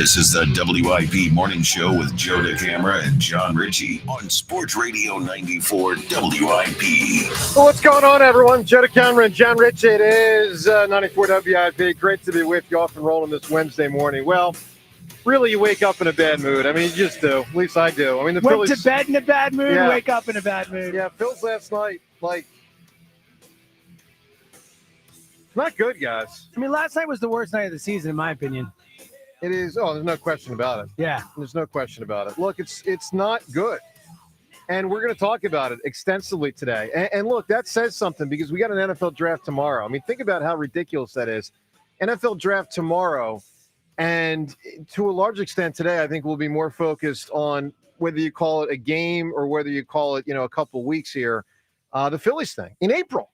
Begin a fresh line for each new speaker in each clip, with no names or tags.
This is the WIP Morning Show with Joe DeCamara and John Ritchie on Sports Radio 94 WIP.
Well, what's going on, everyone? Joe DeCamara and John Ritchie. It is 94 WIP. Great to be with you off and rolling this Wednesday morning. Well, really, you wake up in a bad mood. I mean, you just do. At least I do. I mean, the
Went
Phillies
to bed in a bad mood, wake up in a bad mood.
Yeah, Phil's last night, not good, guys.
I mean, last night was the worst night of the season, in my opinion.
It is. Oh, there's no question about it.
Yeah.
There's no question about it. Look, it's not good. And we're going to talk about it extensively today. And look, that says something because we got an NFL draft tomorrow. I mean, think about how ridiculous that is. NFL draft tomorrow. And to a large extent today, I think we'll be more focused on whether you call it a game or whether you call it, a couple weeks here, the Phillies thing in April.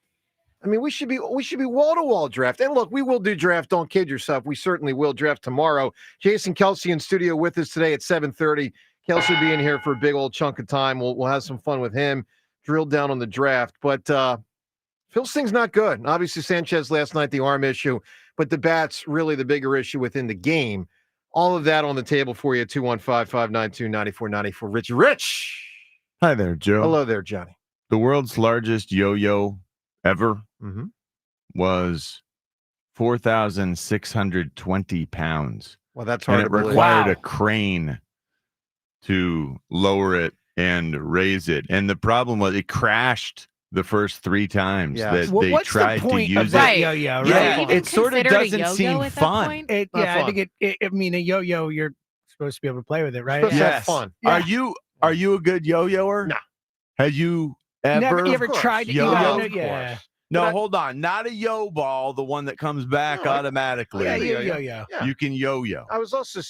I mean, we should be wall-to-wall draft. And look, we will do draft. Don't kid yourself. We certainly will draft tomorrow. Jason Kelsey in studio with us today at 7:30. Kelsey will be in here for a big old chunk of time. We'll have some fun with him, drill down on the draft. But Phil's thing's not good. Obviously, Sanchez last night, the arm issue. But the bat's really the bigger issue within the game. All of that on the table for you, 215-592-9494. Rich.
Hi there, Joe.
Hello there, Johnny.
The world's largest yo-yo ever was 4,620 pounds.
Well, that's hard
and
to believe.
It required a crane to lower it and raise it. And the problem was it crashed the first 3 times that they tried to use it.
Yo-yo, right?
Yeah, it sort of doesn't seem fun.
I think I mean, a yo-yo, you're supposed to be able to play with it, right?
Supposed to have fun.
Yeah. Are you a good yo-yoer?
No.
Have you
Never ever tried to
yo-yo?
Yeah.
No, hold on. Not a yo ball, the one that comes back automatically.
Yeah, yo-yo.
Yeah.
You can yo-yo.
I was also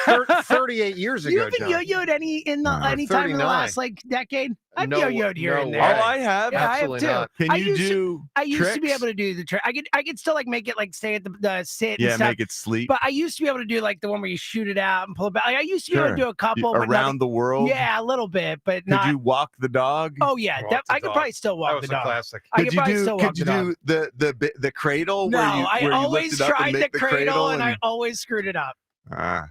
38 years ago.
You've been yo-yoed any time in the
39.
last decade? I've yo-yoed here and there.
Oh, I have.
Yeah,
absolutely
I have too.
Can you do?
I used
tricks?
to be able to do the trick. I could still make it stay at the sit.
Yeah,
and stuff.
make it sleep.
But I used to be able to do the one where you shoot it out and pull it back. I used to be able to do a couple
around the world.
Yeah, a little bit, but
Could
not.
you walk the dog?
Oh yeah, I could probably still walk the dog.
Classic.
I could probably still walk the dog.
Could you do the cradle?
No,
where you
I always
lift it up
tried
and
the
make
cradle, and I always screwed it up.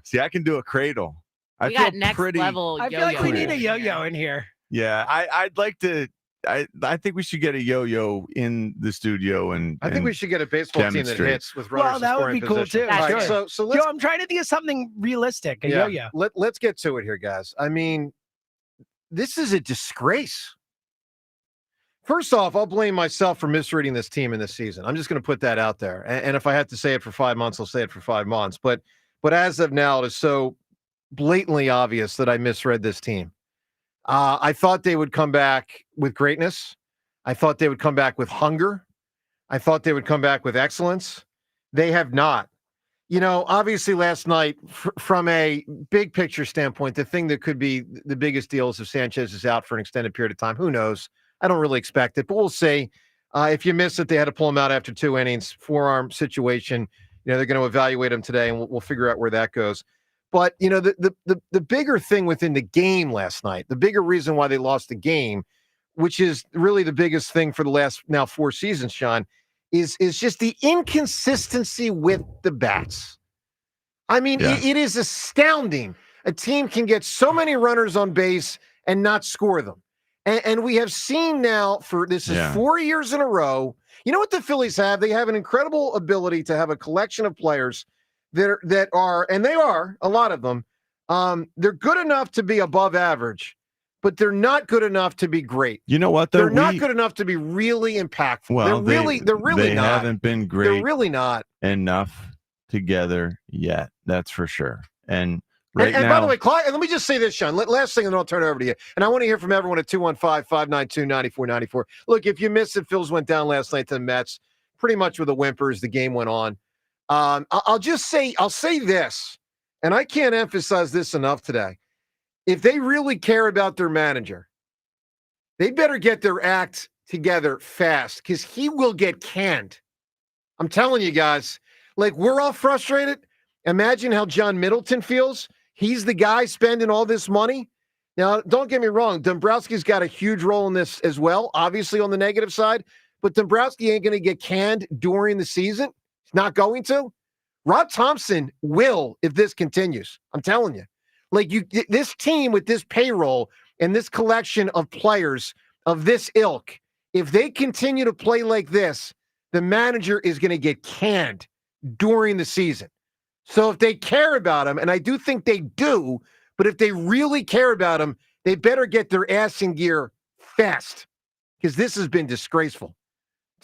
See, I can do a cradle.
We got next level
I
yo-yo.
feel like we need a yo-yo in here.
Yeah, I'd like to. I think we should get a yo-yo in the studio, and
I think we should get a baseball team that hits with runners.
Well, that would be cool too.
All right,
Sure.
so let's,
Joe, I'm trying to think of something realistic. A yo-yo.
Let's get to it here, guys. I mean, this is a disgrace. First off, I'll blame myself for misreading this team in this season. I'm just going to put that out there. And if I have to say it for 5 months, I'll say it for 5 months. But as of now, it is so blatantly obvious that I misread this team. I thought they would come back with greatness. I thought they would come back with hunger. I thought they would come back with excellence. They have not. Obviously last night, from a big picture standpoint, the thing that could be the biggest deal is if Sanchez is out for an extended period of time. Who knows? I don't really expect it, but we'll see. If you miss it, they had to pull him out after 2 innings, forearm situation. They're going to evaluate him today, and we'll figure out where that goes. But, the bigger thing within the game last night, the bigger reason why they lost the game, which is really the biggest thing for the last now 4 seasons, Sean, is just the inconsistency with the bats. I mean, it is astounding. A team can get so many runners on base and not score them. And we have seen now this is 4 years in a row. You know what the Phillies have? They have an incredible ability to have a collection of players that are, and they are, a lot of them, they're good enough to be above average, but they're not good enough to be great.
You know what?
They're not good enough to be really impactful.
Well,
they're really
they
not.
haven't been great.
They're really not
enough together yet. That's for sure. And now,
by the way, Clyde, and let me just say this, Sean. Last thing, and then I'll turn it over to you. And I want to hear from everyone at 215-592-9494. Look, if you missed it, Phils went down last night to the Mets, pretty much with a whimper as the game went on. I'll say this, and I can't emphasize this enough today. If they really care about their manager, they better get their act together fast because he will get canned. I'm telling you guys, we're all frustrated. Imagine how John Middleton feels. He's the guy spending all this money. Now, don't get me wrong. Dombrowski's got a huge role in this as well, obviously on the negative side, but Dombrowski ain't going to get canned during the season. Not going to. Rob Thompson will if this continues. I'm telling you. Like this team with this payroll and this collection of players of this ilk, if they continue to play like this, the manager is going to get canned during the season. So if they care about him, and I do think they do, but if they really care about him, they better get their ass in gear fast because this has been disgraceful.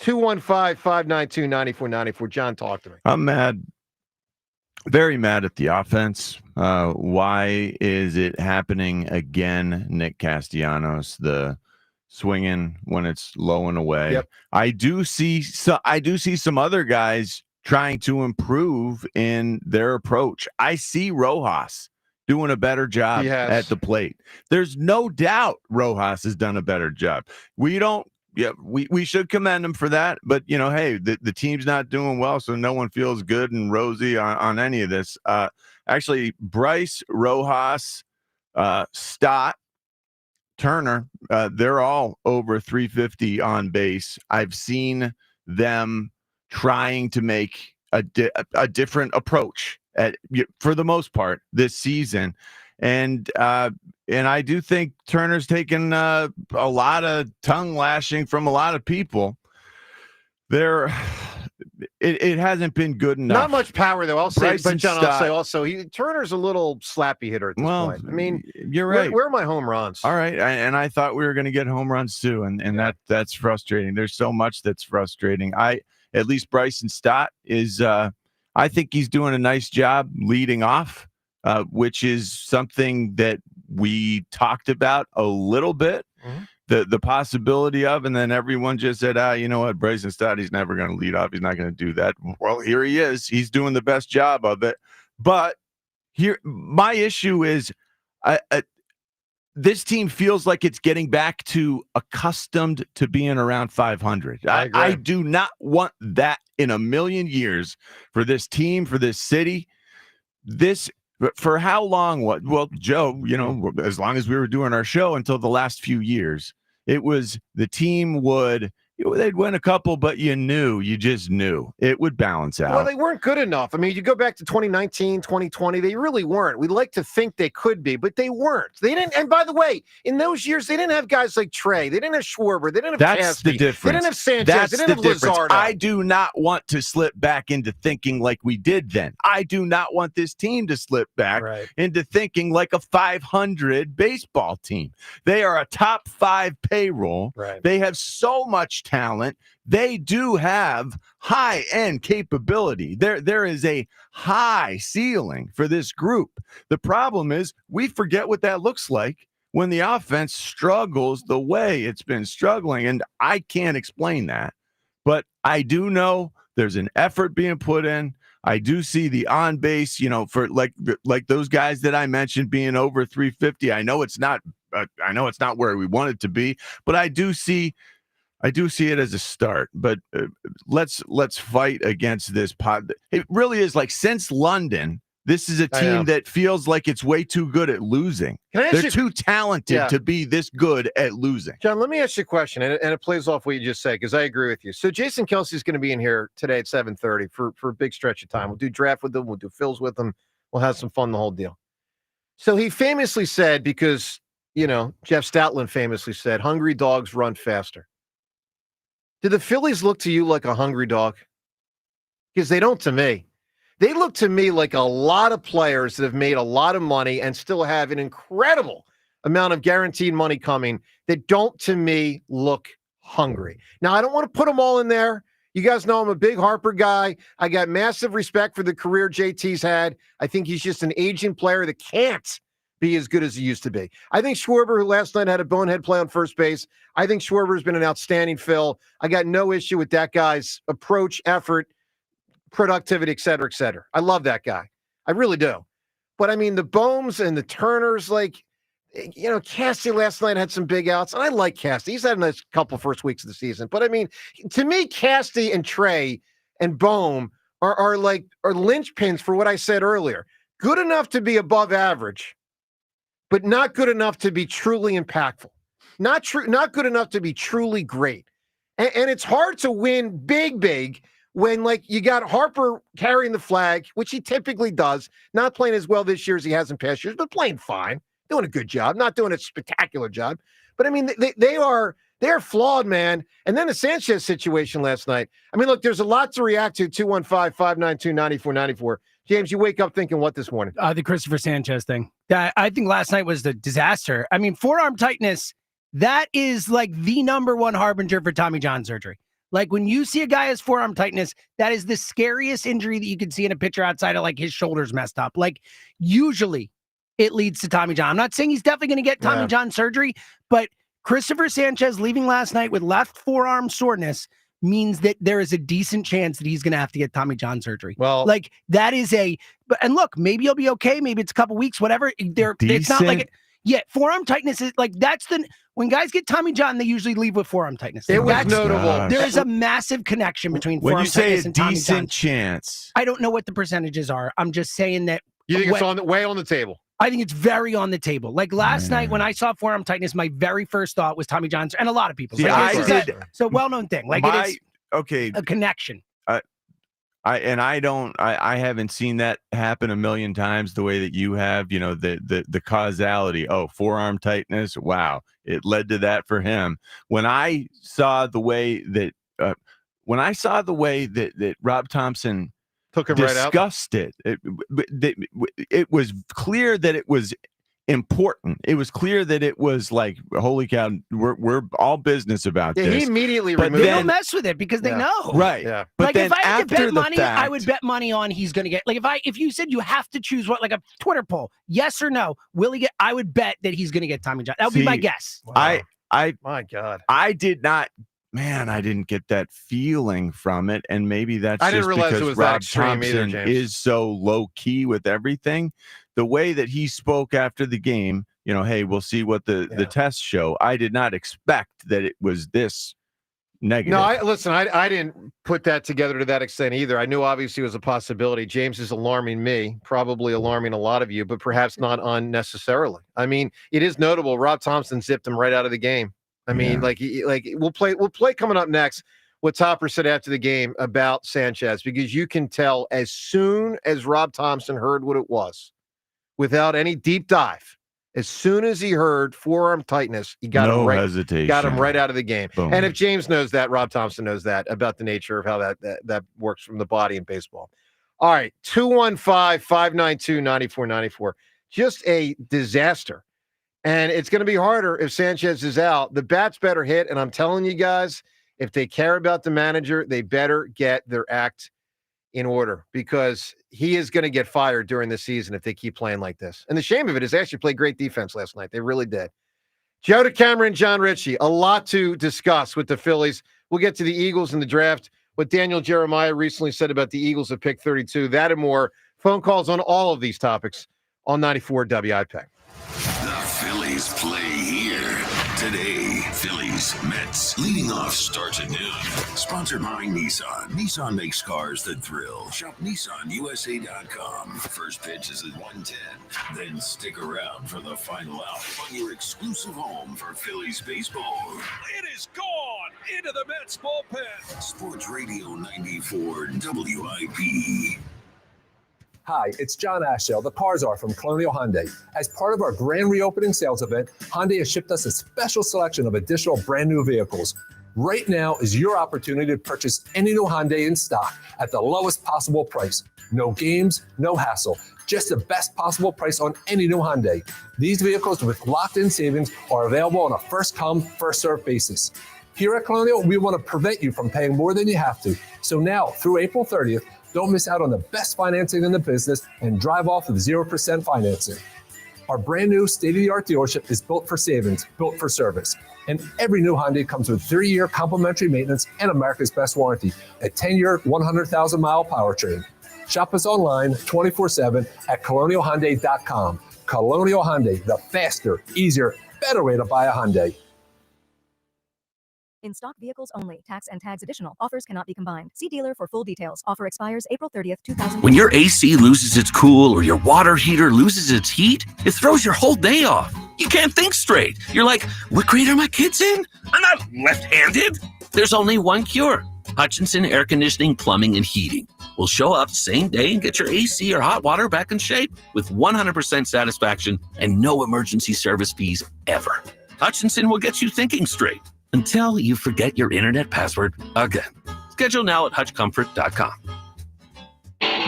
215-592-9494. John, talk to me.
I'm mad. Very mad at the offense. Why is it happening again? Nick Castellanos, the swinging when it's low and away.
Yep.
I do see some other guys trying to improve in their approach. I see Rojas doing a better job at the plate. There's no doubt Rojas has done a better job. We should commend him for that. But, hey, the team's not doing well, so no one feels good and rosy on any of this. Actually, Bryce, Rojas, Stott, Turner, they're all over 350 on base. I've seen them trying to make a different approach for the most part this season. And I do think Turner's taken a lot of tongue lashing from a lot of people. It hasn't been good enough.
Not much power, though. I'll say, but John, I'll say also, Turner's a little slappy hitter at this point. I mean,
you're right.
Where are my home runs?
All right, and I thought we were going to get home runs too, and that's frustrating. There's so much that's frustrating. At least Bryson Stott is. I think he's doing a nice job leading off. Which is something that we talked about a little bit, the possibility of, and then everyone just said, you know what, Bryson Stott, he's never going to lead off. He's not going to do that. Well, here he is. He's doing the best job of it. But here, my issue is this team feels like it's getting back to accustomed to being around 500. I do not want that in a million years for this team, for this city. For how long? Well, Joe, as long as we were doing our show until the last few years, it was the team they'd win a couple, but you just knew it would balance out.
Well, they weren't good enough. I mean, you go back to 2019, 2020, they really weren't. We'd like to think they could be, but they weren't. They didn't. And by the way, in those years, they didn't have guys like Trey. They didn't have Schwarber. They didn't have
That's
Caspi.
the difference.
They didn't have Sanchez. They didn't have Luzardo.
I do not want to slip back into thinking like we did then. I do not want this team to slip back into thinking like a 500 baseball team. They are a top 5 payroll.
Right.
They have so much talent. They do have high-end capability. There is a high ceiling for this group. The problem is we forget what that looks like when the offense struggles the way it's been struggling, and I can't explain that. But I do know there's an effort being put in. I do see the on base, for like those guys that I mentioned being over 350. I know it's not where we want it to be, but I do see it as a start. But let's fight against this pod. It really is like since London, this is a team that feels like it's way too good at losing. They're too talented to be this good at losing.
John, let me ask you a question, and it plays off what you just said, because I agree with you. So Jason Kelsey is going to be in here today at 7:30 for a big stretch of time. We'll do draft with him. We'll do fills with him. We'll have some fun, the whole deal. So he famously said, because, Jeff Stoutland famously said, hungry dogs run faster. Do the Phillies look to you like a hungry dog? Because they don't to me. They look to me like a lot of players that have made a lot of money and still have an incredible amount of guaranteed money coming that don't, to me, look hungry. Now, I don't want to put them all in there. You guys know I'm a big Harper guy. I got massive respect for the career JT's had. I think he's just an aging player that can't be as good as he used to be. I think Schwarber, who last night had a bonehead play on first base, I think Schwarber's been an outstanding fill. I got no issue with that guy's approach, effort, productivity, et cetera, et cetera. I love that guy. I really do. But I mean, the Bohms and the Turners, Cassie last night had some big outs, and I like Cassie. He's had a nice couple first weeks of the season. But I mean, to me, Cassie and Trey and Bohm are linchpins for what I said earlier. Good enough to be above average, but not good enough to be truly impactful. Not good enough to be truly great. And it's hard to win big when, like, you got Harper carrying the flag, which he typically does, not playing as well this year as he has in past years, but playing fine, doing a good job, not doing a spectacular job. But, I mean, they're flawed, man. And then the Sanchez situation last night. I mean, look, there's a lot to react to. 215-592-9494. James, you wake up thinking what this morning?
The Christopher Sanchez thing. I think last night was the disaster. I mean, forearm tightness, that is like the number one harbinger for Tommy John surgery. Like when you see a guy has forearm tightness, that is the scariest injury that you can see in a pitcher outside of like his shoulders messed up. Like usually it leads to Tommy John. I'm not saying he's definitely going to get Tommy John surgery, but Christopher Sanchez leaving last night with left forearm soreness means that there is a decent chance that he's going to have to get Tommy John surgery. Well, like that is and look, maybe he'll be okay. Maybe it's a couple weeks, whatever. It's not like forearm tightness is like, when guys get Tommy John, they usually leave with forearm tightness.
It was notable.
There is a massive connection between forearm tightness and Tommy John.
When you say a decent chance,
I don't know what the percentages are. I'm just saying that.
You think it's way on the table?
I think it's very on the table. Like last night when I saw forearm tightness, my very first thought was Tommy John, and a lot of people. It's a well-known thing. Like it is a connection.
I haven't seen that happen a million times the way that you have, you know, the causality. Oh, forearm tightness. Wow. It led to that for him. When I saw the way that Rob Thompson
took him
discussed
right out.
It was clear that it was important. It was clear that it was like, holy cow, we're all business about this.
He immediately removed
it. They don't mess with it because they know.
Right. Yeah.
But like then if I had to bet money, I would bet money on he's going to get, like if you said you have to choose like a Twitter poll, yes or no, will he get, I would bet that he's going to get Tommy John. That would be my guess.
Wow. My God.
I didn't get that feeling from it. And maybe that's just because Rob Thompson is so low key with everything. The way that he spoke after the game, you know, hey, we'll see what the tests show. I did not expect that it was this negative.
No, I didn't put that together to that extent either. I knew obviously it was a possibility. James is alarming me, probably alarming a lot of you, but perhaps not unnecessarily. I mean, it is notable. Rob Thompson zipped him right out of the game. I mean, we'll play coming up next what Topper said after the game about Sanchez, because you can tell as soon as Rob Thompson heard what it was, without any deep dive, as soon as he heard forearm tightness, he got him right out of the game. Boom. And if James knows that, Rob Thompson knows that about the nature of how that works from the body in baseball. All right, 215-592-9494. Just a disaster. And it's going to be harder if Sanchez is out. The bats better hit, and I'm telling you guys, if they care about the manager, they better get their act in order, because he is going to get fired during the season if they keep playing like this. And the shame of it is they actually played great defense last night. They really did. Joe DeCamera and John Ritchie, a lot to discuss with the Phillies. We'll get to the Eagles in the draft, what Daniel Jeremiah recently said about the Eagles at pick 32, that and more. Phone calls on all of these topics on 94 WIP.
The Phillies play here today. Phillies, Mets, leading off starts at noon. Sponsored by Nissan. Nissan makes cars that thrill. Shop NissanUSA.com. First pitch is at 1:10. Then stick around for the final out on your exclusive home for Phillies baseball.
It is gone into the Mets bullpen.
Sports Radio 94 WIP.
Hi, it's John Ashell, the car czar from Colonial Hyundai. As part of our grand reopening sales event, Hyundai has shipped us a special selection of additional brand new vehicles. Right now is your opportunity to purchase any new Hyundai in stock at the lowest possible price. No games, no hassle, just the best possible price on any new Hyundai. These vehicles with locked-in savings are available on a first-come, first-served basis. Here at Colonial, we want to prevent you from paying more than you have to. So now, through April 30th, don't miss out on the best financing in the business and drive off with 0% financing. Our brand new state-of-the-art dealership is built for savings, built for service. And every new Hyundai comes with 3-year complimentary maintenance and America's best warranty, a 10-year, 100,000-mile powertrain. Shop us online 24/7 at colonialhyundai.com. Colonial Hyundai, the faster, easier, better way to buy a Hyundai.
In stock vehicles only. Tax and tags additional. Offers cannot be combined. See dealer for full details. Offer expires April 30th, 2020.
When your AC loses its cool or your water heater loses its heat, it throws your whole day off. You can't think straight. You're like, what grade are my kids in? I'm not left-handed. There's only one cure. Hutchinson Air Conditioning, Plumbing, and Heating will show up same day and get your AC or hot water back in shape with 100% satisfaction and no emergency service fees ever. Hutchinson will get you thinking straight until you forget your internet password again. Schedule now at hutchcomfort.com.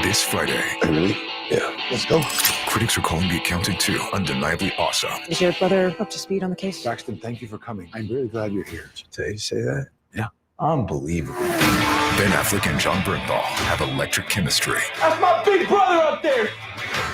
This Friday.
Really? Yeah. Let's go.
Critics are calling The Accountant 2 undeniably awesome.
Is your brother up to speed on the case?
Braxton, thank you for coming. I'm really glad you're here. Did you say that?
Yeah.
Unbelievable.
Ben Affleck and John Bernthal have electric chemistry.
That's my big brother up there.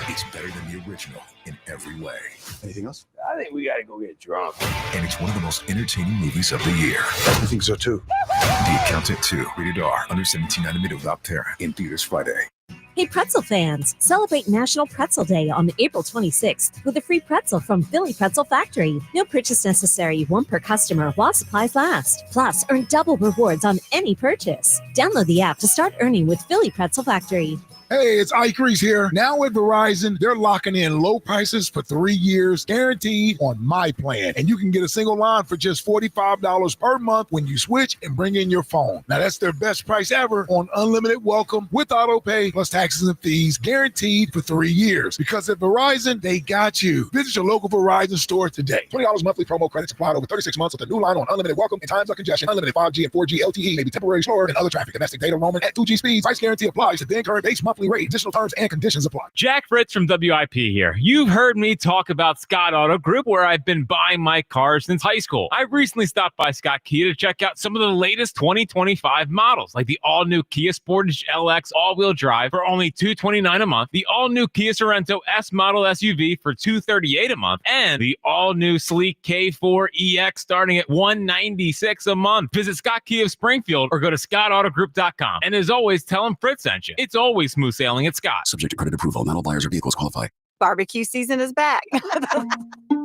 It's better than the original in every way.
Anything else?
I think we gotta go get drunk.
And it's one of the most entertaining movies of the year.
I think so too.
The Accountant 2, rated R, under 17 without parent, in theaters Friday.
Hey pretzel fans, celebrate National Pretzel Day on April 26th with a free pretzel from Philly Pretzel Factory. No purchase necessary, one per customer while supplies last. Plus, earn double rewards on any purchase. Download the app to start earning with Philly Pretzel Factory.
Hey, it's Ike Reese here. Now at Verizon, they're locking in low prices for 3 years, guaranteed on my plan. And you can get a single line for just $45 per month when you switch and bring in your phone. Now, that's their best price ever on unlimited welcome with auto pay plus taxes and fees, guaranteed for 3 years. Because at Verizon, they got you. Visit your local Verizon store today. $20 monthly promo credits applied over 36 months with a new line on unlimited welcome in times of congestion. Unlimited 5G and 4G LTE may be temporarily slower than other traffic. Domestic data roaming at 2G speeds. Price guarantee applies to then current base monthly rate. Additional terms and conditions apply.
Jack Fritz from WIP here. You've heard me talk about Scott Auto Group, where I've been buying my cars since high school. I recently stopped by Scott Kia to check out some of the latest 2025 models, like the all-new Kia Sportage LX all-wheel drive for only $229 a month, the all-new Kia Sorento S model SUV for $238 a month, and the all-new sleek K4 EX starting at $196 a month. Visit Scott Kia of Springfield or go to scottautogroup.com. And as always, tell them Fritz sent you. It's always smooth sailing at Scott.
Subject to credit approval. Not all buyers or vehicles qualify.
Barbecue season is back.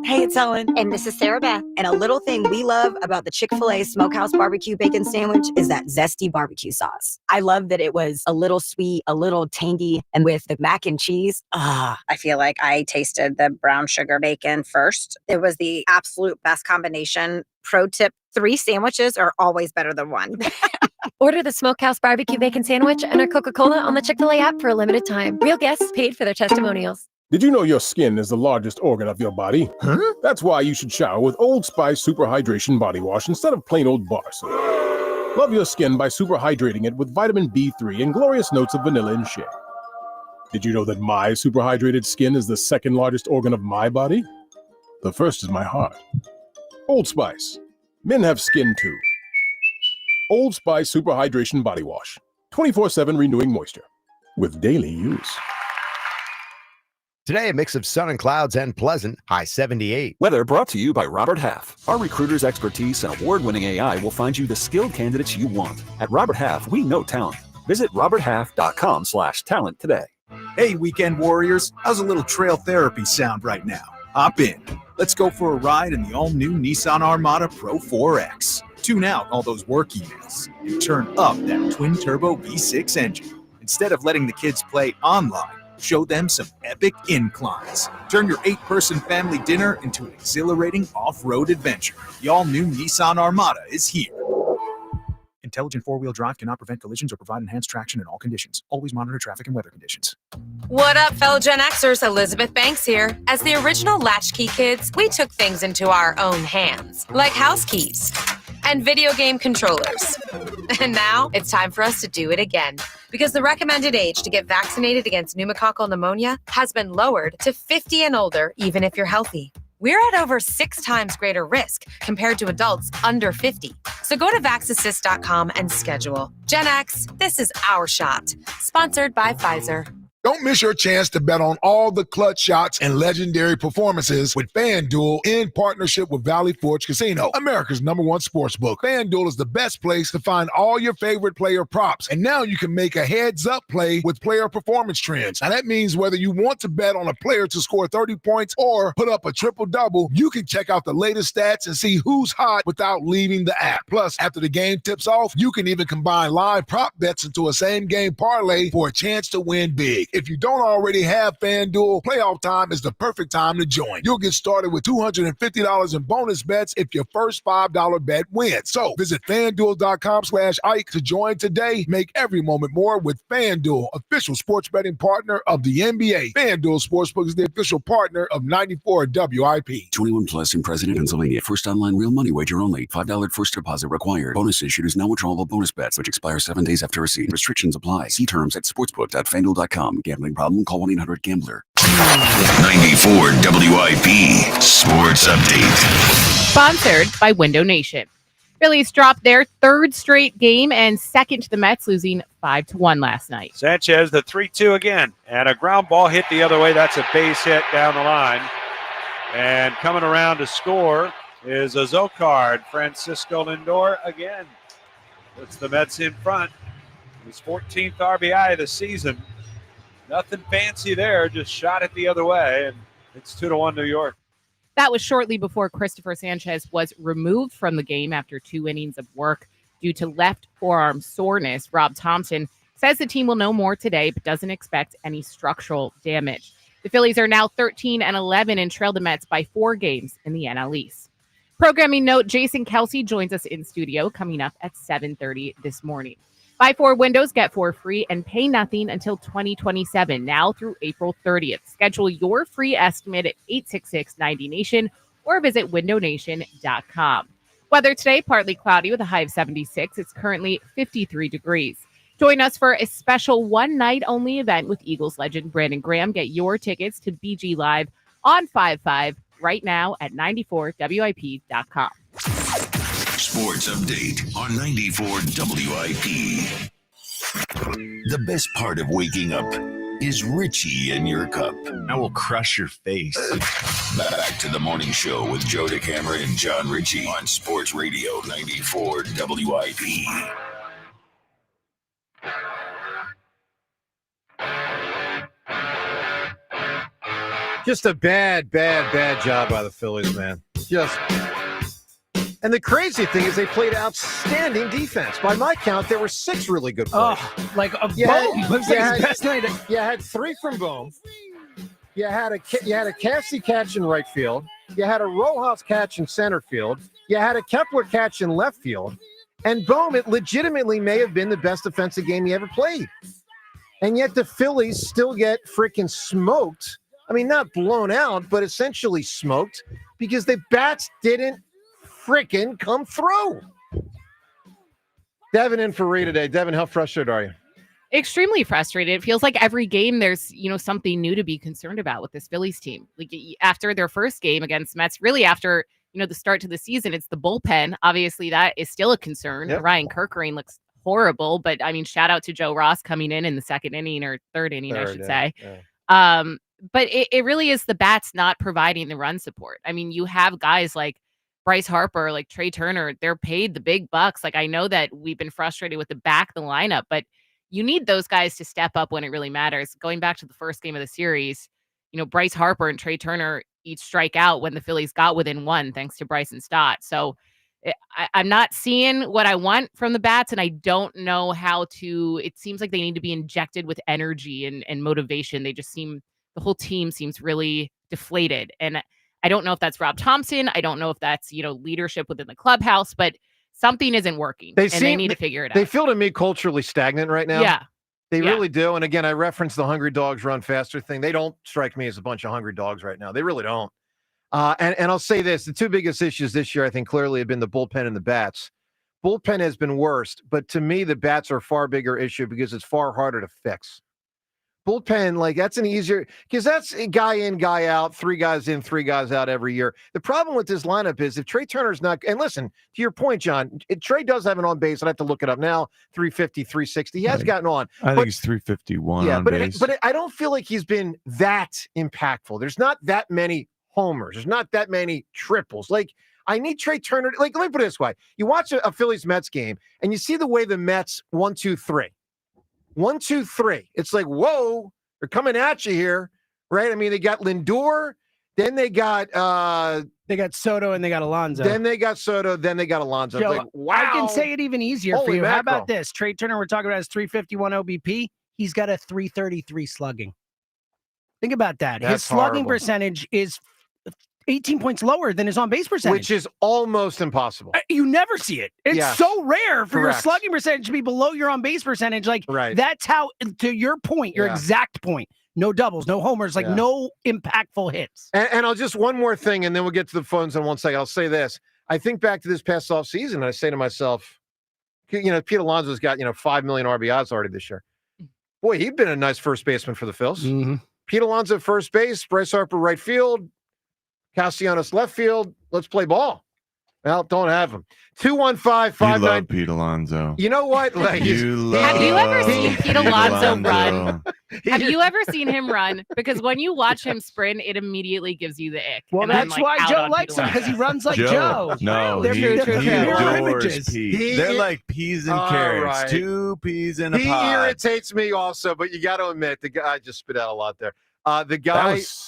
Hey, it's Ellen.
And this is Sarah Beth. And a little thing we love about the Chick-fil-A Smokehouse Barbecue Bacon Sandwich is that zesty barbecue sauce. I love that it was a little sweet, a little tangy, and with the mac and cheese. I feel like I tasted the brown sugar bacon first. It was the absolute best combination. Pro tip, 3 sandwiches are always better than 1.
Order the Smokehouse Barbecue Bacon Sandwich and a Coca-Cola on the Chick-fil-A app for a limited time. Real guests paid for their testimonials.
Did you know your skin is the largest organ of your body? Huh? That's why you should shower with Old Spice Super Hydration Body Wash instead of plain old bar soap. Love your skin by super hydrating it with vitamin B3 and glorious notes of vanilla and shea. Did you know that my super hydrated skin is the second largest organ of my body? The first is my heart. Old Spice. Men have skin too. Old Spice Super Hydration Body Wash. 24/7 renewing moisture. With daily use.
Today, a mix of sun and clouds and pleasant, high 78.
Weather brought to you by Robert Half. Our recruiters' expertise and award-winning AI will find you the skilled candidates you want. At Robert Half, we know talent. Visit roberthalf.com/talent today.
Hey, weekend warriors. How's a little trail therapy sound right now? Hop in. Let's go for a ride in the all-new Nissan Armada Pro 4X. Tune out all those work emails and turn up that twin-turbo V6 engine. Instead of letting the kids play online, show them some epic inclines. Turn your 8-person family dinner into an exhilarating off-road adventure. The all-new Nissan Armada is here. Intelligent four-wheel drive cannot prevent collisions or provide enhanced traction in all conditions. Always monitor traffic and weather conditions.
What up, fellow Gen Xers? Elizabeth Banks here. As the original latchkey kids, we took things into our own hands, like house keys and video game controllers. And now it's time for us to do it again, because the recommended age to get vaccinated against pneumococcal pneumonia has been lowered to 50 and older, even if you're healthy. We're at over 6 times greater risk compared to adults under 50. So go to vaxassist.com and schedule. Gen X, this is our shot. Sponsored by Pfizer.
Don't miss your chance to bet on all the clutch shots and legendary performances with FanDuel in partnership with Valley Forge Casino, America's #1 sportsbook. FanDuel is the best place to find all your favorite player props. And now you can make a heads-up play with player performance trends. Now that means whether you want to bet on a player to score 30 points or put up a triple-double, you can check out the latest stats and see who's hot without leaving the app. Plus, after the game tips off, you can even combine live prop bets into a same-game parlay for a chance to win big. If you don't already have FanDuel, playoff time is the perfect time to join. You'll get started with $250 in bonus bets if your first $5 bet wins. So visit FanDuel.com/Ike to join today. Make every moment more with FanDuel, official sports betting partner of the NBA. FanDuel Sportsbook is the official partner of 94 WIP.
21 plus in President, Pennsylvania. First online real money wager only. $5 first deposit required. Bonus issued is non-withdrawable bonus bets, which expire 7 days after receipt. Restrictions apply. See terms at sportsbook.fanduel.com. Gambling problem? Call 1-800-GAMBLER.
94 WIP Sports Update.
Sponsored by Window Nation. Phillies dropped their third straight game and second to the Mets, losing 5-1 last night.
Sanchez, the 3-2 again, and a ground ball hit the other way. That's a base hit down the line. And coming around to score is a Zocard. Francisco Lindor again. Puts the Mets in front. His 14th RBI of the season. Nothing fancy there, just shot it the other way, and it's 2-1 New York.
That was shortly before Christopher Sanchez was removed from the game after 2 innings of work due to left forearm soreness. Rob Thompson says the team will know more today, but doesn't expect any structural damage. The Phillies are now 13-11 and trail the Mets by 4 games in the NL East. Programming note, Jason Kelsey joins us in studio coming up at 7:30 this morning. Buy 4 windows, get 4 free, and pay nothing until 2027, now through April 30th. Schedule your free estimate at 866-90-NATION or visit windownation.com. Weather today, partly cloudy with a high of 76. It's currently 53 degrees. Join us for a special one-night-only event with Eagles legend Brandon Graham. Get your tickets to BG Live on 5/5 right now at 94WIP.com.
Sports Update on 94 WIP. The best part of waking up is Richie in your cup.
I will crush your face.
Back to the morning show with Joe DeCamera and John Ritchie on Sports Radio 94 WIP.
Just a bad job by the Phillies, man. And the crazy thing is they played outstanding defense. By my count, there were 6 really good plays.
Oh, like a Boom.
You had 3 from Boom. You had a Kelsey catch in right field. You had a Rojas catch in center field. You had a Kepler catch in left field. And Boom, it legitimately may have been the best defensive game he ever played. And yet the Phillies still get freaking smoked. I mean, not blown out, but essentially smoked because the bats didn't freaking come through. Devin in for Ree today. Devin, how frustrated are you?
Extremely frustrated. It feels like every game there's, something new to be concerned about with this Phillies team. Like after their first game against Mets, really after, the start to the season, it's the bullpen. Obviously, that is still a concern. Yep. Ryan Kerkering looks horrible, but I mean, shout out to Joe Ross coming in the second inning or third inning, I should say. Yeah. But it really is the bats not providing the run support. I mean, you have guys like Bryce Harper, like Trey Turner, they're paid the big bucks. Like I know that we've been frustrated with the back of the lineup, but you need those guys to step up when it really matters. Going back to the first game of the series, Bryce Harper and Trey Turner each strike out when the Phillies got within 1, thanks to Bryson Stott. So I'm not seeing what I want from the bats, and I don't know how to. It seems like they need to be injected with energy and motivation. They just the whole team seems really deflated. And I don't know if that's Rob Thompson. I don't know if that's, leadership within the clubhouse, but something isn't working. They need to figure it out.
They feel to me culturally stagnant right now.
Yeah.
They really do. And again, I referenced the hungry dogs run faster thing. They don't strike me as a bunch of hungry dogs right now. They really don't. And I'll say this, the 2 biggest issues this year, I think clearly have been the bullpen and the bats. Bullpen has been worst, but to me, the bats are a far bigger issue because it's far harder to fix. Bullpen, that's an easier, because that's a guy in, guy out, 3 guys in, 3 guys out every year. The problem with this lineup is if Trey Turner's not, and listen, to your point, John, Trey does have an on base. I'd have to look it up now, 350, 360. He has gotten on.
I think he's 351 on base.
But I don't feel like he's been that impactful. There's not that many homers. There's not that many triples. I need Trey Turner. Let me put it this way. You watch a Phillies-Mets game, and you see the way the Mets 1, 2, 3. 1, 2, 3. It's like, whoa, they're coming at you here, right? I mean, they got Lindor, then they got
Soto, and they got Alonso.
Then they got Soto, then they got Alonso.
Joe,
wow.
I can say it even easier
Holy
for you.
mackerel.
How about this? Trey Turner, we're talking about his 351 OBP. he's got a 333 slugging. Think about that.
That's
his slugging
horrible.
percentage is 18 points lower than his on-base percentage.
Which is almost impossible.
You never see it. It's so rare for your slugging percentage to be below your on-base percentage. Like, that's how, to your point, your exact point, no doubles, no homers, like no impactful hits.
And I'll just one more thing, and then we'll get to the phones in 1 second. I'll say this. I think back to this past offseason, and I say to myself, Pete Alonso's got, 5 million RBIs already this year. Boy, he'd been a nice first baseman for the Phils.
Mm-hmm.
Pete Alonso at first base, Bryce Harper right field, Castellanos left field. Let's play ball. Well, don't have him. 215-59.
You love Pete Alonso.
You know what?
Have you ever seen Pete Alonso run? Have you ever seen him run? Because when you watch him sprint, it immediately gives you the ick.
Well,
and
that's why Joe likes him, because he runs like Joe.
No,
They're
he
mirror
adores
images.
Pete. They're like peas and carrots.
Right.
2 peas in a pod.
He irritates me also, but you got to admit, the guy just spit out a lot there. The guy hits.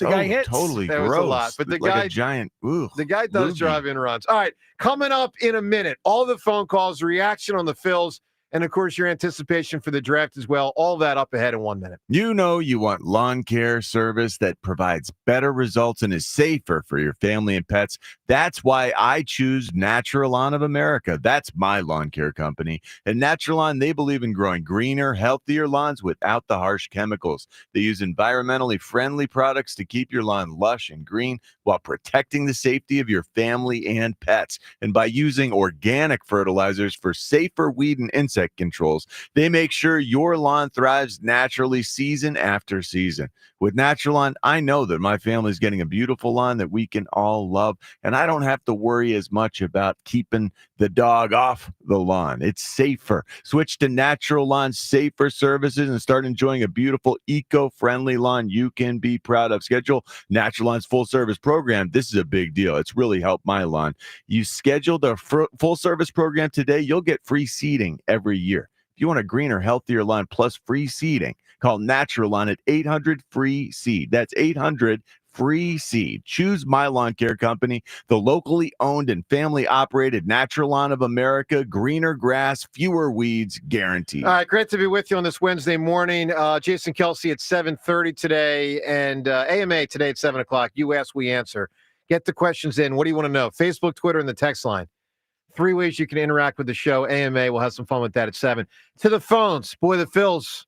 Totally
that
gross.
was a lot, but the
like
guy,
a giant.
The guy does
loogie.
drive in runs. All right, coming up in a minute, all the phone calls, reaction on the Phils, and of course your anticipation for the draft as well. All that up ahead in 1 minute.
You know you want lawn care service that provides better results and is safer for your family and pets. That's why I choose Natural Lawn of America. That's my lawn care company. At Natural Lawn, they believe in growing greener, healthier lawns without the harsh chemicals. They use environmentally friendly products to keep your lawn lush and green while protecting the safety of your family and pets. And by using organic fertilizers for safer weed and insect controls, they make sure your lawn thrives naturally season after season. With Natural Lawn, I know that my family's getting a beautiful lawn that we can all love, and I don't have to worry as much about keeping the dog off the lawn. It's safer. Switch to Natural Lawn's safer services and start enjoying a beautiful, eco-friendly lawn you can be proud of. Schedule Natural Lawn's full-service program. This is a big deal. It's really helped my lawn. You schedule the full-service program today, you'll get free seeding every year. If you want a greener, healthier lawn plus free seeding, call Natural Lawn at 800-FREE-SEED. That's 800-FREE-SEED. Choose my lawn care company, the locally owned and family-operated Natural Lawn of America. Greener grass, fewer weeds, guaranteed.
All right, great to be with you on this Wednesday morning. Jason Kelsey at 7:30 today, and AMA today at 7 o'clock. You ask, we answer. Get the questions in. What do you want to know? Facebook, Twitter, and the text line. 3 ways you can interact with the show. AMA, we'll have some fun with that at 7. To the phones. Boy, the Phils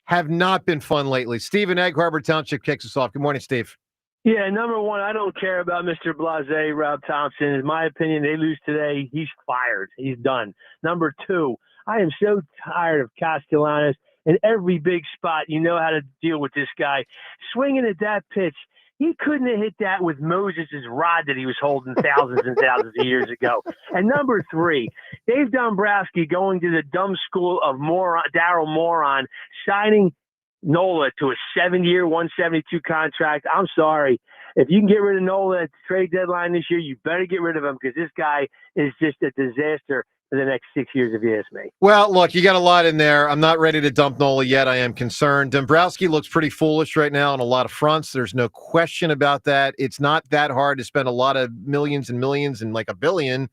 have not been fun lately. Steve in Egg Harbor Township kicks us off. Good morning, Steve.
Yeah, number one, I don't care about Mr. Blase, Rob Thompson. In my opinion, they lose today. He's fired. He's done. Number two, I am so tired of Castellanos. In every big spot, you know how to deal with this guy. Swinging at that pitch, he couldn't have hit that with Moses' rod that he was holding thousands and thousands of years ago. And number three, Dave Dombrowski going to the dumb school of Darryl Moron, signing Nola to a 7-year, $172 contract. I'm sorry. If you can get rid of Nola at the trade deadline this year, you better get rid of him, because this guy is just a disaster for the next 6 years, if you ask me.
Well, look, you got a lot in there. I'm not ready to dump Nola yet. I am concerned. Dombrowski looks pretty foolish right now on a lot of fronts. There's no question about that. It's not that hard to spend a lot of millions and millions and like $1 billion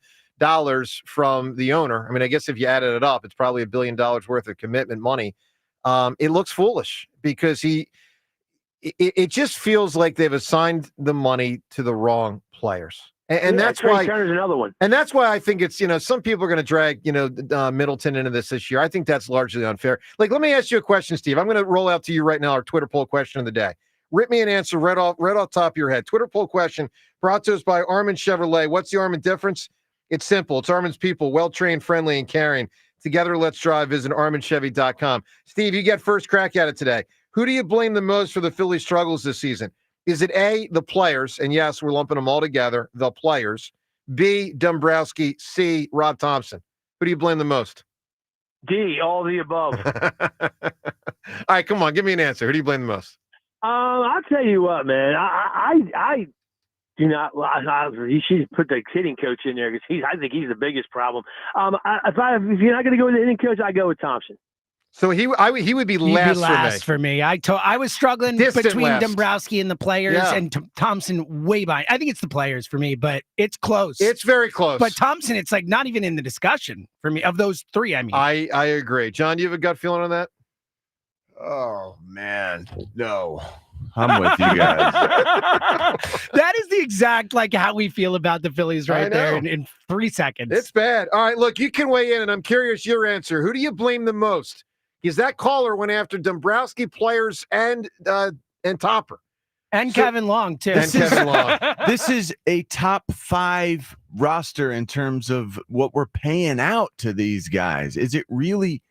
from the owner. I mean, I guess if you added it up, it's probably $1 billion worth of commitment money. It looks foolish because it just feels like they've assigned the money to the wrong players. And that's why
Turner's another one.
And that's why I think it's, some people are going to drag, Middleton into this year. I think that's largely unfair. Like, let me ask you a question, Steve. I'm going to roll out to you right now our Twitter poll question of the day. Rip me an answer right off top of your head. Twitter poll question brought to us by Armin Chevrolet. What's the Armin difference? It's simple. It's Armin's people, well-trained, friendly, and caring. Together, let's drive. Visit ArminChevy.com. Steve, you get first crack at it today. Who do you blame the most for the Phillies' struggles this season? Is it A, the players? And yes, we're lumping them all together, the players. B, Dombrowski. C, Rob Thompson. Who do you blame the most?
D, all the above.
All right, come on. Give me an answer. Who do you blame the most?
I'll tell you what, man. I do not. You should put the hitting coach in there, because I think he's the biggest problem. If you're not going to go with the hitting coach, I go with Thompson.
So he would be last
for me. I was struggling between Dombrowski and the players, and Thompson way behind. I think it's the players for me, but it's close.
It's very close.
But Thompson, it's like not even in the discussion for me of those three. I mean,
I agree. John, do you have a gut feeling on that?
Oh, man. No. I'm with you guys.
That is the exact how we feel about the Phillies right there in 3 seconds.
It's bad. All right, look, you can weigh in, and I'm curious your answer. Who do you blame the most? Because that caller went after Dombrowski players and Topper.
And Kevin Long, too.
Kevin Long.
This is a top 5 roster in terms of what we're paying out to these guys. Is it really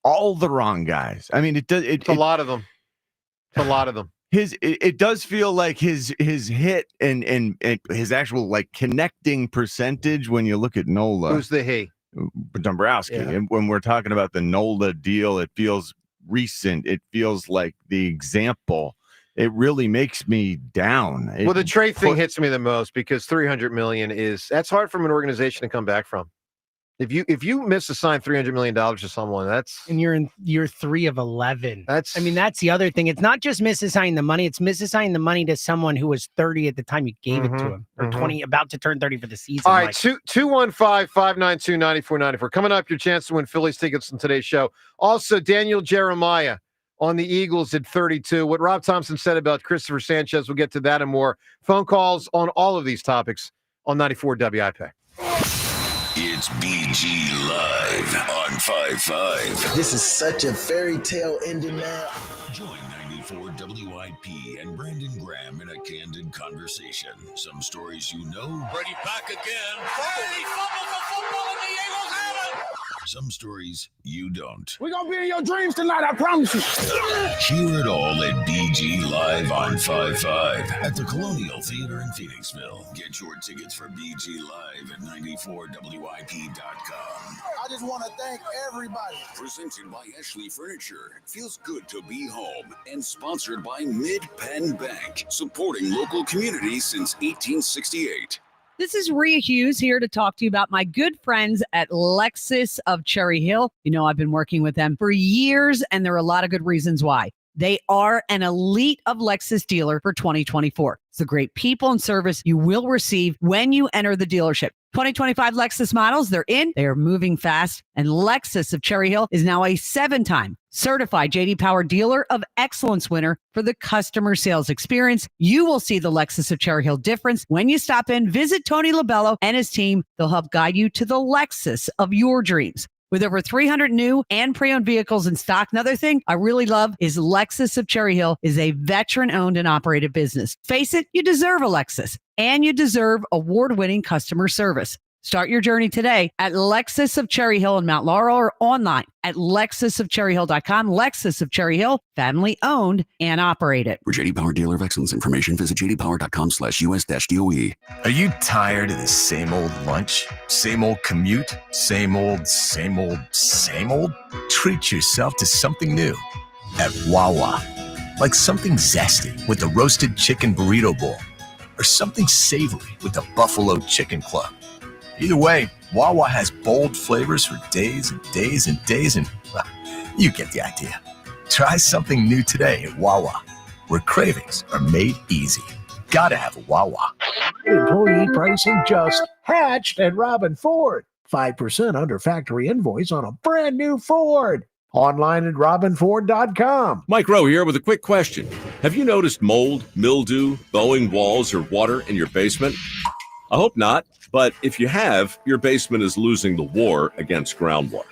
all the wrong guys? I mean, it's
a lot of them. It's a lot of them.
It does feel like his hit and his actual connecting percentage when you look at Nola.
Who's the he?
Dombrowski.
Yeah.
And when we're talking about the Nola deal, it feels recent. It feels like the example. It really makes me down.
Well, the trade thing hits me the most because $300 million that's hard from an organization to come back from. If you misassign $300 million to someone,
and you're in year 3 of 11. That's the other thing. It's not just misassigning the money; it's misassigning the money to someone who was 30 at the time you gave it to him, or 20, about to turn 30 for the season.
All right, 215-592-9494. Coming up, your chance to win Phillies tickets on today's show. Also, Daniel Jeremiah on the Eagles at 32. What Rob Thompson said about Christopher Sanchez, we'll get to that and more. Phone calls on all of these topics on 94 WIP.
It's BG Live on 5-5.
This is such a fairy tale ending now.
Join 94 WIP and Brandon Graham in a candid conversation. Some stories you know. Brady back again. Brady fumbles the football and the Eagles have it. Some stories you don't.
We're going to be in your dreams tonight, I promise you.
Hear it all at BG Live on 5-5 at the Colonial Theater in Phoenixville. Get your tickets for BG Live at 94WIP.com.
I just want to thank everybody.
Presented by Ashley Furniture. Feels good to be home. And sponsored by Mid-Penn Bank. Supporting local communities since 1868.
This is Rhea Hughes here to talk to you about my good friends at Lexus of Cherry Hill. You know, I've been working with them for years, and there are a lot of good reasons why. They are an elite of Lexus dealer for 2024. It's the great people and service you will receive when you enter the dealership. 2025 Lexus models, they're in, they're moving fast, and Lexus of Cherry Hill is now a 7-time certified J.D. Power Dealer of Excellence winner for the customer sales experience. You will see the Lexus of Cherry Hill difference when you stop in, visit Tony Labello and his team. They'll help guide you to the Lexus of your dreams. With over 300 new and pre-owned vehicles in stock. Another thing I really love is Lexus of Cherry Hill is a veteran-owned and operated business. Face it, you deserve a Lexus, and you deserve award-winning customer service. Start your journey today at Lexus of Cherry Hill in Mount Laurel or online at lexusofcherryhill.com. Lexus of Cherry Hill, family owned and operated.
For J.D. Power Dealer of Excellence information, visit jdpower.com/US-DOE.
Are you tired of the same old lunch? Same old commute? Same old? Treat yourself to something new at Wawa. Like something zesty with the roasted chicken burrito bowl, or something savory with the buffalo chicken club. Either way, Wawa has bold flavors for days and days and days, and well, you get the idea. Try something new today at Wawa, where cravings are made easy. Gotta have a Wawa.
Employee pricing just hatched at Robin Ford. 5% under factory invoice on a brand new Ford. Online at robinford.com.
Mike Rowe here with a quick question. Have you noticed mold, mildew, bowing walls, or water in your basement? I hope not, but if you have, your basement is losing the war against groundwater.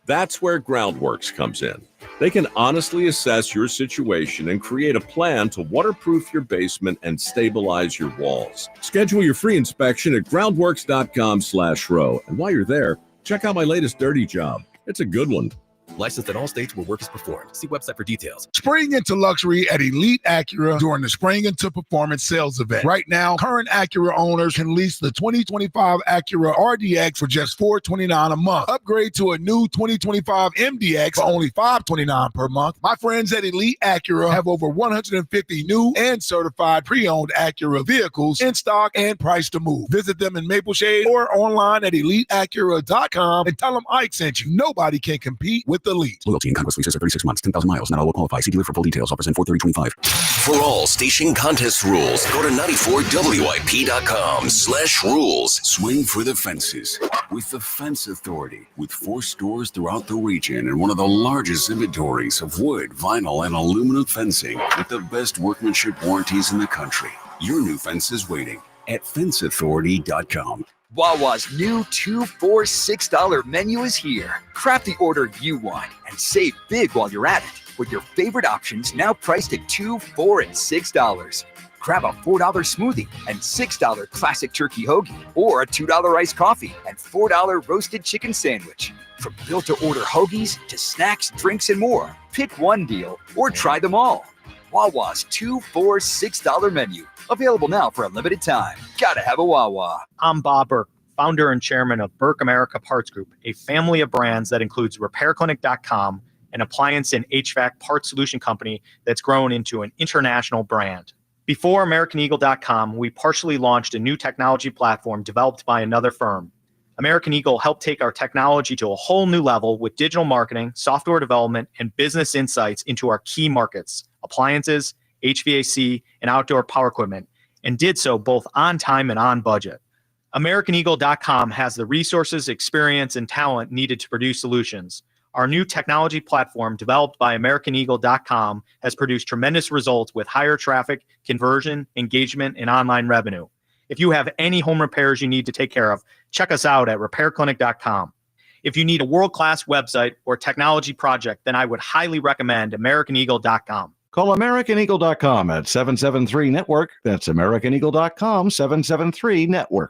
That's where Groundworks comes in. They can honestly assess your situation and create a plan to waterproof your basement and stabilize your walls. Schedule your free inspection at groundworks.com/row. And while you're there, check out my latest dirty job. It's a good one.
Licensed in all states where work is performed. See website for details.
Spring into luxury at Elite Acura during the Spring into Performance sales event. Right now, current Acura owners can lease the 2025 Acura RDX for just $429 a month. Upgrade to a new 2025 MDX for only $529 per month. My friends at Elite Acura have over 150 new and certified pre-owned Acura vehicles in stock and priced to move. Visit them in Maple Shade or online at EliteAcura.com and tell them Ike sent you. Nobody can compete with Elite.
Loyalty and conquest leases are 36 months, 10,000 miles. Not all will qualify. See dealer for full details. Offers in 4/30/25.
For all station contest rules, go to 94WIP.com/rules. Swing for the fences with the Fence Authority, with 4 stores throughout the region and one of the largest inventories of wood, vinyl, and aluminum fencing with the best workmanship warranties in the country. Your new fence is waiting at fenceauthority.com.
Wawa's new $2 for $6 menu is here. Craft the order you want and save big while you're at it with your favorite options now priced at $2, $4, and $6. Grab a $4 smoothie and $6 classic turkey hoagie, or a $2 iced coffee and $4 roasted chicken sandwich. From built-to-order hoagies to snacks, drinks, and more, pick one deal or try them all. Wawa's $2 for $6 menu. Available now for a limited time. Gotta have a Wawa.
I'm Bob Burke, founder and chairman of Burke America Parts Group, a family of brands that includes RepairClinic.com, an appliance and HVAC parts solution company that's grown into an international brand. Before AmericanEagle.com, we partially launched a new technology platform developed by another firm. American Eagle helped take our technology to a whole new level with digital marketing, software development, and business insights into our key markets, appliances, HVAC, and outdoor power equipment, and did so both on time and on budget. AmericanEagle.com has the resources, experience, and talent needed to produce solutions. Our new technology platform, developed by AmericanEagle.com, has produced tremendous results with higher traffic, conversion, engagement, and online revenue. If you have any home repairs you need to take care of, check us out at RepairClinic.com. If you need a world-class website or technology project, then I would highly recommend AmericanEagle.com.
Call AmericanEagle.com at 773-NETWORK. That's AmericanEagle.com, 773-NETWORK.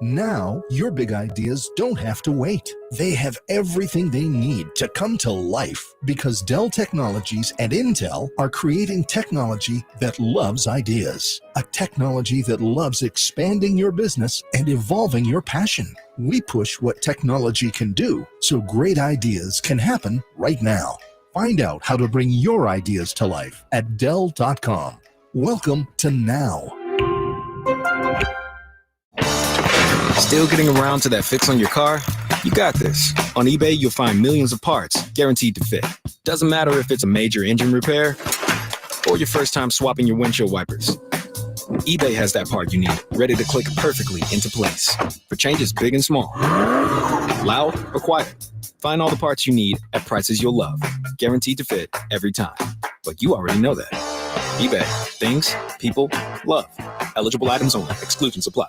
Now, your big ideas don't have to wait. They have everything they need to come to life because Dell Technologies and Intel are creating technology that loves ideas. A technology that loves expanding your business and evolving your passion. We push what technology can do so great ideas can happen right now. Find out how to bring your ideas to life at Dell.com. Welcome to Now.
Still getting around to that fix on your car? You got this. On eBay, you'll find millions of parts guaranteed to fit. Doesn't matter if it's a major engine repair or your first time swapping your windshield wipers. eBay has that part you need, ready to click perfectly into place for changes big and small. Loud or quiet, find all the parts you need at prices you'll love, guaranteed to fit every time. But you already know that. eBay, things, people, love. Eligible items only. Exclusions apply.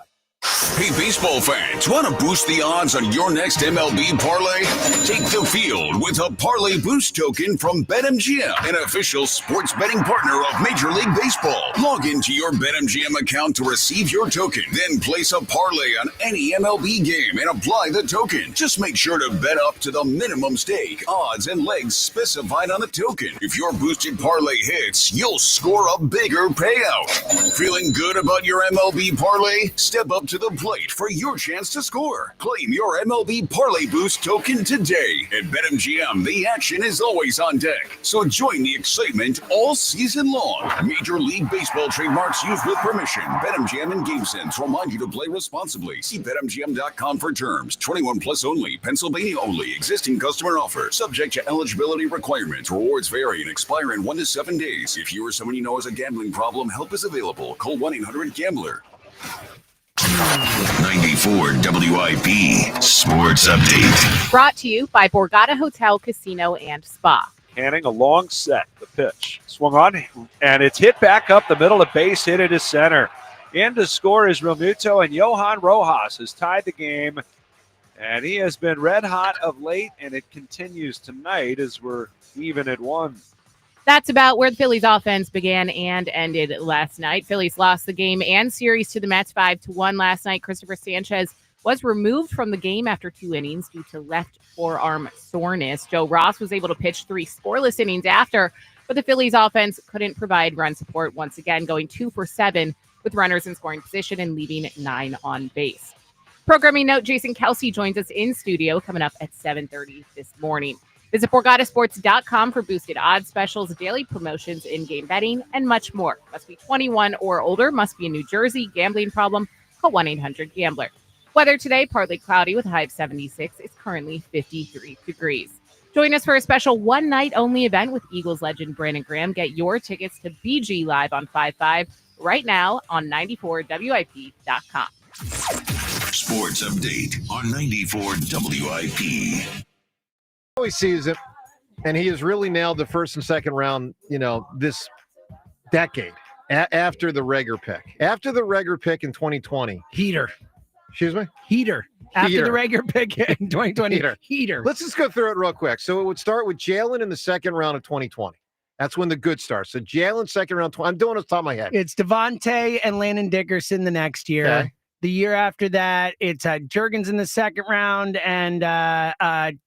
Hey, baseball fans, want to boost the odds on your next MLB parlay? Take the field with a Parlay Boost token from BetMGM, an official sports betting partner of Major League Baseball. Log into your BetMGM account to receive your token, then place a parlay on any MLB game and apply the token. Just make sure to bet up to the minimum stake, odds, and legs specified on the token. If your boosted parlay hits, you'll score a bigger payout. Feeling good about your MLB parlay? Step up to the plate for your chance to score. Claim your MLB Parlay Boost token today. At BetMGM, the action is always on deck. So join the excitement all season long. Major League Baseball trademarks used with permission. BetMGM and GameSense remind you to play responsibly. See BetMGM.com for terms. 21 plus only. Pennsylvania only. Existing customer offer. Subject to eligibility requirements. Rewards vary and expire in 1 to 7 days. If you or someone you know has a gambling problem, help is available. Call 1-800-GAMBLER. 94 WIP Sports Update.
Brought to you by Borgata Hotel, Casino, and Spa.
Canning a long set. The pitch swung on, and it's hit back up the middle. A base hit into center. In to score is Realmuto, and Johan Rojas has tied the game. And he has been red hot of late, and it continues tonight as we're even at 1.
That's about where the Phillies offense began and ended last night. Phillies lost the game and series to the Mets 5-1 last night. Christopher Sanchez was removed from the game after 2 innings due to left forearm soreness. Joe Ross was able to pitch 3 scoreless innings after, but the Phillies offense couldn't provide run support once again, going 2 for 7 with runners in scoring position and leaving 9 on base. Programming note, Jason Kelsey joins us in studio coming up at 7:30 this morning. Visit BorgataSports.com for boosted odds specials, daily promotions, in-game betting, and much more. Must be 21 or older. Must be in New Jersey. Gambling problem? Call 1-800-GAMBLER. Weather today, partly cloudy with a high of 76. It's currently 53 degrees. Join us for a special one-night-only event with Eagles legend Brandon Graham. Get your tickets to BG Live on 5-5 right now on 94WIP.com.
Sports update on 94 WIP.
Always sees it, and he has really nailed the first and second round, this decade after the Reagor pick. After the Reagor pick in 2020.
Heater.
Excuse me?
Heater. After the Reagor pick in 2020. Heater.
Let's just go through it real quick. So it would start with Jalen in the second round of 2020. That's when the good starts. So Jalen, second round, I'm doing it off the top of my head.
It's Devontae and Landon Dickerson the next year.
Okay.
The year after that, it's Juergens in the second round and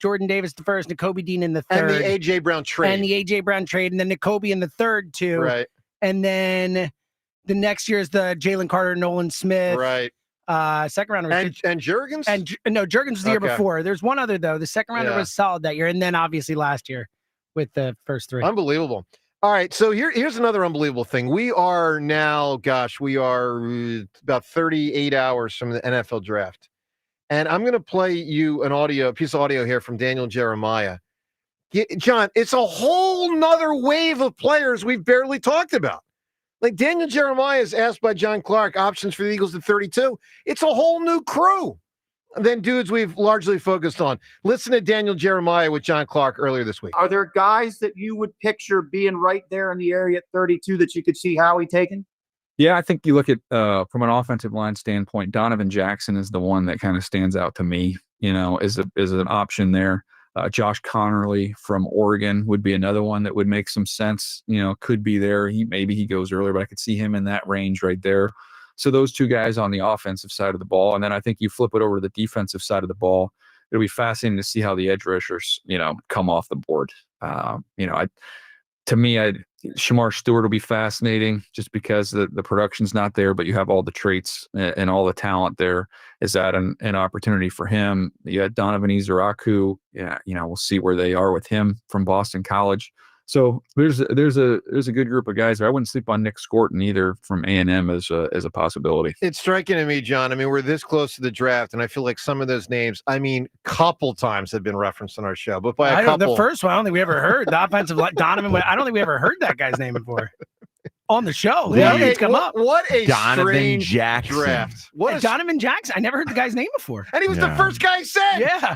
Jordan Davis the first, Nakobe Dean in the third.
And the A.J. Brown trade.
And then Nakobe in the third, too.
Right.
And then the next year is the Jalen Carter, Nolan Smith.
Right.
Second rounder.
And Juergens?
No, Juergens was the year before. There's one other, though. The second rounder was solid that year. And then, obviously, last year with the first three.
Unbelievable. All right, so here's another unbelievable thing. We are now, we are about 38 hours from the NFL draft. And I'm going to play you a piece of audio here from Daniel Jeremiah. John, it's a whole nother wave of players we've barely talked about. Like Daniel Jeremiah is asked by John Clark, options for the Eagles at 32. It's a whole new crew than dudes we've largely focused on. Listen to Daniel Jeremiah with John Clark earlier this week.
Are there guys that you would picture being right there in the area at 32 that you could see Howie taking?
Yeah, I think you look at from an offensive line standpoint, Donovan Jackson is the one that kind of stands out to me, as an option there. Josh Connerly from Oregon would be another one that would make some sense, could be there. Maybe he goes earlier, but I could see him in that range right there. So those two guys on the offensive side of the ball. And then I think you flip it over to the defensive side of the ball. It'll be fascinating to see how the edge rushers, come off the board. Shamar Stewart will be fascinating just because the production's not there, but you have all the traits and all the talent there. Is that an opportunity for him? You had Donovan Izaraku. Yeah, we'll see where they are with him from Boston College. So there's a good group of guys there. I wouldn't sleep on Nick Scorton either from A&M as a possibility.
It's striking to me, John. I mean, we're this close to the draft, and I feel like some of those names, couple times have been referenced on our show, but by a couple.
The first one, I don't think we ever heard the offensive Donovan. I don't think we ever heard that guy's name before on the show. It's come up.
What a
Donovan
strange
Jackson.
draft.
Donovan Jackson. I never heard the guy's name before.
And he was the first guy said.
Yeah.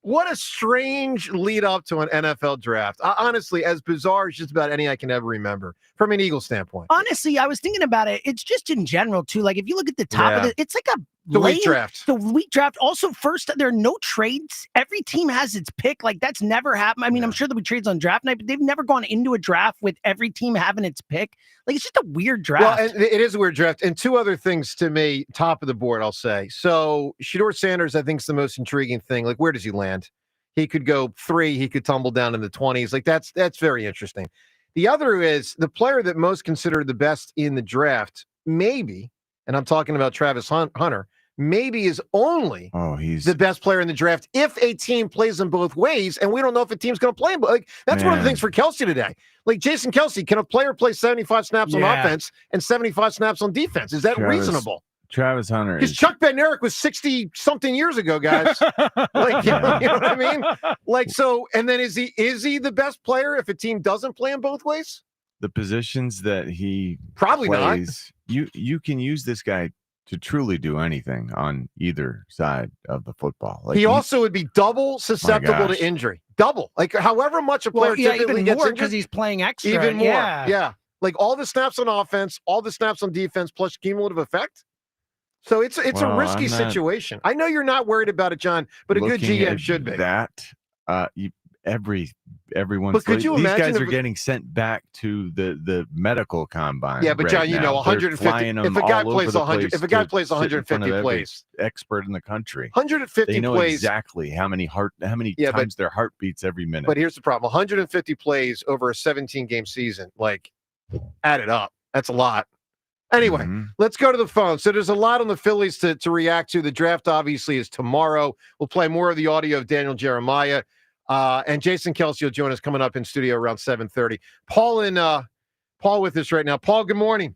What a strange lead up to an NFL draft. Honestly, as bizarre as just about any I can ever remember from an Eagles standpoint.
Honestly, I was thinking about it. It's just in general, too. Like, if you look at the top of it, it's like
the weak draft.
The weak draft. Also, first, there are no trades. Every team has its pick. Like, that's never happened. I mean, I'm sure there'll be trades on draft night, but they've never gone into a draft with every team having its pick. Like, it's just a weird draft.
Well, it is a weird draft. And two other things to me, top of the board, I'll say. So, Shedeur Sanders, I think, is the most intriguing thing. Like, where does he land? He could go 3. He could tumble down in the 20s. Like, that's very interesting. The other is the player that most considered the best in the draft, maybe, and I'm talking about Travis Hunter, maybe is only the best player in the draft if a team plays them both ways, and we don't know if a team's going to play him. But that's one of the things for Kelsey today. Like, Jason Kelsey, can a player play 75 snaps on offense and 75 snaps on defense? Is that reasonable?
Travis Hunter.
Because Chuck Bednarik was 60-something years ago, guys. Like, you know what I mean? Like, so, and then is he the best player if a team doesn't play him both ways?
The positions that he
probably
plays, not. You can use this guy to truly do anything on either side of the football. Like,
he also would be double susceptible to injury. Double. Like, however much a player typically gets injured,
because he's playing extra.
Even more. Yeah. Like, all the snaps on offense, all the snaps on defense, plus cumulative effect. So it's a risky situation. I know you're not worried about it, John, but a good GM should be.
Everyone.
But could you
these
imagine
guys are getting sent back to the medical combine?
Yeah, but John, 150. If a guy plays 100, if a guy plays 150 plays,
expert in the country,
150
they know
plays
exactly how many times their heart beats every minute.
But here's the problem: 150 plays over a 17-game season. Like, add it up. That's a lot. Anyway, let's go to the phone. So there's a lot on the Phillies to react to. The draft obviously is tomorrow. We'll play more of the audio of Daniel Jeremiah. And Jason Kelsey will join us coming up in studio around 7:30. Paul with us right now. Paul, good morning.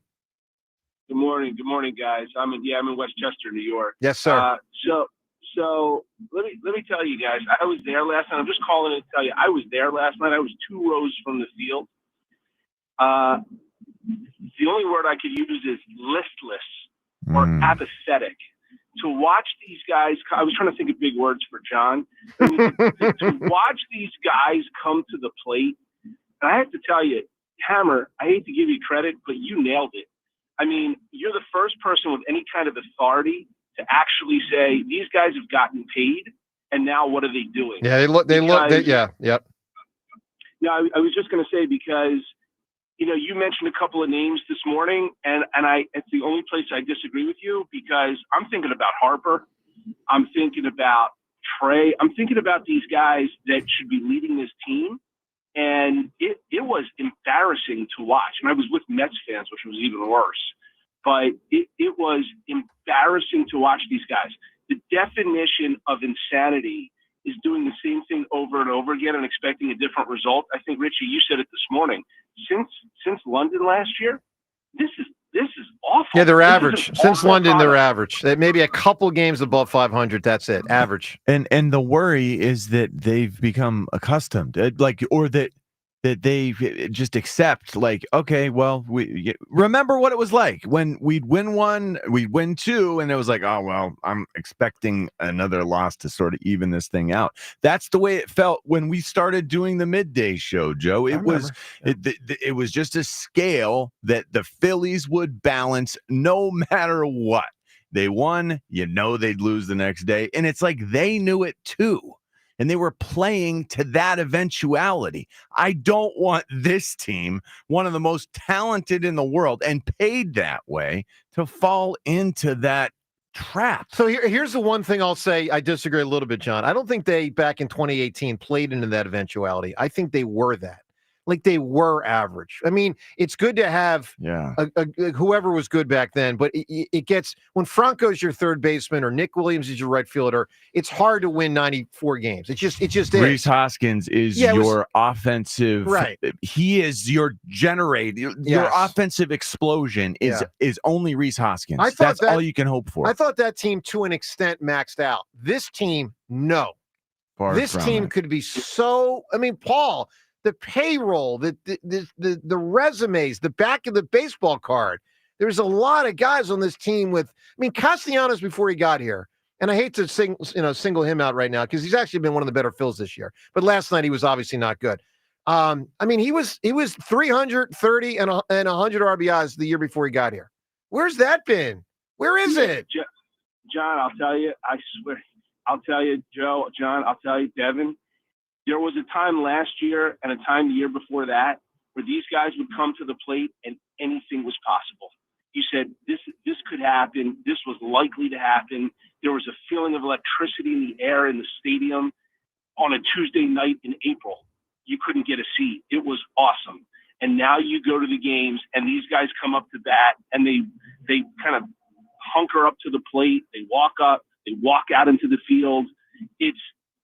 Good morning, guys. I'm in Westchester, New York.
Yes, sir.
So let me tell you guys, I was there last night. I'm just calling in to tell you, I was there last night. I was 2 rows from the field. The only word I could use is listless or apathetic. To watch these guys, I was trying to think of big words for John. To watch these guys come to the plate, and I have to tell you, Hammer, I hate to give you credit, but you nailed it. I mean, you're the first person with any kind of authority to actually say these guys have gotten paid, and now what are they doing?
Yeah, yep.
No, I was just going to say, because you mentioned a couple of names this morning, and it's the only place I disagree with you, because I'm thinking about Harper. I'm thinking about Trey. I'm thinking about these guys that should be leading this team. And it was embarrassing to watch. And I was with Mets fans, which was even worse. But it was embarrassing to watch these guys. The definition of insanity is doing the same thing over and over again and expecting a different result. I think, Richie, you said it this morning. Since London last year, this is awful.
Yeah, they're average. Since London, they're average. Maybe a couple games above 500. That's it. Average.
And the worry is that they've become accustomed, or that they just accept, okay, well, we remember what it was like when we'd win one, we'd win two, and it was like, oh, well, I'm expecting another loss to sort of even this thing out. That's the way it felt when we started doing the midday show, Joe. It was just a scale that the Phillies would balance no matter what. They won, they'd lose the next day, and it's like they knew it too. And they were playing to that eventuality. I don't want this team, one of the most talented in the world and paid that way, to fall into that trap.
So here's the one thing I'll say. I disagree a little bit, John. I don't think they, back in 2018, played into that eventuality. I think they were that. They were average. I mean, it's good to have whoever was good back then, but it gets, when Franco's your third baseman or Nick Williams is your right fielder, it's hard to win 94 games. It just is.
Rhys Hoskins is your offensive.
Right.
He is your generator. Your offensive explosion is only Rhys Hoskins. That's all you can hope for.
I thought that team, to an extent, maxed out. This team, no. This team could be so. I mean, Paul. The payroll, the resumes, the back of the baseball card. There's a lot of guys on this team Castellanos before he got here, and I hate to single him out right now because he's actually been one of the better Phils this year. But last night he was obviously not good. He was 330 and 100 RBIs the year before he got here. Where's that been? Where is it?
John, I'll tell you, I swear. I'll tell you, Joe, John, I'll tell you, Devin. There was a time last year and a time the year before that where these guys would come to the plate and anything was possible. You said this could happen. This was likely to happen. There was a feeling of electricity in the air in the stadium on a Tuesday night in April. You couldn't get a seat. It was awesome. And now you go to the games and these guys come up to bat and they kind of hunker up to the plate. They walk up. They walk out into the field.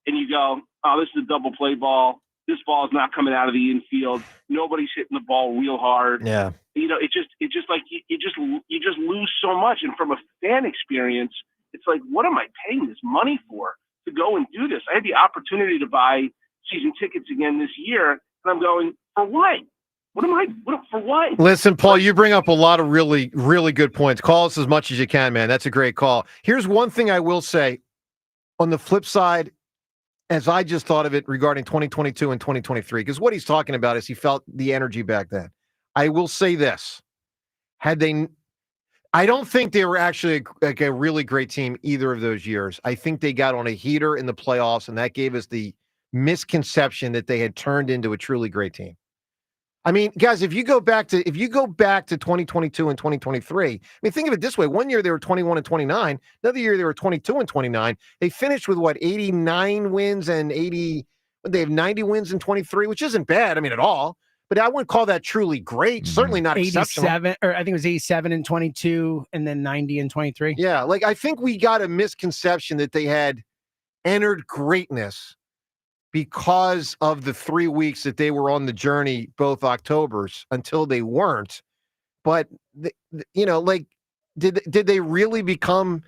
And you go, oh, this is a double play ball. This ball is not coming out of the infield. Nobody's hitting the ball real hard.
Yeah.
It just like you just lose so much. And from a fan experience, it's like, what am I paying this money for to go and do this? I had the opportunity to buy season tickets again this year, and I'm going, for what? For what?
Listen, Paul, you bring up a lot of really, really good points. Call us as much as you can, man. That's a great call. Here's one thing I will say. On the flip side, as I just thought of it regarding 2022 and 2023, because what he's talking about is he felt the energy back then. I will say this. I don't think they were actually a really great team either of those years. I think they got on a heater in the playoffs, and that gave us the misconception that they had turned into a truly great team. I mean, guys, if you go back to 2022 and 2023, think of it this way. One year they were 21 and 29. Another year they were 22 and 29. They finished with 89 wins and 80. They have 90 wins in 23, which isn't bad. At all. But I wouldn't call that truly great. Certainly not
87, or I think it was 87 and 22, and then 90 and 23.
Yeah, I think we got a misconception that they had entered greatness because of the 3 weeks that they were on the journey, both Octobers, until they weren't. But, did they really become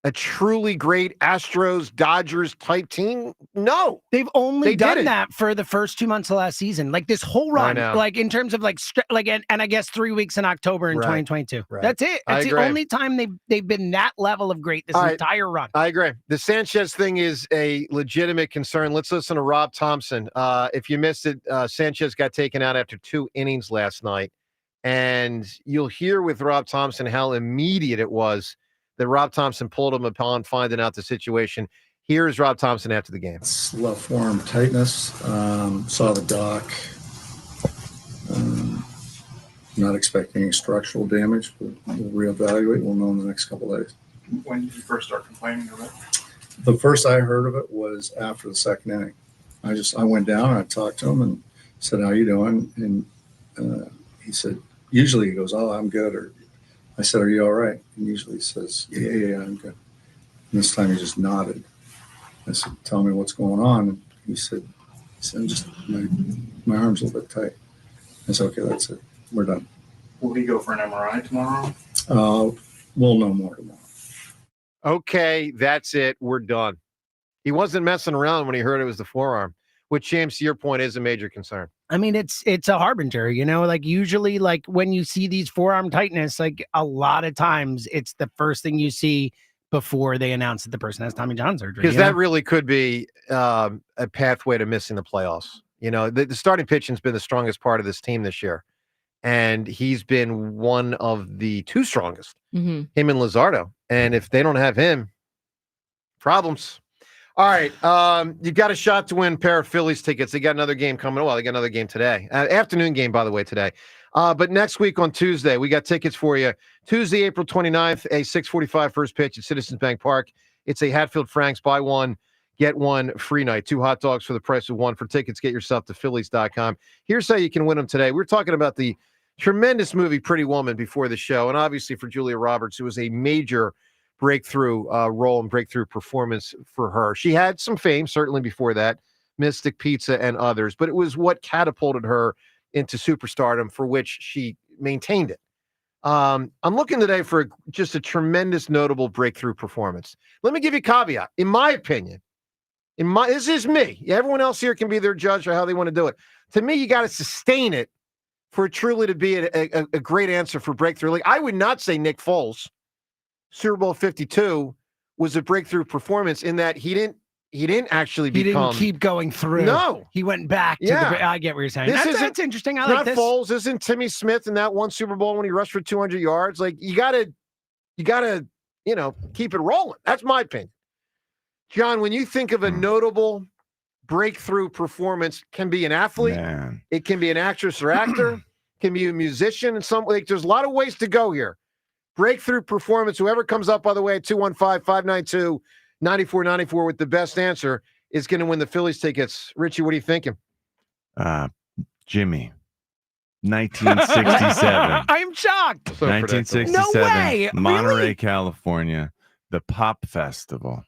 a truly great Astros, Dodgers type team? No.
They've only done that for the first 2 months of last season. Like this whole run, like in terms of like and I guess 3 weeks in October in 2022.
Right.
That's it. That's the only time they've been that level of great this entire run.
I agree. The Sanchez thing is a legitimate concern. Let's listen to Rob Thompson. If you missed it, Sanchez got taken out after 2 innings last night. And you'll hear with Rob Thompson how immediate it was that Rob Thompson pulled him upon finding out the situation. Here's Rob Thompson after the game.
It's left forearm tightness. Saw the doc. Not expecting any structural damage. We'll reevaluate. We'll know in the next couple of days.
When did you first start complaining of it?
The first I heard of it was after the second inning. I went down and I talked to him and said, "How you doing?" And he said, usually he goes, "Oh, I'm good," or I said, "Are you all right?" And usually he says, yeah, I'm good. And this time he just nodded. I said, "Tell me what's going on." And he said just my arm's a little bit tight. I said, "Okay, that's it. We're done."
Will he go for an MRI tomorrow?
We'll know more tomorrow.
Okay, that's it. We're done. He wasn't messing around when he heard it was the forearm, which, James, to your point, is a major concern.
I mean, it's a harbinger, like usually like when you see these forearm tightness, like a lot of times it's the first thing you see before they announce that the person has Tommy John surgery.
Because that really could be a pathway to missing the playoffs. The starting pitching's been the strongest part of this team this year. And he's been one of the 2 strongest, him and Luzardo. And if they don't have him, problems. All right, you've got a shot to win a pair of Phillies tickets. They got another game coming. Well, they got another game today. Afternoon game, by the way, today. But next week on Tuesday, we got tickets for you. Tuesday, April 29th, a 6:45 first pitch at Citizens Bank Park. It's a Hatfield Franks buy one, get one free night. 2 hot dogs for the price of 1. For tickets, get yourself to Phillies.com. Here's how you can win them today. We're talking about the tremendous movie Pretty Woman before the show, and obviously for Julia Roberts, it was a major breakthrough role and breakthrough performance for her. She had some fame, certainly before that, Mystic Pizza and others, but it was what catapulted her into superstardom, for which she maintained it. I'm looking today for just a tremendous, notable breakthrough performance. Let me give you a caveat. In my opinion, this is me. Everyone else here can be their judge or how they want to do it. To me, you got to sustain it for it truly to be a great answer for breakthrough. Like, I would not say Nick Foles, Super Bowl 52, was a breakthrough performance in that he didn't actually become.
He didn't keep going through.
No,
he went back. I get what you're saying. That's interesting. I like this.
Foles isn't Timmy Smith in that one Super Bowl when he rushed for 200 yards. Like, you gotta, keep it rolling. That's my opinion. John, when you think of a notable breakthrough performance, can be an athlete, it can be an actress or actor, can be a musician, and there's a lot of ways to go here. Breakthrough performance, whoever comes up, by the way, at 215-592-9494 with the best answer is going to win the Phillies tickets. Richie, what are you thinking?
Jimmy, 1967.
I'm shocked.
So
1967,
no way.
Monterey,
Really?
California, the Pop Festival.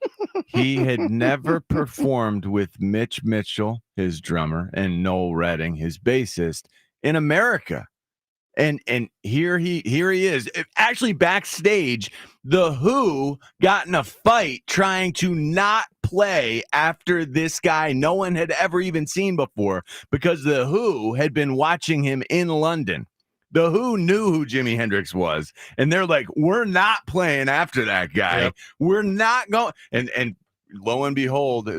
He had never performed with Mitch Mitchell, his drummer, and Noel Redding, his bassist, in America. And here he is. Actually, backstage, the Who got in a fight trying to not play after this guy no one had ever even seen before, because the Who had been watching him in London. The Who knew who Jimi Hendrix was, and they're like, "We're not playing after that guy. Yep. We're not going." And lo and behold,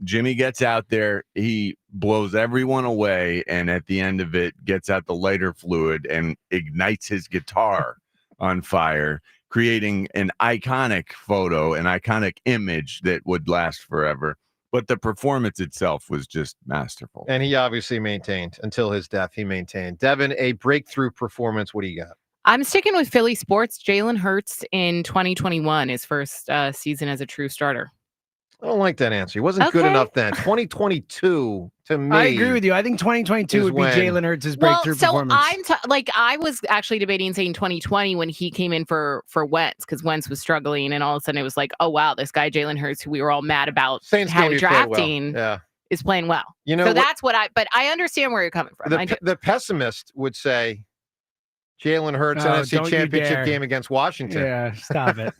Jimmy gets out there, he blows everyone away, and at the end of it, gets out the lighter fluid and ignites his guitar on fire, creating an iconic photo, an iconic image that would last forever. But the performance itself was just masterful.
And he obviously maintained until his death. He maintained. Devin, a breakthrough performance. What do you got?
I'm sticking with Philly sports. Jalen Hurts in 2021, his first season as a true starter.
I don't like that answer. He wasn't good enough then. 2022, to me.
I agree with you. I think 2022 would be Jalen Hurts' breakthrough performance.
I was actually debating saying 2020 when he came in for Wentz, because Wentz was struggling, and all of a sudden it was like, oh wow, this guy Jalen Hurts, who we were all mad about how he drafting, is playing well. So that's but I understand where you're coming from.
The pessimist would say Jalen Hurts NFC Championship game against Washington.
Yeah, stop it.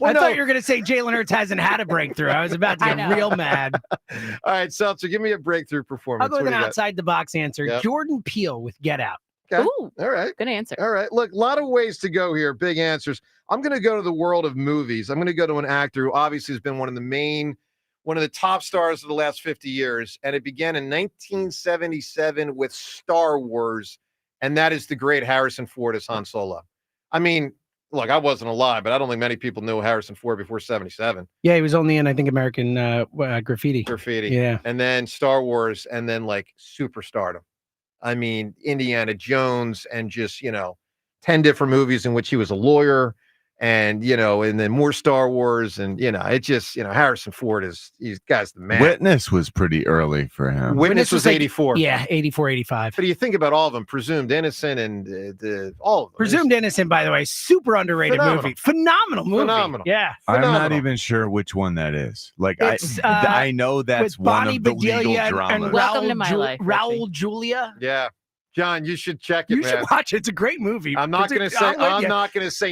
Well,
I thought you were going to say Jalen Hurts hasn't had a breakthrough. I was about to get real mad.
All right, Seltzer, give me a breakthrough performance.
I'll go with an outside-the-box answer. Yep. Jordan Peele with Get Out.
Okay.
Ooh,
all right.
Good answer.
All right. Look, a lot of ways to go here. Big answers. I'm going to go to the world of movies. I'm going to go to an actor who obviously has been one of the top stars of the last 50 years. And it began in 1977 with Star Wars. And that is the great Harrison Ford as Han Solo. I mean, look, I wasn't alive, but I don't think many people knew Harrison Ford before 77.
Yeah, he was only in, I think, American Graffiti.
Yeah. And then Star Wars, and then like superstardom. I mean, Indiana Jones, and just, 10 different movies in which he was a lawyer, and, and then more Star Wars. And, it just, Harrison Ford guy's the man.
Witness was pretty early for him.
Witness was 84.
Yeah, 84, 85.
But you think about all of them, Presumed Innocent and all of them.
Presumed Innocent, by the way, super underrated movie. Phenomenal movie.
Phenomenal.
Yeah.
I'm not even sure which one that is. Like, I know that's one of the legal dramas.
And
Welcome to my life.
Raul Julia.
Yeah. John, you should check it.
You should watch it. It's a great movie.
I'm not going to say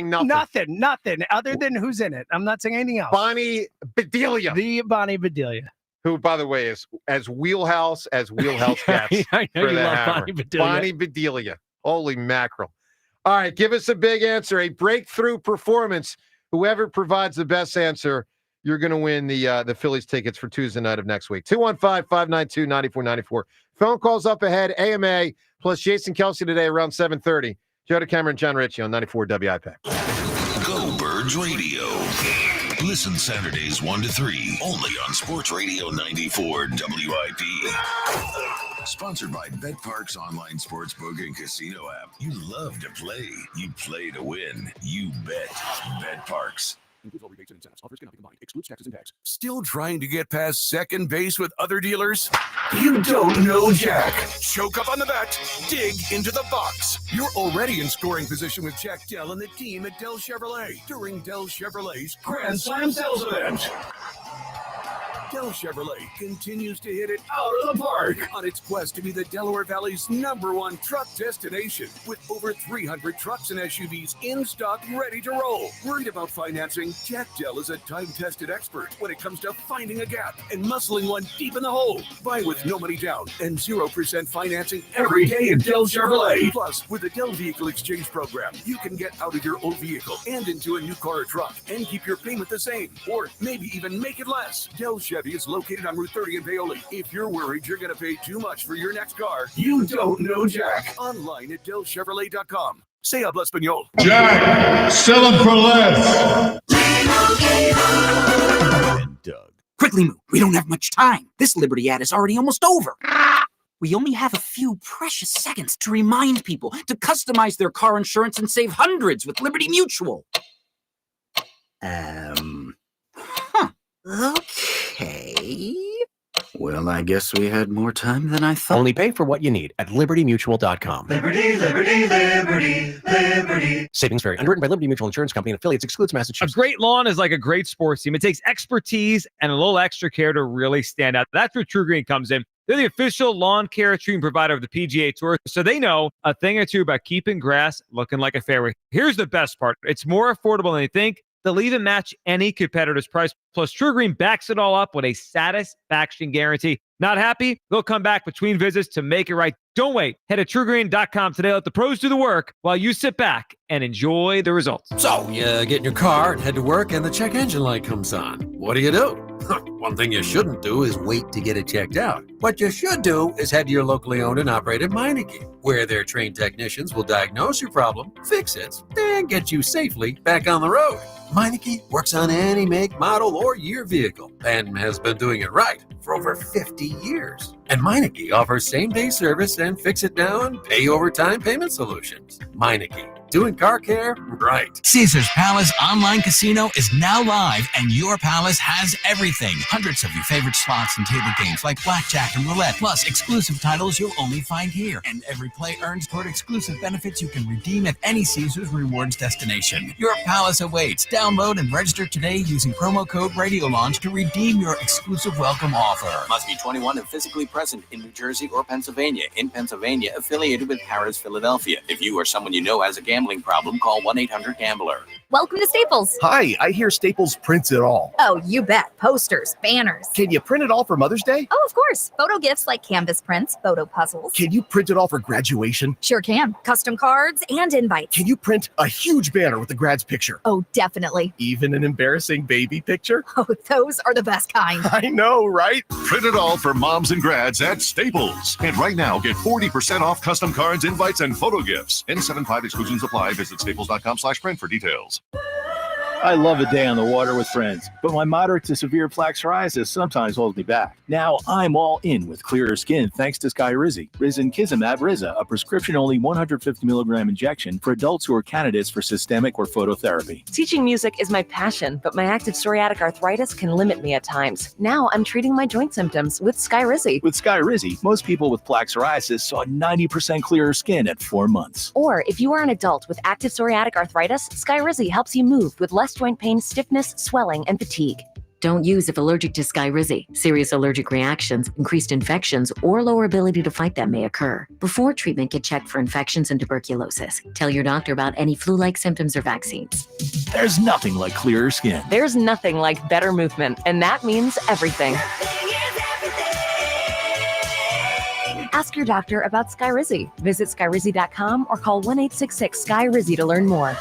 nothing.
Nothing other than who's in it. I'm not saying anything else.
Bonnie Bedelia.
The Bonnie Bedelia.
Who, by the way, is as wheelhouse gets.
I know you love Bonnie Bedelia.
Bonnie Bedelia. Holy mackerel. All right, give us a big answer, a breakthrough performance. Whoever provides the best answer, you're going to win the Phillies tickets for Tuesday night of next week. 215-592-9494. Phone calls up ahead. AMA plus Jason Kelsey today around 7:30. Joe DeCamera and John Ritchie on 94 WIP.
Go Birds Radio. Listen Saturdays 1 to 3 only on Sports Radio 94 WIP. Sponsored by BetParks online sportsbook and casino app. You love to play. You play to win. You bet. BetParks.
Includes all rebates and incentives. Offers cannot be combined. Excludes taxes and tags.
Still trying to get past second base with other dealers? You don't know Jack. Choke up on the bat. Dig into the box. You're already in scoring position with Jack Dell and the team at Dell Chevrolet during Dell Chevrolet's Grand Slam Sales Event. Dell Chevrolet continues to hit it out of the park on its quest to be the Delaware Valley's #1 truck destination with over 300 trucks and SUVs in stock ready to roll. Worried about financing? Jack Dell is a time-tested expert when it comes to finding a gap and muscling one deep in the hole. Buy with no money down and 0% financing every day at Dell Chevrolet. Plus, with the Dell Vehicle Exchange Program, you can get out of your old vehicle and into a new car or truck and keep your payment the same, or maybe even make it less. Dell Chevy is located on Route 30 in Paoli. If you're worried you're going to pay too much for your next car, you don't know Jack. Online at DellChevrolet.com. Say habla español.
Jack, sell them for less.
And Doug.
Quickly move. We don't have much time. This Liberty ad is already almost over. We only have a few precious seconds to remind people to customize their car insurance and save hundreds with Liberty Mutual. Okay. Well, I guess we had more time than I thought.
Only pay for what you need at libertymutual.com.
Liberty, liberty, liberty, liberty.
Savings vary. Underwritten by Liberty Mutual Insurance Company and affiliates. Excludes Massachusetts.
A great lawn is like a great sports team. It takes expertise and a little extra care to really stand out. That's where True Green comes in. They're the official lawn care treatment provider of the PGA Tour, so they know a thing or two about keeping grass looking like a fairway. Here's the best part. It's more affordable than you think. They'll even match any competitor's price. Plus, True Green backs it all up with a satisfaction guarantee. Not happy? They'll come back between visits to make it right. Don't wait. Head to TrueGreen.com today. Let the pros do the work while you sit back and enjoy the results.
So, you get in your car and head to work, and the check engine light comes on. What do? One thing you shouldn't do is wait to get it checked out. What you should do is head to your locally owned and operated Meineke, where their trained technicians will diagnose your problem, fix it, and get you safely back on the road. Meineke works on any make, model, or year vehicle and has been doing it right for over 50 years. And Meineke offers same-day service and fix-it-now and pay-over-time payment solutions. Meineke, Doing car care? Right.
Caesar's Palace Online Casino is now live, and your palace has everything. Hundreds of your favorite slots and table games like blackjack and roulette, plus exclusive titles you'll only find here. And every play earns toward exclusive benefits you can redeem at any Caesar's Rewards destination. Your palace awaits. Download and register today using promo code Radio Launch to redeem your exclusive welcome offer.
Must be 21 and physically present in New Jersey or Pennsylvania. In Pennsylvania, affiliated with Harrah's Philadelphia. If you or someone you know has a gambling problem, call 1-800-GAMBLER.
Welcome to Staples.
Hi, I hear Staples prints it all.
Oh, you bet. Posters, banners.
Can you print it all for Mother's Day?
Oh, of course. Photo gifts like canvas prints, photo puzzles.
Can you print it all for graduation?
Sure can. Custom cards and invites.
Can you print a huge banner with the grad's picture?
Oh, definitely.
Even an embarrassing baby picture?
Oh, those are the best kind.
I know, right?
Print it all for moms and grads at Staples. And right now, get 40% off custom cards, invites, and photo gifts. N75 exclusions apply. Visit staples.com/print for details.
I love a day on the water with friends, but my moderate to severe plaque psoriasis sometimes holds me back. Now I'm all in with clearer skin thanks to Skyrizi. Risankizumab Riza, a prescription-only 150 milligram injection for adults who are candidates for systemic or phototherapy.
Teaching music is my passion, but my active psoriatic arthritis can limit me at times. Now I'm treating my joint symptoms with Skyrizi.
With Skyrizi, most people with plaque psoriasis saw 90% clearer skin at 4 months.
Or if you are an adult with active psoriatic arthritis, Skyrizi helps you move with less joint pain, stiffness, swelling, and fatigue.
Don't use if allergic to Skyrizi. Serious allergic reactions, increased infections, or lower ability to fight them may occur. Before treatment, get checked for infections and tuberculosis. Tell your doctor about any flu-like symptoms or vaccines.
There's nothing like clearer skin.
There's nothing like better movement, and that means everything. Ask your doctor about Skyrizi. Visit Skyrizi.com or call 1-866-SKY-RIZI to learn more.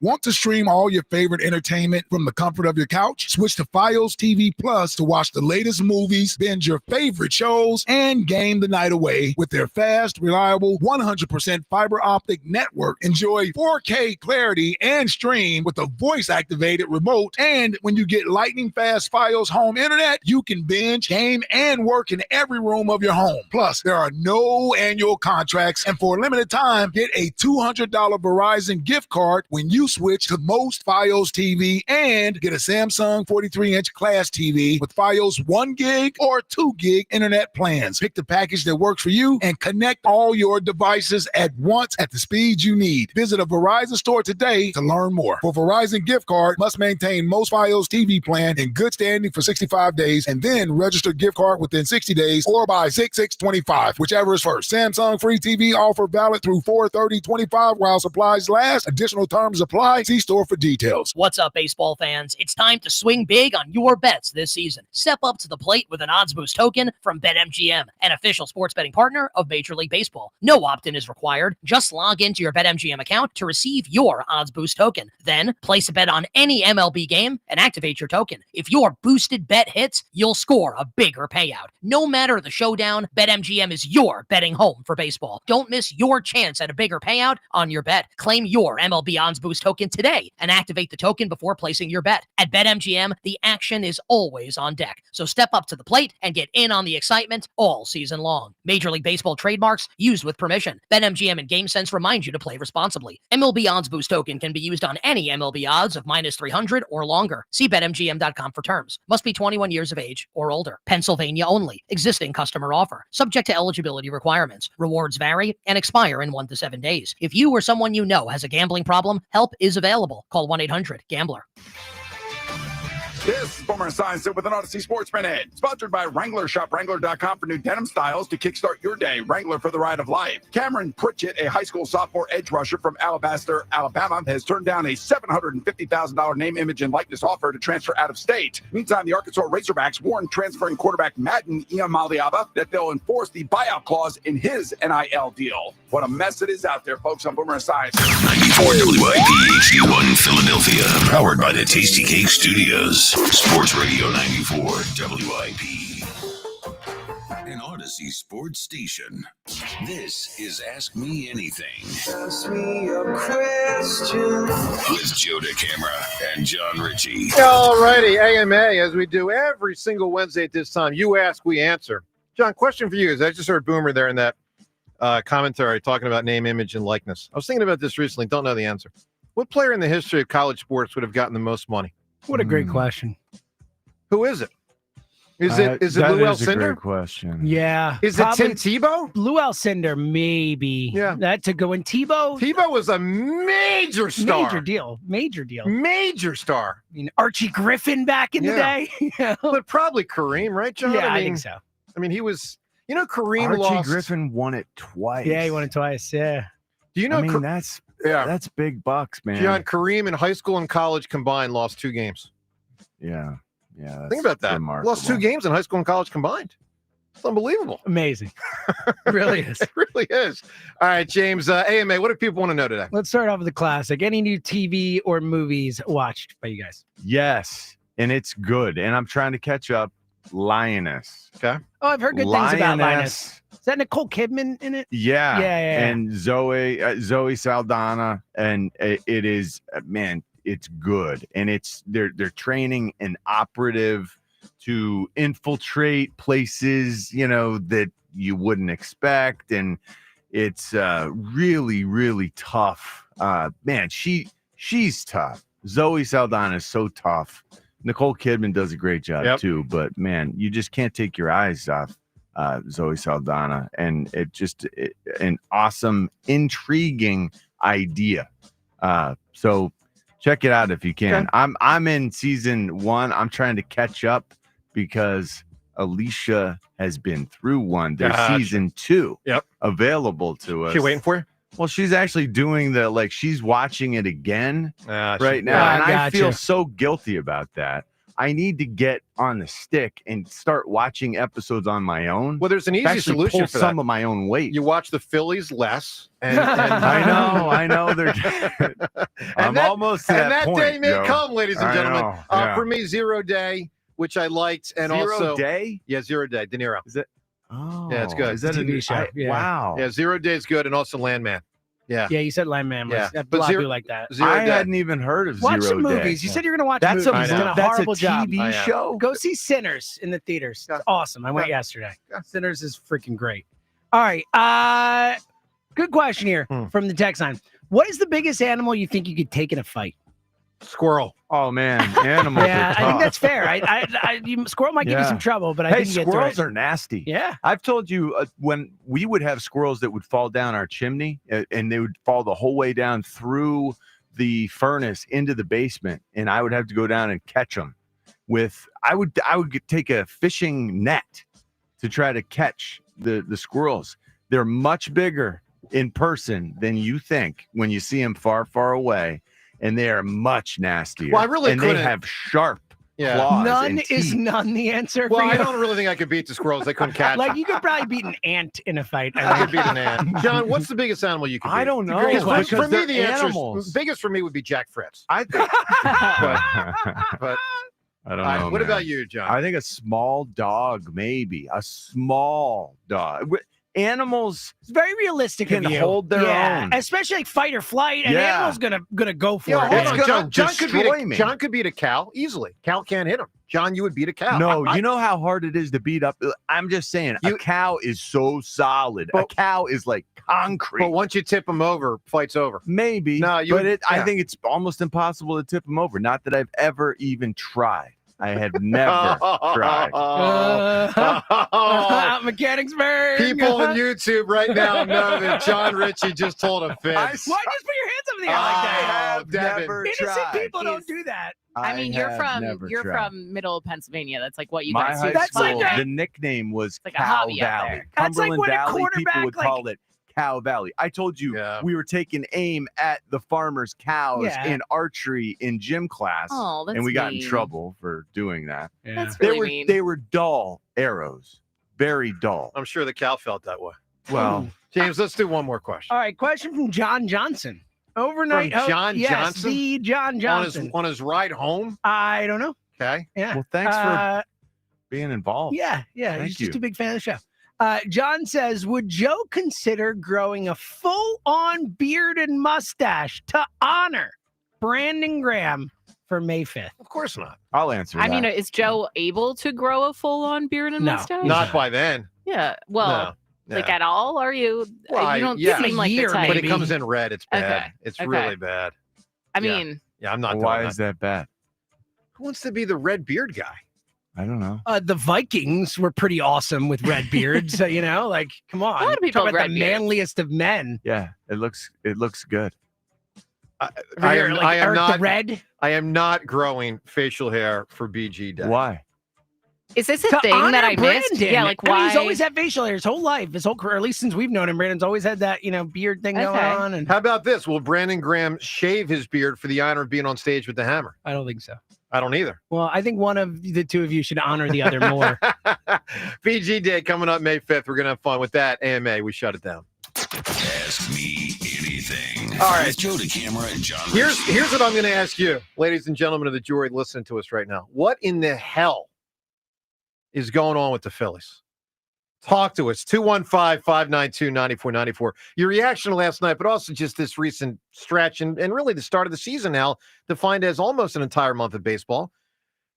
Want to stream all your favorite entertainment from the comfort of your couch? Switch to Fios TV Plus to watch the latest movies, binge your favorite shows, and game the night away with their fast, reliable, 100% fiber optic network. Enjoy 4K clarity and stream with a voice-activated remote. And when you get lightning-fast Fios home internet, you can binge, game, and work in every room of your home. Plus, there are no annual contracts, and for a limited time, get a $200 Verizon gift card when you switch to most Fios TV and get a Samsung 43-inch class TV with Fios 1 gig or 2 gig internet plans. Pick the package that works for you and connect all your devices at once at the speed you need. Visit a Verizon store today to learn more. For Verizon gift card, must maintain most Fios TV plan in good standing for 65 days and then register gift card within 60 days or by 6/6/25, whichever is first. Samsung free TV offer valid through 4/30/25 while supplies last. Additional terms apply. See store for details.
What's up, baseball fans? It's time to swing big on your bets this season. Step up to the plate with an odds boost token from BetMGM, an official sports betting partner of Major League Baseball. No opt-in is required. Just log into your BetMGM account to receive your odds boost token. Then place a bet on any MLB game and activate your token. If your boosted bet hits, you'll score a bigger payout. No matter the showdown, BetMGM is your betting home for baseball. Don't miss your chance at a bigger payout on your bet. Claim your MLB odds boost token today and activate the token before placing your bet. At BetMGM, the action is always on deck. So step up to the plate and get in on the excitement all season long. Major League Baseball trademarks used with permission. BetMGM and GameSense remind you to play responsibly. MLB Odds Boost token can be used on any MLB odds of -300 or longer. See BetMGM.com for terms. Must be 21 years of age or older. Pennsylvania only. Existing customer offer. Subject to eligibility requirements. Rewards vary and expire in 1 to 7 days. If you or someone you know has a gambling problem, help is available. Call 1-800-GAMBLER.
This is Boomer Esiason with an Odyssey Sports Minute, sponsored by Wrangler. Shop Wrangler.com for new denim styles to kickstart your day. Wrangler for the ride of life. Cameron Pritchett, a high school sophomore edge rusher from Alabaster, Alabama, has turned down a $750,000 name, image, and likeness offer to transfer out of state. Meantime, the Arkansas Razorbacks warned transferring quarterback Madden Iamaleava that they'll enforce the buyout clause in his NIL deal. What a mess it is out there, folks, on Boomer Esiason.
94 WIP HD1 Philadelphia, powered by the Tasty Cake Studios. Sports Radio 94 WIP. An Odyssey sports station. This is Ask Me Anything. Ask me a question. With Joe DeCamera and John Ritchie.
All righty, AMA, as we do every single Wednesday at this time. You ask, we answer. John, question for you. As I just heard Boomer there in that commentary talking about name, image, and likeness. I was thinking about this recently. Don't know the answer. What player in the history of college sports would have gotten the most money?
What a great question.
Who is it? Is it Lou Alcindor?
Great question.
Yeah.
Is it Tim Tebow?
Lou Alcindor, maybe.
Yeah.
That to go in.
Tebow was a major star.
Major deal.
Major star.
I mean, Archie Griffin back in the day.
But probably Kareem, right, John?
Yeah, I think so.
I mean, he was, Kareem
Archie
lost.
Griffin won it twice.
Yeah, he won it twice. Yeah.
Do you know?
I mean, that's big bucks, man.
John, Kareem in high school and college combined lost 2 games.
Yeah. Yeah.
Think about that.
Remarkable.
Lost 2 games in high school and college combined. It's unbelievable.
Amazing. It really is.
It really is. All right, James, AMA, what do people want to know today?
Let's start off with the classic. Any new TV or movies watched by you guys?
Yes. And it's good. And I'm trying to catch up. Lioness.
Okay.
Oh, I've heard good things about Linus. Is that Nicole Kidman in it?
Yeah.
Yeah.
And Zoe Saldana. And it is, man, it's good. And they're training an operative to infiltrate places, that you wouldn't expect. And it's really, really tough. Man, she's tough. Zoe Saldana is so tough. Nicole Kidman does a great job too, but man, you just can't take your eyes off Zoe Saldana, and an awesome, intriguing idea. So check it out if you can. Okay. I'm in season 1. I'm trying to catch up because Alicia has been through one. There's season 2 available to us.
She waiting for you?
Well, she's actually doing she's watching it again right now. And I feel so guilty about that. I need to get on the stick and start watching episodes on my own.
Well, there's an easy solution for
some of my own weight.
You watch the Phillies less. And
I know. I'm almost to that point.
And that day may
Joe.
come, ladies and gentlemen.
Yeah.
For me, 0 Day, which I liked. And
Zero Day?
Yeah, 0 Day. De Niro.
Is it? Oh,
yeah, it's good.
Is that a TV show?
Wow.
Yeah, 0 Day is good, and also Landman. Yeah.
Yeah, you said Landman.
Yeah.
But Zero, like that.
I hadn't even heard of
Watch
Zero
some
Day.
movies. You said you're going to watch
That's
movies.
That's
a horrible job.
TV show.
Go see Sinners in the theaters. It's awesome. I went yesterday. Sinners is freaking great. All right. Good question here from the text line. What is the biggest animal you think you could take in a fight?
Squirrel.
Oh man, animals.
Yeah, I think that's fair. Squirrel might give you some trouble, but I think you get
squirrels
through it.
are nasty.
Yeah,
I've told you when we would have squirrels that would fall down our chimney, and they would fall the whole way down through the furnace into the basement, and I would have to go down and catch them. I would take a fishing net to try to catch the squirrels. They're much bigger in person than you think when you see them far, far away. And they are much nastier.
Well, I really couldn't.
They have sharp claws.
None
and
is
teeth.
none the answer.
Well,
for you.
I don't really think I could beat the squirrels. They couldn't catch.
Like you could probably beat an ant in a fight.
I could beat an ant. John, what's the biggest animal you could beat?
I don't know.
For me, the answer biggest for me would be Jack Fritz.
I think.
but
I don't know.
What about you, John?
I think a small dog, maybe a small dog. Animals,
it's very realistic.
Can
of you.
hold their own,
especially like fight or flight. An animal's gonna go for it.
Hold on. John
could
beat a cow easily. Cow can't hit him. John, you would beat a cow.
No, you know how hard it is to beat up. I'm just saying, a cow is so solid. A cow is like concrete.
But once you tip him over, fight's over.
Maybe. No, I think it's almost impossible to tip him over. Not that I've ever even tried. I have never tried.
Mechanicsburg.
People on YouTube right now know that John Ritchie just told a fib.
Why just put your hands up in the air like that?
Never
Innocent
tried.
people don't do that.
I mean, you're from Middle Pennsylvania. That's like what you guys
do.
do.
School, the nickname was
like a
Cow
hobby out
Valley.
there.
That's like
Cumberland
when a
Valley, people
quarterback,
would call it Cow Valley. I told you we were taking aim at the farmers' cows in archery in gym class, and we got in trouble for doing that.
Yeah. That's really mean.
They were dull arrows, very dull.
I'm sure the cow felt that way.
Well,
James, let's do one more question.
All right, question from John Johnson. Overnight,
from John Johnson?
The John Johnson.
On his ride home?
I don't know.
Okay.
Yeah.
Well, thanks for being involved.
Yeah.
Thank
He's
you.
just a big fan of the show. John says, would Joe consider growing a full-on beard and mustache to honor Brandon Graham for May 5th?
Of course not.
I'll answer that.
I mean, is Joe able to grow a full-on beard and mustache?
Not by then.
Yeah. Well, like at all? Are you?
Well,
you don't
yeah.
seem like the type.
But it comes in red. It's bad.
Okay.
It's
Okay.
really bad.
I mean,
yeah, I'm not.
Why is that bad?
Who wants to be the red beard guy?
I don't know.
The Vikings were pretty awesome with red beards. Like, come on.
A lot of people
Talk
have
about
red
the
beards.
manliest of men.
Yeah, it looks good.
I am
not
red.
I am not growing facial hair for BG Day.
Why?
is this a
To
thing that
honor
I missed?
Brandon.
Yeah, like
I mean,
why?
he's always had facial hair his whole life, his whole career, at least since we've known him. Brandon's always had that, beard thing going on. And
How about this? Will Brandon Graham shave his beard for the honor of being on stage with the Hammer?
I don't think so.
I don't either.
Well, I think one of the two of you should honor the other more.
BG Day coming up May 5th. We're going to have fun with that. AMA, we shut it down.
Ask me anything.
All right.
With Joe DeCamera and John.
Here's what I'm going to ask you, ladies and gentlemen of the jury listening to us right now. What in the hell is going on with the Phillies? Talk to us. 215-592-9494. Your reaction last night, but also just this recent stretch and really the start of the season now, defined as almost an entire month of baseball.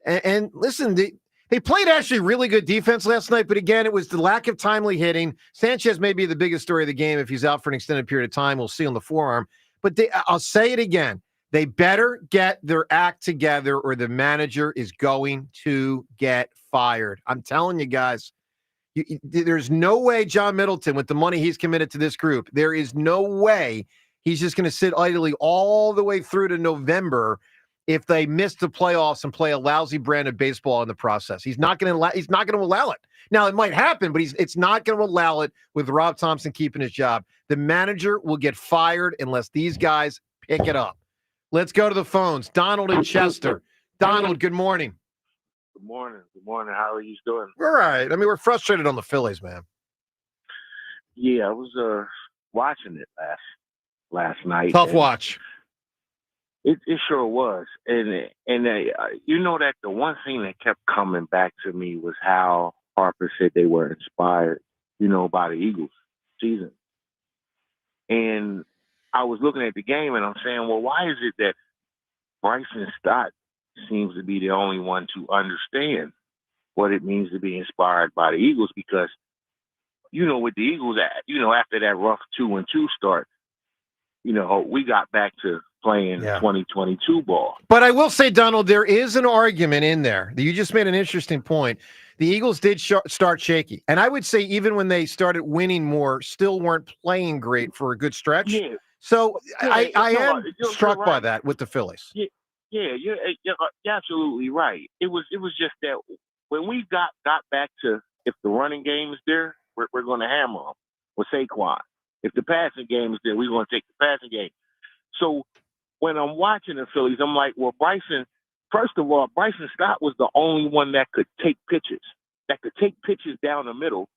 And listen, they played actually really good defense last night, but again, it was the lack of timely hitting. Sanchez may be the biggest story of the game if he's out for an extended period of time. We'll see on the forearm. But I'll say it again. They better get their act together or the manager is going to get fired. I'm telling you guys, there's no way John Middleton, with the money he's committed to this group, there is no way he's just going to sit idly all the way through to November if they miss the playoffs and play a lousy brand of baseball in the process. He's not going to allow it. Now, it might happen, but it's not going to allow it with Rob Thompson keeping his job. The manager will get fired unless these guys pick it up. Let's go to the phones. Donald in Chester. Donald, good morning.
Good morning. Good morning. How are you doing?
All right. I mean, we're frustrated on the Phillies, man.
Yeah, I was watching it last night.
Tough watch.
It sure was. And you know that the one thing that kept coming back to me was how Harper said they were inspired, by the Eagles season. And I was looking at the game and I'm saying, well, why is it that Bryson Stott seems to be the only one to understand what it means to be inspired by the Eagles? Because, with the Eagles, after that rough 2-2 start, we got back to playing 2022 ball.
But I will say, Donald, there is an argument in there. You just made an interesting point. The Eagles did start shaky. And I would say even when they started winning more, still weren't playing great for a good stretch.
Yeah.
So I am
you're
struck
right.
by that with the Phillies.
Yeah, you're absolutely right. It was just that when we got back to, if the running game is there, we're going to hammer them with Saquon. If the passing game is there, we're going to take the passing game. So when I'm watching the Phillies, I'm like, well, Bryson Stott was the only one that could take pitches down the middle.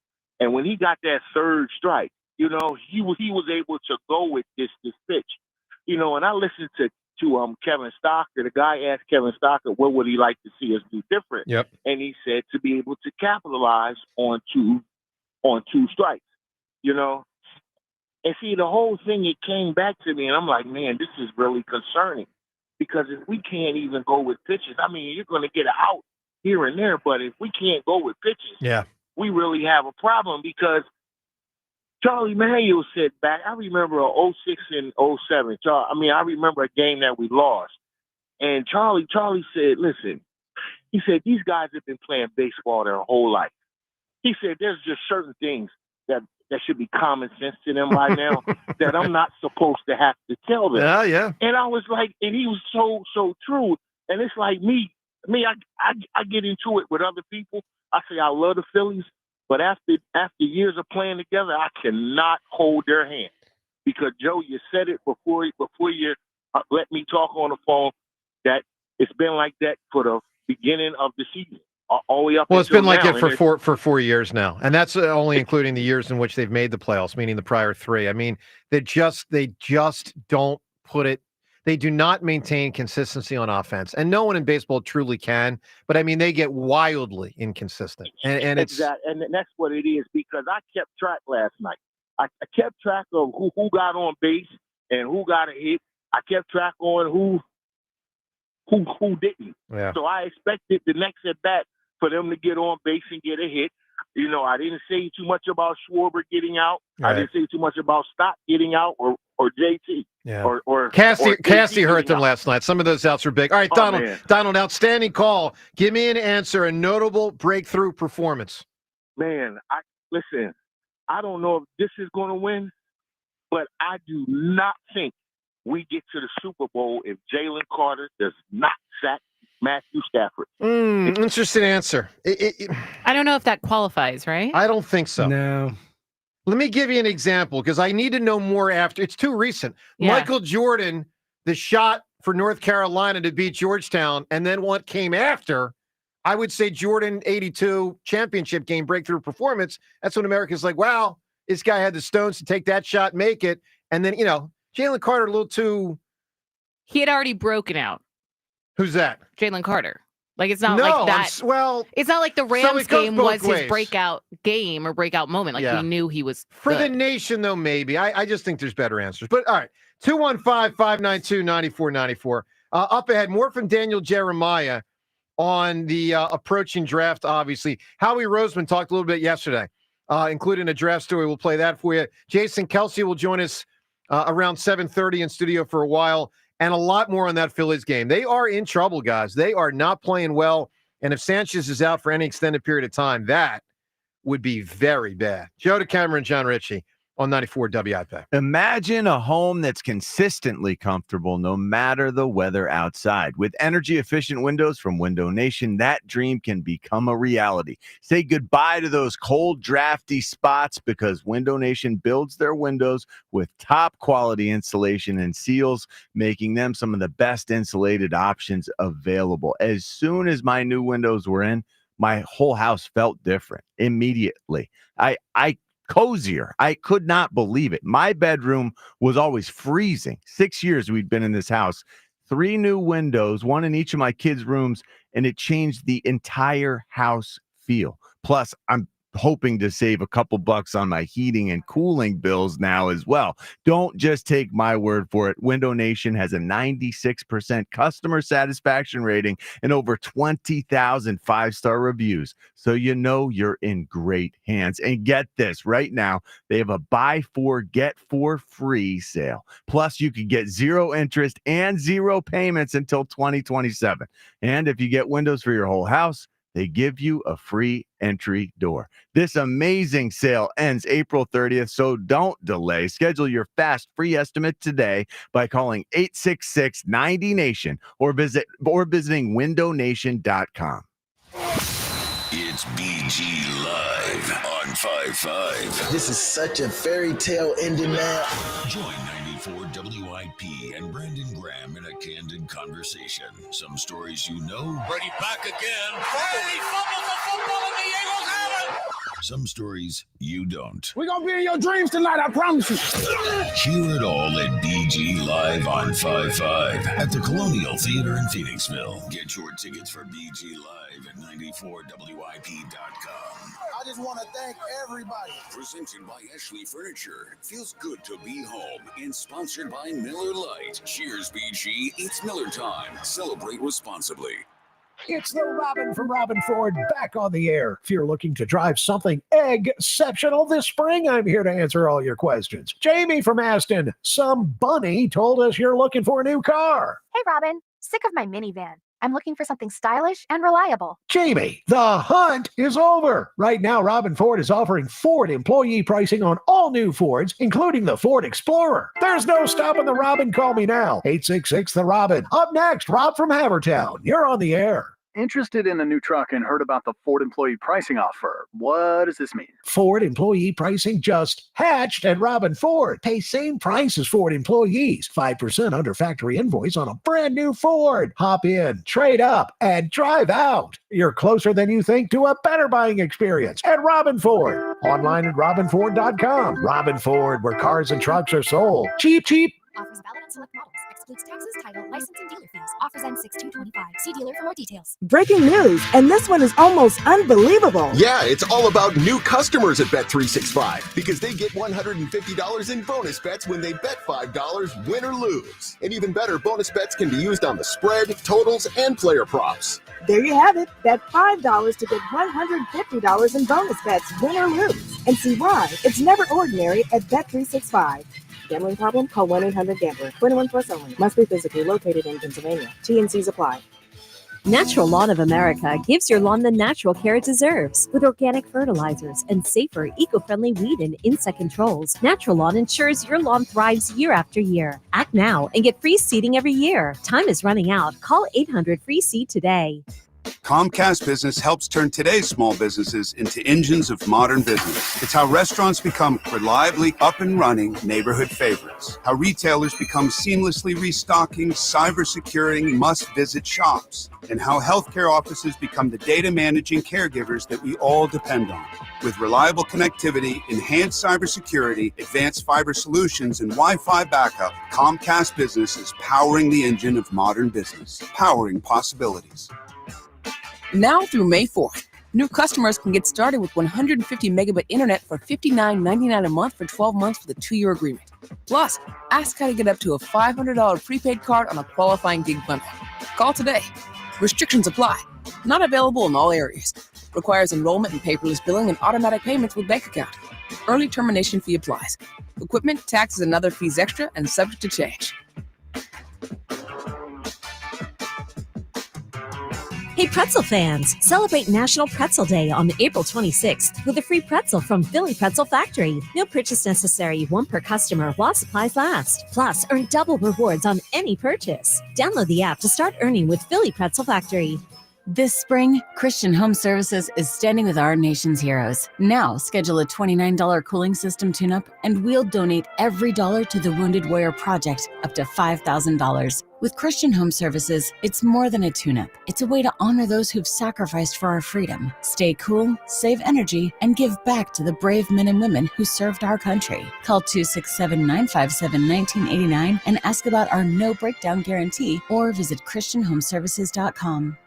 And when he got that third strike, he was able to go with this pitch. And I listened to Kevin Stocker. The guy asked Kevin Stocker, what would he like to see us do different?
Yep.
And he said to be able to capitalize on two strikes, And see, the whole thing, it came back to me, and I'm like, man, this is really concerning. Because if we can't even go with pitches, I mean, you're going to get out here and there, but if we can't go with pitches, we really have a problem. Because Charlie Manuel said back, I remember 06 and 07. I remember a game that we lost. And Charlie said, listen, he said, these guys have been playing baseball their whole life. He said, there's just certain things that should be common sense to them by now that I'm not supposed to have to tell them.
Yeah.
And I was like, and he was so true. And it's like me, I get into it with other people. I say, I love the Phillies. But after years of playing together, I cannot hold their hand. Because, Joe, you said it before you let me talk on the phone, that it's been like that for the beginning of the season. All the way up.
Well, it's been like
now,
it for 4 years now, and that's only including the years in which they've made the playoffs, meaning the prior 3. I mean, they just don't put it. They do not maintain consistency on offense, and no one in baseball truly can. But I mean, they get wildly inconsistent, and it's
exactly, and that's what it is. Because I kept track last night. I kept track of who got on base and who got a hit. I kept track on who didn't.
Yeah.
So I expected the next at bat for them to get on base and get a hit. I didn't say too much about Schwarber getting out.
Right.
I didn't say too much about Stott getting out or JT.
Yeah.
Or
Cassie hurt them
out.
last night. Some of those outs were big. All right, Donald, outstanding call. Give me an answer, a notable breakthrough performance.
Man, listen, I don't know if this is going to win, but I do not think we get to the Super Bowl if Jalen Carter does not sack Matthew Stafford.
Interesting answer.
I don't know if that qualifies, right?
I don't think so.
No.
Let me give you an example because I need to know more after. It's too recent.
Yeah.
Michael Jordan, the shot for North Carolina to beat Georgetown, and then what came after, I would say Jordan 82 championship game breakthrough performance. That's when America's like, wow, this guy had the stones to take that shot, make it. And then, Jalen Carter a little too.
He had already broken out.
Who's that?
Jalen Carter. Like, it's not like that. It's not like the Rams game was his breakout game or breakout moment. Like, we knew he was
for the nation, though, maybe. I just think there's better answers. But, all right, 215-592-9494. Up ahead, more from Daniel Jeremiah on the approaching draft, obviously. Howie Roseman talked a little bit yesterday, including a draft story. We'll play that for you. Jason Kelsey will join us around 7:30 in studio for a while. And a lot more on that Phillies game. They are in trouble, guys. They are not playing well. And if Sanchez is out for any extended period of time, that would be very bad. Joe DeCamera and John Ritchie on 94 WIP.
Imagine a home that's consistently comfortable no matter the weather outside. With energy-efficient windows from Window Nation, that dream can become a reality. Say goodbye to those cold, drafty spots because Window Nation builds their windows with top-quality insulation and seals, making them some of the best insulated options available. As soon as my new windows were in, my whole house felt different immediately. I cozier. I could not believe it. My bedroom was always freezing. 6 years we'd been in this house. 3 new windows, 1 in each of my kids' rooms, and it changed the entire house feel. Plus, I'm hoping to save a couple bucks on my heating and cooling bills now as well. Don't just take my word for it. Window Nation has a 96% customer satisfaction rating and over 20,000 5-star reviews. So you know you're in great hands. And get this, right now, they have a buy 4, get 4 free sale. Plus, you can get 0 interest and 0 payments until 2027. And if you get windows for your whole house, they give you a free entry door. This amazing sale ends April 30th, so don't delay. Schedule your fast free estimate today by calling 866-90-NATION or visiting windownation.com.
It's BG Live on 5-5.
This is such a fairy tale ending now.
Join 94 WIP and Brandon Graham in a candid conversation. Some stories you know.
Brady back again. Oh, he fumbles the football and the Eagles have it.
Some stories you don't.
We're going to be in your dreams tonight, I promise you.
Hear it all at BG Live on 5-5 at the Colonial Theater in Phoenixville. Get your tickets for BG Live at 94WIP.com.
I just want to thank everybody.
Presented by Ashley Furniture. It feels good to be home. And sponsored by Miller Lite. Cheers, BG. It's Miller time. Celebrate responsibly.
It's the Robin from Robin Ford back on the air. If you're looking to drive something exceptional this spring, I'm here to answer all your questions. Jamie from Aston, some bunny told us you're looking for a new car.
Hey, Robin. Sick of my minivan. I'm looking for something stylish and reliable.
Jamie, the hunt is over. Right now, Robin Ford is offering Ford employee pricing on all new Fords, including the Ford Explorer. There's no stopping the Robin. Call me now. 866-THE-ROBIN. Up next, Rob from Havertown. You're on the air.
Interested in a new truck and heard about the Ford employee pricing offer. What does this mean?
Ford employee pricing just hatched at Robin Ford. Pay same price as Ford employees. 5% under factory invoice on a brand new Ford. Hop in, trade up, and drive out. You're closer than you think to a better buying experience at Robin Ford. Online at robinford.com. Robin Ford, where cars and trucks are sold. Cheap, cheap.
Offers valid on select models. Excludes taxes, title, license, and dealer fees. Offers end 6/2/25. See dealer for more details.
Breaking news, and this one is almost unbelievable.
Yeah, it's all about new customers at Bet365 because they get $150 in bonus bets when they bet $5, win or lose. And even better, bonus bets can be used on the spread, totals, and player props.
There you have it. Bet $5 to get $150 in bonus bets, win or lose. And see why it's never ordinary at Bet365. Gambling problem? Call 1-800-GAMBLER. 21 plus only. Must be physically located in Pennsylvania. T&Cs apply.
Natural Lawn of America gives your lawn the natural care it deserves. With organic fertilizers and safer, eco-friendly weed and insect controls, Natural Lawn ensures your lawn thrives year after year. Act now and get free seeding every year. Time is running out. Call 800-FREE-SEED today.
Comcast Business helps turn today's small businesses into engines of modern business. It's how restaurants become reliably up and running neighborhood favorites. How retailers become seamlessly restocking, cyber-securing, must-visit shops. And how healthcare offices become the data managing caregivers that we all depend on. With reliable connectivity, enhanced cybersecurity, advanced fiber solutions, and Wi-Fi backup, Comcast Business is powering the engine of modern business, powering possibilities.
Now through May 4th, new customers can get started with 150 megabit internet for $59.99 a month for 12 months with a 2-year agreement. Plus, ask how to get up to a $500 prepaid card on a qualifying gig bundle. Call today. Restrictions apply. Not available in all areas. Requires enrollment in paperless billing and automatic payments with bank account. Early termination fee applies. Equipment, taxes, and other fees extra and subject to change.
Hey pretzel fans, celebrate National Pretzel Day on April 26th with a free pretzel from Philly Pretzel Factory. No purchase necessary, one per customer while supplies last. Plus, earn double rewards on any purchase. Download the app to start earning with Philly Pretzel Factory.
This spring, Christian Home Services is standing with our nation's heroes. Now, schedule a $29 cooling system tune-up, and we'll donate every dollar to the Wounded Warrior Project, up to $5,000. With Christian Home Services, it's more than a tune-up. It's a way to honor those who've sacrificed for our freedom. Stay cool, save energy, and give back to the brave men and women who served our country. Call 267-957-1989 and ask about our no breakdown guarantee, or visit christianhomeservices.com.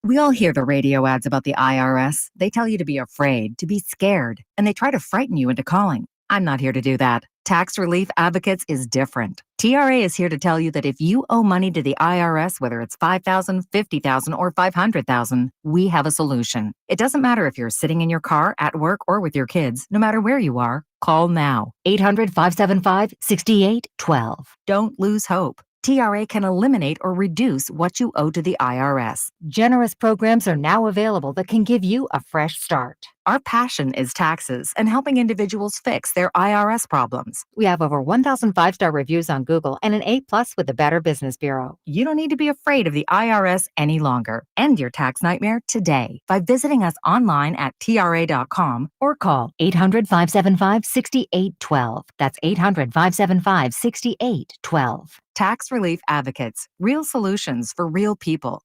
We all hear the radio ads about the IRS. They tell you to be afraid, to be scared, and they try to frighten you into calling. I'm not here to do that. Tax Relief Advocates is different. TRA is here to tell you that if you owe money to the IRS, whether it's $5,000, $50,000, or $500,000, we have a solution. It doesn't matter if you're sitting in your car, at work, or with your kids. No matter where you are, call now. 800-575-6812. Don't lose hope. TRA can eliminate or reduce what you owe to the IRS. Generous programs are now available that can give you a fresh start. Our passion is taxes and helping individuals fix their IRS problems. We have over 1,000 5-star reviews on Google and an A+ with the Better Business Bureau. You don't need to be afraid of the IRS any longer. End your tax nightmare today by visiting us online at TRA.com or call 800-575-6812. That's 800-575-6812. Tax Relief Advocates. Real solutions for real people.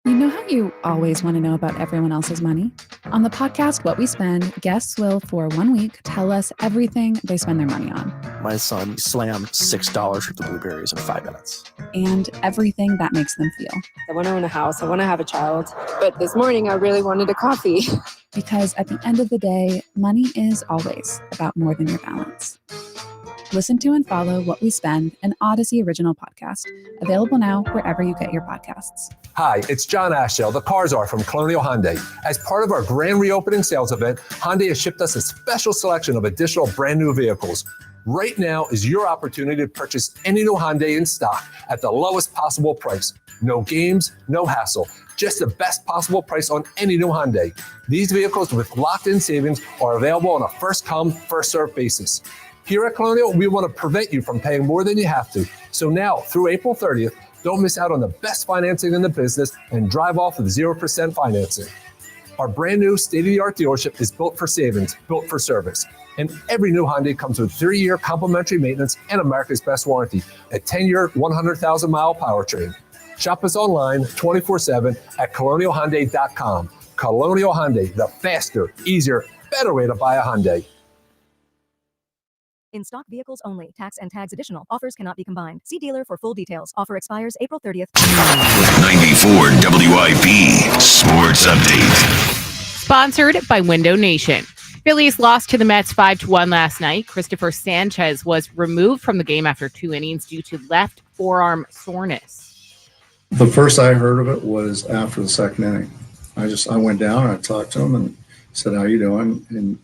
You know how you always want to know about everyone else's money? On the podcast, What We Spend, guests will, for 1 week, tell us everything they spend their money on.
My son slammed $6 worth of blueberries in 5 minutes.
And everything that makes them feel.
I want to own a house. I want to have a child. But this morning, I really wanted a coffee.
Because at the end of the day, money is always about more than your balance. Listen to and follow What We Spend, an Odyssey original podcast. Available now wherever you get your podcasts.
Hi, it's John Ashdale, the Car Czar from Colonial Hyundai. As part of our grand reopening sales event, Hyundai has shipped us a special selection of additional brand new vehicles. Right now is your opportunity to purchase any new Hyundai in stock at the lowest possible price. No games, no hassle. Just the best possible price on any new Hyundai. These vehicles with locked-in savings are available on a first-come, first-served basis. Here at Colonial, we want to prevent you from paying more than you have to. So now, through April 30th, don't miss out on the best financing in the business and drive off with 0% financing. Our brand new state-of-the-art dealership is built for savings, built for service. And every new Hyundai comes with 3-year complimentary maintenance and America's Best warranty, a 10-year, 100,000-mile powertrain. Shop us online 24/7 at colonialhyundai.com. Colonial Hyundai, the faster, easier, better way to buy a Hyundai.
In stock vehicles only. Tax and tags additional. Offers cannot be combined. See dealer for full details. Offer expires April 30th.
94 WIP Sports Update.
Sponsored by Window Nation. Phillies lost to the Mets 5-1 last night. Christopher Sanchez was removed from the game after 2 innings due to left forearm soreness.
The first I heard of it was after the second inning. I went down and I talked to him and said, "How you doing?" And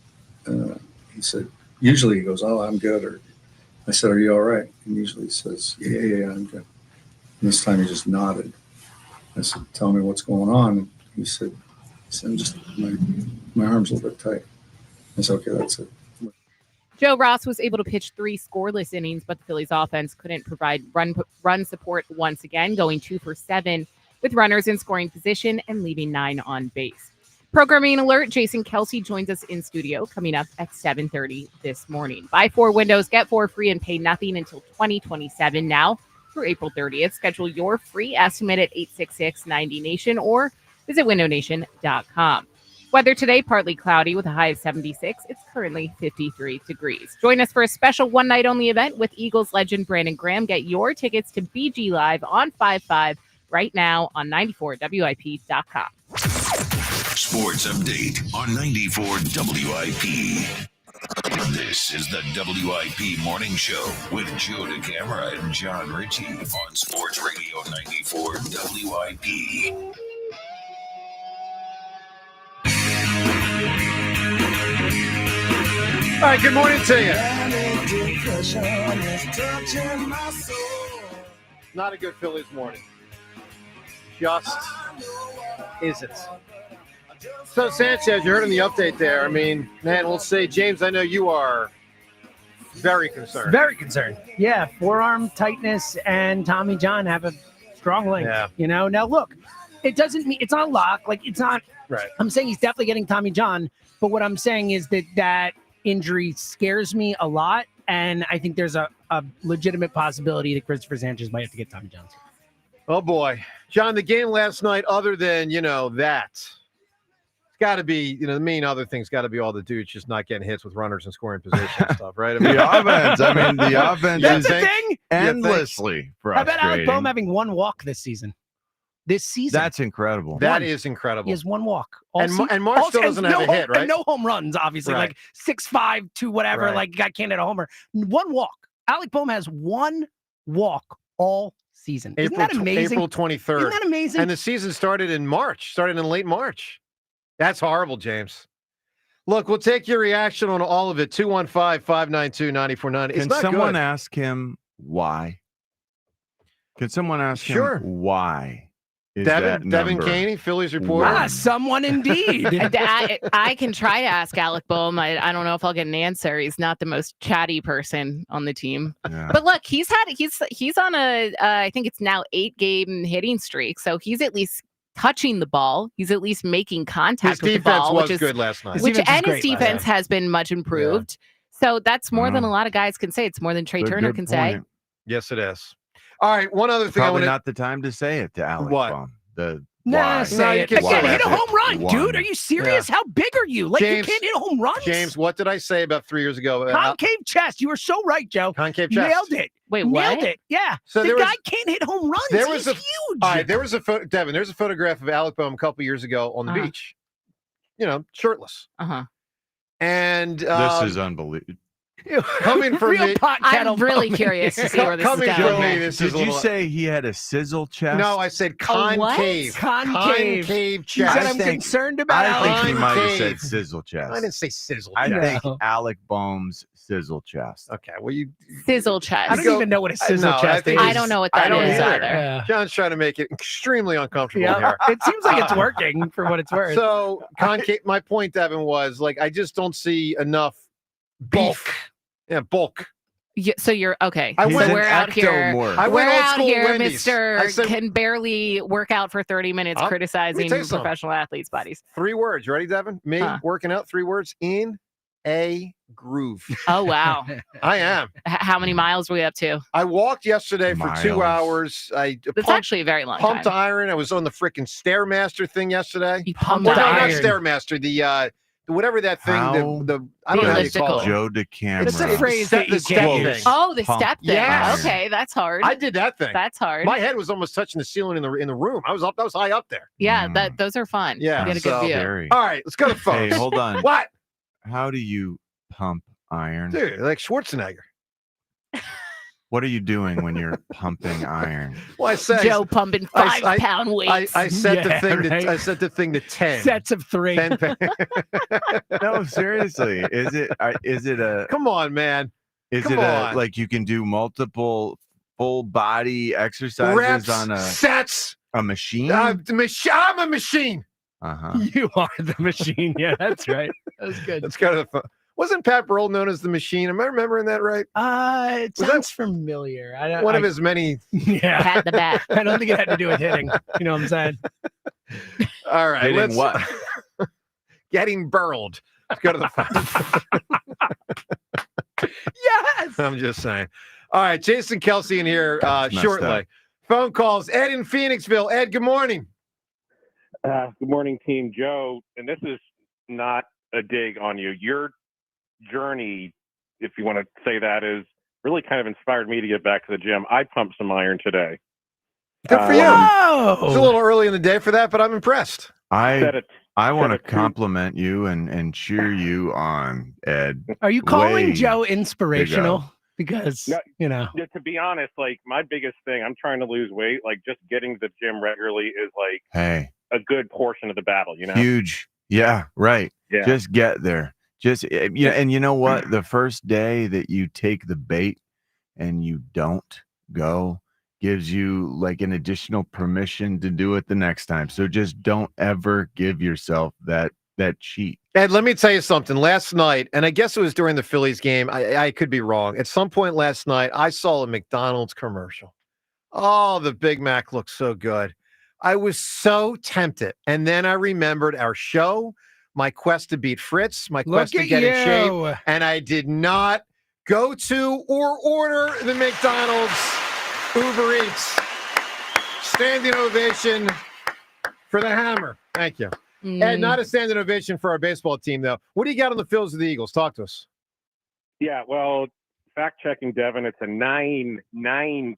he said, usually he goes, "Oh, I'm good." Or I said, "Are you all right?" And usually he says, Yeah, I'm good." And this time he just nodded. I said, "Tell me what's going on." And he said, "I'm just my arm's a little bit tight." I said, "Okay, that's it."
Joe Ross was able to pitch 3 scoreless innings, but the Phillies offense couldn't provide run support once again, going 2 for 7 with runners in scoring position and leaving 9 on base. Programming alert, Jason Kelsey joins us in studio coming up at 7:30 this morning. Buy 4 windows, get 4 free, and pay nothing until 2027 now through April 30th. Schedule your free estimate at 866-90Nation or visit windownation.com. Weather today, partly cloudy with a high of 76. It's currently 53 degrees. Join us for a special one-night-only event with Eagles legend Brandon Graham. Get your tickets to BG Live on 5/5 right now on 94WIP.com.
Sports update on 94 WIP. This is the WIP Morning Show with Joe DeCamara and John Ritchie on Sports Radio 94 WIP.
All right, good morning to you. Not a good Phillies morning. Just isn't. So, Sanchez, you heard in the update there. I mean, man, we'll say, James, I know you are very concerned.
Very concerned. Yeah, forearm tightness and Tommy John have a strong link.
Yeah.
You know, now look, it doesn't mean it's not lock. Like, it's not.
Right.
I'm saying he's definitely getting Tommy John, but what I'm saying is that injury scares me a lot, and I think there's a legitimate possibility that Christopher Sanchez might have to get Tommy John.
Oh, boy. John, the game last night, other than, that, it's got to be, the main other thing's got to be all the dudes just not getting hits with runners and scoring position and stuff, right?
The offense
That's
is
the thing.
endlessly
How about Alec
frustrating.
Boehm having 1 walk this season?
That's incredible.
That is incredible.
He has 1 walk.
And Mark still doesn't have a hit, right?
And no home runs, obviously.
Right.
Like 6'5", 2 whatever.
Right.
Like, guy can't hit a homer. 1 walk. Alec Boehm has 1 walk all season. Isn't that amazing?
April 23rd.
Isn't that amazing?
And the season started in late March. That's horrible, James. Look, we'll take your reaction on all of it. 215-592-9490.
Can someone ask him why? Can someone ask him why?
Devin Caney, Phillies reporter.
Someone indeed.
I can try to ask Alec Boehm. I don't know if I'll get an answer. He's not the most chatty person on the team.
Yeah.
But look, he's on a I think it's now 8-game hitting streak. So he's at least touching the ball. He's at least making contact with the ball.
His defense was good last night.
His defense has been much improved. Yeah. So that's more than a lot of guys can say. It's more than Trey Turner can say.
Yes, it is. All right, one other thing.
Probably not the time to say it to Alec Boehm.
Say it. Again, hit a home run, dude. Are you serious?
Yeah.
How big are you? Like,
James,
you can't hit home runs?
James, what did I say about 3 years ago?
Concave chest. You were so right, Joe.
Concave chest.
Nailed it.
Wait, what?
Nailed it. Yeah.
So
the guy can't hit home runs. He's huge.
All right, there was Devin, there's a photograph of Alec Boehm a couple years ago on the beach. Shirtless.
Uh-huh.
And
this is unbelievable.
Coming from me,
I'm really curious to see where this is going.
Did you say he had a sizzle chest?
No, I said concave. Concave chest.
You said I'm concerned about
I think he might have said sizzle chest.
I didn't say sizzle
I
chest.
think Alec Boehm's sizzle chest.
Okay, well, you
sizzle chest.
I don't even know what a sizzle chest is.
I don't know what that is either.
Yeah. John's trying to make it extremely uncomfortable here.
It seems like it's working for what it's worth.
So, concave. My point, Devin, was I just don't see enough beef. Yeah, bulk.
Yeah, so you're okay.
We're
out here.
Wendy's.
Mr. Can barely work out for 30 minutes criticizing professional athletes' bodies.
3 words. Ready, Devin? Me working out. 3 words. In a groove.
Oh, wow.
I am.
How many miles were we up to?
I walked yesterday for 2 hours.
That's actually a very long
pumped
time.
iron. I was on the freaking Stairmaster thing yesterday.
You pumped
iron?
iron?
Not Stairmaster. The whatever that thing. I don't know how you call it.
Joe DeCamara.
It's a phrase that
the step thing.
Oh, the step thing.
Yeah.
Okay, that's hard.
I did that thing.
That's hard.
My head was almost touching the ceiling in the room. I was high up there.
Yeah, those are fun.
Yeah,
you get a good view.
Scary.
All right, let's go to folks.
Hey, hold on.
What?
How do you pump iron?
Dude, like Schwarzenegger.
What are you doing when you're pumping iron?
Well, I said
Joe pumping 5-pound weights.
I set the
Yeah,
thing
right.
to I set the thing to 10.
Sets of 3.
10
No, seriously. Is it a?
Come on, man.
Is
Come
it
on.
like you can do multiple full body exercises
Reps,
on
sets.
a machine?
I'm a machine.
Uh-huh.
You are the machine. Yeah, that's right. That was good.
That's kind of the fun. Wasn't Pat Burrell known as the machine? Am I remembering that right?
It sounds familiar.
One of his many.
Yeah.
Pat the bat.
I don't think it had to do with hitting. You know what I'm saying?
All right.
Hitting what?
Getting burled. Let's go to the
Yes.
I'm just saying. All right. Jason Kelsey in here shortly.
up.
Phone calls. Ed in Phoenixville. Ed, good morning.
Good morning, Team Joe. And this is not a dig on you. Your journey, if you want to say that, is really kind of inspired me to get back to the gym. I pumped some iron today.
Good for you.
Whoa.
It's a little early in the day for that, but I'm impressed.
I want to
set a
compliment you and cheer you on, Ed.
Are you calling
Way
Joe
to
inspirational?
go.
Because,
No,
you know.
To be honest, like my biggest thing, I'm trying to lose weight. Like just getting to the gym regularly is like
Hey,
a good portion of the battle, you know?
huge. Yeah, right.
Yeah.
Just get there. And you know what? The first day that you take the bait and you don't go gives you like an additional permission to do it the next time. So just don't ever give yourself that cheat.
Ed, let me tell you something. Last night, and I guess it was during the Phillies game, I could be wrong. At some point last night, I saw a McDonald's commercial. Oh, the Big Mac looks so good. I was so tempted. And then I remembered our show, my quest to beat Fritz, my quest to get in shape. And I did not go to or order the McDonald's Uber Eats. Standing ovation for the hammer. Thank you. And not a standing ovation for our baseball team, though. What do you got on the Phils of the Eagles? Talk to us.
Yeah, well, fact checking, Devin, it's a nine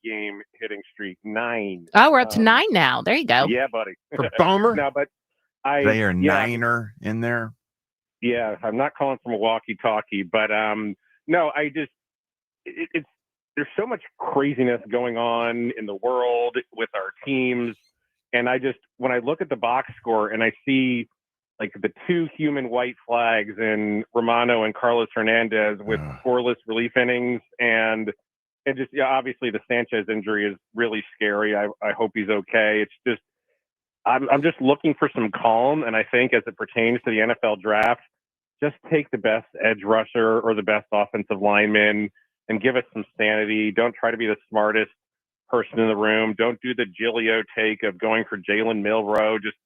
game hitting streak. 9.
Oh, we're up to 9 now. There you go.
Yeah, buddy.
For Bomer?
No, but
They are niner in there.
Yeah, I'm not calling from a walkie-talkie, but no, it's there's so much craziness going on in the world with our teams, and when I look at the box score and I see like the 2 human white flags in Romano and Carlos Hernandez with scoreless relief innings, and just obviously the Sanchez injury is really scary. I hope he's okay. It's just I'm just looking for some calm, and I think as it pertains to the NFL draft, just take the best edge rusher or the best offensive lineman and give us some sanity. Don't try to be the smartest person in the room. Don't do the Giglio take of going for Jalen Milroe. Just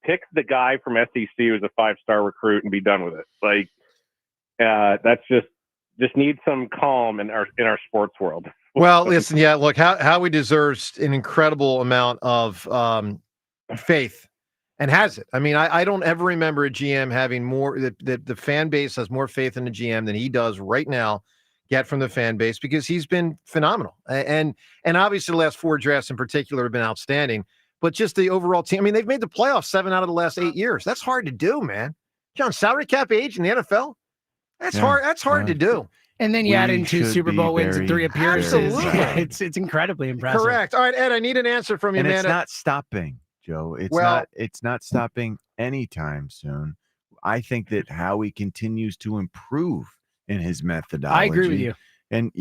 pick the guy from SEC who's a 5-star recruit and be done with it. Like that's just need some calm in our sports world.
Well, listen, yeah, look, Howie deserves an incredible amount of faith, and has it. I mean, I don't ever remember a GM having more, the fan base has more faith in the GM than he does right now, get from the fan base, because he's been phenomenal. And obviously the last 4 drafts in particular have been outstanding, but just the overall team. I mean, they've made the playoffs 7 out of the last 8 years. That's hard to do, man. John, salary cap age in the NFL, that's hard. That's hard to do.
And then you add in 2 Super Bowl wins and 3 appearances.
Absolutely.
It's incredibly impressive.
Correct. All right, Ed, I need an answer from you,
And
man.
it's not stopping, Joe. It's not stopping anytime soon. I think that Howie continues to improve in his methodology.
I agree with you.
And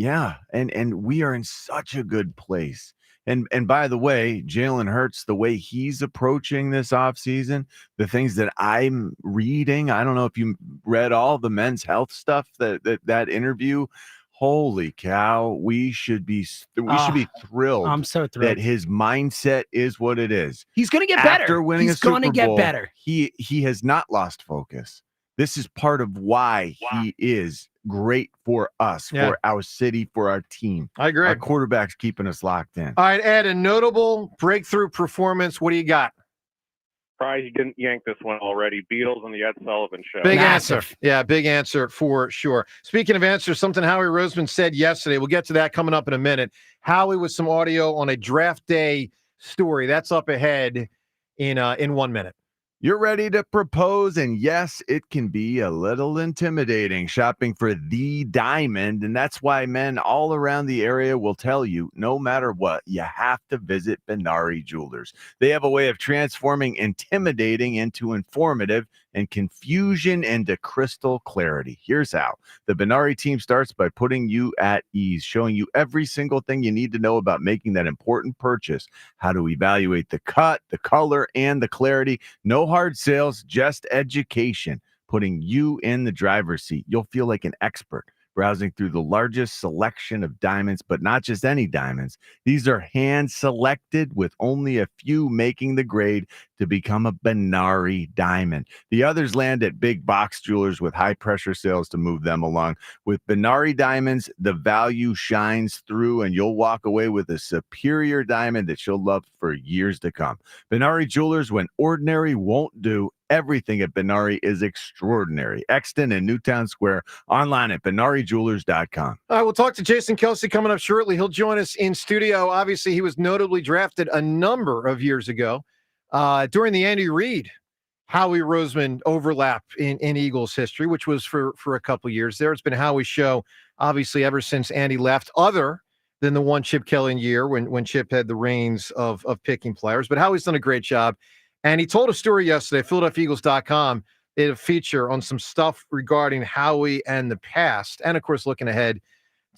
and we are in such a good place. And by the way, Jalen Hurts, the way he's approaching this offseason, the things that I'm reading, I don't know if you read all the men's health stuff, that interview. Holy cow, we should be thrilled.
I'm so thrilled
that his mindset is what it is.
He's going to get better.
After winning
He's
a Super
going to get
Bowl,
better.
He has not lost focus. This is part of why he is great for us, for our city, for our team.
I agree.
Our quarterback's keeping us locked in.
All right, Ed, a notable breakthrough performance. What do you got?
Surprised you didn't yank this one already. Beatles and the Ed Sullivan Show.
Big answer. Yeah, big answer for sure. Speaking of answers, something Howie Roseman said yesterday. We'll get to that coming up in a minute. Howie with some audio on a draft day story. That's up ahead in 1 minute.
You're ready to propose, and yes, it can be a little intimidating shopping for the diamond, and that's why men all around the area will tell you, no matter what, you have to visit Benari Jewelers. They have a way of transforming intimidating into informative and confusion into crystal clarity. Here's how. The Benari team starts by putting you at ease, showing you every single thing you need to know about making that important purchase, how to evaluate the cut, the color, and the clarity. No hard sales, just education, putting you in the driver's seat. You'll feel like an expert browsing through the largest selection of diamonds, but not just any diamonds. These are hand-selected with only a few making the grade to become a Benari diamond. The others land at big box jewelers with high-pressure sales to move them along. With Benari diamonds, the value shines through, and you'll walk away with a superior diamond that you'll love for years to come. Benari Jewelers, when ordinary won't do, everything at Benari is extraordinary. Exton and Newtown Square, online at BenariJewelers.com.
All right, we'll talk to Jason Kelsey coming up shortly. He'll join us in studio. Obviously, he was notably drafted a number of years ago during the Andy Reid, Howie Roseman overlap in Eagles history, which was for a couple years there. It's been Howie's show, obviously, ever since Andy left, other than the one Chip Kelly year when Chip had the reins of picking players. But Howie's done a great job. And he told a story yesterday, PhiladelphiaEagles.com, did a feature on some stuff regarding Howie and the past, and, of course, looking ahead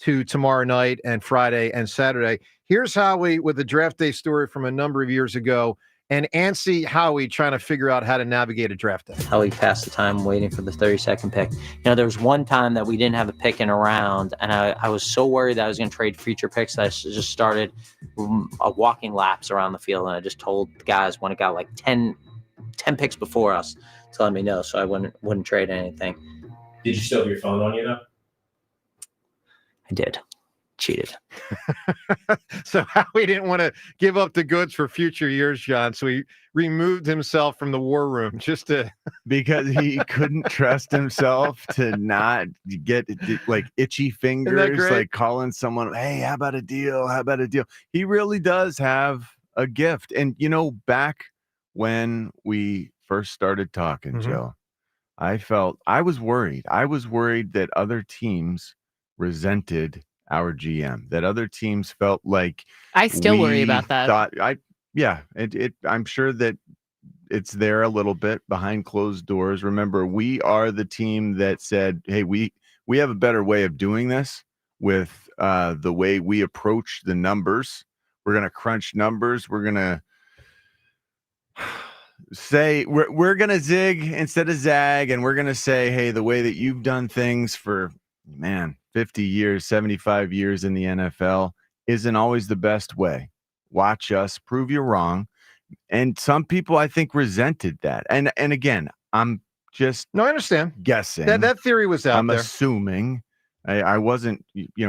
to tomorrow night and Friday and Saturday. Here's Howie with a draft day story from a number of years ago, and antsy Howie trying to figure out how to navigate a draft day.
Howie passed the time waiting for the 32nd pick. There was one time that we didn't have a pick in a round, and I was so worried that I was going to trade future picks that I just started walking laps around the field, and I just told the guys when it got like 10 picks before us to let me know so I wouldn't trade anything.
Did you still have your phone on you, though?
I did. Cheated.
So Howie didn't want to give up the goods for future years, John. So he removed himself from the war room just to
because he couldn't trust himself to not get like itchy fingers, like calling someone, hey, how about a deal? How about a deal? He really does have a gift. And, back when we first started talking, Joe, I was worried. I was worried that other teams resented our GM, that other teams felt like
I still worry about that.
I'm sure that it's there a little bit behind closed doors. Remember, we are the team that said, hey, we have a better way of doing this with the way we approach the numbers. We're going to crunch numbers. We're going to say we're going to zig instead of zag, and we're going to say, hey, the way that you've done things for 50 years, 75 years in the NFL isn't always the best way. Watch us prove you wrong. And some people, I think, resented that. And again, I'm just
I understand
guessing.
That theory was out there.
I'm assuming. I wasn't,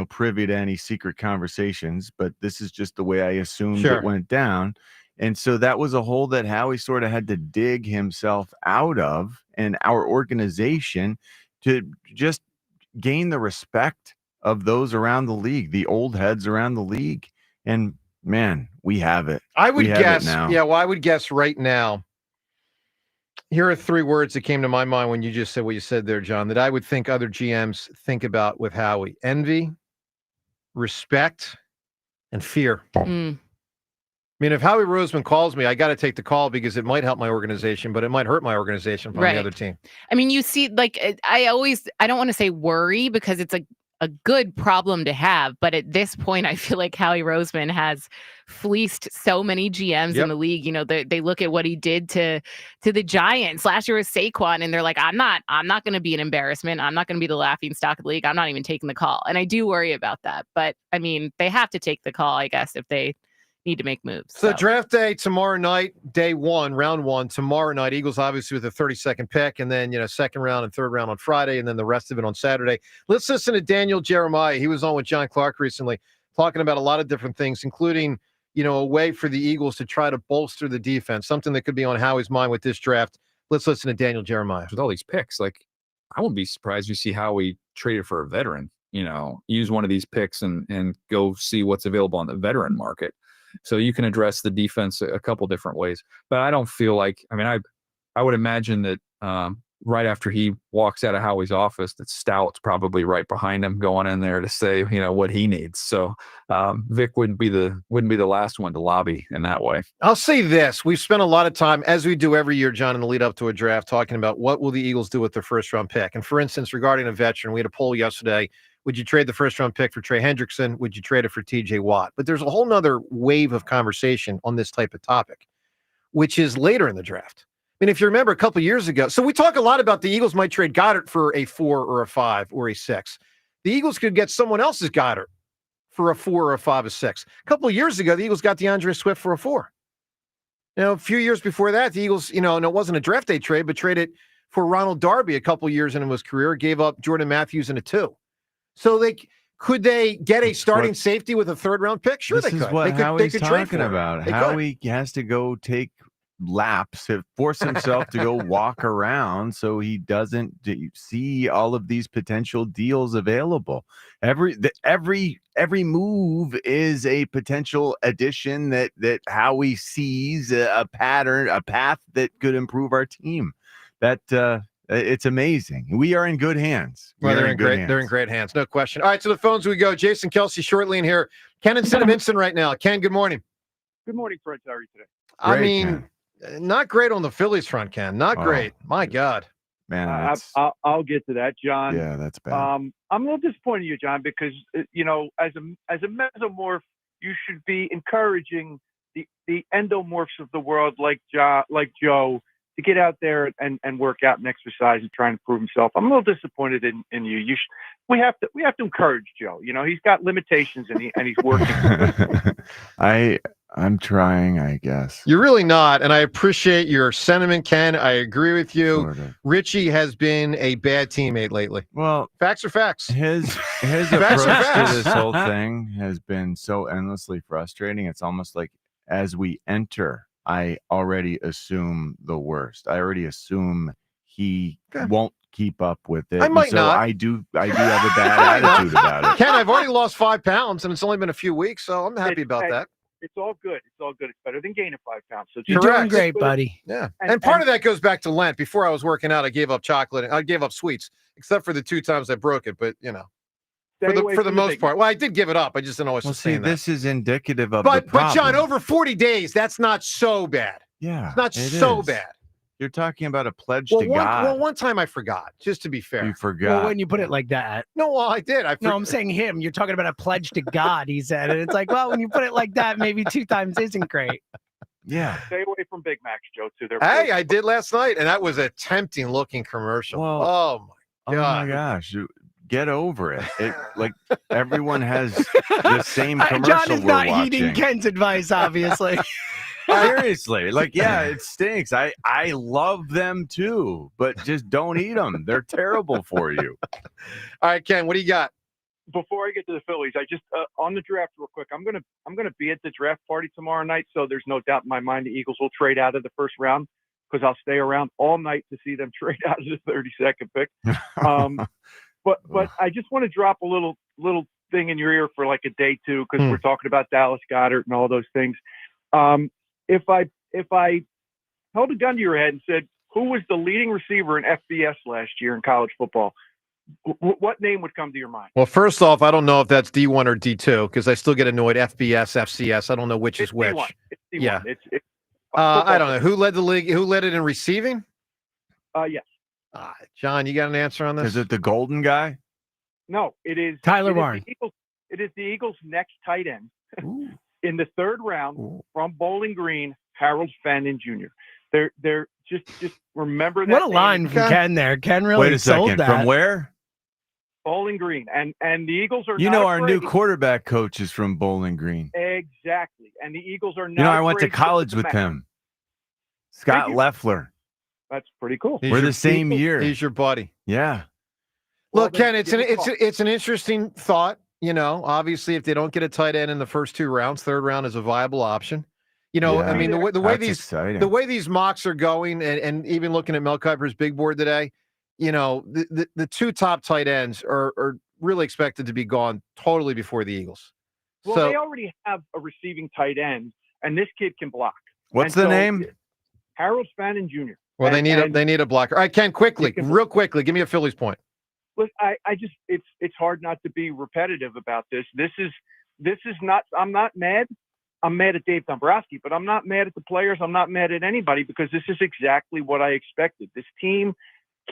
privy to any secret conversations, but this is just the way I assumed it went down. And so that was a hole that Howie sort of had to dig himself out of, and our organization to just gain the respect of those around the league, the old heads around the league. And man, we have it.
I would guess now. Yeah, well, I would guess right now. Here are three words that came to my mind when you just said what you said there, John, that I would think other GMs think about with Howie: envy, respect, and fear. I mean, if Howie Roseman calls me, I got to take the call because it might help my organization, but it might hurt my organization from the other team.
I mean, you see, like, I don't want to say worry because it's a good problem to have, but at this point, I feel like Howie Roseman has fleeced so many GMs in the league. They look at what he did to the Giants last year with Saquon, and they're like, I'm not going to be an embarrassment. I'm not going to be the laughing stock of the league. I'm not even taking the call. And I do worry about that. But I mean, they have to take the call, I guess, if they need to make moves.
So draft day tomorrow night, day one, round one, tomorrow night. Eagles obviously with a 32nd pick, and then, second round and third round on Friday, and then the rest of it on Saturday. Let's listen to Daniel Jeremiah. He was on with John Clark recently, talking about a lot of different things, including, a way for the Eagles to try to bolster the defense, something that could be on Howie's mind with this draft. Let's listen to Daniel Jeremiah.
With all these picks, I wouldn't be surprised to see Howie traded for a veteran, use one of these picks and go see what's available on the veteran market. So you can address the defense a couple different ways. But I don't feel like, I would imagine that right after he walks out of Howie's office, that Stout's probably right behind him, going in there to say, what he needs. So Vic wouldn't be the last one to lobby in that way.
I'll say this: we've spent a lot of time, as we do every year, John, in the lead up to a draft, talking about what will the Eagles do with their first round pick. And for instance, regarding a veteran, we had a poll yesterday. Would you trade the first round pick for Trey Hendrickson? Would you trade it for TJ Watt? But there's a whole nother wave of conversation on this type of topic, which is later in the draft. I mean, if you remember a couple of years ago, so we talk a lot about the Eagles might trade Goddard for a 4 or a 5 or a 6. The Eagles could get someone else's Goddard for a 4 or a 5 or 6. A couple of years ago, the Eagles got DeAndre Swift for a 4. A few years before that, the Eagles, and it wasn't a draft day trade, but traded for Ronald Darby a couple of years into his career, gave up Jordan Matthews in a 2. So could they get a starting safety with a 3rd-round pick? Sure,
this
they could.
Is what Howie's
they could trade
talking about.
They
Howie has to go take laps, force himself to go walk around so he doesn't see all of these potential deals available. Every move is a potential addition that Howie sees a pattern, a path that could improve our team. It's amazing. We are in good hands.
They're in great hands, no question. All right, to the phones we go. Jason Kelsey shortly in here. Ken and Cinnamon right now. Ken, good morning.
Good morning, Fred. How are you today?
Ken. Not great on the Phillies front, Ken. Not great. My God.
Man, I'll get to that, John.
Yeah, that's bad.
I'm a little disappointed in you, John, because as a mesomorph, you should be encouraging the endomorphs of the world like Joe to get out there and work out and exercise and try and prove himself. I'm a little disappointed in you. We have to encourage Joe. He's got limitations and he's working.
I'm trying, I guess.
You're really not, and I appreciate your sentiment, Ken. I agree with you.
Sort of.
Richie has been a bad teammate lately.
Well,
facts are facts.
His approach to this whole thing has been so endlessly frustrating. It's almost like as we enter, I already assume the worst. I already assume he won't keep up with it.
I might not.
I do have a bad attitude about it.
Ken, I've already lost 5 pounds, and it's only been a few weeks, so I'm happy about that.
It's all good. It's better than gaining 5 pounds. So
you're doing great, buddy.
Yeah. And part of that goes back to Lent. Before I was working out, I gave up chocolate. I gave up sweets, except for the 2 times I broke it. But, for the most part. Well, I did give it up. I just didn't always sustain that.
This is indicative of the problem.
But, John, over 40 days, that's not so bad.
Yeah.
It's not so bad.
You're talking about a pledge to God.
Well, one time I forgot, just to be fair.
You forgot.
Well, when you put it like that.
No, well, I did.
No, I'm saying him. You're talking about a pledge to God, he said. And it's like, well, when you put it like that, maybe 2 times isn't great.
Yeah.
Stay away from Big Macs, Joe, too.
Hey, I did last night, and that was a tempting looking commercial.
Well,
oh my
gosh. Get over it. Like everyone has the same commercial.
John is not
watching.
heeding Ken's advice, obviously.
Seriously, it stinks. I love them too, but just don't eat them. They're terrible for you.
All right, Ken, what do you got?
Before I get to the Phillies, I just on the draft real quick. I'm gonna be at the draft party tomorrow night, so there's no doubt in my mind the Eagles will trade out of the first round because I'll stay around all night to see them trade out of the 32nd pick. But I just want to drop a little thing in your ear for like a day too, because we're talking about Dallas Goedert and all those things. If I held a gun to your head and said, who was the leading receiver in FBS last year in college football, what name would come to your mind?
Well, first off, I don't know if that's D1 or D2 because I still get annoyed. FBS, FCS. I don't know which is which.
D1. It's D1.
Yeah.
It's
I don't know. Who led the league? Who led it in receiving?
Yes.
John, you got an answer on this?
Is it the golden guy?
No, it is
Tyler Warren.
It is the Eagles' next tight end in the 3rd round from Bowling Green, Harold Fenton Jr. They're just remember that.
What a line from Ken there. Ken really
Wait a
sold
second.
that.
From where?
Bowling Green, and the Eagles are.
Our new quarterback coach is from Bowling Green.
Exactly, and the Eagles are not.
I went to college with him. Scott Leffler.
That's pretty cool.
We're the same year.
He's your buddy.
Yeah.
Look, Ken, it's an interesting thought. Obviously, if they don't get a tight end in the first 2 rounds, 3rd round is a viable option. I mean, the way these mocks are going, and even looking at Mel Kiper's big board today, the 2 top tight ends are really expected to be gone totally before the Eagles.
Well, they already have a receiving tight end, and this kid can block.
What's the name?
Harold Fenton Jr.
Well, they need a blocker. All right, Ken, real quickly, give me a Phillies point.
Look, I just it's hard not to be repetitive about this. This is not. I'm not mad. I'm mad at Dave Dombrowski, but I'm not mad at the players. I'm not mad at anybody because this is exactly what I expected. This team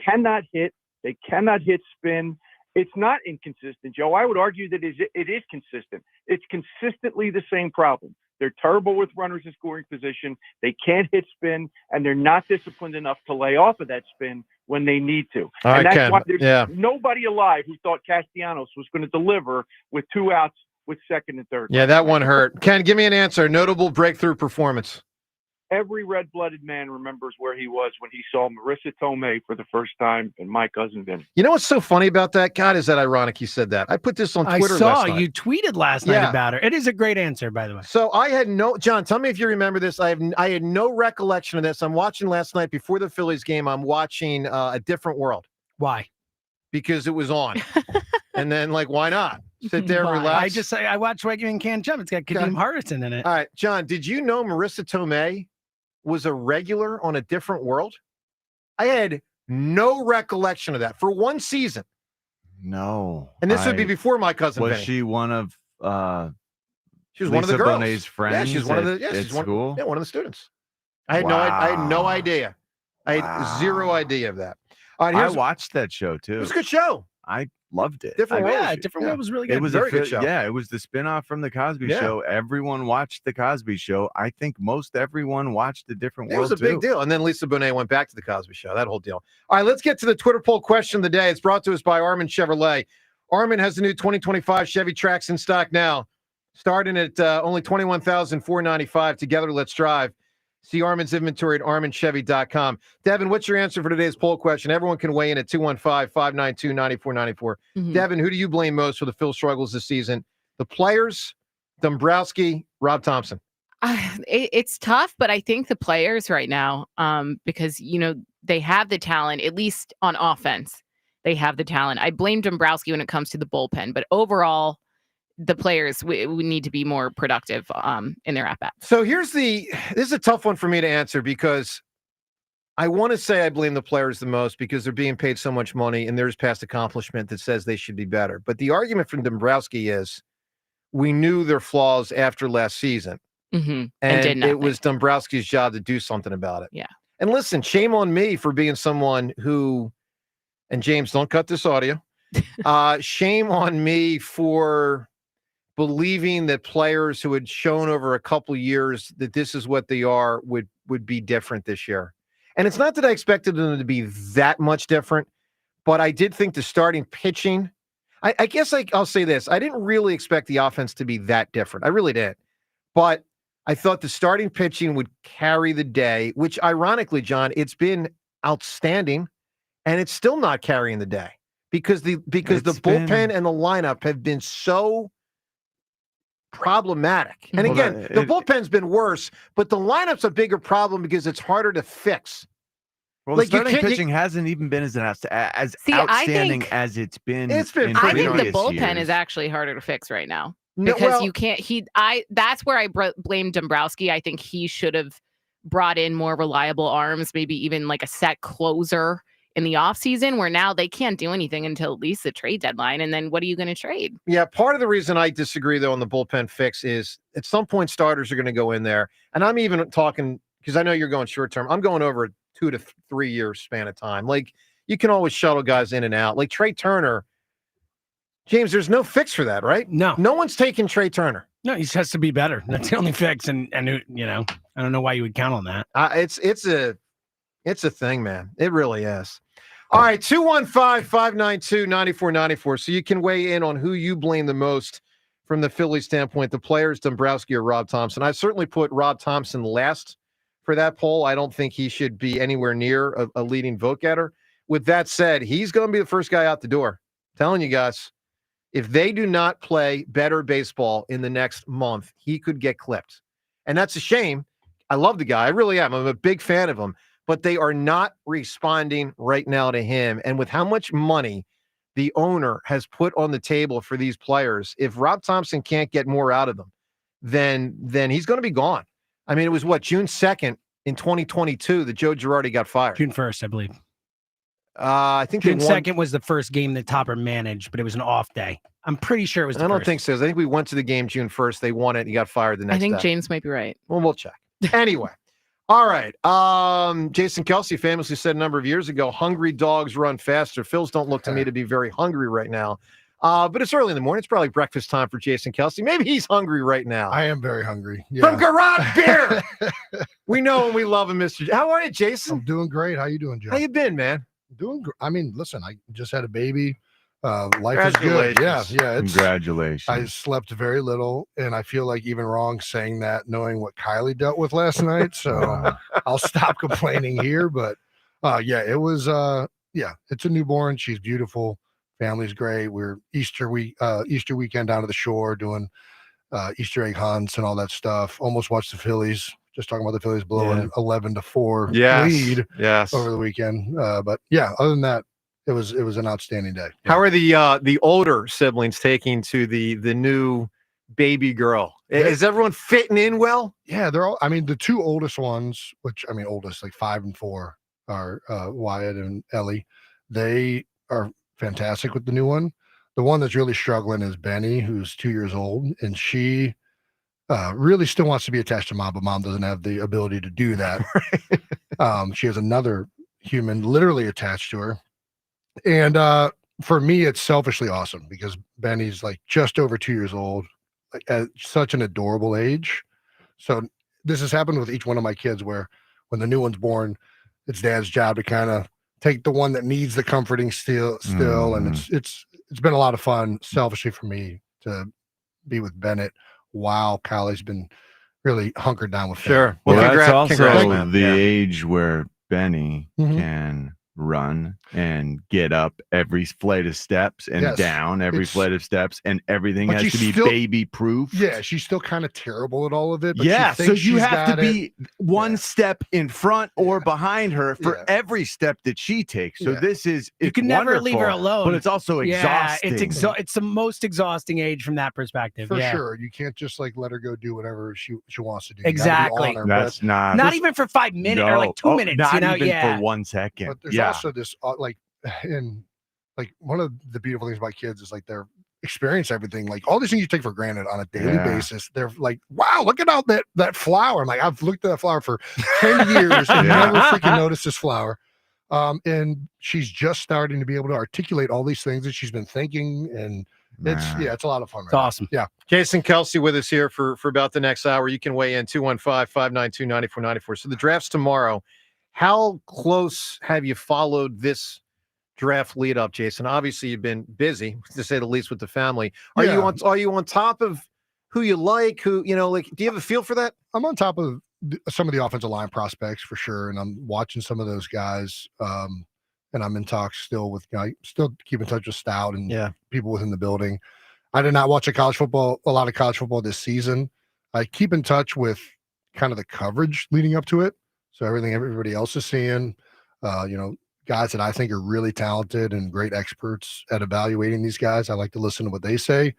cannot hit. They cannot hit spin. It's not inconsistent, Joe. I would argue that it is consistent. It's consistently the same problem. They're terrible with runners in scoring position. They can't hit spin, and they're not disciplined enough to lay off of that spin when they need to. And that's why there's nobody alive who thought Castellanos was going to deliver with 2 outs with second and third.
Yeah, that one hurt. Ken, give me an answer. Notable breakthrough performance.
Every red-blooded man remembers where he was when he saw Marissa Tomei for the first time and my cousin Vinny.
You know what's so funny about that? God, is that ironic you said that? I put this on Twitter last night.
You tweeted last night about her. It is a great answer, by the way.
So I had John, tell me if you remember this. I had no recollection of this. I'm watching last night before the Phillies game. I'm watching A Different World.
Why?
Because it was on. And then, why not? Sit there and relax.
I watched Regular and Canned Jump. It's got Kadeem Hardison in it.
All right, John, did you know Marissa Tomei was a regular on A Different World? I had no recollection of that for one season.
No.
And this would be before my cousin
Was
Vinny.
she one of
she was one of the girls.
Bonet's friends?
Yeah, she's one of the
school?
one of the students. I had no idea. I had zero idea of that. All right,
I watched that show too.
It was a good show.
I loved it.
Different World.
Yeah, Different World was really good.
It was
very good show.
Yeah, it was the spinoff from the Cosby Show. Everyone watched the Cosby Show. I think most everyone watched the Different World.
It was a big deal. And then Lisa Bonet went back to the Cosby Show. That whole deal. All right, let's get to the Twitter poll question of the day. It's brought to us by Armin Chevrolet. Armin has the new 2025 Chevy Trax in stock now, starting at only $21,495. Together, let's drive. See Armin's inventory at arminchevy.com. Devin, what's your answer for today's poll question? Everyone can weigh in at 215-592-9494. Devin, who do you blame most for the Phil struggles this season? The players, Dombrowski, Rob Thompson?
It's tough, but I think the players right now, because, they have the talent, at least on offense. They have the talent. I blame Dombrowski when it comes to the bullpen, but overall, the players we need to be more productive in their at-bats.
So this is a tough one for me to answer because I want to say I blame the players the most because they're being paid so much money and there's past accomplishment that says they should be better. But the argument from Dombrowski is we knew their flaws after last season.
And
it was Dombrowski's job to do something about it.
Yeah.
And listen, shame on me for being someone who, and James, don't cut this audio. Shame on me for believing that players who had shown over a couple years that this is what they are would be different this year. And it's not that I expected them to be that much different, but I did think the starting pitching, I guess I'll say this. I didn't really expect the offense to be that different. I really did. But I thought the starting pitching would carry the day, which ironically, John, it's been outstanding and it's still not carrying the day because the bullpen and the lineup have been so problematic. And again, the bullpen's been worse, but the lineup's a bigger problem because it's harder to fix.
Well, the starting pitching hasn't even been as outstanding as it's been.
I think the bullpen is actually harder to fix right now because you can't. That's where I blame Dombrowski. I think he should have brought in more reliable arms, maybe even like a set closer in the offseason, where now they can't do anything until at least the trade deadline. And then what are you going to trade?
Yeah, part of the reason I disagree, though, on the bullpen fix is at some point starters are going to go in there. And I'm even talking, because I know you're going short term, I'm going over a 2 to 3 year span of time. Like, you can always shuttle guys in and out. Like Trey Turner, James, there's no fix for that, right?
No.
No one's taking Trey Turner.
No, he just has to be better. That's the only fix. And I don't know why you would count on that.
It's a thing, man. It really is. All right, 215-592-9494. So you can weigh in on who you blame the most from the Phillies standpoint, the players, Dombrowski or Rob Thompson. I certainly put Rob Thompson last for that poll. I don't think he should be anywhere near a leading vote getter. With that said, he's going to be the first guy out the door. I'm telling you guys, if they do not play better baseball in the next month, he could get clipped. And that's a shame. I love the guy. I really am. I'm a big fan of him. But they are not responding right now to him. And with how much money the owner has put on the table for these players, if Rob Thompson can't get more out of them, then he's going to be gone. I mean, it was June 2nd in 2022 that Joe Girardi got fired?
June 1st, I believe.
I think
June
they won.
2nd was the first game that Topper managed, but it was an off day. I'm pretty sure it was the
I don't
first.
think so. I think we went to the game June 1st. They won it. And he got fired the next day.
I think James might be right.
Well, we'll check. Anyway. All right. Jason Kelsey famously said a number of years ago, hungry dogs run faster. Phils don't look to me to be very hungry right now. But it's early in the morning. It's probably breakfast time for Jason Kelsey. Maybe he's hungry right now.
I am very hungry. Yeah.
From Garage Beer. We know and we love him, Mr. How are you, Jason?
I'm doing great. How you doing, Joe?
How you been, man?
I mean, listen, I just had a baby. Life is good. Yeah.
Congratulations.
I slept very little, and I feel like even wrong saying that, knowing what Kylie dealt with last night. So I'll stop complaining here. But it was. It's a newborn. She's beautiful. Family's great. We're Easter weekend down to the shore doing Easter egg hunts and all that stuff. Almost watched the Phillies. Just talking about the Phillies blowing 11-4 lead over the weekend. But other than that, it was an outstanding day.
How are the older siblings taking to the new baby girl? Is everyone fitting in well?
Yeah, they're all. I mean, the two oldest ones, oldest like 5 and 4, are Wyatt and Ellie. They are fantastic with the new one. The one that's really struggling is Benny, who's 2 years old, and she really still wants to be attached to mom, but mom doesn't have the ability to do that. She has another human literally attached to her. And for me, it's selfishly awesome because Benny's like just over 2 years old, like at such an adorable age. So this has happened with each one of my kids where when the new one's born, it's dad's job to kind of take the one that needs the comforting still. And it's been a lot of fun selfishly for me to be with Bennett while Kylie's been really hunkered down with
Sure.
Well, that's also the age where Benny can run and get up every flight of steps and down every flight of steps, and everything has to be baby proof.
Yeah, she's still kind of terrible at all of it. But
so you have to be one step in front or behind her for every step that she takes. So this is
you can never leave her alone,
but it's also exhausting.
It's the most exhausting age from that perspective.
For sure, you can't just like let her go do whatever she wants to do.
Exactly.
That's
not even for 5 minutes or like 2 minutes.
Not even for 1 second.
But there's also this one of the beautiful things about kids is like they're experience everything, like all these things you take for granted on a daily basis. They're like, wow, look at all that flower. I'm like, I've looked at that flower for 10 years and never freaking noticed this flower. And she's just starting to be able to articulate all these things that she's been thinking, and it's a lot of fun.
It's awesome.
Yeah.
Jason Kelsey with us here for about the next hour. You can weigh in 215-592-9494. So the draft's tomorrow. How close have you followed this draft lead up, Jason? Obviously, you've been busy, to say the least, with the family. Are you on top of who you like? Do you have a feel for that?
I'm on top of some of the offensive line prospects for sure, and I'm watching some of those guys. And I'm in talks still with still keep in touch with Stout and people within the building. I did not watch a lot of college football this season. I keep in touch with kind of the coverage leading up to it. So everything everybody else is seeing, guys that I think are really talented and great experts at evaluating these guys. I like to listen to what they say.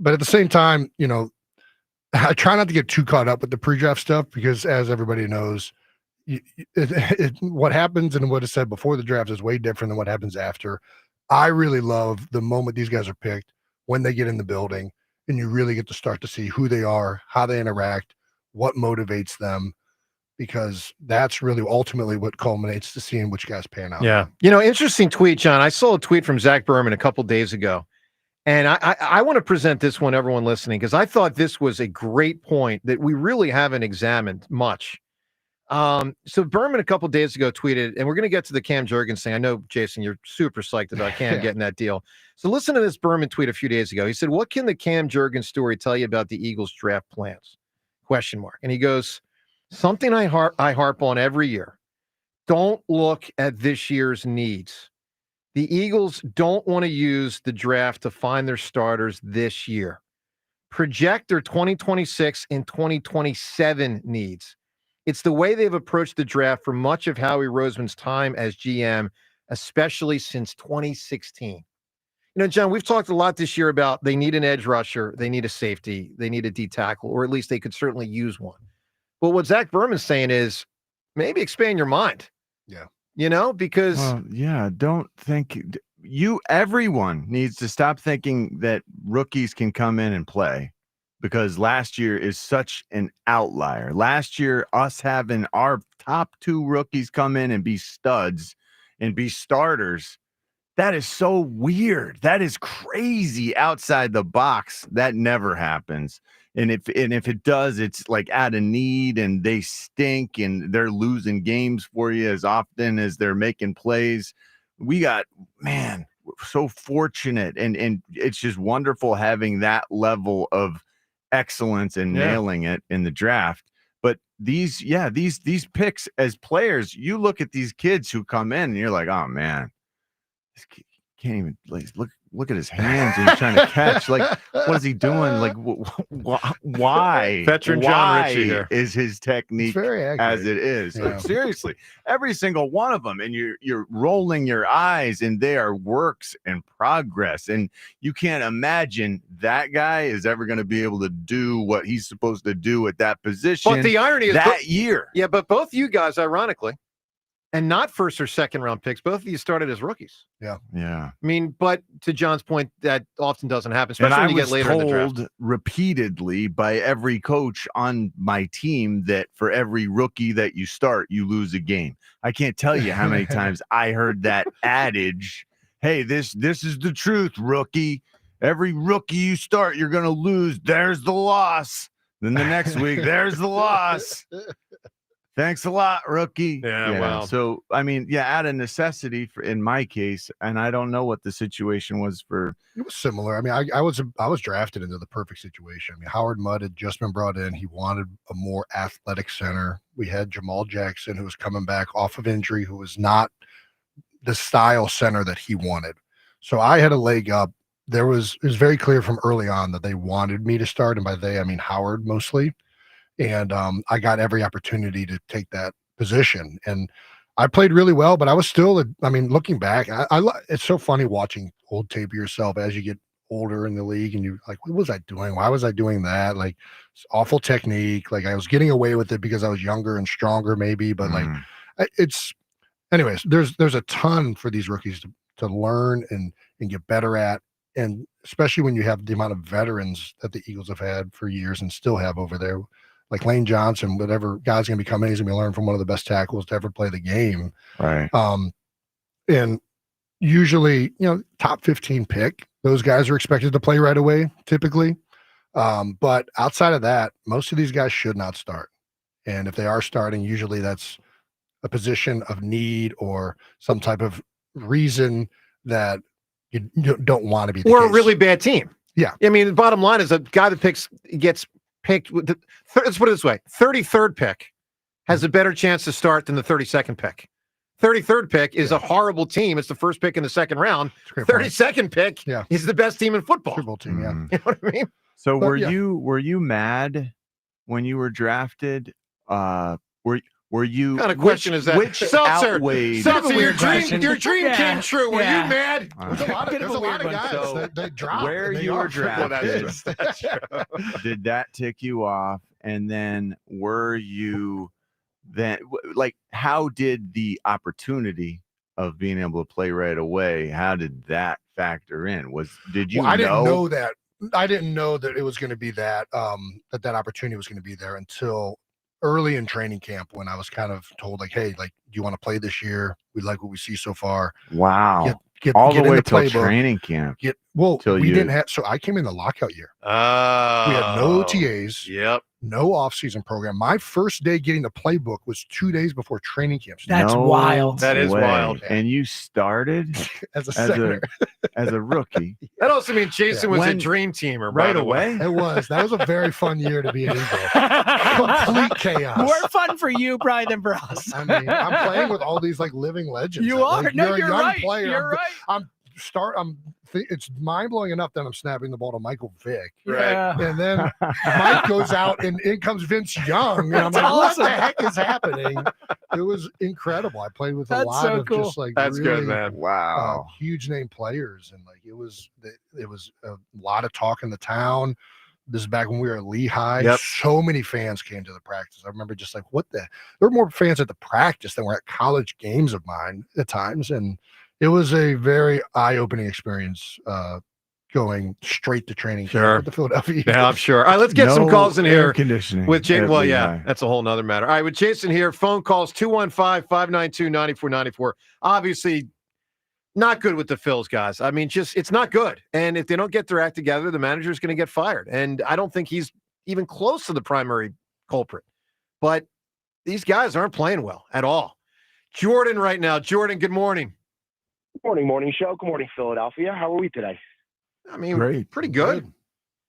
But at the same time, I try not to get too caught up with the pre-draft stuff because, as everybody knows, what happens and what is said before the draft is way different than what happens after. I really love the moment these guys are picked, when they get in the building, and you really get to start to see who they are, how they interact, what motivates them, because that's really ultimately what culminates to seeing which guys pan out.
Yeah. Interesting tweet, John. I saw a tweet from Zach Berman a couple days ago, and I want to present this one, everyone listening, because I thought this was a great point that we really haven't examined much. So Berman a couple days ago tweeted, and we're going to get to the Cam Jurgens thing. I know, Jason, you're super psyched about Cam getting that deal. So listen to this Berman tweet a few days ago. He said, "What can the Cam Jurgens story tell you about the Eagles draft plans?" ? And he goes, "Something I harp on every year. Don't look at this year's needs. The Eagles don't want to use the draft to find their starters this year. Project their 2026 and 2027 needs. It's the way they've approached the draft for much of Howie Roseman's time as GM, especially since 2016. John, we've talked a lot this year about they need an edge rusher, they need a safety, they need a D tackle, or at least they could certainly use one. Well, what Zach Berman's saying is maybe expand your mind.
Yeah.
Because
don't think everyone needs to stop thinking that rookies can come in and play, because last year is such an outlier. Last year, us having our top 2 rookies come in and be studs and be starters, that is so weird. That is crazy outside the box. That never happens. And if it does, it's like out of need, and they stink, and they're losing games for you as often as they're making plays. We got, man, so fortunate, and it's just wonderful having that level of excellence and nailing it in the draft. But these picks as players, you look at these kids who come in and you're like, oh man, this kid can't even look at his hands and he's trying to catch. Like, what is he doing? Like, why?
Veteran John Ritchie here.
Is his technique as it is?
Yeah.
Like, seriously, every single one of them, and you're rolling your eyes, and they are works in progress, and you can't imagine that guy is ever going to be able to do what he's supposed to do at that position.
But the irony is
that year.
Yeah, but both you guys, ironically, and not first or second round picks, both of you started as rookies.
Yeah.
Yeah.
I mean, but to John's point, that often doesn't happen, especially when you get later in the draft.
I was told repeatedly by every coach on my team that for every rookie that you start, you lose a game. I can't tell you how many times I heard that adage. Hey, this is the truth, rookie. Every rookie you start, you're going to lose. There's the loss. Then the next week, there's the loss. Thanks a lot, rookie.
Yeah, well.
So, I mean, out of necessity in my case, and I don't know what the situation was for.
It was similar. I mean, I was drafted into the perfect situation. I mean, Howard Mudd had just been brought in. He wanted a more athletic center. We had Jamal Jackson, who was coming back off of injury, who was not the style center that he wanted. So I had a leg up. It was very clear from early on that they wanted me to start, and by they I mean Howard mostly. And I got every opportunity to take that position, and I played really well. But I was still, looking back, it's so funny watching old tape of yourself as you get older in the league, and you're like, what was I doing? Why was I doing that? Like, it's awful technique. Like, I was getting away with it because I was younger and stronger, maybe. But anyways, there's a ton for these rookies to learn and get better at. And especially when you have the amount of veterans that the Eagles have had for years and still have over there. Like Lane Johnson, whatever guy's going to be coming, he's going to be learning from one of the best tackles to ever play the game.
Right.
And usually, top 15 pick, those guys are expected to play right away, typically. But outside of that, most of these guys should not start. And if they are starting, usually that's a position of need or some type of reason that you don't want to be the
Or
case.
a really bad team.
Yeah.
I mean, the bottom line is a guy that gets picked with let's put it this way, 33rd pick has a better chance to start than the 32nd pick. 33rd pick is a horrible team. It's the first pick in the second round. 32nd pick is the best team in football.
Super Bowl team, yeah.
You know what I mean?
So were you mad when you were drafted? Were you?
What kind of question is that?
Which
Seltzer,
outweighed?
your dream came true. Were you mad?
There's a lot of guys that dropped.
Where you were drafted, did that tick you off? And then were you then like? How did the opportunity of being able to play right away? How did that factor in? Did you?
Well, I didn't know that. I didn't know that it was going to be that that opportunity was going to be there until early in training camp, when I was kind of told, like, hey, like, do you want to play this year? We like what we see so far.
Wow.
Get
all the way
till
till training camp.
Didn't have, so I came in the lockout year. We had no OTAs.
Yep.
No offseason program. My first day getting the playbook was 2 days before training camp.
That's wild.
That is wild.
And you started
as a
rookie.
That also means Jason was a dream teamer
right away.
It was. That was a very fun year to be an Eagle. Complete chaos.
More fun for you probably than for us.
I mean, I'm playing with all these like living legends.
You are.
Like,
No,
you're a young
right.
player.
You're right.
It's mind-blowing enough that I'm snapping the ball to Michael Vick.
Yeah.
And then Mike goes out and in comes Vince Young. And I'm like, what the heck is happening? It was incredible. I played with a lot of just like
That's
really,
good, man.
huge name players. And like it was a lot of talk in the town. This is back when we were at Lehigh.
Yep.
So many fans came to the practice. I remember just like, there were more fans at the practice than were at college games of mine at times. And it was a very eye-opening experience going straight to training camp with the Philadelphia Eagles.
Yeah, I'm sure. All right, let's get some calls in here.
Conditioning
With Jason. Well, yeah,
Lehigh.
that's a whole nother matter. All right, with Jason here, phone calls 215-592-9494. Obviously, not good with the Phils, guys. I mean, it's not good. And if they don't get their act together, the manager's going to get fired. And I don't think he's even close to the primary culprit. But these guys aren't playing well at all. Jordan right now. Jordan, good morning.
Morning show. Good morning, Philadelphia. How are we today?
I mean,
great.
Pretty good.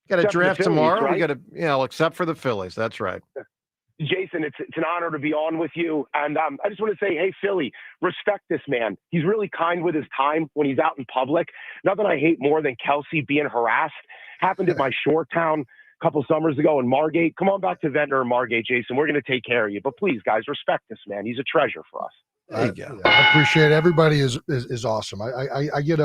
Got a
Except for the
draft
Phillies,
tomorrow.
right?
We got except for the Phillies. That's right.
Jason, it's an honor to be on with you. And I just want to say, hey, Philly, respect this man. He's really kind with his time when he's out in public. Nothing I hate more than Kelsey being harassed. Happened at my shore town a couple summers ago in Margate. Come on back to Ventnor and Margate, Jason. We're going to take care of you. But please, guys, respect this man. He's a treasure for us.
There you go.
I appreciate it. Everybody is awesome. I get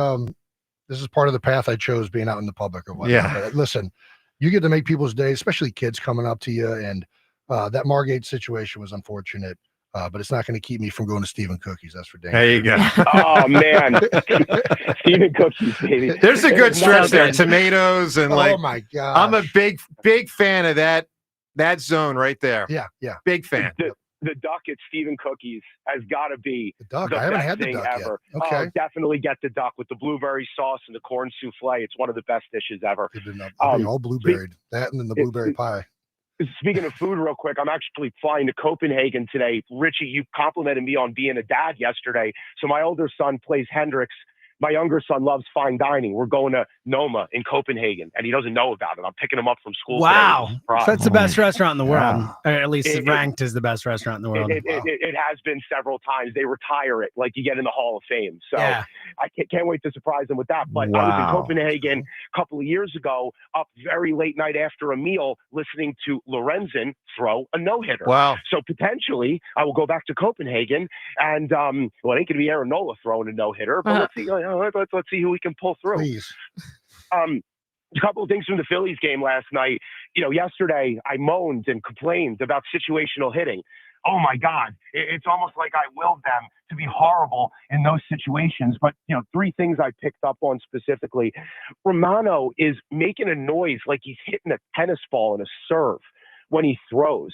this is part of the path I chose, being out in the public or whatnot.
Yeah.
But listen, you get to make people's days, especially kids coming up to you. And that Margate situation was unfortunate, but it's not going to keep me from going to Stephen Cookies. That's for dang
There you go.
Oh, man. Stephen Cookies, baby.
There's a good stretch there. Tomatoes and
Oh, my God.
I'm a big fan of that zone right there.
Yeah.
Big fan.
The duck at Stephen Cookies has got to be
the duck.
The
I haven't
best
had the
thing
duck
ever.
yet. Okay.
Oh, definitely get the duck with the blueberry sauce and the corn souffle. It's one of the best dishes ever.
All blueberried. That and then the blueberry pie.
Speaking of food real quick, I'm actually flying to Copenhagen today. Richie, you complimented me on being a dad yesterday. So my older son plays Hendrix. My younger son loves fine dining. We're going to Noma in Copenhagen, and he doesn't know about it. I'm picking him up from school.
Wow.
Today.
So that's the best restaurant in the world.
Wow.
Or at least ranked as the best restaurant in the world.
It has been several times. They retire it like you get in the Hall of Fame. So
Yeah.
I can't wait to surprise them with that. But I was in Copenhagen a couple of years ago, up very late night after a meal, listening to Lorenzen throw a no-hitter.
Wow.
So potentially I will go back to Copenhagen and, well, it ain't going to be Aaron Nola throwing a no-hitter, but let's see. Let's see who we can pull through.
Please.
A couple of things from the Phillies game last night. Yesterday I moaned and complained about situational hitting. Oh my God. It's almost like I willed them to be horrible in those situations. But, three things I picked up on specifically. Romano is making a noise like he's hitting a tennis ball in a serve when he throws.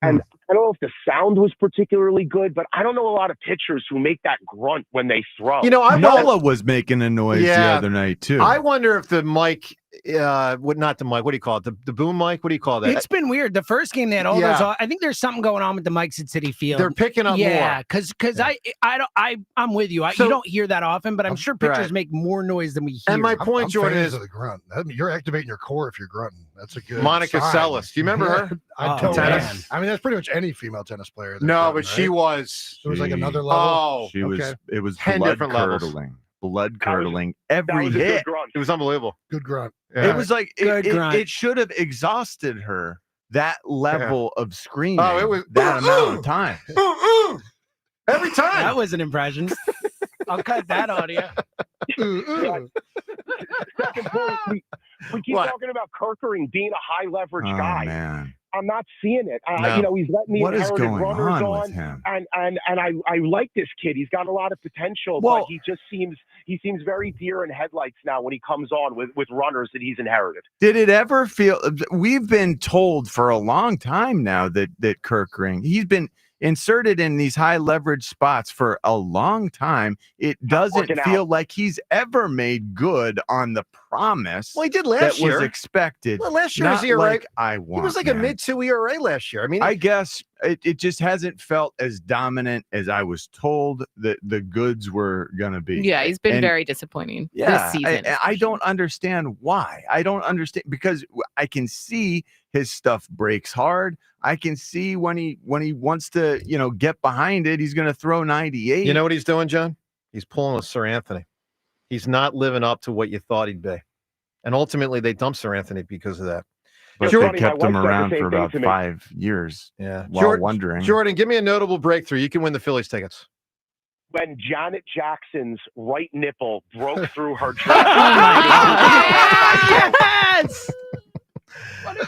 And I don't know if the sound was particularly good, but I don't know a lot of pitchers who make that grunt when they throw.
Nola was making a noise the
Yeah.
other night too.
I wonder if the mic, not the mic, what do you call it? The boom mic? What do you call that?
It's been weird. The first game they had all
Yeah.
those. I think there's something going on with the mics at Citi Field.
They're picking up more.
Yeah, because I'm with you.
So-
You don't hear that often, but I'm sure pitchers
Right.
make more noise than we hear.
And my
I'm
point, Jordan,
fans
is
of the grunt. You're activating your core if you're grunting. That's a good
Monica
sign.
Seles. Do you remember her?
I
Oh,
don't.
Tennis?
I mean, that's pretty much any female tennis player. that's
No,
grunting,
but she
right?
was.
There was like another level.
Oh,
She was.
Okay.
It was
10
blood
different levels.
curdling. Blood
That was-
curdling.
That
Every
was a good
hit.
grunt.
it was unbelievable.
Good grunt.
Yeah.
It was like
Good grunt.
it should have exhausted her. That level of screaming.
Oh, it was-
that amount of time.
Every time.
That was an impression. I'll cut that audio.
Second point, we keep
What?
talking about Kerkering being a high leverage
Oh
guy.
man.
I'm not seeing it.
No.
He's letting the
What is
inherited
going
runners
on with him?
and I like this kid. He's got a lot of potential,
Well-
but he seems very deer in headlights now when he comes on with runners that he's inherited.
Did it ever feel? We've been told for a long time now that Kerkering, he's been inserted in these high leverage spots for a long time. It doesn't
working
feel
out.
like he's ever made good on the promise
Well, he did
that
last year.
was expected.
Well, last year
Not
his ERA,
like I want.
he was like a
man.
mid-2 ERA last year. I mean,
I guess it just hasn't felt as dominant as I was told that the goods were going to be.
Yeah, he's been
And-
very disappointing
Yeah,
this season.
I don't understand why. I don't understand because I can see his stuff breaks hard. I can see when he wants to, get behind it, he's going to throw 98.
you know what he's doing, John? He's pulling a Sir Anthony. He's not living up to what you thought he'd be. And ultimately, they dumped Sir Anthony because of that.
but
Jordan,
they
my
kept him
wife said the
around
same
for
thing
about
to me.
5 years.
Yeah.
While wondering.
Jordan, give me a notable breakthrough. You can win the Phillies tickets.
When Janet Jackson's right nipple broke through her
Oh
dress.
my God. Yes!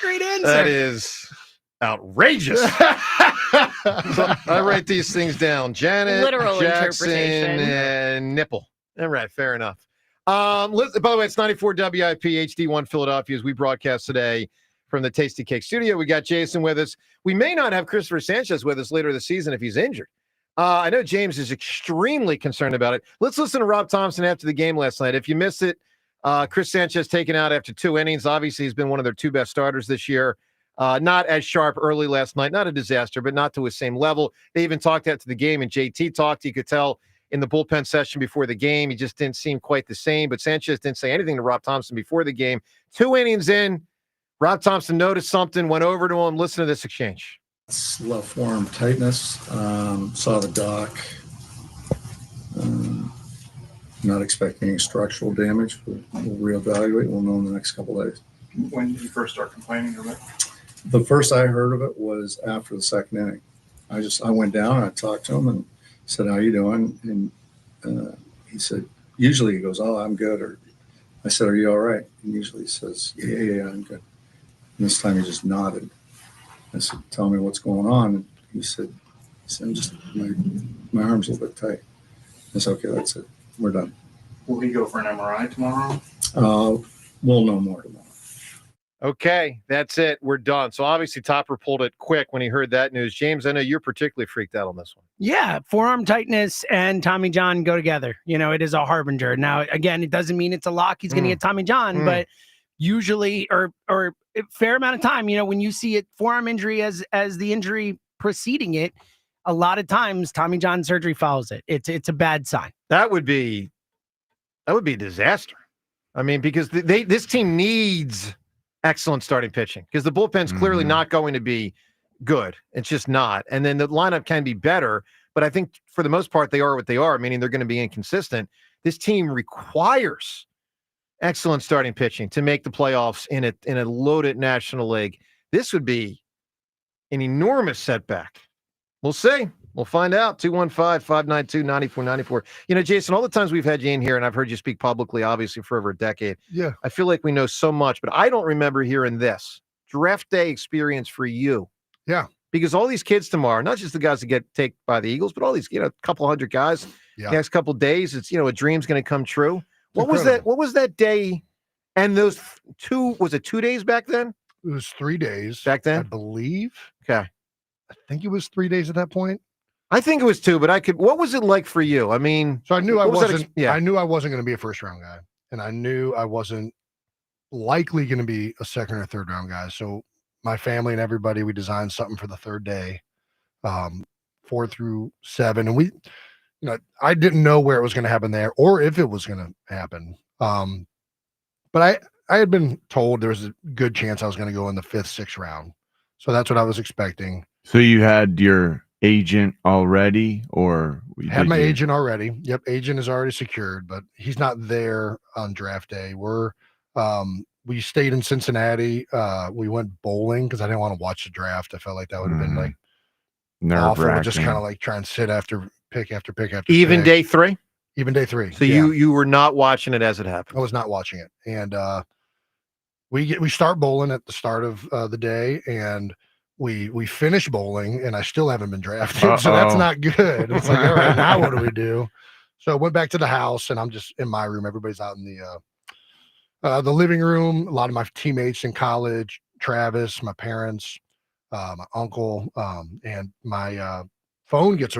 Great answer.
That is outrageous. So I write these things down. Janet,
Literal
Jackson,
interpretation.
and nipple. All right, fair enough. By the way, it's 94 WIP HD1 Philadelphia as we broadcast today from the Tasty Cake Studio. We got Jason with us. We may not have Christopher Sanchez with us later this season if he's injured. I know James is extremely concerned about it. Let's listen to Rob Thompson after the game last night. If you missed it, Chris Sanchez taken out after 2 innings. Obviously, he's been one of their 2 best starters this year. Not as sharp early last night. Not a disaster, but not to his same level. They even talked after the game, and JT talked. You could tell in the bullpen session before the game, he just didn't seem quite the same. But Sanchez didn't say anything to Rob Thompson before the game. 2 innings in, Rob Thompson noticed something, went over to him. Listen to this exchange.
Left forearm tightness. Saw the doc. Not expecting any structural damage. We'll reevaluate. We'll know in the next couple of days.
When did you first start complaining of it?
The first I heard of it was after the second inning. I went down and I talked to him and said, "How you doing?" And he said, usually he goes, "Oh, I'm good." Or I said, "Are you all right?" And usually he says, Yeah, I'm good." And this time he just nodded. I said, "Tell me what's going on." And he said "I'm just my arm's a little bit tight." I said, "Okay, that's it. We're done."
Will he go for an MRI tomorrow?
We'll know more tomorrow.
Okay, that's it. We're done. So obviously Topper pulled it quick when he heard that news. James, I know you're particularly freaked out on this one.
Yeah, forearm tightness and Tommy John go together. It is a harbinger. Now, again, it doesn't mean it's a lock. He's going to get Tommy John, but usually, or a fair amount of time, when you see it forearm injury as the injury preceding it, a lot of times Tommy John surgery follows it. It's a bad sign.
That would be a disaster. I mean, because this team needs excellent starting pitching because the bullpen's clearly not going to be good. It's just not. And then the lineup can be better, but I think for the most part, they are what they are, meaning they're going to be inconsistent. This team requires excellent starting pitching to make the playoffs in a loaded National League. This would be an enormous setback. We'll see. We'll find out. 215-592-9494. Jason, all the times we've had you in here, and I've heard you speak publicly, obviously, for over a decade.
Yeah.
I feel like we know so much, but I don't remember hearing this. Draft day experience for you.
Yeah.
Because all these kids tomorrow, not just the guys that get taken by the Eagles, but all these, a couple hundred guys, next couple days, it's, a dream's going to come true. What was that day? And those 2, was it 2 days back then?
It was 3 days.
Back then?
I believe.
Okay.
I think it was 3 days at that point.
I think it was 2, but what was it like for you? I mean,
so I knew I wasn't going to be a first round guy, and I knew I wasn't likely going to be a second or third round guy. So my family and everybody, we designed something for the third day, 4 through 7. And we, I didn't know where it was going to happen there or if it was going to happen. But I had been told there was a good chance I was going to go in the 5th, 6th round. So that's what I was expecting.
So you had your agent already, or
had my agent already? Yep, agent is already secured, but he's not there on draft day. We stayed in Cincinnati. We went bowling because I didn't want to watch the draft. I felt like that would have been like awful. Just kind of like try and sit after pick after pick after
even
pick.
Day 3.
Even day 3.
So you were not watching it as it happened.
I was not watching it, and we start bowling at the start of the day, and we finish bowling, and I still haven't been drafted. So that's not good. It's like, all right, now what do we do? So I went back to the house, and I'm just in my room. Everybody's out in the living room. A lot of my teammates in college, Travis, my parents, my uncle, and my phone gets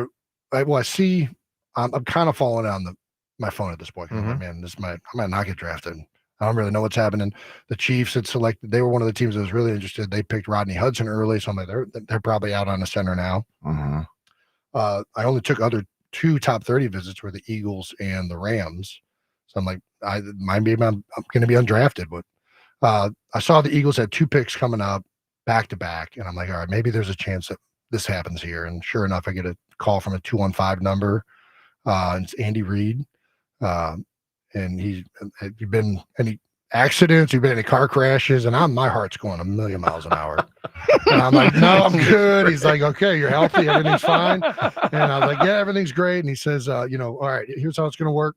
I see I'm kind of falling on my phone at this point. I'm like, man, I might not get drafted. I don't really know what's happening. The Chiefs had selected, they were one of the teams that was really interested. They picked Rodney Hudson early. So I'm like, they're probably out on the center now. I only took other 2 top 30 visits were the Eagles and the Rams. So I'm like, maybe I'm going to be undrafted, but I saw the Eagles had 2 picks coming up back to back. And I'm like, all right, maybe there's a chance that this happens here. And sure enough, I get a call from a 215 number. It's Andy Reid. And have you been any accidents? You've been any car crashes? And my heart's going a million miles an hour. And I'm like, no, I'm good. He's like, okay, you're healthy. Everything's fine. And I was like, yeah, everything's great. And he says, all right, here's how it's going to work.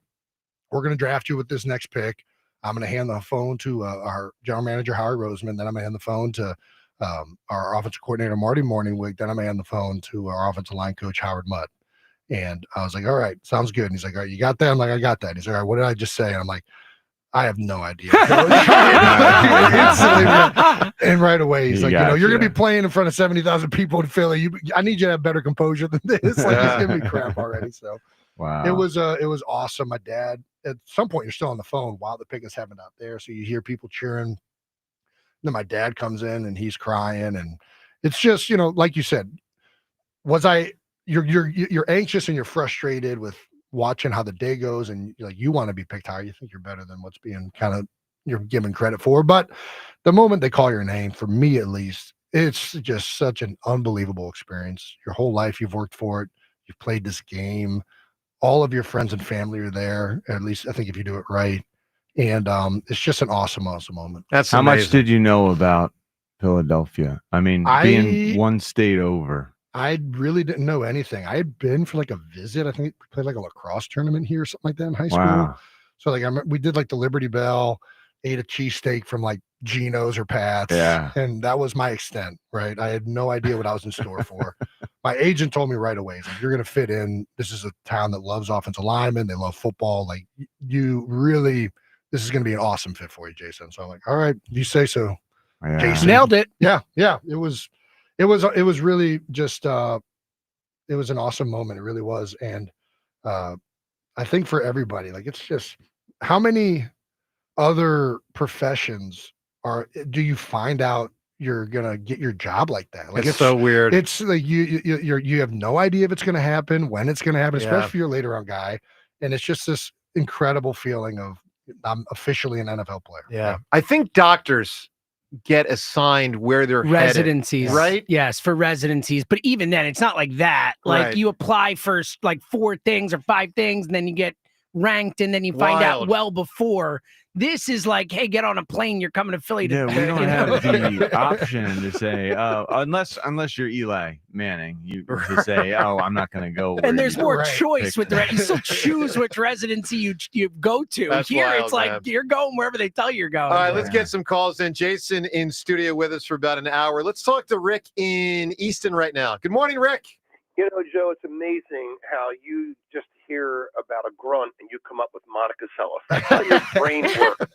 We're going to draft you with this next pick. I'm going to hand the phone to our general manager, Howard Roseman. Then I'm going to hand the phone to our offensive coordinator, Marty Morningwig. Then I'm going to hand the phone to our offensive line coach, Howard Mudd. And I was like, all right, sounds good. And he's like, all right, you got that? I'm like, I got that. And he's like, all right, what did I just say? And I'm like, I have no idea. And right away, he's like, you're going to be playing in front of 70,000 people in Philly. I need you to have better composure than this. Like, he's giving me crap already. So
wow,
it was awesome. My dad, at some point, you're still on the phone while the pick is happening out there. So you hear people cheering. Then my dad comes in and he's crying. And it's just, like you said, you're anxious and you're frustrated with watching how the day goes, and you want to be picked higher. You think you're better than what's being you're given credit for. But the moment they call your name, for me at least, it's just such an unbelievable experience. Your whole life you've worked for it. You've played this game. All of your friends and family are there, at least I think if you do it right. And it's just an awesome moment.
That's
how
amazing.
much did you know about Philadelphia? I mean, being one state over.
I really didn't know anything. I had been for a visit. I think we played a lacrosse tournament here or something like that in high school.
Wow.
So we did the Liberty Bell, ate a cheesesteak from Geno's or Pat's.
Yeah.
And that was my extent, right? I had no idea what I was in store for. My agent told me right away, he's like, you're going to fit in. This is a town that loves offensive linemen. They love football. This is going to be an awesome fit for you, Jason. So I'm like, all right, you say so.
Yeah.
Jason.
Nailed it.
Yeah. It was really just it was an awesome moment. It really was. And I think for everybody, it's just, how many other professions do you find out you're gonna get your job like that?
It's so weird.
It's you have no idea if it's gonna happen, when it's gonna happen, especially if you're a later round guy. And it's just this incredible feeling of, I'm officially an NFL player.
Yeah. I think doctors get assigned where they're
residencies,
headed, right?
Yes, for residencies. But even then, it's not like that.
Right.
You apply for 4 things or 5 things, and then you get ranked, and then you find out well before. This is hey, get on a plane. You're coming to Philly.
We don't have the option to say, unless you're Eli Manning, you to say, oh, I'm not going to go.
And there's more choice with you still choose which residency you go to.
That's
Here,
wild,
it's
man.
you're going wherever they tell you you're going.
All right, let's get some calls in. Jason in studio with us for about an hour. Let's talk to Rick in Easton right now. Good morning, Rick.
Joe, it's amazing how you just hear about a grunt and you come up with Monica Seles. That's how your brain works.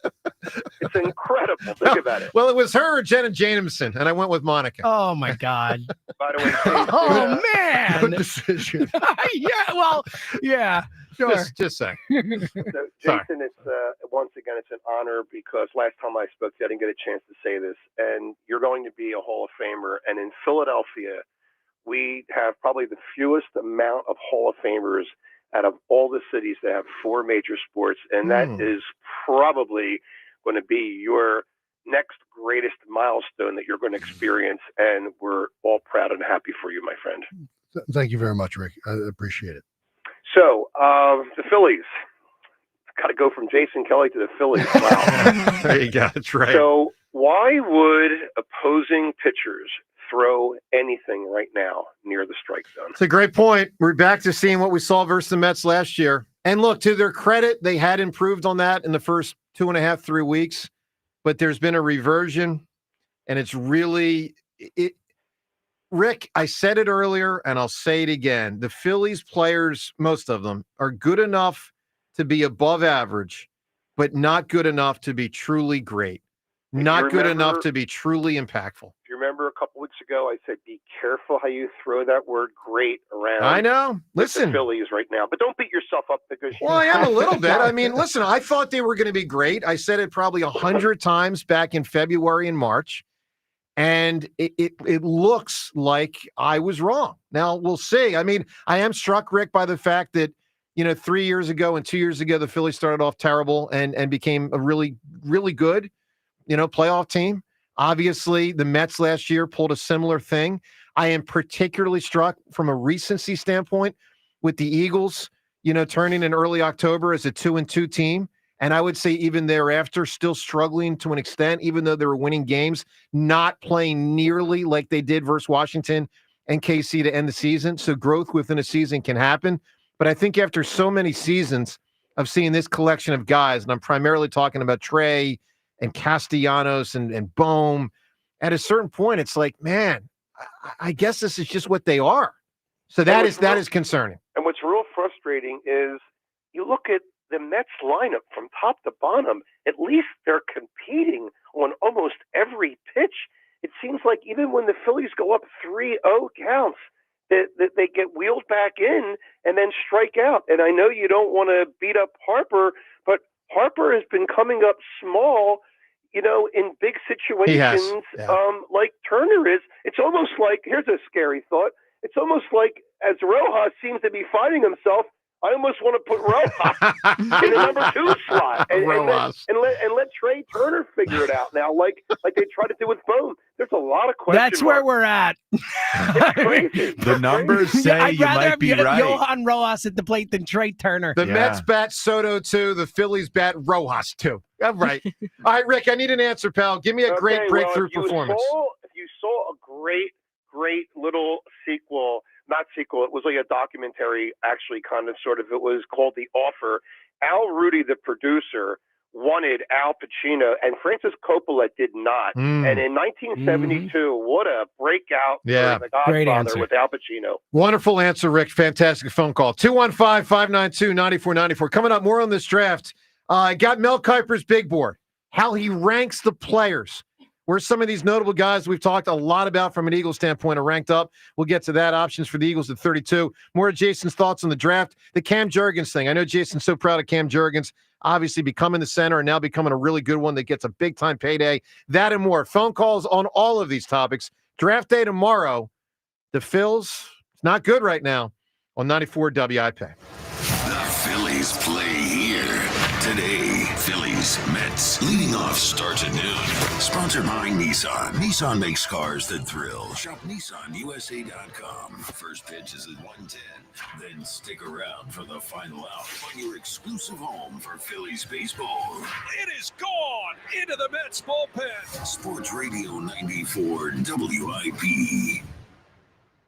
It's incredible. Think about it.
Well, it was her or Jenna Jameson, and I went with Monica.
Oh, my God.
By the way,
oh, man.
Good decision.
Yeah, sure.
Just saying.
So, Jason, it's once again, it's an honor because last time I spoke to you, I didn't get a chance to say this, and you're going to be a Hall of Famer. And in Philadelphia, we have probably the fewest amount of Hall of Famers out of all the cities that have 4 major sports, and that is probably going to be your next greatest milestone that you're going to experience, and we're all proud and happy for you, my friend.
Thank you very much, Rick. I appreciate it.
So, the Phillies. Got to go from Jason Kelly to the Phillies. Wow.
There you go. That's right.
So, why would opposing pitchers throw anything right now near the strike zone?
It's a great point. We're back to seeing what we saw versus the Mets last year. And look, to their credit, they had improved on that in the first 2.5, 3 weeks, but there's been a reversion, and it's really it. Rick, I said it earlier, and I'll say it again. The Phillies players, most of them, are good enough to be above average, but not good enough to be truly great. Not good enough to be truly impactful.
If you remember a couple weeks ago, I said, be careful how you throw that word great around.
I know.
Listen. The Phillies right now. But don't beat yourself up because...
Well, I am a little bit. I mean, listen, I thought they were going to be great. I said it probably 100 times back in February and March. And it looks like I was wrong. Now, we'll see. I mean, I am struck, Rick, by the fact that, 3 years ago and 2 years ago, the Phillies started off terrible and became a really, really good playoff team. Obviously, the Mets last year pulled a similar thing. I am particularly struck from a recency standpoint with the Eagles, turning in early October as a 2-2 team. And I would say even thereafter, still struggling to an extent, even though they were winning games, not playing nearly like they did versus Washington and KC to end the season. So growth within a season can happen. But I think after so many seasons of seeing this collection of guys, and I'm primarily talking about Trey and Castellanos and Bohm. At a certain point, it's like, man, I guess this is just what they are. So that is concerning.
And what's real frustrating is you look at the Mets lineup from top to bottom. At least they're competing on almost every pitch. It seems like even when the Phillies go up 3-0 counts, that they get wheeled back in and then strike out. And I know you don't want to beat up Harper, but Harper has been coming up small, in big situations, like Turner is. It's almost like, here's a scary thought. It's almost like as Rojas seems to be finding himself, I almost want to put Rojas in the number 2 slot and let Trey Turner figure it out now, like they try to do with Bohm. There's a lot of questions.
That's where we're at.
It's crazy.
The numbers say you might be right.
Johan Rojas at the plate than Trey Turner.
The Mets bat Soto 2, the Phillies bat Rojas 2. All right. All right, Rick, I need an answer, pal. Give me a great breakthrough performance.
If you saw a great little sequel, not sequel, it was like a documentary, actually, kind of, sort of. It was called The Offer. Al Rudy, the producer, wanted Al Pacino, and Francis Coppola did not. And in 1972, what a breakout for The Godfather with Al Pacino.
Wonderful answer, Rick. Fantastic phone call. 215-592-9494. Coming up, more on this draft. Got Mel Kiper's big board, how he ranks the players. Where some of these notable guys we've talked a lot about from an Eagles standpoint are ranked up. We'll get to that. Options for the Eagles at 32. More of Jason's thoughts on the draft. The Cam Jurgens thing. I know Jason's so proud of Cam Jurgens, obviously becoming the center and now becoming a really good one that gets a big-time payday. That and more. Phone calls on all of these topics. Draft day tomorrow. The Phils, it's not good right now on 94 WIP.
The Phillies play here today. Phillies, Mets, leading off starts at noon. Sponsored by Nissan. Nissan makes cars that thrill. Shop NissanUSA.com. First pitch is at 1:10. Then stick around for the final out on your exclusive home for Phillies baseball.
It is gone into the Mets bullpen.
Sports Radio 94 WIP.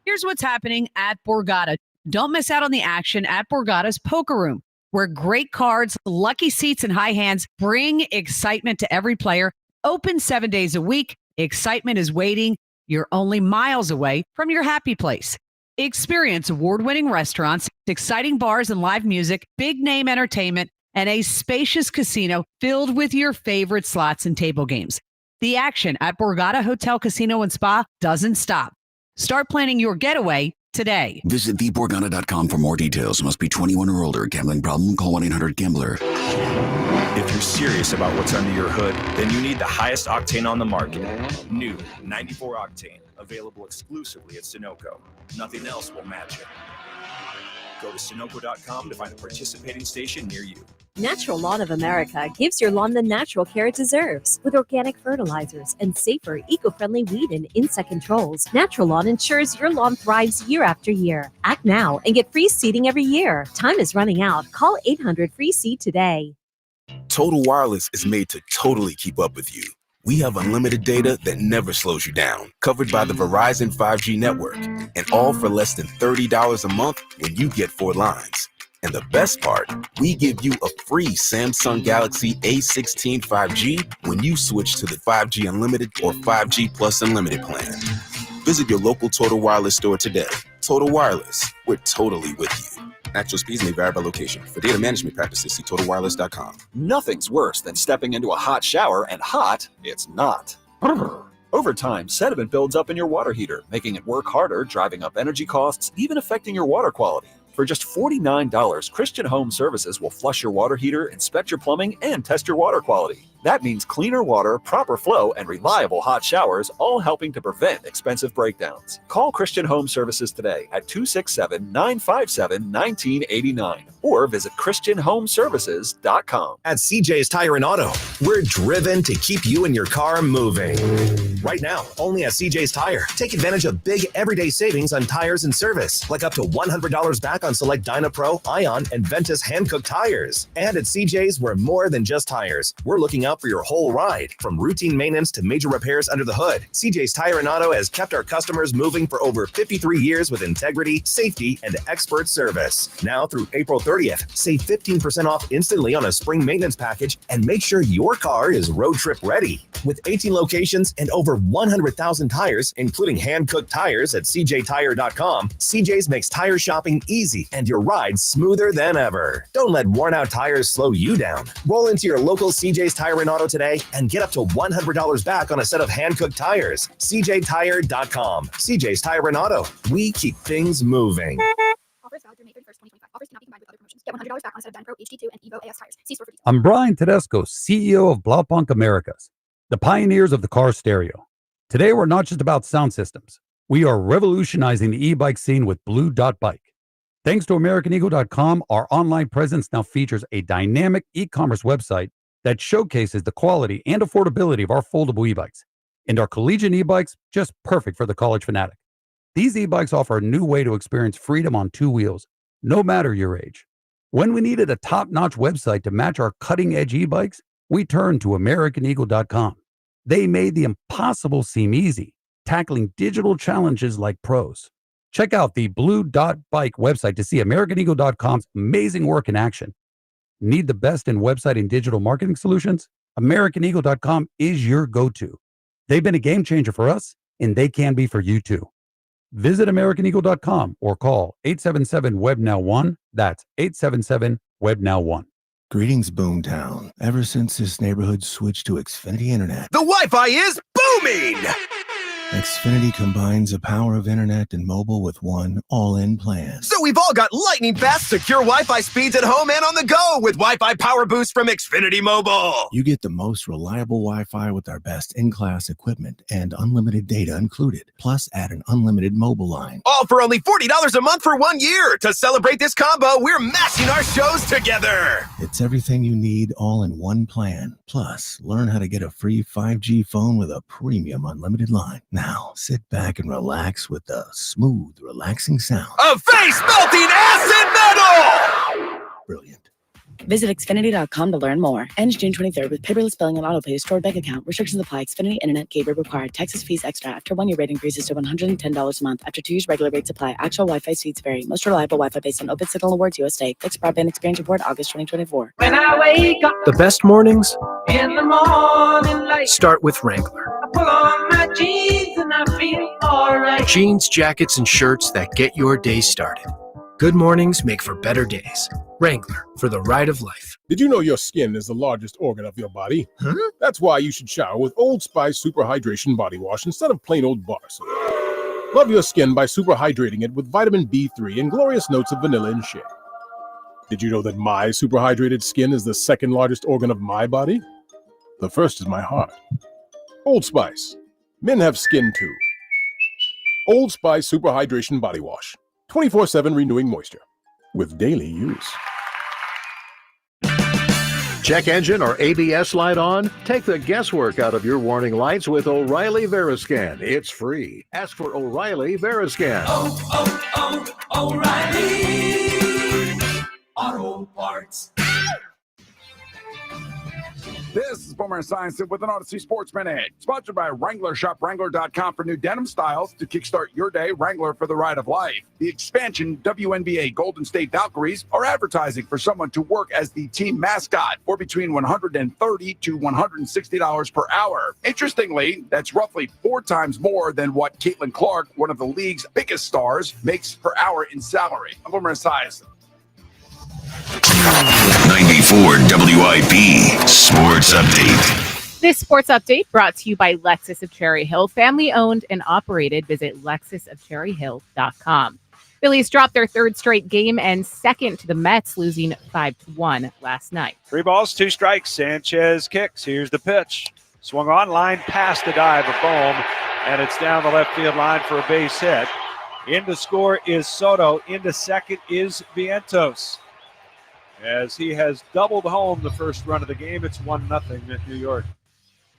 Here's what's happening at Borgata. Don't miss out on the action at Borgata's Poker Room, where great cards, lucky seats, and high hands bring excitement to every player. Open 7 days a week. Excitement is waiting. You're only miles away from your happy place. Experience award-winning restaurants, exciting bars and live music, big-name entertainment, and a spacious casino filled with your favorite slots and table games. The action at Borgata Hotel, Casino, and Spa doesn't stop. Start planning your getaway today.
Visit theborgata.com for more details. Must be 21 or older. Gambling problem? Call 1-800-GAMBLER.
If you're serious about what's under your hood, then you need the highest octane on the market. New 94 Octane, available exclusively at Sunoco. Nothing else will match it. Go to Sunoco.com to find a participating station near you.
Natural Lawn of America gives your lawn the natural care it deserves. With organic fertilizers and safer, eco-friendly weed and insect controls, Natural Lawn ensures your lawn thrives year after year. Act now and get free seeding every year. Time is running out. Call 800-FREE-SEED today.
Total Wireless is made to totally keep up with you. We have unlimited data that never slows you down, covered by the Verizon 5G network, and all for less than $30 a month when you get 4 lines. And the best part, we give you a free Samsung Galaxy A16 5G when you switch to the 5G Unlimited or 5G Plus Unlimited plan. Visit your local Total Wireless store today. Total Wireless, we're totally with you. Actual speeds may vary by location. For data management practices, see TotalWireless.com.
Nothing's worse than stepping into a hot shower and hot it's not. Over time, sediment builds up in your water heater, making it work harder, driving up energy costs, even affecting your water quality. For just $49, Christian Home Services will flush your water heater, inspect your plumbing, and test your water quality. That means cleaner water, proper flow, and reliable hot showers, all helping to prevent expensive breakdowns. Call Christian Home Services today at 267-957-1989 or visit ChristianHomeservices.com.
At CJ's Tire and Auto, we're driven to keep you and your car moving. Right now, only at CJ's Tire. Take advantage of big everyday savings on tires and service, like up to $100 back on select DynaPro, Ion, and Ventus hand-cooked tires. And at CJ's, we're more than just tires. We're looking out out for your whole ride. From routine maintenance to major repairs under the hood, CJ's Tire and Auto has kept our customers moving for over 53 years with integrity, safety, and expert service. Now through April 30th, save 15% off instantly on a spring maintenance package and make sure your car is road trip ready. With 18 locations and over 100,000 tires, including hand-cooked tires at cjtire.com, CJ's makes tire shopping easy and your ride smoother than ever. Don't let worn-out tires slow you down. Roll into your local CJ's Tire and Auto today and get up to $100 back on a set of hand-cooked tires. cjtire.com. CJ's Tire and Auto. We keep things moving.
Offers valid through May 31st, 2025. Offers cannot be combined with other promotions. Get $100 back on a set of Ben Pro, HD2, and Evo AS tires. See store for details.
I'm Brian Tedesco, CEO of Blaupunkt Americas, the pioneers of the car stereo. Today, we're not just about sound systems. We are revolutionizing the e-bike scene with Blue Dot Bike. Thanks to AmericanEagle.com, our online presence now features a dynamic e-commerce website that showcases the quality and affordability of our foldable e-bikes. And our collegiate e-bikes, just perfect for the college fanatic. These e-bikes offer a new way to experience freedom on two wheels, no matter your age. When we needed a top-notch website to match our cutting-edge e-bikes, we turned to AmericanEagle.com. They made the impossible seem easy, tackling digital challenges like pros. Check out the Blue Dot Bike website to see AmericanEagle.com's amazing work in action. Need the best in website and digital marketing solutions? AmericanEagle.com is your go-to. They've been a game changer for us, and they can be for you too. Visit AmericanEagle.com or call 877-WEB-NOW-1. That's 877-WEB-NOW-1.
Greetings, Boomtown. Ever since this neighborhood switched to Xfinity Internet,
The Wi-Fi is booming!
Xfinity combines the power of internet and mobile with one all-in plan.
So we've all got lightning fast, secure Wi-Fi speeds at home and on the go with Wi-Fi Power Boost from Xfinity Mobile.
You get the most reliable Wi-Fi with our best in-class equipment and unlimited data included. Plus, add an unlimited mobile line.
All for only $40 a month for 1 year. To celebrate this combo, we're mashing our shows together.
It's everything you need all in one plan. Plus, learn how to get a free 5G phone with a premium unlimited line. Now, sit back and relax with the smooth, relaxing sound
of face-melting acid metal!
Brilliant.
Visit Xfinity.com to learn more. Ends June 23rd with paperless billing and auto-pay stored bank account. Restrictions apply. Xfinity Internet gateway required. Texas fees extra. After 1 year rate increases to $110 a month. After 2 years regular rates apply. Actual Wi-Fi speeds vary. Most reliable Wi-Fi based on Open Signal Awards USA. Fixed broadband experience report August 2024.
When I wake up, the best mornings in the morning light start with Wrangler. I pull on my jeans and I feel alright. Jeans, jackets, and shirts that get your day started. Good mornings make for better days. Wrangler, for the ride of life.
Did you know your skin is the largest organ of your body? Huh? That's why you should shower with Old Spice Super Hydration Body Wash instead of plain old bar soap. Love your skin by super hydrating it with vitamin B3 and glorious notes of vanilla and shea. Did you know that my super hydrated skin is the second largest organ of my body? The first is my heart. Old Spice. Men have skin too. Old Spice Super Hydration Body Wash. 24/7 renewing moisture with daily use.
Check engine or ABS light on? Take the guesswork out of your warning lights with O'Reilly Veriscan. It's free. Ask for O'Reilly Veriscan.
O'Reilly Auto Parts.
This is Boomer Science with an Odyssey Sports Minute, sponsored by Wrangler. Shop Wrangler.com for new denim styles to kickstart your day. Wrangler, for the ride of life. The expansion WNBA Golden State Valkyries are advertising for someone to work as the team mascot for between $130 to $160 per hour. Interestingly, that's roughly 4 times more than what Caitlin Clark, one of the league's biggest stars, makes per hour in salary. I'm Boomer Science.
94 WIP Sports Update.
This sports update brought to you by Lexus of Cherry Hill, family owned and operated. Visit lexusofcherryhill.com. Phillies dropped their 3rd straight game and second to the Mets, losing 5-1 last night.
3 balls, 2 strikes. Sanchez kicks. Here's the pitch. Swung on, line past the dive of Bohm, and it's down the left field line for a base hit. In to score is Soto. Into second is Vientos. As he has doubled home the first run of the game, it's 1-0 at New York.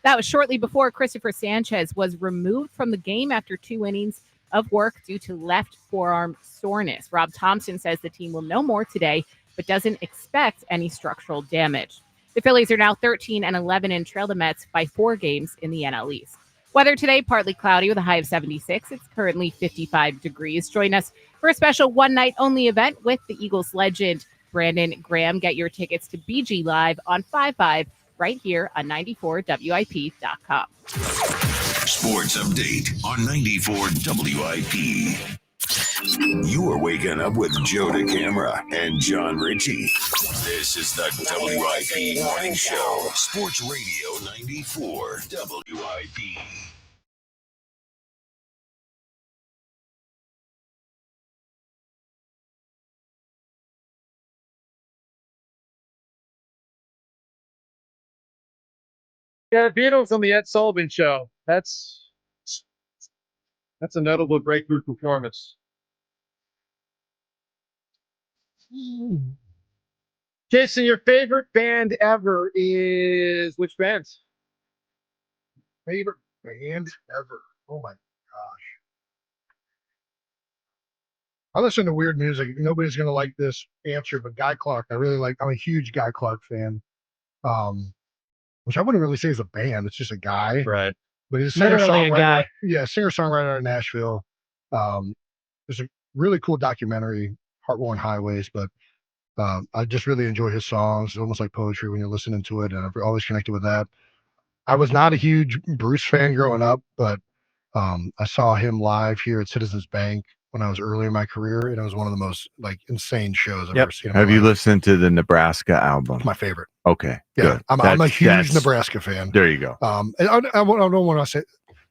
That was shortly before Christopher Sanchez was removed from the game after 2 innings of work due to left forearm soreness. Rob Thompson says the team will know more today, but doesn't expect any structural damage. The Phillies are now 13-11 and trail the Mets by 4 games in the NL East. Weather today, partly cloudy with a high of 76. It's currently 55 degrees. Join us for a special one-night-only event with the Eagles legend, Brandon Graham. Get your tickets to BG Live on 5/5 right here on 94WIP.com.
Sports update on 94 WIP. You are waking up with Joe DeCamara and John Ritchie. This is the WIP Morning Show. Sports Radio 94 WIP.
Yeah, the Beatles on the Ed Sullivan Show. That's a notable breakthrough performance. Jason, your favorite band ever is which band?
Favorite band ever. Oh my gosh. I listen to weird music. Nobody's gonna like this answer, but Guy Clark, I'm a huge Guy Clark fan. Which I wouldn't really say is a band, it's just a guy.
Right.
But he's a
Literally a
singer-songwriter.
guy.
Yeah, singer-songwriter out of Nashville. There's a really cool documentary, Heartworn Highways, but I just really enjoy his songs. It's almost like poetry when you're listening to it, and I've always connected with that. I was not a huge Bruce fan growing up, but I saw him live here at Citizens Bank when I was early in my career, and it was one of the most insane shows I've ever seen.
Have you listened to the Nebraska album?
My favorite.
Okay,
yeah,
good.
I'm a huge Nebraska fan.
There you go.
And I don't want to say.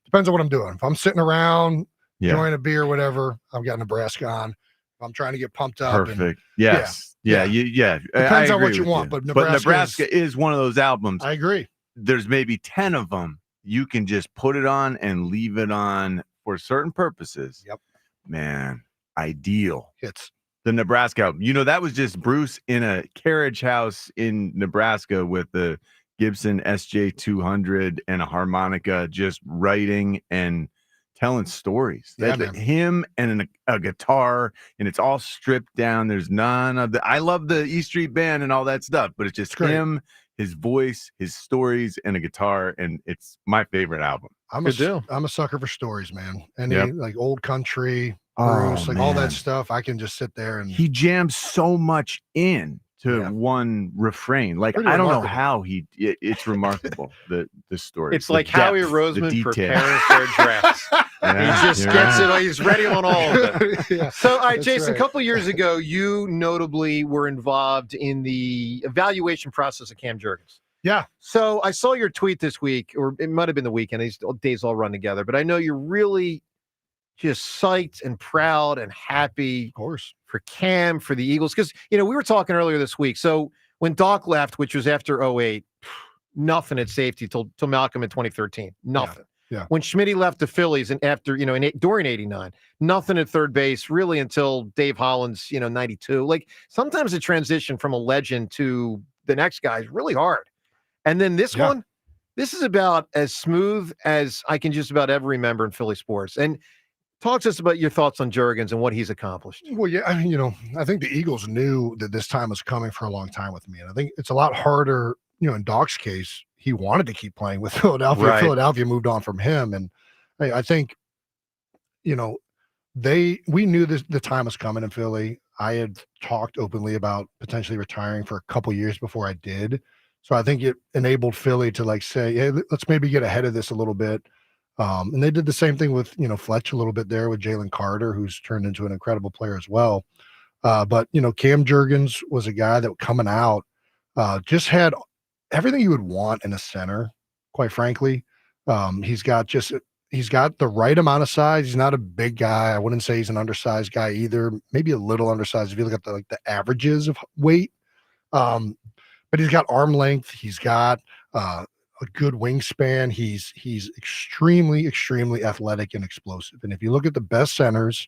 Depends on what I'm doing. If I'm sitting around enjoying a beer, whatever, I've got Nebraska on. If I'm trying to get pumped up.
Perfect. Yes. Yeah.
Depends on what you want, but
Nebraska is one of those albums.
I agree.
There's maybe 10 of them. You can just put it on and leave it on for certain purposes.
Yep.
Man, ideal.
Hits.
The Nebraska album. That was just Bruce in a carriage house in Nebraska with the Gibson SJ200 and a harmonica, just writing and telling stories.
Yeah,
him and a guitar, and it's all stripped down. There's none of the. I love the E Street Band and all that stuff, but it's just him, his voice, his stories, and a guitar, and it's my favorite album.
I'm a sucker for stories, man. Like old country, Bruce, all that stuff. I can just sit there and
he jams so much in to one refrain. Like
Pretty
I don't know
remarkable.
how it's remarkable the story.
It's like Howie Roseman preparing for a draft. He just gets it. He's ready on all of it. So, all right, Jason, a couple of years ago, you notably were involved in the evaluation process of Cam Jurgens.
Yeah.
So I saw your tweet this week, or it might have been the weekend. These days all run together, but I know you're really just psyched and proud and happy,
of course,
for Cam, for the Eagles. Because, we were talking earlier this week. So when Doc left, which was after 08, nothing at safety till Malcolm in 2013. Nothing.
Yeah.
When Schmitty left the Phillies and after, during 89, nothing at third base really until Dave Hollins, 92. Like sometimes the transition from a legend to the next guy is really hard. And then this one, this is about as smooth as I can just about ever remember in Philly sports. And talk to us about your thoughts on Jurgens and what he's accomplished.
Well, yeah, I think the Eagles knew that this time was coming for a long time with me. And I think it's a lot harder, in Doc's case, he wanted to keep playing with Philadelphia.
Right.
Philadelphia moved on from him. And I think, we knew the time was coming in Philly. I had talked openly about potentially retiring for a couple years before I did. So I think it enabled Philly to say, hey, let's maybe get ahead of this a little bit. And they did the same thing with, Fletch a little bit there with Jalen Carter, who's turned into an incredible player as well. But Cam Jurgens was a guy that coming out just had everything you would want in a center, quite frankly. He's got the right amount of size. He's not a big guy. I wouldn't say he's an undersized guy either. Maybe a little undersized if you look at the averages of weight. But he's got arm length. He's got a good wingspan. He's extremely, extremely athletic and explosive. And if you look at the best centers,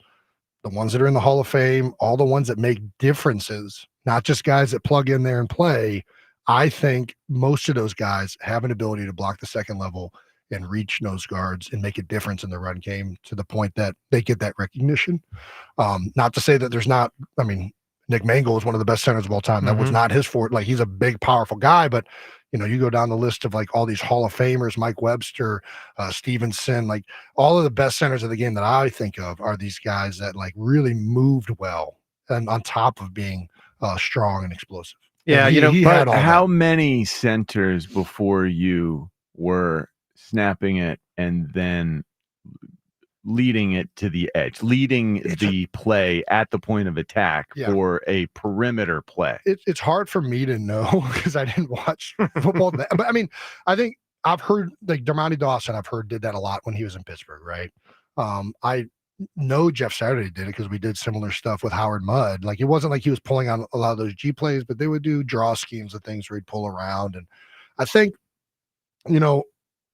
the ones that are in the Hall of Fame, all the ones that make differences, not just guys that plug in there and play, I think most of those guys have an ability to block the second level and reach nose guards and make a difference in the run game to the point that they get that recognition. Not to say that there's not, Nick Mangold was one of the best centers of all time. That was
Mhm.
not his forte. Like, he's a big, powerful guy, but you go down the list of like all these Hall of Famers, Mike Webster, Stevenson, like all of the best centers of the game that I think of are these guys that like really moved well and on top of being strong and explosive.
Yeah,
And he had all
how
that.
many centers before you were snapping it and then leading it to the edge, leading the play at the point of attack for a perimeter play?
It's hard for me to know because I didn't watch football. But I mean, I think I've heard like Dermontti Dawson, I've heard did that a lot when he was in Pittsburgh, right? I know Jeff Saturday did it because we did similar stuff with Howard Mudd. Like, it wasn't like he was pulling on a lot of those G plays, but they would do draw schemes and things where he'd pull around. And I think,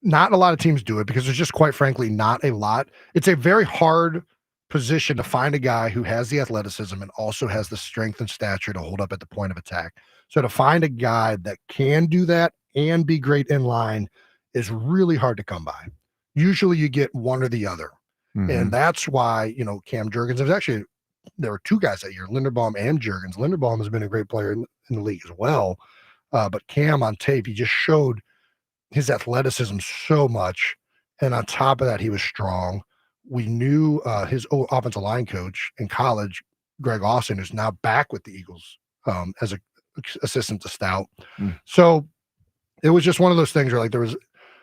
not a lot of teams do it because there's just, quite frankly, not a lot. It's a very hard position to find a guy who has the athleticism and also has the strength and stature to hold up at the point of attack. So to find a guy that can do that and be great in line is really hard to come by. Usually you get one or the other. And that's why, Cam Jurgens, there were two guys that year, Linderbaum and Jurgens. Linderbaum has been a great player in the league as well. But Cam on tape, he just showed his athleticism so much. And on top of that, he was strong. We knew his offensive line coach in college, Greg Austin, who's now back with the Eagles as an assistant to Stout. So it was just one of those things where like there was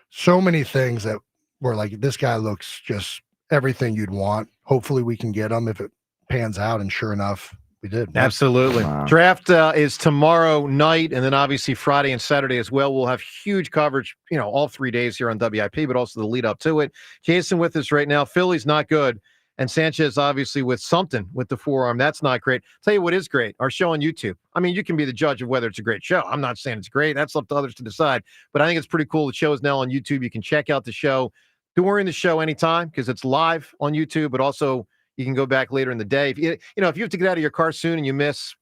so many things that were like, this guy looks just everything you'd want. Hopefully we can get him if it pans out. And sure enough, we did.
Absolutely.
Wow.
Draft is tomorrow night, and then obviously Friday and Saturday as well. We'll have huge coverage, all 3 days here on WIP, but also the lead up to it. Jason with us right now. Philly's not good, and Sanchez obviously with something with the forearm. That's not great. Tell you what is great, our show on YouTube. I mean, you can be the judge of whether it's a great show. I'm not saying it's great. That's up to others to decide, but I think it's pretty cool. The show is now on YouTube. You can check out the show during the show anytime because it's live on YouTube, but also you can go back later in the day. If you have to get out of your car soon and you miss,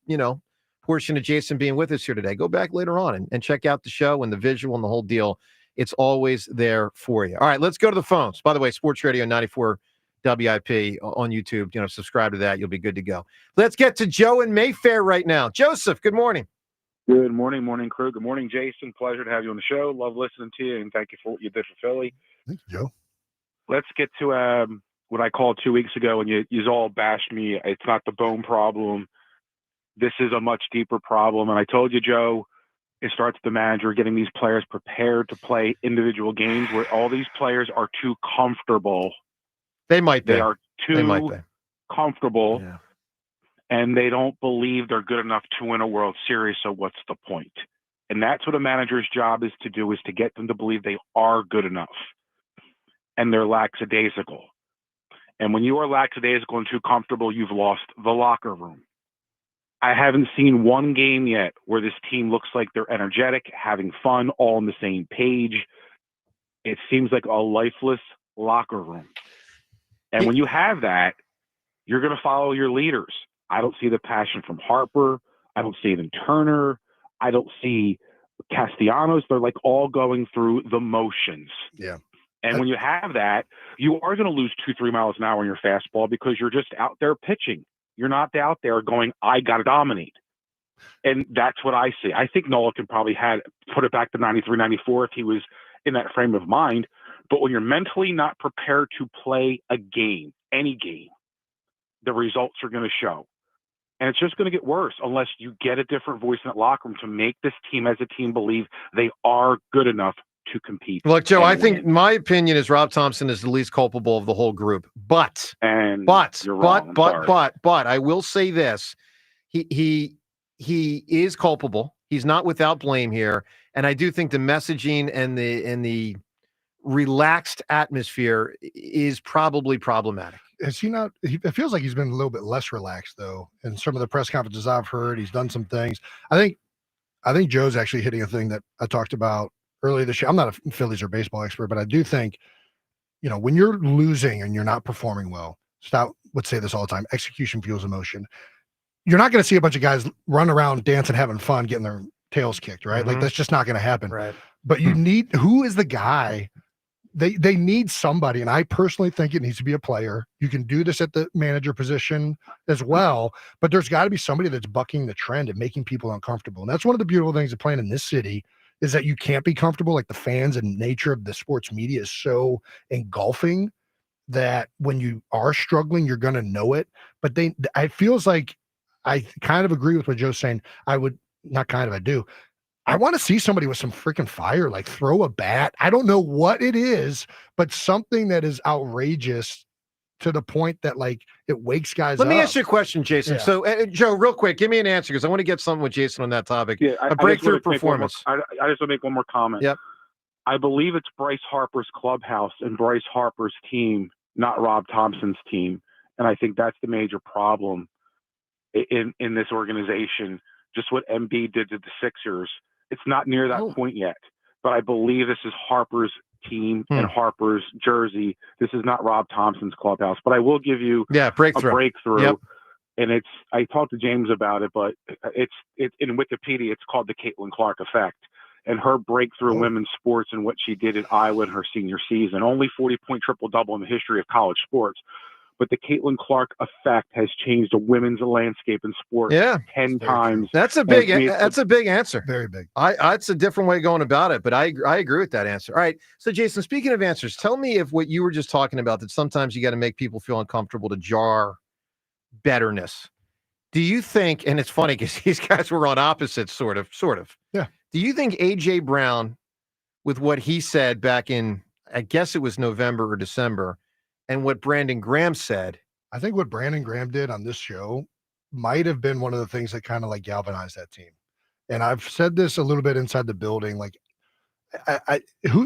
portion of Jason being with us here today, go back later on and check out the show and the visual and the whole deal. It's always there for you. All right, let's go to the phones. By the way, Sports Radio 94 WIP on YouTube. Subscribe to that. You'll be good to go. Let's get to Joe in Mayfair right now. Joseph, good morning.
Good morning, crew. Good morning, Jason. Pleasure to have you on the show. Love listening to you, and thank you for what you did for Philly.
Thank you, Joe.
Let's get to what I called 2 weeks ago, and you all bashed me. It's not the bone problem. This is a much deeper problem. And I told you, Joe, it starts with the manager getting these players prepared to play individual games where all these players are too comfortable.
They might be.
They are too comfortable, and they don't believe they're good enough to win a World Series, so what's the point? And that's what a manager's job is to do, is to get them to believe they are good enough. And they're lackadaisical. And when you are lackadaisical and too comfortable, you've lost the locker room. I haven't seen one game yet where this team looks like they're energetic, having fun, all on the same page. It seems like a lifeless locker room. And when you have that, you're going to follow your leaders. I don't see the passion from Harper. I don't see it in Turner. I don't see Castellanos. They're like all going through the motions.
Yeah.
And when you have that, you are going to lose 2-3 miles an hour on your fastball because you're just out there pitching. You're not out there going, I got to dominate. And that's what I see. I think Nola could probably put it back to 93, 94 if he was in that frame of mind. But when you're mentally not prepared to play a game, any game, the results are going to show. And it's just going to get worse unless you get a different voice in that locker room to make this team as a team believe they are good enough to compete.
Look, Joe, I think my opinion is Rob Thompson is the least culpable of the whole group. But I will say this. He is culpable. He's not without blame here. And I do think the messaging and the relaxed atmosphere is probably problematic.
Is he not? It feels like he's been a little bit less relaxed, though. In some of the press conferences I've heard, he's done some things. I think Joe's actually hitting a thing that I talked about earlier this year. I'm not a Phillies or baseball expert, but I do think, when you're losing and you're not performing well, Stout would say this all the time, execution fuels emotion. You're not going to see a bunch of guys run around dancing, having fun, getting their tails kicked, right? Like, that's just not going to happen.
Right.
But you need, who is the guy they need somebody, and I personally think it needs to be a player. You can do this at the manager position as well, but there's got to be somebody that's bucking the trend and making people uncomfortable. And that's one of the beautiful things of playing in this city is that you can't be comfortable. Like the fans and nature of the sports media is so engulfing that when you are struggling, you're going to know it. But I feels like I kind of agree with what Joe's saying. I do. I want to see somebody with some freaking fire, like throw a bat. I don't know what it is, but something that is outrageous to the point that like it wakes guys up.
Let me ask you a question, Jason.
Yeah.
So, Joe, real quick, give me an answer because I want to get something with Jason on that topic.
Yeah,
a breakthrough performance.
I just want to make one more comment.
Yep.
I believe it's Bryce Harper's clubhouse and Bryce Harper's team, not Rob Thompson's team. And I think that's the major problem in this organization. Just what Embiid did to the Sixers. It's not near that point yet, but I believe this is Harper's team and Harper's jersey. This is not Rob Thompson's clubhouse, but I will give you a breakthrough.
Yep.
And I talked to James about it, but it's in Wikipedia, it's called the Caitlin Clark effect. And her breakthrough in women's sports and what she did at Iowa in her senior season, only 40-point triple-double in the history of college sports. But the Caitlin Clark effect has changed the women's landscape in sports 10 times.
That's a big answer.
Very big.
It's a different way of going about it, but I agree with that answer. All right. So, Jason, speaking of answers, tell me if what you were just talking about, that sometimes you got to make people feel uncomfortable to jar betterness. Do you think, and it's funny because these guys were on opposites, sort of.
Yeah.
Do you think A.J. Brown, with what he said back in, I guess it was November or December, and what Brandon Graham said?
I think what Brandon Graham did on this show might have been one of the things that kind of like galvanized that team. And I've said this a little bit inside the building, like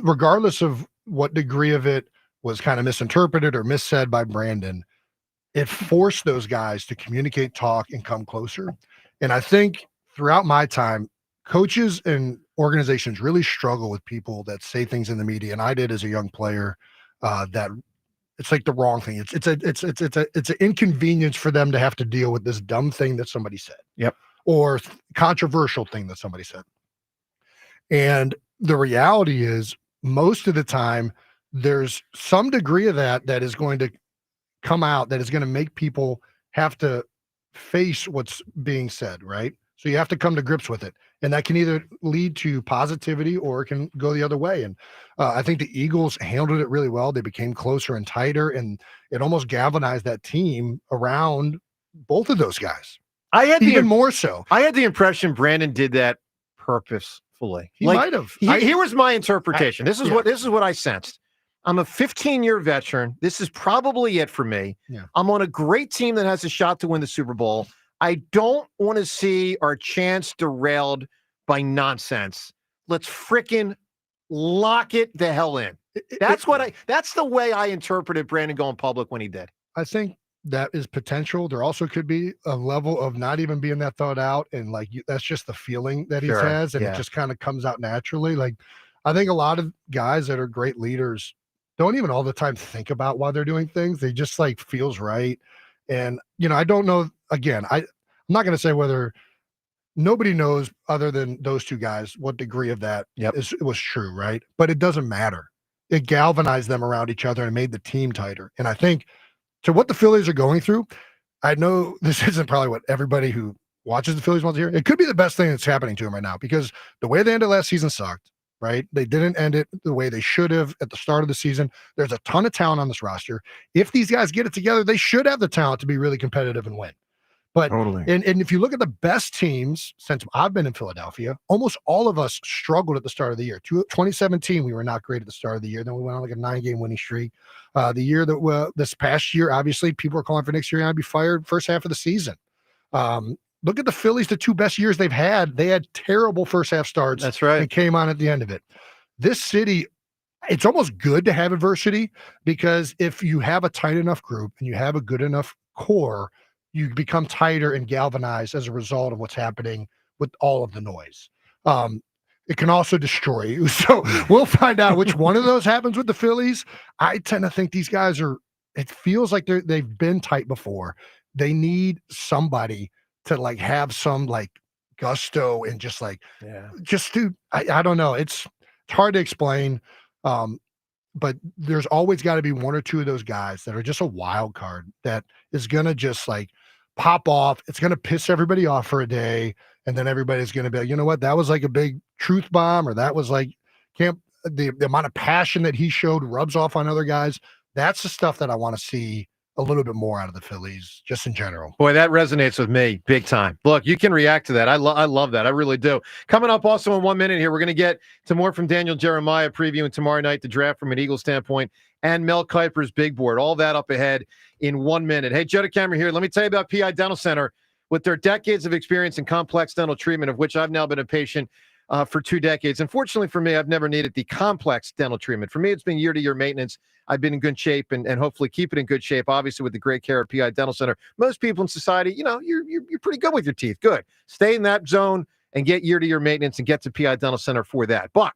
regardless of what degree of it was kind of misinterpreted or missaid by Brandon, it forced those guys to communicate, talk, and come closer. And I think throughout my time, coaches and organizations really struggle with people that say things in the media. And I did as a young player that it's like the wrong thing. It's an inconvenience for them to have to deal with this dumb thing that somebody said.
Yep.
Or controversial thing that somebody said. And the reality is most of the time there's some degree of that is going to come out that is going to make people have to face what's being said, right? So you have to come to grips with it. And that can either lead to positivity or it can go the other way. And I think the Eagles handled it really well. They became closer and tighter, and it almost galvanized that team around both of those guys. More so.
I had the impression Brandon did that purposefully.
He might have.
Here was my interpretation. This is what I sensed. I'm a 15-year veteran. This is probably it for me.
Yeah.
I'm on a great team that has a shot to win the Super Bowl. I don't want to see our chance derailed by nonsense. Let's frickin' lock it the hell in. That's the way I interpreted Brandon going public when he did.
I think that is potential. There also could be a level of not even being that thought out. And like, that's just the feeling that he has. And it just kind of comes out naturally. Like, I think a lot of guys that are great leaders don't even all the time think about why they're doing things. They just like feels right. And, I don't know, again, I'm not going to say whether nobody knows other than those two guys what degree of that was true, right? But it doesn't matter. It galvanized them around each other and made the team tighter. And I think to what the Phillies are going through, I know this isn't probably what everybody who watches the Phillies wants to hear. It could be the best thing that's happening to them right now because the way they ended last season sucked, right? They didn't end it the way they should have at the start of the season. There's a ton of talent on this roster. If these guys get it together, they should have the talent to be really competitive and win. But
totally.
And if you look at the best teams since I've been in Philadelphia, almost all of us struggled at the start of the year. 2017, we were not great at the start of the year. Then we went on like a 9-game winning streak. The year that this past year, obviously, people are calling for next year and I'd be fired first half of the season. Look at the Phillies, the 2 best years they've had. They had terrible first half starts.
That's right.
And came on at the end of it. This city, it's almost good to have adversity because if you have a tight enough group and you have a good enough core, you become tighter and galvanized as a result of what's happening with all of the noise. It can also destroy you. So we'll find out which one of those happens with the Phillies. I tend to think these guys it feels like they've been tight before. They need somebody to like have some like gusto and just like, I don't know. It's hard to explain. but there's always got to be one or two of those guys that are just a wild card that is going to just like pop off. It's going to piss everybody off for a day. And then everybody's going to be like, you know what? That was like a big truth bomb, or that was like the amount of passion that he showed rubs off on other guys. That's the stuff that I want to see a little bit more out of the Phillies, just in general.
Boy, that resonates with me big time. Look, you can react to that. I love that. I really do. Coming up also in 1 minute here, we're going to get to more from Daniel Jeremiah previewing tomorrow night the draft from an Eagles standpoint, and Mel Kiper's big board. All that up ahead in 1 minute. Hey, Joe DeCamera here. Let me tell you about PI Dental Center. With their decades of experience in complex dental treatment, of which I've now been a patient for 2 decades. Unfortunately for me, I've never needed the complex dental treatment. For me, it's been year-to-year maintenance. I've been in good shape and hopefully keep it in good shape, obviously, with the great care of PI Dental Center. Most people in society, you're pretty good with your teeth. Good. Stay in that zone and get year-to-year maintenance and get to PI Dental Center for that. But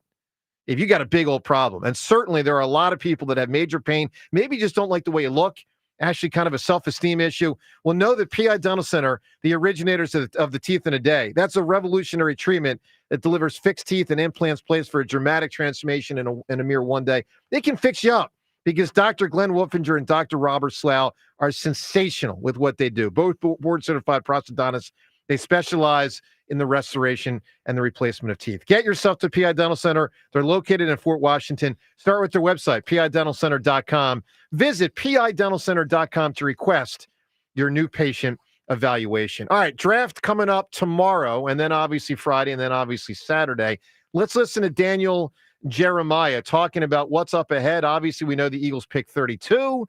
if you got a big old problem, and certainly there are a lot of people that have major pain, maybe just don't like the way you look, actually kind of a self-esteem issue, well, know that PI Dental Center, the originators of the teeth in a day, that's a revolutionary treatment that delivers fixed teeth and implants placed for a dramatic transformation in a mere 1 day. They can fix you up because Dr. Glenn Wolfinger and Dr. Robert Slough are sensational with what they do. Both board-certified prosthodontists. They specialize in the restoration and the replacement of teeth. Get yourself to PI Dental Center. They're located in Fort Washington. Start with their website, pidentalcenter.com. Visit pidentalcenter.com to request your new patient evaluation. All right, draft coming up tomorrow, and then obviously Friday, and then obviously Saturday. Let's listen to Daniel Jeremiah talking about what's up ahead. Obviously, we know the Eagles picked 32.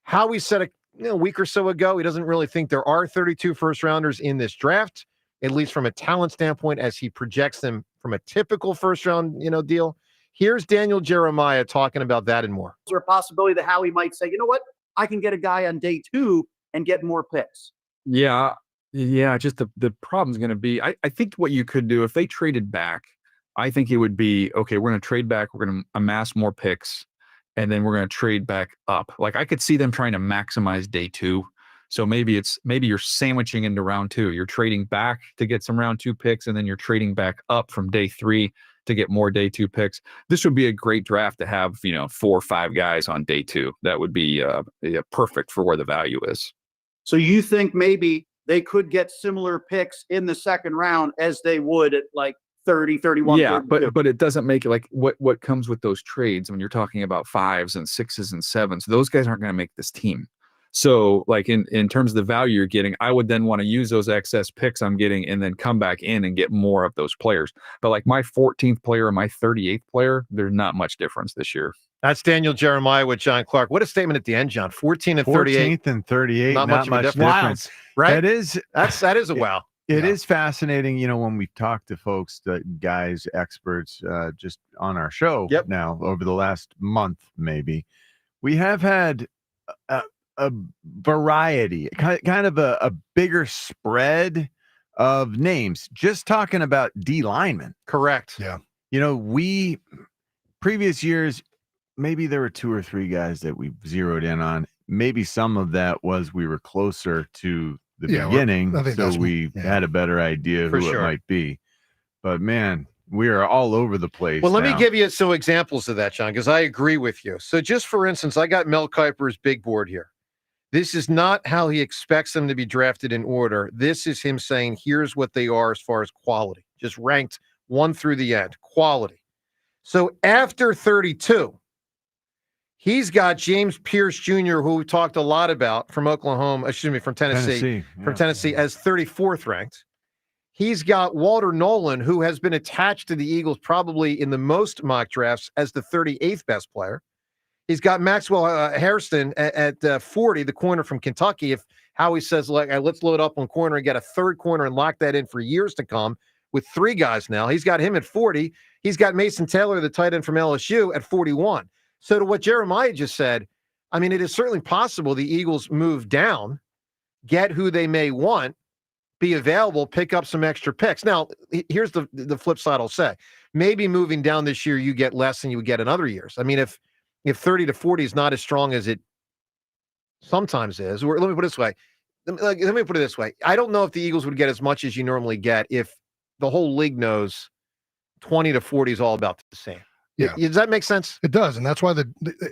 How he said a week or so ago, he doesn't really think there are 32 first-rounders in this draft, at least from a talent standpoint, as he projects them from a typical first-round deal. Here's Daniel Jeremiah talking about that and more.
Is there a possibility that Howie might say, you know what, I can get a guy on day 2 and get more picks?
Yeah. Just the problem's going to be, I think what you could do if they traded back, I think it would be, okay, we're going to trade back. We're going to amass more picks, and then we're going to trade back up. Like I could see them trying to maximize day 2. So maybe you're sandwiching into round 2. You're trading back to get some round 2 picks, and then you're trading back up from day 3 to get more day 2 picks. This would be a great draft to have, 4 or 5 guys on day 2. That would be perfect for where the value is.
So you think maybe they could get similar picks in the second round as they would at like 30, 31.
Yeah,
32.
but it doesn't make it like what comes with those trades when you're talking about 5s and 6s and 7s. Those guys aren't going to make this team. So like in terms of the value you're getting, I would then want to use those excess picks I'm getting and then come back in and get more of those players. But like my 14th player and my 38th player, there's not much difference this year.
That's Daniel Jeremiah with John Clark. What a statement at the end, John. 14 and 38.
14th and 38.
Not much difference.
Difference.
Right?
That
is a wow.
It is fascinating, when we talk to folks, guys, experts, just on our show now over the last month, maybe, we have had a variety, kind of a bigger spread of names, just talking about D linemen.
Correct.
Yeah.
We previous years, maybe there were 2 or 3 guys that we zeroed in on. Maybe some of that was we were closer to the beginning, so we had a better idea who it might be. But man, we are all over the place.
Well, let me give you some examples of that, John, because I agree with you. So just for instance, I got Mel Kiper's big board here. This is not how he expects them to be drafted in order. This is him saying, here's what they are as far as quality, just ranked 1 through the end, quality. So after 32, he's got James Pierce Jr., who we talked a lot about from Tennessee, as 34th ranked. He's got Walter Nolan, who has been attached to the Eagles probably in the most mock drafts as the 38th best player. He's got Maxwell Hairston at 40, the corner from Kentucky. If Howie says, let's load up on corner and get a 3rd corner and lock that in for years to come with 3 guys now. He's got him at 40. He's got Mason Taylor, the tight end from LSU, at 41. So to what Jeremiah just said, I mean, it is certainly possible the Eagles move down, get who they may want, be available, pick up some extra picks. Now, here's the flip side I'll say. Maybe moving down this year, you get less than you would get in other years. I mean, if 30 to 40 is not as strong as it sometimes is, or let me put it this way. Let me put it this way. I don't know if the Eagles would get as much as you normally get if the whole league knows 20 to 40 is all about the same.
Yeah.
Does that make sense?
It does, and that's why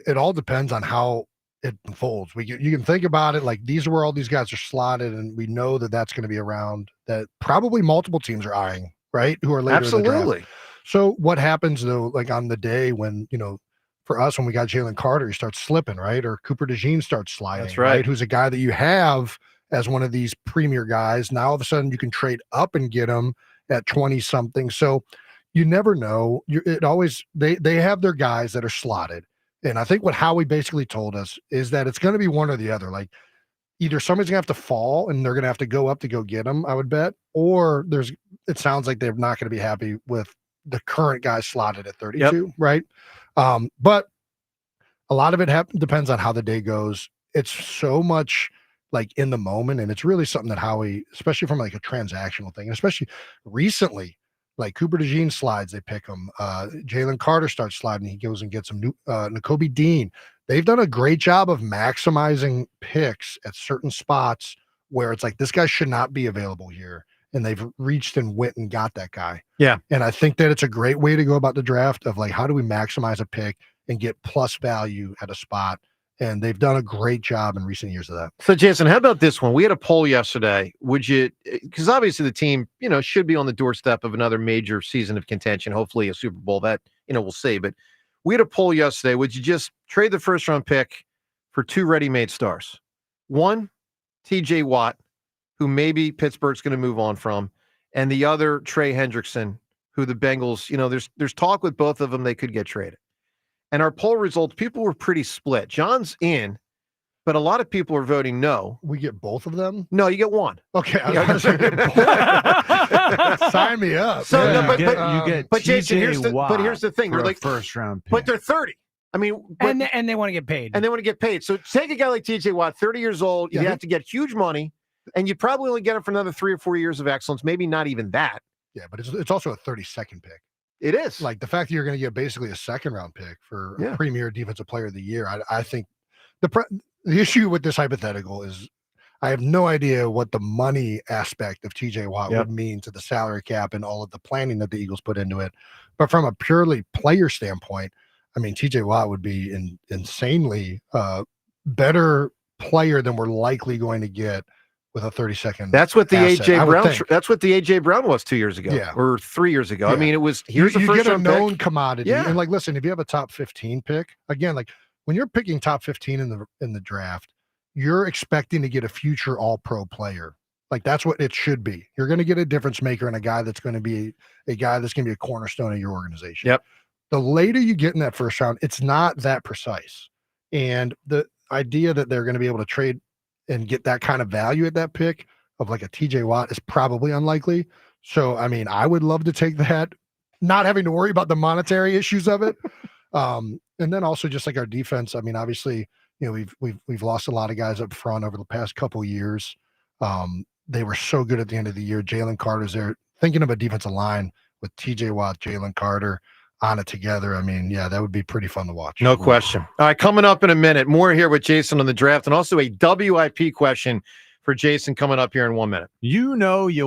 it all depends on how it unfolds. You can think about it like these are where all these guys are slotted, and we know that that's going to be around that probably multiple teams are eyeing, right? Who are later in the
Absolutely.
draft. So what happens though, like on the day when, for us, when we got Jalen Carter, he starts slipping, right? Or Cooper DeJean starts sliding,
That's right.
Who's a guy that you have as one of these premier guys. Now all of a sudden you can trade up and get him at 20 something. So you never know. They have their guys that are slotted. And I think what Howie basically told us is that it's going to be one or the other. Like either somebody's going to have to fall and they're going to have to go up to go get them, I would bet, or it sounds like they're not going to be happy with the current guy slotted at 32, right? But a lot of it depends on how the day goes. It's so much like in the moment, and it's really something that Howie, especially from like a transactional thing, and especially recently, like Cooper DeJean slides, they pick him. Jalen Carter starts sliding, he goes and gets him. Nakobe Dean. They've done a great job of maximizing picks at certain spots where it's like this guy should not be available here, and they've reached and went and got that guy.
Yeah,
and I think that it's a great way to go about the draft of like how do we maximize a pick and get plus value at a spot. And they've done a great job in recent years of that.
So, Jason, how about this one? We had a poll yesterday. Would you, because obviously the team, should be on the doorstep of another major season of contention, hopefully a Super Bowl. That, we'll see. But we had a poll yesterday. Would you just trade the first round pick for 2 ready-made stars? One, TJ Watt, who maybe Pittsburgh's going to move on from, and the other, Trey Hendrickson, who the Bengals, there's talk with both of them they could get traded. And our poll results, people were pretty split. John's in, but a lot of people are voting no.
We get both of them?
No, you get one.
Okay. Sign me up.
So,
you get
but Jason, here's the thing.
You're
like
first round pick.
But they're 30. I mean,
and they want to get paid.
And they want to get paid. So take a guy like TJ Watt, 30 years old. You have to get huge money, and you probably only get him for another 3 or 4 years of excellence. Maybe not even that.
Yeah, but it's also a 32nd pick.
It is.
Like the fact that you're going to get basically a second round pick for a premier defensive player of the year. I think the issue with this hypothetical is I have no idea what the money aspect of TJ Watt would mean to the salary cap and all of the planning that the Eagles put into it. But from a purely player standpoint, I mean, TJ Watt would be an insanely better player than we're likely going to get with a 32nd.
That's what the AJ Brown.
That's
what the AJ Brown was 2 years ago, or 3 years ago. I mean, it was you
get a known commodity,
Yeah.
and like, listen, if you have a top 15 pick, again, like when you're picking top 15 in the draft, you're expecting to get a future All-Pro player. Like that's what it should be. You're going to get a difference maker and a guy that's going to be a cornerstone of your organization.
Yep.
The later you get in that first round, it's not that precise, and the idea that they're going to be able to trade and get that kind of value at that pick of like a TJ Watt is probably unlikely. So, I mean, I would love to take that, not having to worry about the monetary issues of it. And then also just like our defense. I mean, obviously, we've lost a lot of guys up front over the past couple of years. They were so good at the end of the year. Jalen Carter's there. Thinking of a defensive line with TJ Watt, Jalen Carter on it together. I mean, yeah, that would be pretty fun to watch.
No question. All right, coming up in a minute, more here with Jason on the draft, and also a WIP question for Jason coming up here in 1 minute.
You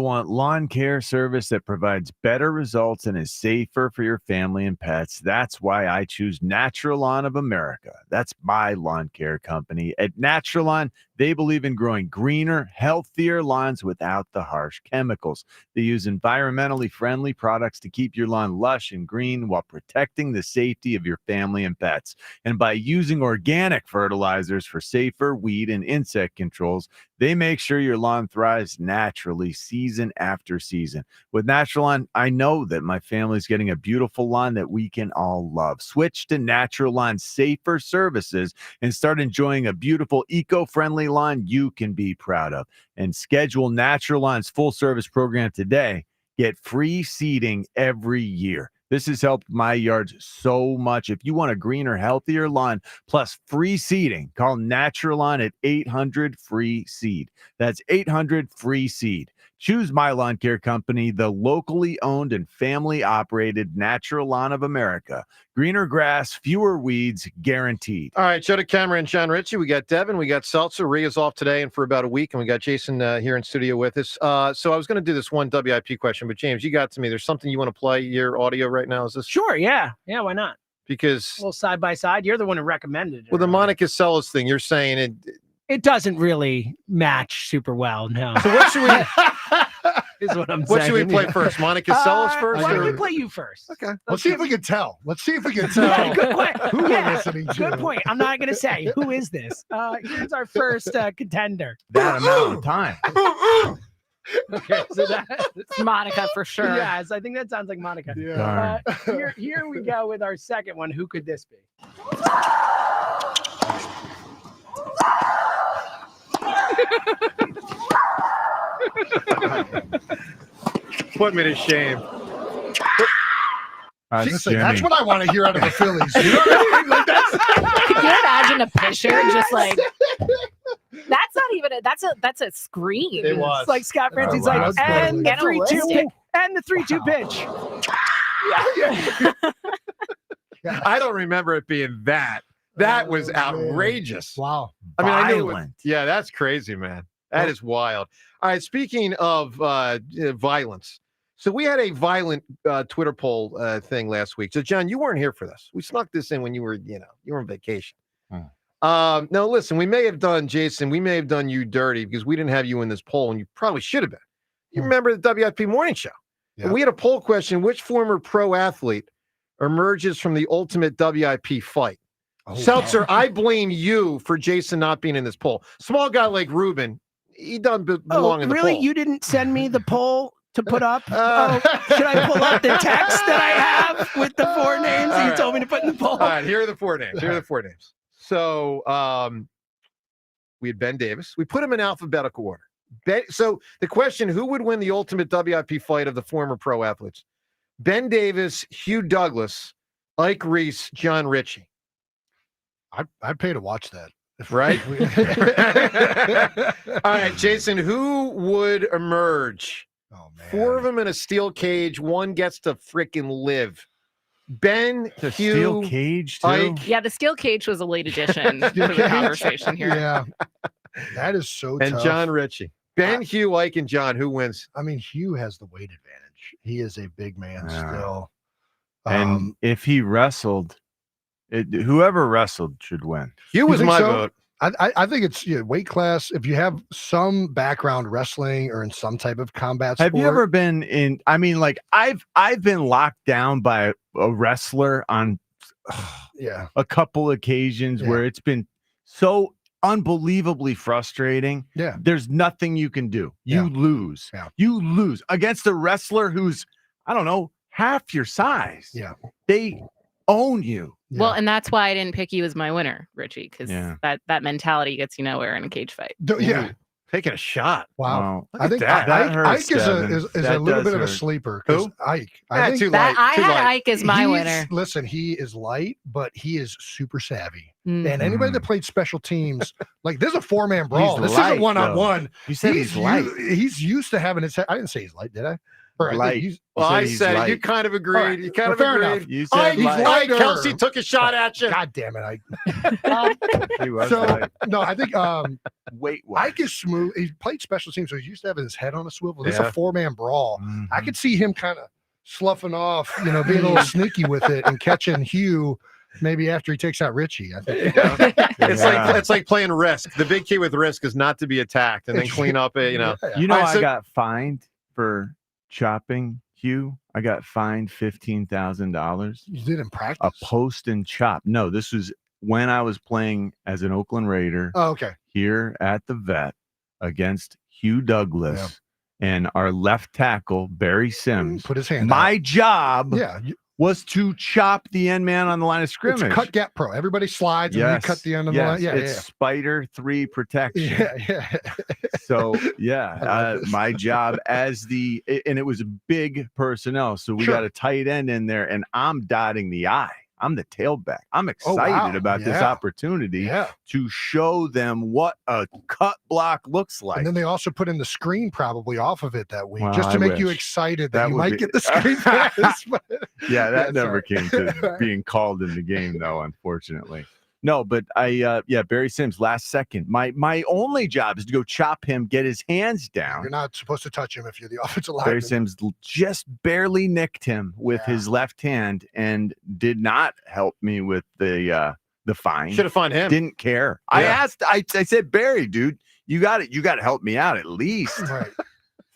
want lawn care service that provides better results and is safer for your family and pets. That's why I choose Natural Lawn of America. That's my lawn care company. At Natural Lawn, they believe in growing greener, healthier lawns without the harsh chemicals. They use environmentally friendly products to keep your lawn lush and green while protecting the safety of your family and pets. And by using organic fertilizers for safer weed and insect controls, they make sure your lawn thrives naturally season after season. With Natural Lawn, I know that my family's getting a beautiful lawn that we can all love. Switch to Natural Lawn's safer services and start enjoying a beautiful, eco-friendly lawn you can be proud of. And schedule Natural Lawn's full service program today. Get free seeding every year. This has helped my yards so much. If you want a greener, healthier lawn plus free seeding, call Natural Lawn at 800-FREE-SEED. That's 800-FREE-SEED. Choose my lawn care company, the locally owned and family-operated Natural Lawn of America. Greener grass, fewer weeds, guaranteed.
All right, show to Cameron and John Ritchie. We got Devin, we got Seltzer. Ria's off today and for about a week, and we got Jason here in studio with us. So I was going to do this one WIP question, but James, you got to me. There's something you want to play your audio right now. Is this?
Sure, yeah. Yeah, why not?
Because
Well, side by side, you're the one who recommended it.
with the Monica Seles thing, you're saying it.
It doesn't really match super well. No.
So what should we?
Is what I'm saying.
What should we play first? Monica Seles first?
Why don't we
or-
play you first?
Okay. Let's see if we can tell. Let's see if we can tell.
Yeah, good point.
Who
Yeah,
we're listening to.
good point. I'm not going to say who is this. Here's our first contender.
That amount of time.
Okay, so
It's Monica for sure.
Yes, I think that sounds like Monica.
Darn.
Here we go with our second one. Who could this be?
Put me to shame.
Listen, that's what I want to hear out of the Phillies. You know what I mean? Like,
Could you imagine a pitcher just like that's not even that's a scream.
It was.
It's like Scott Francie's
wow.
like,
That's
and the
Analytic.
3-2 and the 3-2 pitch.
I don't remember it being that. That was outrageous.
Wow.
I mean, I knew it was,
Violent.
yeah, that's crazy, man. That is wild. All right, speaking of violence, so we had a violent Twitter poll thing last week. So, John, you weren't here for this. We snuck this in when you were on vacation. Now, listen, we may have done you dirty because we didn't have you in this poll, and you probably should have been. You remember the WIP morning show?
Yeah.
And we had a poll question: which former pro athlete emerges from the ultimate WIP fight? Seltzer, I blame you for Jason not being in this poll. Small guy like Ruben, he doesn't belong in the
really?
poll.
You didn't send me the poll to put up? Should I pull up the text that I have with the 4 names that you told me to put in the poll?
All right, here are the 4 names. So we had Ben Davis. We put him in alphabetical order. So the question, who would win the ultimate WIP fight of the former pro athletes? Ben Davis, Hugh Douglas, Ike Reese, John Ritchie.
I'd pay to watch that.
Right? All right, Jason, who would emerge?
Oh, man.
4 of them in a steel cage. 1 gets to freaking live. Ben,
The
Hugh,
steel cage too.
Ike,
Yeah, the steel cage was a late addition to the conversation here.
Yeah. That is so
and
tough.
John Ritchie. Ben, Hugh, Ike, and John. Who wins?
I mean, Hugh has the weight advantage. He is a big man still.
And if he wrestled, whoever wrestled should win.
Hugh was my vote.
I think it's weight class. If you have some background wrestling or in some type of combat sport.
Have you ever been in? I mean, like I've been locked down by a wrestler on a couple occasions where it's been so unbelievably frustrating.
Yeah.
There's nothing you can do. You lose.
Yeah.
You lose against a wrestler who's, I don't know, half your size.
Yeah.
They own you.
Well, and that's why I didn't pick you as my winner, Richie, because
Yeah.
that mentality gets you nowhere in a cage fight.
Yeah.
Taking a shot.
Wow.
Look
I
at
think
that.
Ike,
hurts,
Ike is
Devin.
a
That
little
does
bit of a
hurt.
sleeper. 'Cause
Who?
Ike.
Ah, too
That
light.
I
Too
had
light.
Ike as my
He's-
winner.
Listen, he is light, but he is super savvy.
Mhm.
And anybody that played special teams, like there's a 4-man brawl.
He's
This
light,
isn't one-on-one.
You said he's light.
He's used to having his head. I didn't say he's light, did I? Or I think
Light.
he's-
Well, I
he's
said it.
light.
You kind of agreed.
All right.
You kind
Well,
of
fair
agreed.
enough.
You said
Ike,
light.
Ike, Kelsey took a shot at you.
God damn it, Ike.
He was
So
light.
no, I think
Weight
Ike is smooth. He played special teams, so he's used to having his head on a swivel. This is
Yeah.
a 4-man brawl.
Mm-hmm.
I could see him kind of sloughing off, being a little sneaky with it and catching Hugh maybe after he takes out Richie. I think.
It's like playing Risk. The big key with Risk is not to be attacked and then clean up it.
You know,
All right,
I
so-
got fined for chopping Hugh. I got fined $15,000.
You did in practice.
A post and chop. No, this was when I was playing as an Oakland Raider
Oh, okay.
here at the Vet against Hugh Douglas and our left tackle Barry Sims.
Put his hand
My
out.
job
Yeah.
was to chop the end man on the line of scrimmage.
It's cut gap pro. Everybody slides and you cut the end of the line. Yeah,
it's Spider 3 protection.
yeah.
So my job and it was a big personnel. So we
Sure.
got a tight end in there, and I'm dotting the I. I'm the tailback. I'm excited about this opportunity to show them what a cut block looks like.
And then they also put in the screen probably off of it that week,
Well,
just to
I
make you
wish.
excited
That
that you
would
might
be-
get the screen pass.
Yeah, that never
sorry.
came to being called in the game, though, unfortunately. No, but Barry Sims, last second. My only job is to go chop him, get his hands down.
You're not supposed to touch him if you're the offensive lineman.
Barry Sims just barely nicked him with his left hand and did not help me with the fine.
Should have fined him.
Didn't care.
Yeah.
I said, Barry, dude, you got to help me out at least.
Right.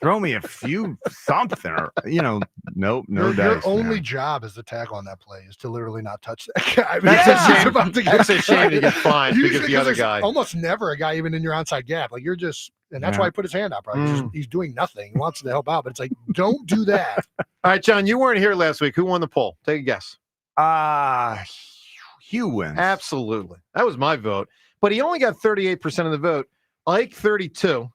Throw me a few something, or nope, no
Your
dice.
only job as the tackle on that play is to literally not touch that guy.
That's a shame.
About to
That's a shame to get fined because
Usually
the other
there's
guy.
almost never a guy even in your outside gap. Like you're just, and that's why he put his hand up. Right, he's doing nothing. He wants to help out, but it's like, don't do that.
All right, John, you weren't here last week. Who won the poll? Take a guess.
Hugh wins.
Absolutely. That was my vote, but he only got 38% of the vote. Ike 32.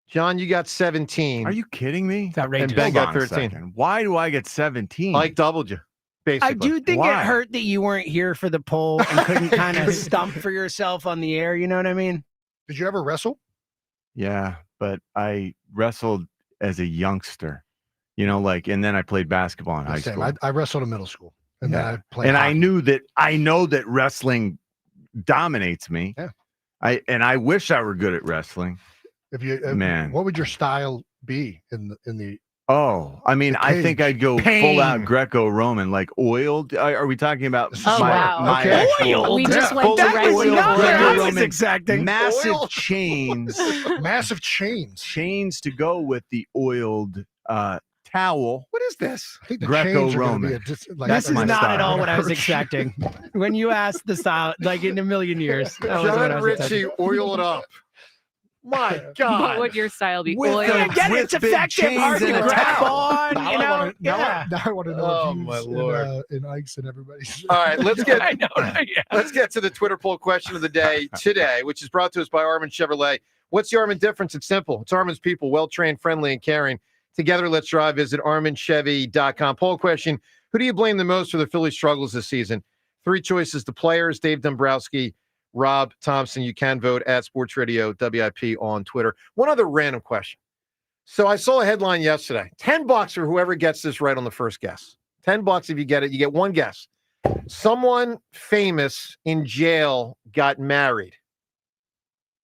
John, you got 17.
Are you kidding me?
It's outrageous.
And Ben got
Hold on a
13.
second. Why do I get 17?
Ike doubled you, basically.
I do think
Why?
it hurt that you weren't here for the poll and couldn't kind of stump for yourself on the air. You know what I mean?
Did you ever wrestle?
Yeah, but I wrestled as a youngster, and then I played basketball in high
Same.
school.
I wrestled in middle school, and then I played.
And
hockey.
I know that wrestling dominates me.
Yeah.
I wish I were good at wrestling.
If you
Man.
what would your style be in the?
Oh, I mean, I think I'd go
Pain.
full out Greco-Roman, like oiled. Are we talking about
Oh,
wow.
Okay.
actual
We just went
full
directly
oiled
to
I was
Greco-Roman,
exacting.
massive
Oil.
chains,
Massive chains.
chains to go with the oiled towel.
What is this?
I think the chains are gonna be
Greco-Roman.
This is
my
not at
style.
all what I was expecting. When you asked the style, like in a million years, that was what I
John
was
Ritchie,
expecting.
oil it up. My
What
God.
would your style be?
With
Oil.
the-
Again, it's
with big
effective,
chains
hard to
and a
grab
towel.
on.
Now
You know, yeah.
I want to know
Oh,
if
my
he's
Lord.
in Ike's and everybody's.
All right, let's get
I know. Yeah.
let's get to the Twitter poll question of the day today, which is brought to us by Armin Chevrolet. What's the Armin difference? It's simple. It's Armin's people, well-trained, friendly, and caring. Together, let's drive. Visit ArminChevy.com. Poll question: who do you blame the most for the Phillies' struggles this season? 3 choices: the players, Dave Dombrowski, Rob Thompson. You can vote at Sports Radio WIP on Twitter. One other random question. So I saw a headline yesterday. $10 for whoever gets this right on the first guess. $10 if you get it. You get one guess. Someone famous in jail got married.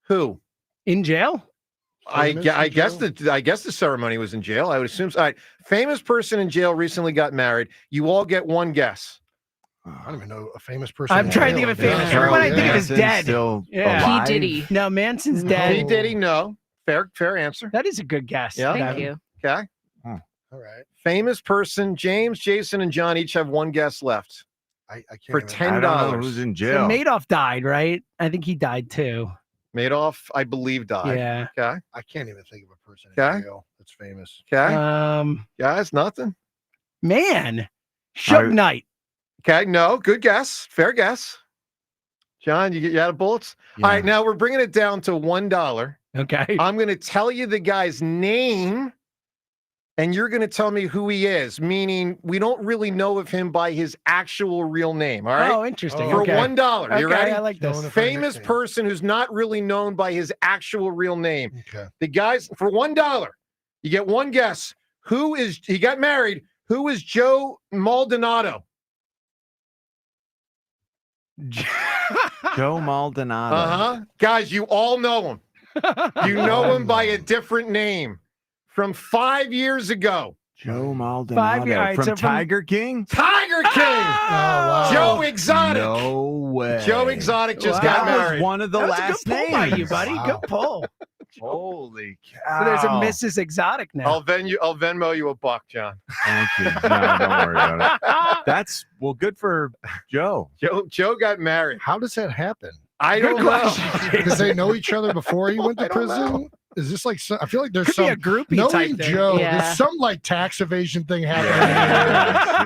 Who?
In jail?
I guess the ceremony was in jail. I would assume so. All right. Famous person in jail recently got married. You all get one guess.
I don't even know a famous person.
I'm
in
trying to
jail.
think of a famous.
Yeah.
Everyone I think of is
Manson's
dead.
still
Yeah.
alive?
P. Diddy.
No, Manson's
P.
dead.
Diddy, no. Fair answer.
That is a good guess.
Yeah.
Thank you.
Okay.
All right.
Famous person. James, Jason, and John each have one guess left.
I can't
For
even-
$10.
I don't know who's in
So
jail.
Madoff died, right? I think he died too.
Madoff, I believe, died.
Yeah.
Okay.
I can't even think of a person
Okay.
in jail that's famous.
Okay. Guys, nothing.
Man, Suge Knight.
Okay. No, good guess. Fair guess. John, you out of bullets? All right. Now we're bringing it down to $1.
Okay.
I'm going to tell you the guy's name, and you're going to tell me who he is, meaning we don't really know of him by his actual real name. All right.
Oh, interesting.
For
Okay.
$1. You
Okay,
ready?
I like this.
Famous person who's not really known by his actual real name.
Okay.
The guy's for $1. You get one guess. He got married. Who is Joe Maldonado?
Joe Maldonado.
Uh-huh. Guys, you all know him. You know him by a different name from 5 years ago.
Joe Maldonado.
years-
From
so from-
Tiger King?
Tiger King.
wow.
Joe Exotic.
No way.
Joe Exotic just
Wow.
got
That was
married.
one of the
That was
last
a good pull by
names.
you, buddy.
Wow.
Good pull.
Holy
So
cow.
there's a Mrs. Exotic now.
I'll Venmo you $1, John.
Thank you. No, don't worry about it. That's, well, good for Joe.
Joe got married.
How does that happen?
I don't know.
Did they know each other before he went to prison? Is this like I feel like there's
Could
some
be a groupie
knowing
type thing.
Joe.
Yeah.
There's some like tax evasion thing happening.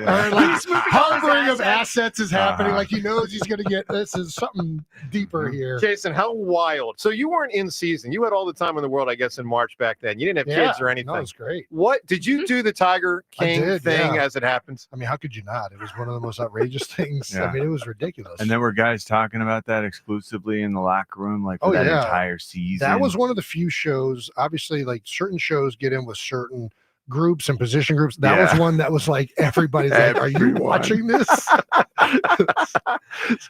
Yeah.
Or like
He's moving all his
harboring of
assets.
assets is happening.
Uh-huh.
Like he knows he's gonna get this is something deeper here.
Jason, how wild. So you weren't in season. You had all the time in the world, I guess, in March back then. You didn't have kids or anything.
No, it's great.
What did you do the Tiger King
did,
thing
yeah.
as it happens?
I mean, how could you not? It was one of the most outrageous things.
Yeah.
I mean, it was ridiculous.
And then were guys talking about that exclusively in the locker room, like for
Oh,
that
yeah.
entire season?
that was one of the few shows. Obviously, like certain shows get in with certain groups and position groups. That was
Yeah.
one that was like everybody's like, "Are you
Everyone.
watching this?"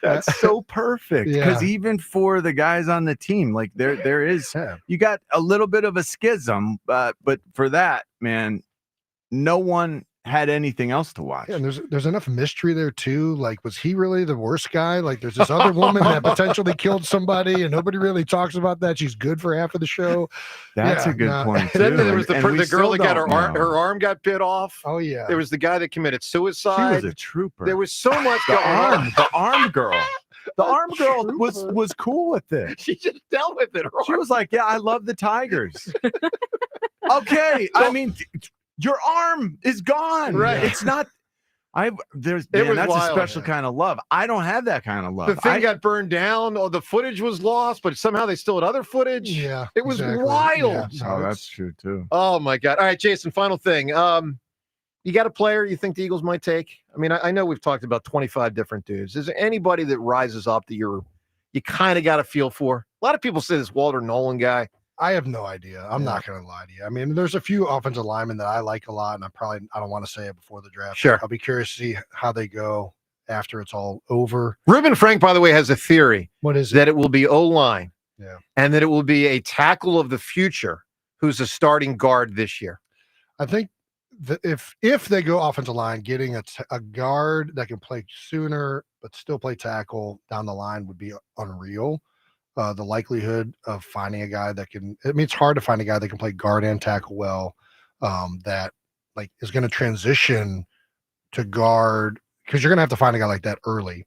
That's so perfect because
Yeah.
even for the guys on the team, like there is, you got a little bit of a schism, but for that, man, no one had anything else to watch.
Yeah, and there's enough mystery there too. Like, was he really the worst guy? Like, there's this other woman that potentially killed somebody, and nobody really talks about that. She's good for half of the show.
That's a good point too.
Then there was the
And we
girl
still
that got
don't
her
know.
arm got bit off.
Oh yeah.
There was the guy that committed
She
suicide.
was a trooper.
There was so much
the
going
arm,
on.
the arm girl. The arm girl was cool with it.
She just dealt with it.
She was like, "Yeah, I love the Tigers." Okay, I mean, your arm is gone.
Right.
It's not. That's
was
a
wild,
special kind of love. I don't have that kind of love.
The thing got burned down. Oh, the footage was lost, but somehow they still had other footage.
Yeah,
it was
exactly.
wild.
Yeah.
Oh, that's true too.
Oh my God! All right, Jason. Final thing. You got a player you think the Eagles might take? I mean, I know we've talked about 25 different dudes. Is there anybody that rises up that you kind of got a feel for? A lot of people say this Walter Nolan guy.
I have no idea. I'm not going to lie to you. I mean, there's a few offensive linemen that I like a lot, and I don't want to say it before the draft.
Sure.
I'll be curious to see how they go after it's all over.
Reuben Frank, by the way, has a theory.
What is it?
That it will be O-line.
Yeah.
And that it will be a tackle of the future who's a starting guard this year.
I think if they go offensive line, getting a guard that can play sooner but still play tackle down the line would be unreal. The likelihood of finding a guy that can, I mean, it's hard to find a guy that can play guard and tackle well, that like is going to transition to guard, because you're going to have to find a guy like that early.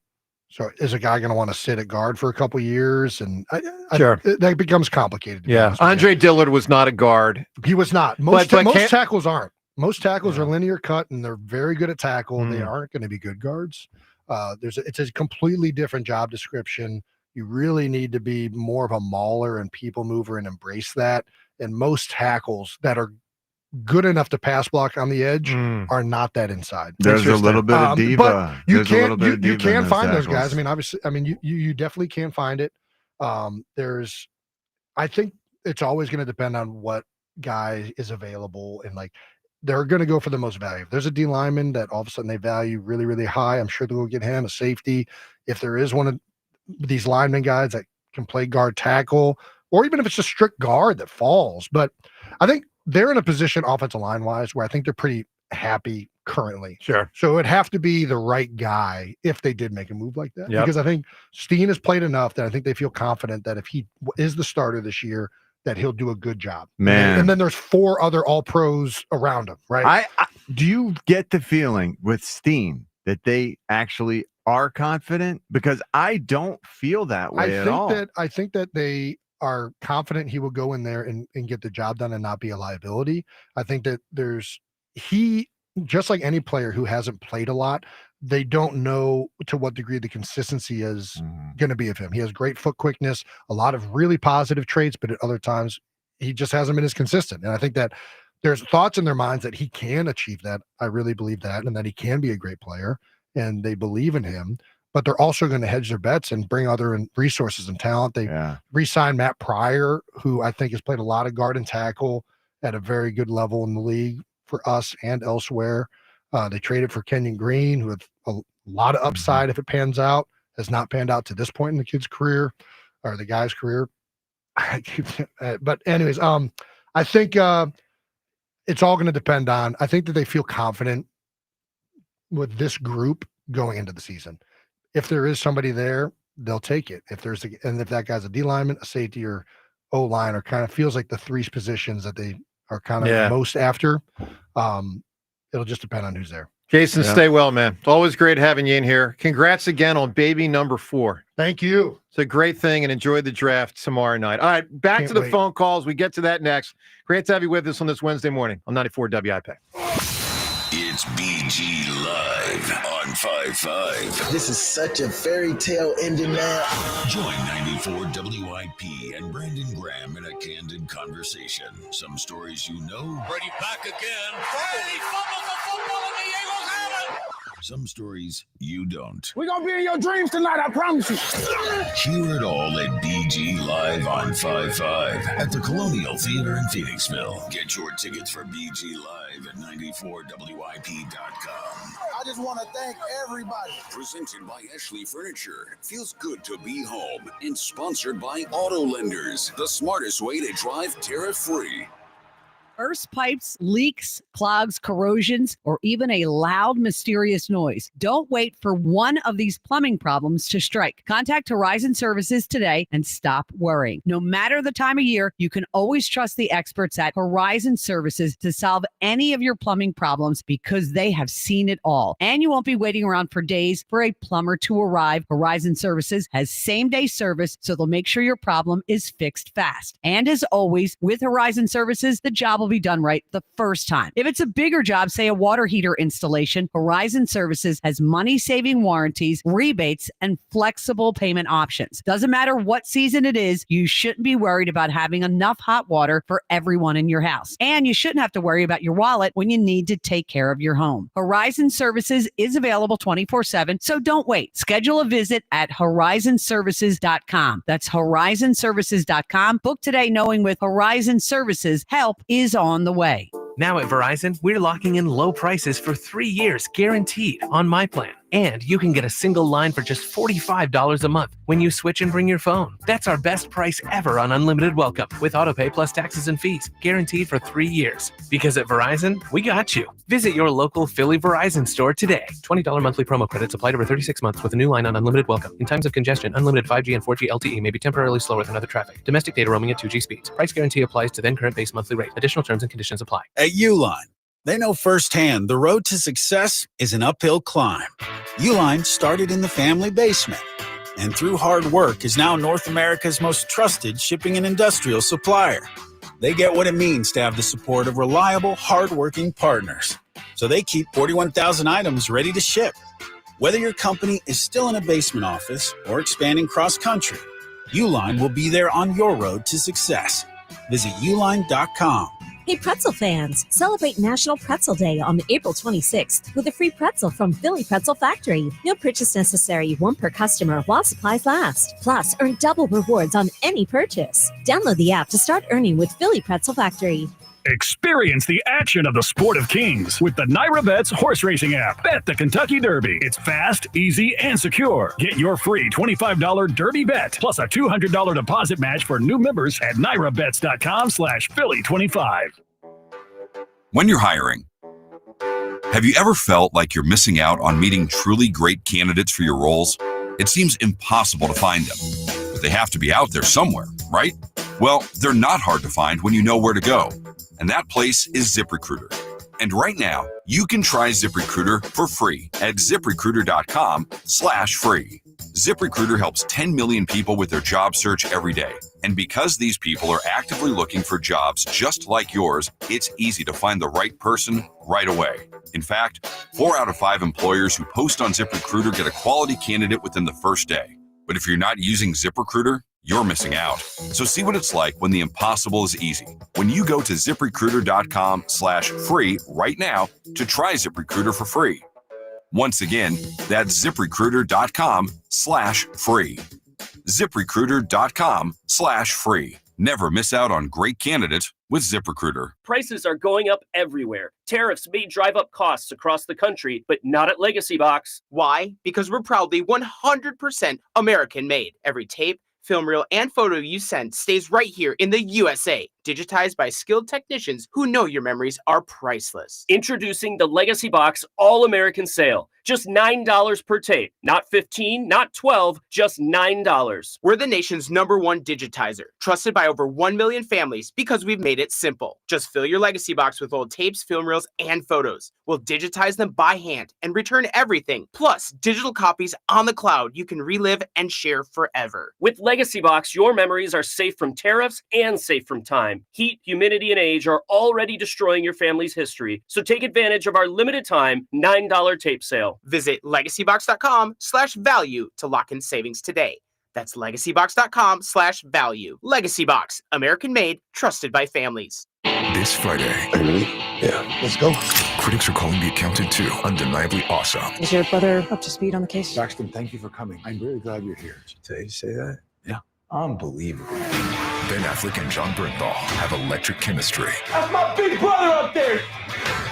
So is a guy going to want to sit at guard for a couple years? And
Sure.
that becomes complicated. to be honest with you.
Andre Dillard was not a guard.
He was not. Most
But
most
can't-
tackles aren't. Most tackles are linear cut, and they're very good at tackle. They aren't going to be good guards. It's a completely different job description. You really need to be more of a mauler and people mover and embrace that. And most tackles that are good enough to pass block on the edge are not that inside.
There's a little bit of diva.
But you
There's a little
can
bit of
you
diva in
can
those
find those
tackles.
guys. I mean, obviously, I mean you definitely can find it. I think it's always going to depend on what guy is available, and like they're going to go for the most value. If there's a D lineman that all of a sudden they value really, really high, I'm sure they'll go get him. A safety. If there is one of these lineman guys that can play guard tackle, or even if it's a strict guard that falls. But I think they're in a position offensive line wise where I think they're pretty happy currently.
Sure.
So it would have to be the right guy if they did make a move like that.
Yep.
Because I think Steen has played enough that I think they feel confident that if he is the starter this year, that he'll do a good job.
Man.
And then there's 4 other all pros around him, right?
Do you get the feeling with Steen that they actually are confident? Because I don't feel that way at all.
I think that they are confident he will go in there and get the job done and not be a liability. I think that he, just like any player who hasn't played a lot, they don't know to what degree the consistency is going to be of him. He has great foot quickness, a lot of really positive traits, but at other times he just hasn't been as consistent. And I think that there's thoughts in their minds that he can achieve that. I really believe that, and that he can be a great player, and they believe in him. But they're also going to hedge their bets and bring other resources and talent. They re-signed Matt Pryor, who I think has played a lot of guard and tackle at a very good level in the league for us and elsewhere. They traded for Kenyon Green, who had a lot of upside if it pans out. Has not panned out to this point in the kid's career or the guy's career. But anyways, I think it's all going to depend on, I think that they feel confident with this group going into the season. If there is somebody there, they'll take it. If that guy's a D lineman, a safety, or O line, or kind of feels like the 3 positions that they are kind of most after, it'll just depend on who's there.
Jason, stay well, man. It's always great having you in here. Congrats again on baby number 4.
Thank you.
It's a great thing, and enjoy the draft tomorrow night. All right, back
Can't
to the
wait.
phone calls. We get to that next. Great to have you with us on this Wednesday morning on 94 WIP.
It's BG Live on 5-5.
This is such a fairy tale ending, man.
Join 94 WIP and Brandon Graham in a candid conversation. Some stories you know.
Brady back again. Brady fumbles the football and the Eagles have it.
Some stories you don't.
We're going to be in your dreams tonight, I promise you.
Hear it all at BG Live on 5-5 at the Colonial Theater in Phoenixville. Get your tickets for BG Live at 94WIP.com.
I just want to thank everybody.
Presented by Ashley Furniture. Feels good to be home. And sponsored by Auto Lenders, the smartest way to drive tariff-free.
Burst pipes, leaks, clogs, corrosions, or even a loud, mysterious noise. Don't wait for one of these plumbing problems to strike. Contact Horizon Services today and stop worrying. No matter the time of year, you can always trust the experts at Horizon Services to solve any of your plumbing problems because they have seen it all. And you won't be waiting around for days for a plumber to arrive. Horizon Services has same-day service, so they'll make sure your problem is fixed fast. And as always, with Horizon Services, the job will be done right the first time. If it's a bigger job, say a water heater installation, Horizon Services has money-saving warranties, rebates, and flexible payment options. Doesn't matter what season it is, you shouldn't be worried about having enough hot water for everyone in your house. And you shouldn't have to worry about your wallet when you need to take care of your home. Horizon Services is available 24/7, so don't wait. Schedule a visit at horizonservices.com. That's horizonservices.com. Book today knowing with Horizon Services, help is on the way.
Now at Verizon, we're locking in low prices for 3 years guaranteed on my plan. And you can get a single line for just $45 a month when you switch and bring your phone. That's our best price ever on unlimited welcome with autopay plus taxes and fees, guaranteed for 3 years. Because at Verizon, we got you. Visit your local Philly Verizon store today. $20 monthly promo credits applied over 36 months with a new line on unlimited welcome. In times of congestion, unlimited 5G and 4G LTE may be temporarily slower than other traffic. Domestic data roaming at 2G speeds. Price guarantee applies to then current base monthly rate. Additional terms and conditions apply.
At Uline, they know firsthand the road to success is an uphill climb. Uline started in the family basement, and through hard work is now North America's most trusted shipping and industrial supplier. They get what it means to have the support of reliable, hardworking partners. So they keep 41,000 items ready to ship. Whether your company is still in a basement office or expanding cross-country, Uline will be there on your road to success. Visit uline.com.
Hey Pretzel fans, celebrate National Pretzel Day on April 26th with a free pretzel from Philly Pretzel Factory. No purchase necessary, one per customer while supplies last. Plus, earn double rewards on any purchase. Download the app to start earning with Philly Pretzel Factory.
Experience the action of the Sport of Kings with the Naira Bets horse racing app. Bet the Kentucky Derby. It's fast, easy, and secure. Get your free $25 Derby bet plus a $200 deposit match for new members at nairabets.com/Philly25.
When you're hiring, have you ever felt like you're missing out on meeting truly great candidates for your roles? It seems impossible to find them, but they have to be out there somewhere, right? Well, they're not hard to find when you know where to go. And that place is ZipRecruiter. And right now, you can try ZipRecruiter for free at ZipRecruiter.com/free. ZipRecruiter helps 10 million people with their job search every day. And because these people are actively looking for jobs just like yours, it's easy to find the right person right away. In fact, 4 out of 5 employers who post on ZipRecruiter get a quality candidate within the first day. But if you're not using ZipRecruiter, you're missing out. So see what it's like when the impossible is easy. When you go to ZipRecruiter.com/free right now to try ZipRecruiter for free. Once again, that's ZipRecruiter.com/free. ZipRecruiter.com/free. Never miss out on great candidates with ZipRecruiter.
Prices are going up everywhere. Tariffs may drive up costs across the country, but not at Legacy Box.
Why? Because we're proudly 100% American made. Every tape, film reel, and photo you send stays right here in the USA, digitized by skilled technicians who know your memories are priceless.
Introducing the Legacy Box All-American Sale. Just $9 per tape. Not $15, not $12, just $9.
We're the nation's #1 digitizer, trusted by over 1 million families because we've made it simple. Just fill your Legacy Box with old tapes, film reels, and photos. We'll digitize them by hand and return everything, plus digital copies on the cloud you can relive and share forever.
With Legacy Box, your memories are safe from tariffs and safe from time. Heat, humidity, and age are already destroying your family's history, so take advantage of our limited time $9 tape sale.
Visit legacybox.com/value to lock in savings today. That's legacybox.com/value. Legacy Box, American made, trusted by families.
This Friday,
Yeah. Let's go.
Critics are calling The Accountant 2 undeniably awesome.
Is your brother up to speed on the case?
Braxton, thank you for coming. I'm really glad you're here. Did you say that? Yeah. Unbelievable.
Ben Affleck and John Bernthal have electric chemistry.
That's my big brother up there.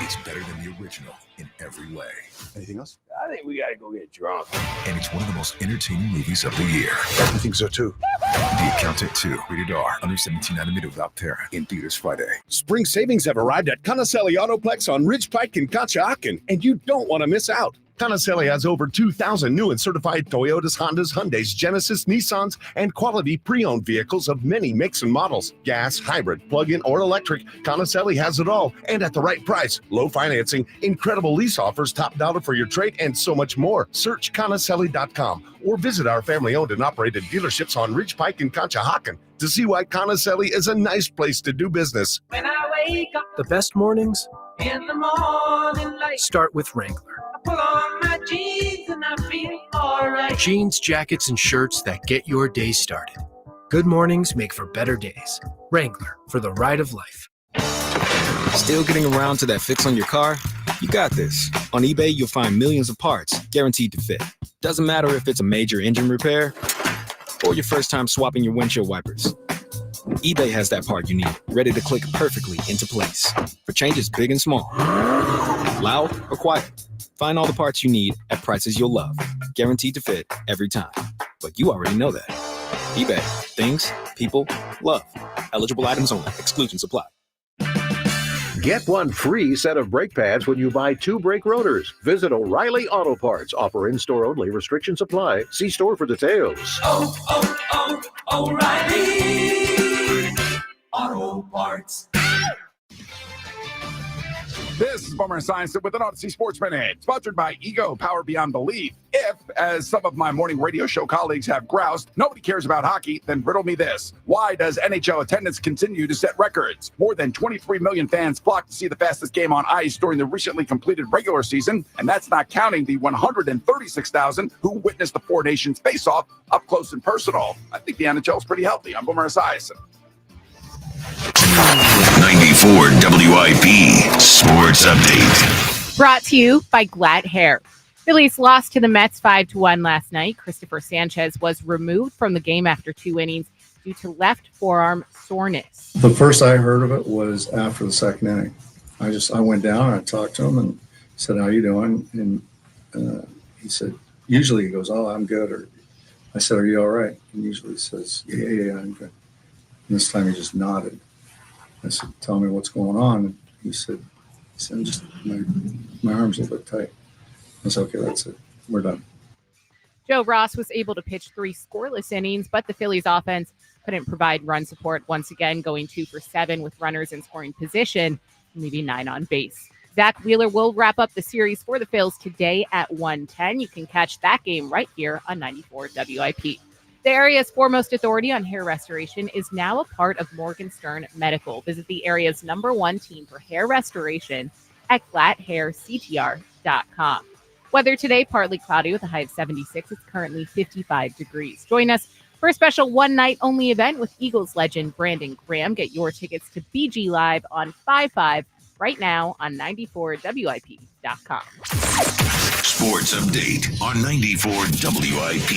It's better than the original in every way.
Anything else? I think we gotta go get drunk.
And it's one of the most entertaining movies of the year.
I think so too.
The Accountant 2, rated R, under 17 nanometer without parent, in theaters Friday.
Spring savings have arrived at Conacelli Autoplex on Ridge Pike and Conshohocken, and you don't want to miss out. Conacelli has over 2,000 new and certified Toyotas, Hondas, Hyundais, Genesis, Nissans, and quality pre-owned vehicles of many makes and models. Gas, hybrid, plug-in, or electric, Conacelli has it all, and at the right price. Low financing, incredible lease offers, top dollar for your trade, and so much more. Search Conacelli.com or visit our family-owned and operated dealerships on Ridge Pike and Conshohocken to see why Conacelli is a nice place to do business.
When I wake up
The best mornings
in the morning light,
start with Wrangler.
I pull on my jeans and I feel alright.
Jeans, jackets, and shirts that get your day started. Good mornings make for better days. Wrangler, for the ride of life.
Still getting around to that fix on your car? You got this. On eBay, you'll find millions of parts guaranteed to fit. Doesn't matter if it's a major engine repair or your first time swapping your windshield wipers. eBay has that part you need, ready to click perfectly into place for changes big and small. Loud or quiet, find all the parts you need at prices you'll love, guaranteed to fit every time. But you already know that. eBay, things, people, love. Eligible items only. Exclusions apply.
Get one free set of brake pads when you buy 2 brake rotors. Visit O'Reilly Auto Parts. Offer in-store only. Restrictions apply. See store for details.
O'Reilly Auto Parts.
This is Boomer Science with an Odyssey Sports Minute, sponsored by Ego, Power Beyond Belief. If, as some of my morning radio show colleagues have groused, nobody cares about hockey, then riddle me this. Why does NHL attendance continue to set records? More than 23 million fans flocked to see the fastest game on ice during the recently completed regular season, and that's not counting the 136,000 who witnessed the Four Nations face-off up close and personal. I think the NHL is pretty healthy. I'm Boomer Esiason.
94 WIP Sports Update.
Brought to you by Glad Hair. Phillies lost to the Mets 5-1 last night. Christopher Sanchez was removed from the game after 2 innings due to left forearm soreness.
The first I heard of it was after the second inning. I went down and I talked to him and said, "How you doing?" And he said, usually he goes, "Oh, I'm good." Or I said, "Are you all right?" And usually he says, Yeah, I'm good. And this time he just nodded. I said, "Tell me what's going on." And he said just my arm's a little bit tight. I said, "Okay, that's it. We're done."
Joe Ross was able to pitch 3 scoreless innings, but the Phillies offense couldn't provide run support once again, going 2 for 7 with runners in scoring position, leaving 9 on base. Zach Wheeler will wrap up the series for the Phils today at 1:10. You can catch that game right here on 94 WIP. The area's foremost authority on hair restoration is now a part of Morgenstern Medical. Visit the area's #1 team for hair restoration at gladhairctr.com. Weather today, partly cloudy with a high of 76. It's currently 55 degrees. Join us for a special one-night-only event with Eagles legend Brandon Graham. Get your tickets to BG Live on 5/5 right now on 94WIP.com.
Sports Update on 94 WIP.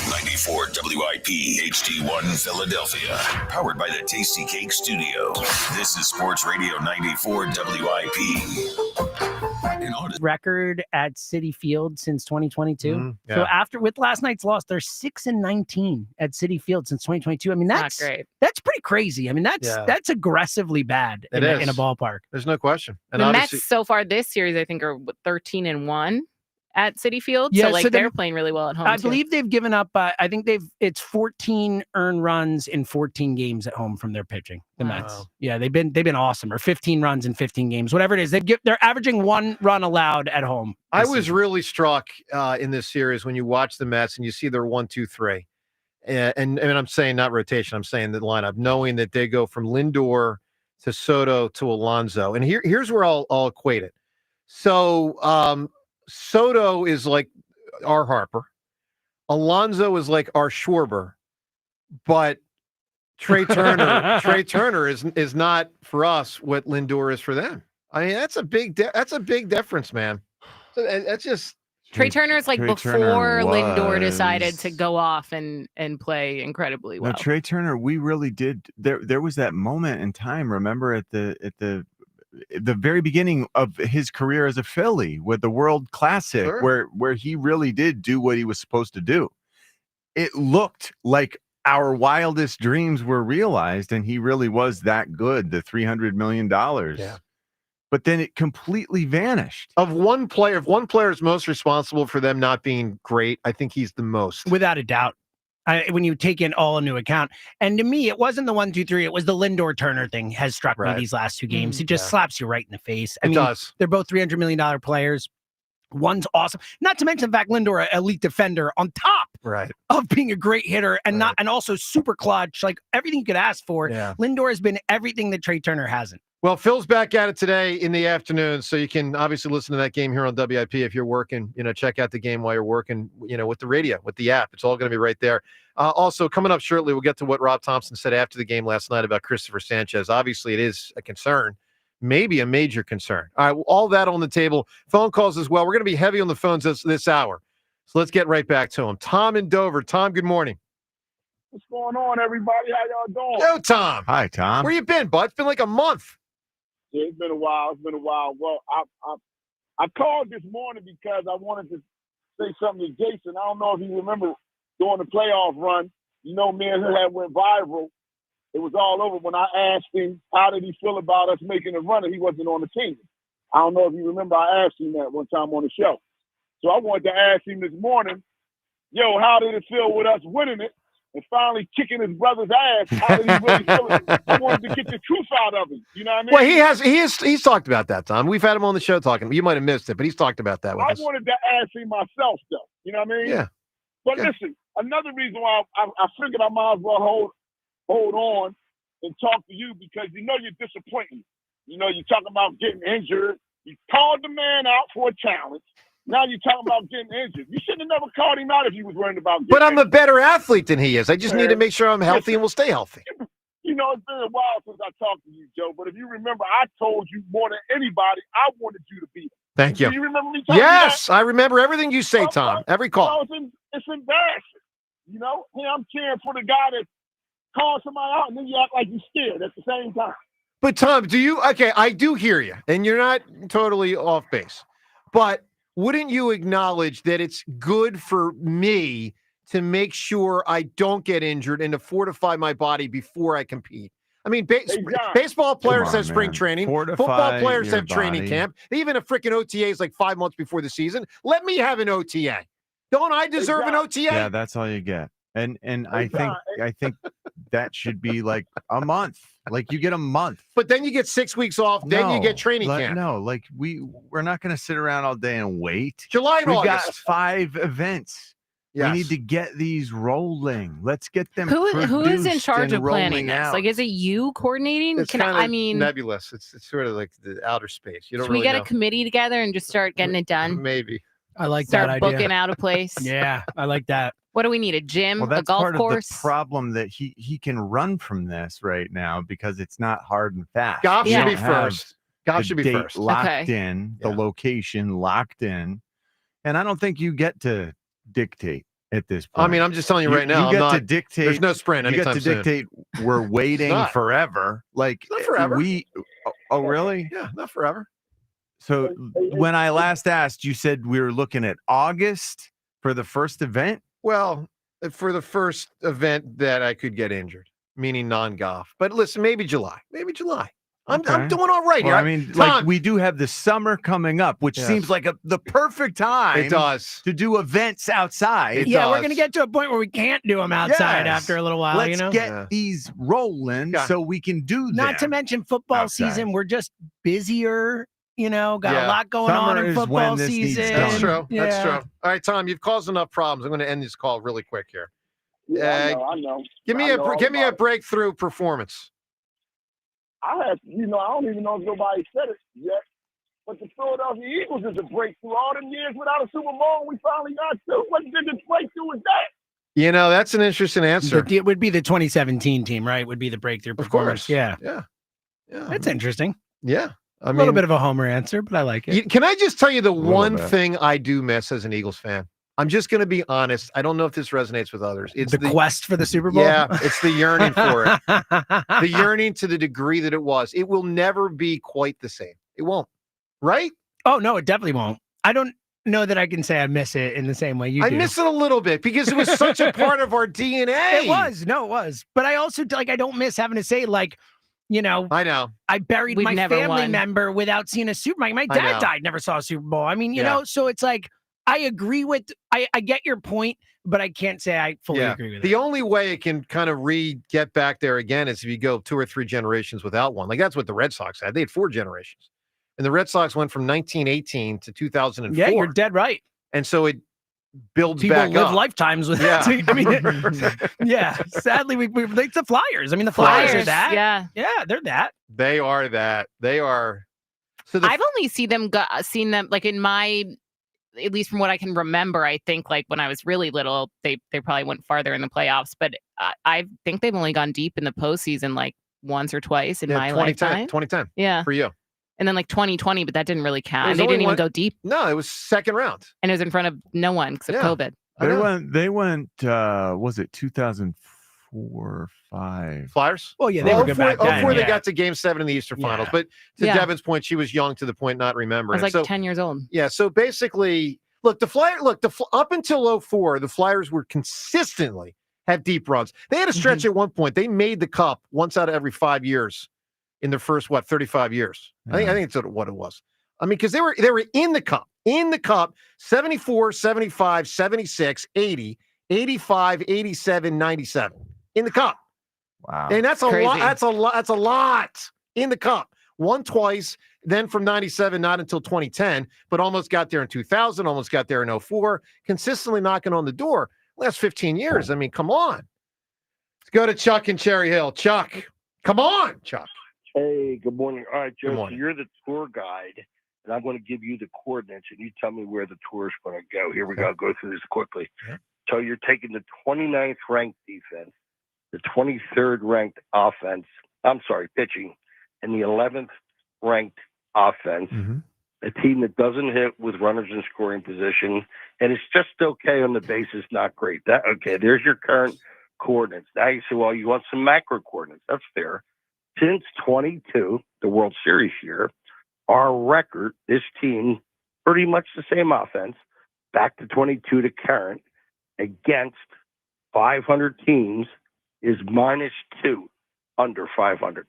94 WIP HD1 Philadelphia. Powered by the Tasty Cake Studio. This is Sports Radio 94 WIP.
Record at Citi Field since 2022.
Yeah.
So with last night's loss, they're 6-19 at Citi Field since 2022. I mean, that's
not great.
That's pretty crazy. I mean, that's aggressively bad in a ballpark.
There's no question. And
The Mets so far this series, I think, are 13-1 at Citi Field.
Yeah,
so
so
they're playing really well at home.
I
too.
believe they've given up. I think it's 14 earned runs in 14 games at home from their pitching. The Mets. Yeah, they've been awesome. Or 15 runs in 15 games, whatever it is. They're averaging 1 run allowed at home.
I was really struck in this series when you watch the Mets and you see their 1-2-3, and I'm saying not rotation. I'm saying the lineup, knowing that they go from Lindor to Soto to Alonso. And here's where I'll equate it. So Soto is like our Harper. Alonso is like our Schwarber, but Trey Turner is not for us what Lindor is for them. I mean, that's a big difference, man. So that's just
Trey Turner's like
Trey
before
Turner
Lindor decided to go off and play incredibly well.
No, Trey Turner, we really did. There was that moment in time. Remember at the very beginning of his career as a Philly with the World Classic, where he really did do what he was supposed to do. It looked like our wildest dreams were realized, and he really was that good. The $300 million. Yeah. But then it completely vanished.
If one player is most responsible for them not being great, I think he's the most.
Without a doubt. When you take in all into account. And to me, it wasn't the 1, 2, 3. It was the Lindor Turner thing has struck me these last 2 games. It just slaps you right in the face. I mean,
does.
They're both $300 million players. One's awesome. Not to mention the fact Lindor, an elite defender on top of being a great hitter and and also super clutch, like everything you could ask for.
Yeah.
Lindor has been everything that Trey Turner hasn't.
Well, Phil's back at it today in the afternoon, so you can obviously listen to that game here on WIP if you're working. Check out the game while you're working, with the radio, with the app. It's all going to be right there. Also, coming up shortly, we'll get to what Rob Thompson said after the game last night about Christopher Sanchez. Obviously, it is a concern, maybe a major concern. All right, all that on the table. Phone calls as well. We're going to be heavy on the phones this hour, so let's get right back to him. Tom in Dover. Tom, good morning.
What's going on, everybody? How y'all doing?
Yo, Tom.
Hi, Tom.
Where you been, bud? It's been like a month.
Yeah, it's been a while. Well, I called this morning because I wanted to say something to Jason. I don't know if you remember during the playoff run, me and him had went viral. It was all over when I asked him how did he feel about us making a run and he wasn't on the team. I don't know if you remember I asked him that one time on the show. So I wanted to ask him this morning, how did it feel with us winning it? And finally kicking his brother's ass. How did he really feel? I wanted to get the truth out of him. You know what I mean?
Well, he's talked about that, Tom. We've had him on the show talking. You might have missed it, but he's talked about that with us.
I wanted to ask him myself, though. You know what I mean?
Yeah.
But listen, another reason why I figured I might as well hold on and talk to you because you're disappointing. You're talking about getting injured. You called the man out for a challenge. Now you're talking about getting injured. You should have never called him out if you was worried about getting
But I'm
injured.
a better athlete than he is. I just need to make sure I'm healthy and will stay healthy.
It's been a while since I talked to you, Joe. But if you remember, I told you more than anybody, I wanted you to beat him.
Thank you.
Do you remember me telling
Yes,
you that?
I remember everything you say, Tom. Every call.
It's embarrassing. I'm cheering for the guy that called somebody out, and then you act like you're scared at the same time.
But Tom, I do hear you, and you're not totally off base. But wouldn't you acknowledge that it's good for me to make sure I don't get injured and to fortify my body before I compete? I mean, baseball players have spring training. Football players have training camp. Even a freaking OTA is like 5 months before the season. Let me have an OTA. Don't I deserve an OTA?
Yeah, that's all you get. And I think that should be like a month. Like you get a month.
But then you get 6 weeks off. Then you get training camp.
No, like we're not going to sit around all day and wait.
July and
we
August.
Got 5 events. Yes. We need to get these rolling. Let's get them.
Who is in charge of planning this?
Out.
Like, is it you coordinating?
It's nebulous. It's sort of like the outer space. You don't.
Should
really
we get
know.
a committee together and just start getting it done?
Maybe.
I like
start
that idea.
booking out a place.
Yeah, I like that.
What do we need? A gym?
Well, that's
a golf
part
course?
Of the problem that he can run from this right now because it's not hard and fast.
Golf should be first. Golf should be
date
first.
Locked in, the location locked in, and I don't think you get to dictate at this point.
I mean, I'm just telling you right now.
You get to dictate.
There's no sprint
You get
anytime
to
soon.
dictate. We're waiting forever. Like
not forever.
Oh, really?
Yeah, not forever.
So when I last asked, you said we were looking at August for the first event?
Well, for the first event that I could get injured, meaning non-golf. But listen, maybe July. I'm doing all right here.
Well, I mean, like we do have the summer coming up, which seems like the perfect time.
It does.
To do events outside.
We're going to get to a point where we can't do them outside after a little while.
Let's get these rolling so we can do them.
Not to mention football season. We're just busier. Got a lot going on in football season.
That's true. Yeah. That's true. All right, Tom, you've caused enough problems. I'm going to end this call really quick here.
Yeah, I know.
Give me a breakthrough performance.
I don't even know if nobody said it yet, but the Philadelphia Eagles is a breakthrough. All them years without a Super Bowl, we finally got two. What bigger breakthrough is that?
You know, that's an interesting answer.
It would be the 2017 team, right? Would be the breakthrough performance.
Of course.
Yeah.
Yeah.
That's interesting.
Yeah.
A little bit of a homer answer, but I like it.
Can I just tell you the one
bit.
thing I do miss as an Eagles fan? I'm just going to be honest. I don't know if this resonates with others. It's
the quest for the Super Bowl?
Yeah, it's the yearning for it. The yearning to the degree that it was. It will never be quite the same. It won't. Right?
Oh, no, it definitely won't. I don't know that I can say I miss it in the same way you do.
I miss it a little bit because it was such a part of our DNA.
It was. No, it was. But I also, I don't miss having to say, I know. I buried
We've
my
never
family
won.
member without seeing a Super Bowl. My dad died, never saw a Super Bowl. I mean, you know, so it's like, I agree with, I get your point, but I can't say I fully agree with it.
The only way it can kind of get back there again is if you go 2 or 3 generations without one. Like that's what the Red Sox had. They had 4 generations. And the Red Sox went from 1918 to 2004.
Yeah, you're dead right.
And so it builds
People
back
live
up.
lifetimes with
Yeah.
I mean, sadly, we it's the Flyers. I mean, the Flyers are that.
Yeah,
they're that.
They are that. They are. So
I've only seen them like in my, at least from what I can remember. I think like when I was really little, they probably went farther in the playoffs, but I think they've only gone deep in the postseason like once or twice in my
2010,
lifetime.
2010.
Yeah.
For you.
And then like 2020, but that didn't really count.
There's
And they
only
didn't even
one-
go deep.
No, it was second round.
And it was in front of no one except COVID.
They went was it 2004, 5?
Flyers?
Well, yeah, they were good back then.
Before they
Yeah.
got to Game 7 in the Eastern Finals. But to Devin's point, she was young to the point not
I
remembering.
was like 10 years old.
Yeah, so basically, look, up until 04, the Flyers were consistently had deep runs. They had a stretch at one point. They made the Cup once out of every 5 years in their first 35 years. I think that's what it was. I mean, because they were in the Cup, 74, 75, 76, 80, 85, 87, 97 in the Cup.
Wow.
And that's a
Crazy.
lot. That's a lot in the Cup. Won twice, then from 97, not until 2010, but almost got there in 2000, almost got there in 04, consistently knocking on the door. Last 15 years. I mean, come on. Let's go to Chuck in Cherry Hill. Chuck, come on, Chuck.
Hey, good morning. All right, Joe,
Good
so
morning.
you're the tour guide, and I'm going to give you the coordinates, and you tell me where the tour is going to go. Here we go. I'll go through this quickly. So you're taking the 29th ranked defense, the 23rd ranked pitching, and the 11th ranked offense. A team that doesn't hit with runners in scoring position, and it's just okay on the basis, not great. There's your current coordinates. Now you say, well, you want some macro coordinates. That's fair. Since 22, the World Series year, our record, this team, pretty much the same offense, back to 22 to current, against 500 teams is -2 under 500.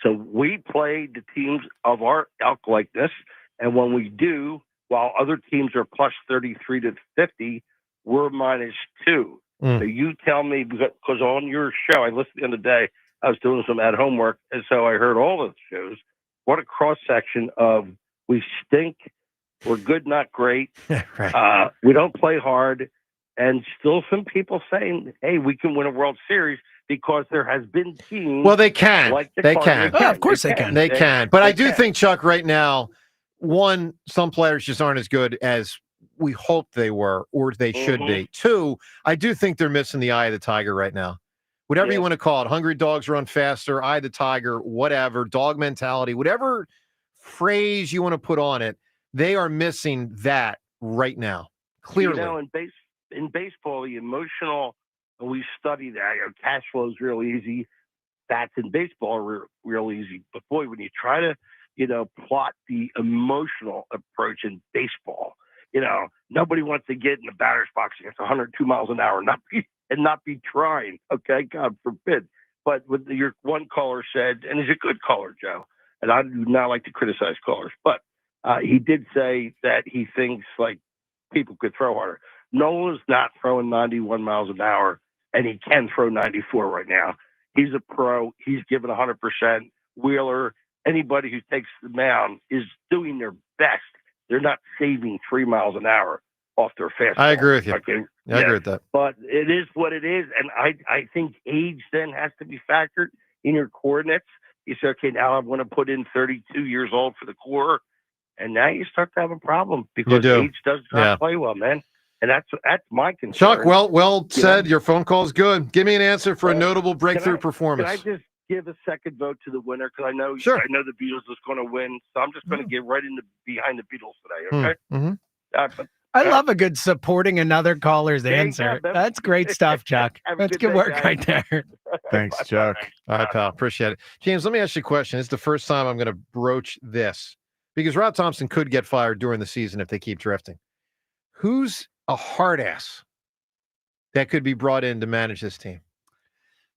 So we play the teams of our ilk likeness, and when we do, while other teams are plus 33 to 50, we're -2. So you tell me, because on your show, I listened the other day, I was doing some at-home work, and so I heard all the shows. What a cross-section of we stink, we're good, not great, we don't play hard, and still some people saying, hey, we can win a World Series because there has been teams.
Well, they can.
Like the
They
Cardinals.
can.
Oh, of course they can.
They can. But I do think, Chuck, right now, one, some players just aren't as good as we hoped they were or they should be. 2, I do think they're missing the eye of the tiger right now. Whatever you want to call it, hungry dogs run faster, eye of the tiger, whatever, dog mentality, whatever phrase you want to put on it, they are missing that right now, clearly.
You know, in baseball, the emotional, we study that. Cash flow is real easy. Bats in baseball are real easy. But boy, when you try to, plot the emotional approach in baseball, nobody wants to get in the batter's box against 102 miles an hour and not be trying. Okay, God forbid. But what your one caller said, and he's a good caller, Joe, and I do not like to criticize callers, but he did say that he thinks like people could throw harder. Nola's not throwing 91 miles an hour, and he can throw 94 right now. He's a pro. He's given 100%. Wheeler, anybody who takes the mound is doing their best. They're not saving 3 miles an hour off their fastball.
I agree with you.
Okay?
I agree with that.
But it is what it is. And I think age then has to be factored in your coordinates. You say, okay, now I'm going to put in 32 years old for the core. And now you start to have a problem because age does not play well, man. And that's my concern.
Chuck, well said. Your phone call is good. Give me an answer for a notable breakthrough performance.
Can I just give a second vote to the winner? Because I know the Beatles is going to win. So I'm just going to get right behind the Beatles today, okay?
Mm-hmm.
I love a good supporting another caller's answer. That's great stuff, Chuck. That's good work right there.
Thanks, Chuck.
All right, pal. Appreciate it. James, let me ask you a question. It's the first time I'm going to broach this because Rob Thompson could get fired during the season if they keep drifting. Who's a hard ass that could be brought in to manage this team?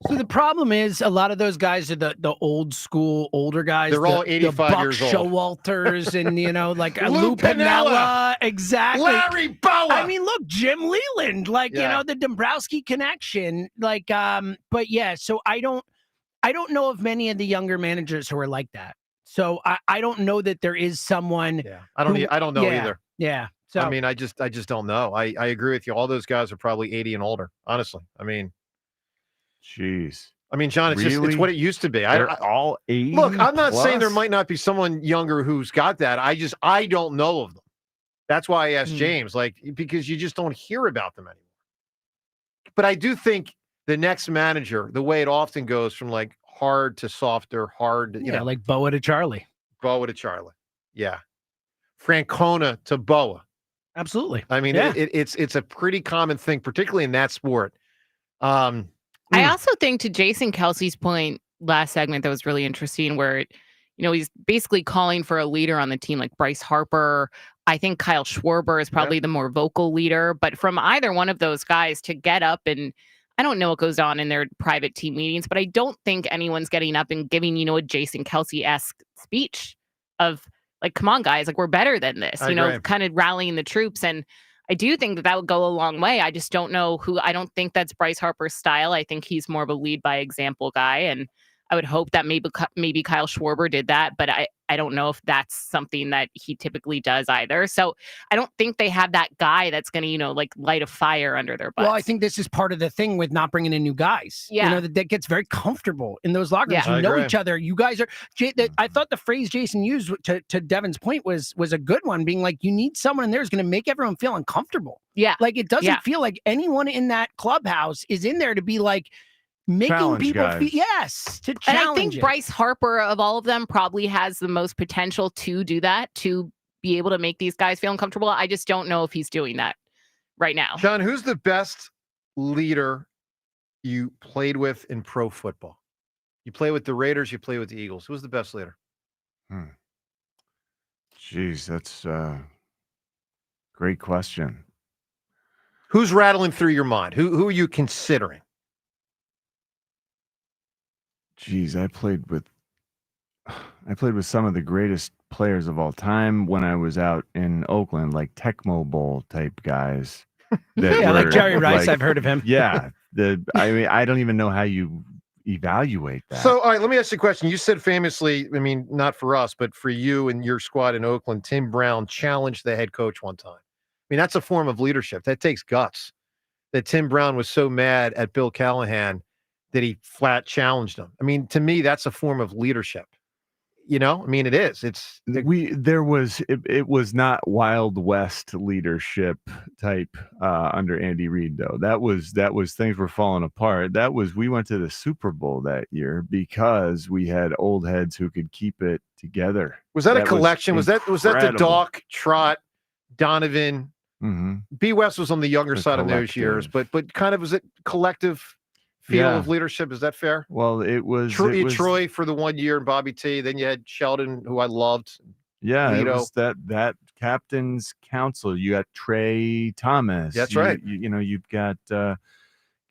So the problem is a lot of those guys are the old school, older guys.
They're all 85 years old.
Showalters and, like
Lou
Lou Piniella. Exactly.
Larry Boa.
I mean, look, Jim Leland, the Dombrowski connection. But yeah, so I don't know of many of the younger managers who are like that. So I don't know that there is someone.
Yeah. I don't know either.
Yeah. So
I mean, I just don't know. I agree with you. All those guys are probably 80 and older, honestly. I mean,
jeez.
I mean, John, it's what it used to be.
They're all 80.
Look, I'm not
plus?
saying there might not be someone younger who's got that. I don't know of them. That's why I asked James, because you just don't hear about them anymore. But I do think the next manager, the way it often goes from hard to softer, hard,
like Boa to Charlie.
Boa to Charlie. Yeah. Francona to Boa.
Absolutely.
I mean, it's a pretty common thing, particularly in that sport.
I also think, to Jason Kelsey's point last segment, that was really interesting, where he's basically calling for a leader on the team like Bryce Harper. I think Kyle Schwarber is probably the more vocal leader, but from either one of those guys to get up, and I don't know what goes on in their private team meetings, but I don't think anyone's getting up and giving, a Jason Kelsey-esque speech of come on, guys, we're better than this, kind of rallying the troops. And I do think that would go a long way. I just don't know I don't think that's Bryce Harper's style. I think he's more of a lead by example guy. And I would hope that maybe Kyle Schwarber did that, but I don't know if that's something that he typically does either. So I don't think they have that guy that's going to, light a fire under their butts.
Well, I think this is part of the thing with not bringing in new guys.
Yeah.
That gets very comfortable in those locker rooms.
Yeah.
You know each other. You guys are. I thought the phrase Jason used to Devin's point was a good one, being you need someone in there who's going to make everyone feel uncomfortable.
Yeah.
It doesn't feel like anyone in that clubhouse is in there to be making
challenge
people
guys.
feel to challenge.
And I think
it.
Bryce Harper of all of them probably has the most potential to do that, to be able to make these guys feel uncomfortable. I just don't know if he's doing that right now.
John, who's the best leader you played with in pro football? You play with the Raiders, you play with the Eagles. Who's the best leader?
Jeez, that's a great question.
Who's rattling through your mind? Who are you considering?
Jeez, I played with some of the greatest players of all time when I was out in Oakland, like Tecmo Bowl type guys.
Like Jerry Rice. I've heard of him.
Yeah. I don't even know how you evaluate that.
So, all right, let me ask you a question. You said famously, I mean, not for us, but for you and your squad in Oakland, Tim Brown challenged the head coach one time. I mean, that's a form of leadership. That takes guts. That Tim Brown was so mad at Bill Callahan that he flat challenged him. I mean, to me, that's a form of leadership. I mean, it is.
It was not Wild West leadership type under Andy Reid, though. That was things were falling apart. We went to the Super Bowl that year because we had old heads who could keep it together.
Was that a collection? Was that the Doc, Trot, Donovan?
Mm-hmm.
B. West was on the younger side of those years, but kind of was it collective feel of leadership? Is that fair?
Well, it was
Troy for the 1 year and Bobby T. Then you had Sheldon, who I loved.
Yeah, it was that captain's council. You got Trey Thomas.
That's right.
You've got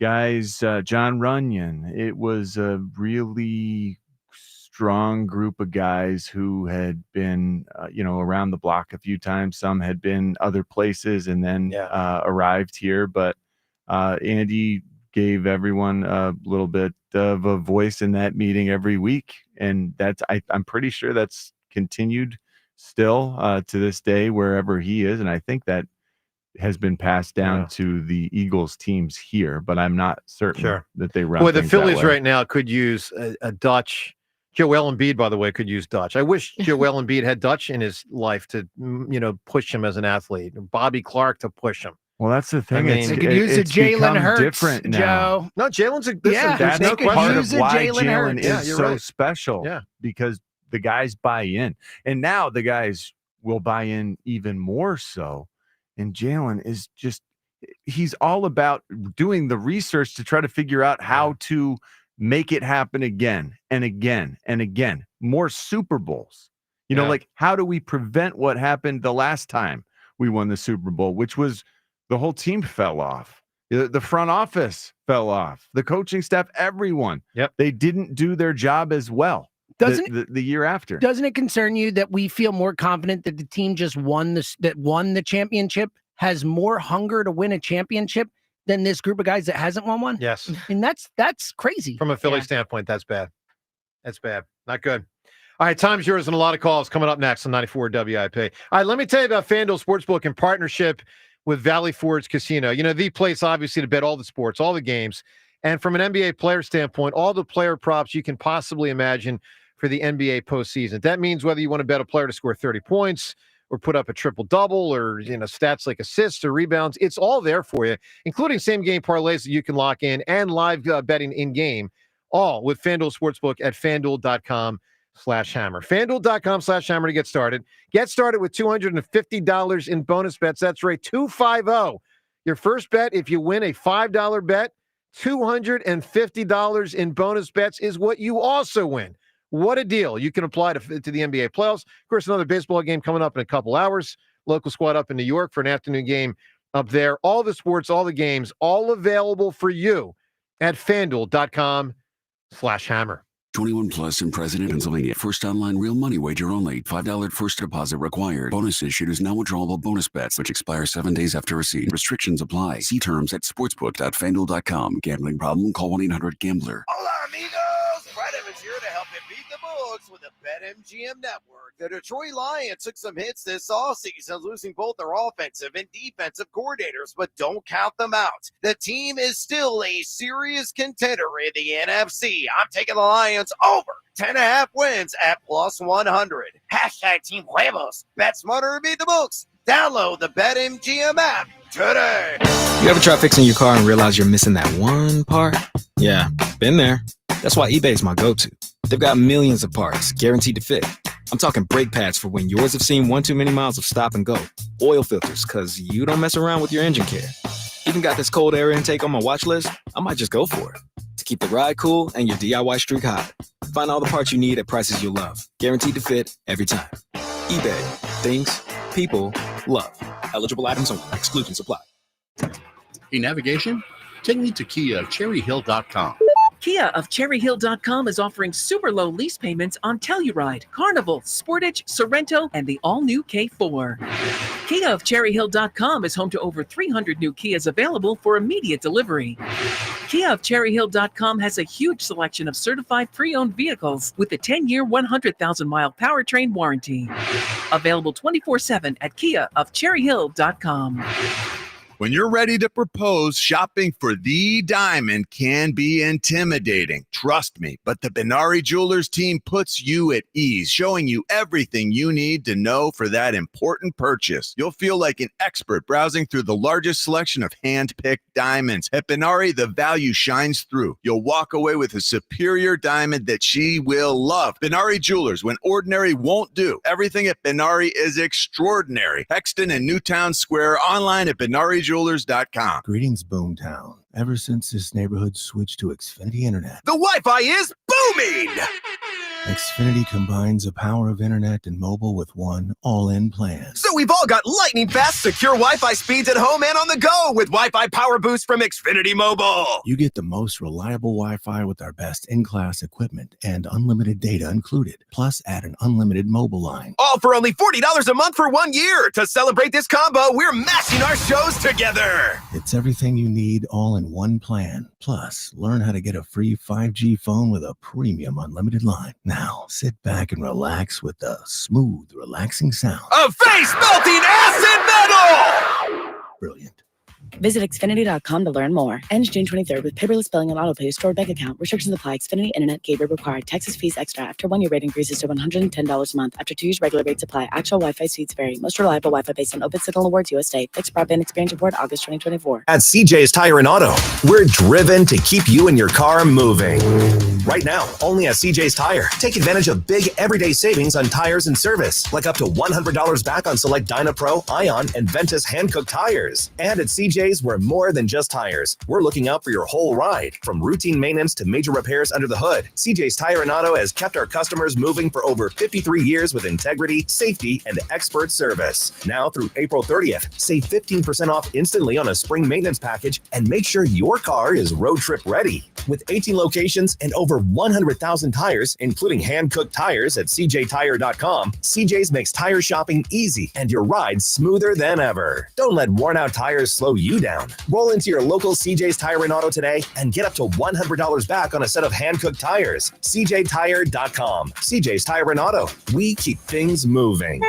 guys, John Runyon. It was a really strong group of guys who had been, around the block a few times. Some had been other places and then arrived here. But Andy gave everyone a little bit of a voice in that meeting every week. And I'm pretty sure that's continued still to this day, wherever he is. And I think that has been passed down to the Eagles teams here, but I'm not certain that they run.
Boy, the Phillies right now could use a Dutch. Joel Embiid, by the way, could use Dutch. I wish Joel Embiid had Dutch in his life to, push him as an athlete. Bobby Clark to push him.
Well, that's the thing.
I mean,
it's,
they could use a
it's
Jalen
become
Hurts,
different now.
Joe.
No, Jalen's a
That's
they could
part
use
of
a
why
Jalen
Jalen
Hurts.
is so
right.
special.
Yeah.
Because the guys buy in, and now the guys will buy in even more so. And Jalen is he's all about doing the research to try to figure out how to make it happen again and again and again. More Super Bowls. You know, like, how do we prevent what happened the last time we won the Super Bowl, which was the whole team fell off. The front office fell off. The coaching staff, everyone.
Yep.
They didn't do their job as well the year after.
Doesn't it concern you that we feel more confident that the team just won the championship has more hunger to win a championship than this group of guys that hasn't won one?
Yes.
And that's crazy.
From a Philly standpoint, that's bad. That's bad. Not good. All right, time's yours and a lot of calls coming up next on 94 WIP. All right, let me tell you about FanDuel Sportsbook in partnership with Valley Forge Casino. You know, the place, obviously, to bet all the sports, all the games. And from an NBA player standpoint, all the player props you can possibly imagine for the NBA postseason. That means whether you want to bet a player to score 30 points or put up a triple-double or, you know, stats like assists or rebounds, it's all there for you, including same-game parlays that you can lock in and live betting in-game, all with FanDuel Sportsbook at FanDuel.com/hammer. FanDuel.com/hammer to get started. Get started with $250 in bonus bets. That's right, 250. Your first bet, if you win a $5 bet, $250 in bonus bets is what you also win. What a deal. You can apply to the NBA playoffs. Of course, another baseball game coming up in a couple hours. Local squad up in New York for an afternoon game up there. All the sports, all the games, all available for you at FanDuel.com/hammer.
21 plus and present in Pennsylvania. First online real money wager only. $5 first deposit required. Bonus issued is now withdrawable bonus bets, which expire 7 days after receipt. Restrictions apply. See terms at sportsbook.fanduel.com. Gambling problem? Call 1-800-GAMBLER.
Hola, amigos. Brad Evans here to help you beat the books with the BetMGM Network. The Detroit Lions took some hits this offseason, losing both their offensive and defensive coordinators, but don't count them out. The team is still a serious contender in the NFC. I'm taking the Lions over 10.5 wins at +100. Hashtag Team Huevos. Bet smarter to beat the books. Download the BetMGM app today.
You ever try fixing your car and realize you're missing that one part? Yeah, been there. That's why eBay's my go-to. They've got millions of parts, guaranteed to fit. I'm talking brake pads for when yours have seen one too many miles of stop and go. Oil filters, because you don't mess around with your engine care. Even got this cold air intake on my watch list. I might just go for it. To keep the ride cool and your DIY streak hot. Find all the parts you need at prices you'll love. Guaranteed to fit every time. eBay. Things people love. Eligible items only. Exclusions apply.
Hey, navigation? Take me to Kia of CherryHill.com.
Kia of CherryHill.com is offering super low lease payments on Telluride, Carnival, Sportage, Sorrento, and the all-new K4. Kia of CherryHill.com is home to over 300 new Kias available for immediate delivery. Kia of CherryHill.com has a huge selection of certified pre-owned vehicles with a 10-year, 100,000-mile powertrain warranty. Available 24/7 at Kia of CherryHill.com.
When you're ready to propose, shopping for the diamond can be intimidating. Trust me, but the Benari Jewelers team puts you at ease, showing you everything you need to know for that important purchase. You'll feel like an expert browsing through the largest selection of hand-picked diamonds. At Benari, the value shines through. You'll walk away with a superior diamond that she will love. Benari Jewelers, when ordinary won't do. Everything at Benari is extraordinary. Hexton and Newtown Square, online at BenariJewelers.com.
Greetings, Boomtown. Ever since this neighborhood switched to Xfinity Internet,
The Wi-Fi is booming!
Xfinity combines the power of internet and mobile with one all-in plan.
So we've all got lightning-fast, secure Wi-Fi speeds at home and on the go with Wi-Fi Power Boost from Xfinity Mobile.
You get the most reliable Wi-Fi with our best in-class equipment and unlimited data included. Plus, add an unlimited mobile line.
All for only $40 a month for 1 year. To celebrate this combo, we're mashing our shows together.
It's everything you need all in one plan. Plus, learn how to get a free 5G phone with a premium unlimited line. Now, sit back and relax with the smooth, relaxing sound.
Of face-melting acid metal!
Brilliant.
Visit Xfinity.com to learn more. Ends June 23rd with paperless billing and autopay stored bank account. Restrictions apply. Xfinity Internet gateway required. Texas fees extra after 1 year rate increases to $110 a month. After 2 years, regular rates apply. Actual Wi-Fi speeds vary. Most reliable Wi-Fi based on Open Signal Awards USA. Fixed broadband experience report August 2024.
At CJ's Tire and Auto, we're driven to keep you and your car moving. Right now, only at CJ's Tire. Take advantage of big everyday savings on tires and service, like up to $100 back on select DynaPro, Ion, and Ventus hand-cooked tires. And at CJ's, we're more than just tires. We're looking out for your whole ride, from routine maintenance to major repairs under the hood. CJ's Tire and Auto has kept our customers moving for over 53 years with integrity, safety, and expert service. Now through April 30th, save 15% off instantly on a spring maintenance package and make sure your car is road trip ready. With 18 locations and over 100,000 tires, including hand-cooked tires at cjtire.com, CJ's makes tire shopping easy and your ride smoother than ever. Don't let worn-out tires slow you down. Roll into your local CJ's Tire and Auto today and get up to $100 back on a set of hand-cooked tires. cjtire.com. CJ's Tire and Auto. We keep things moving.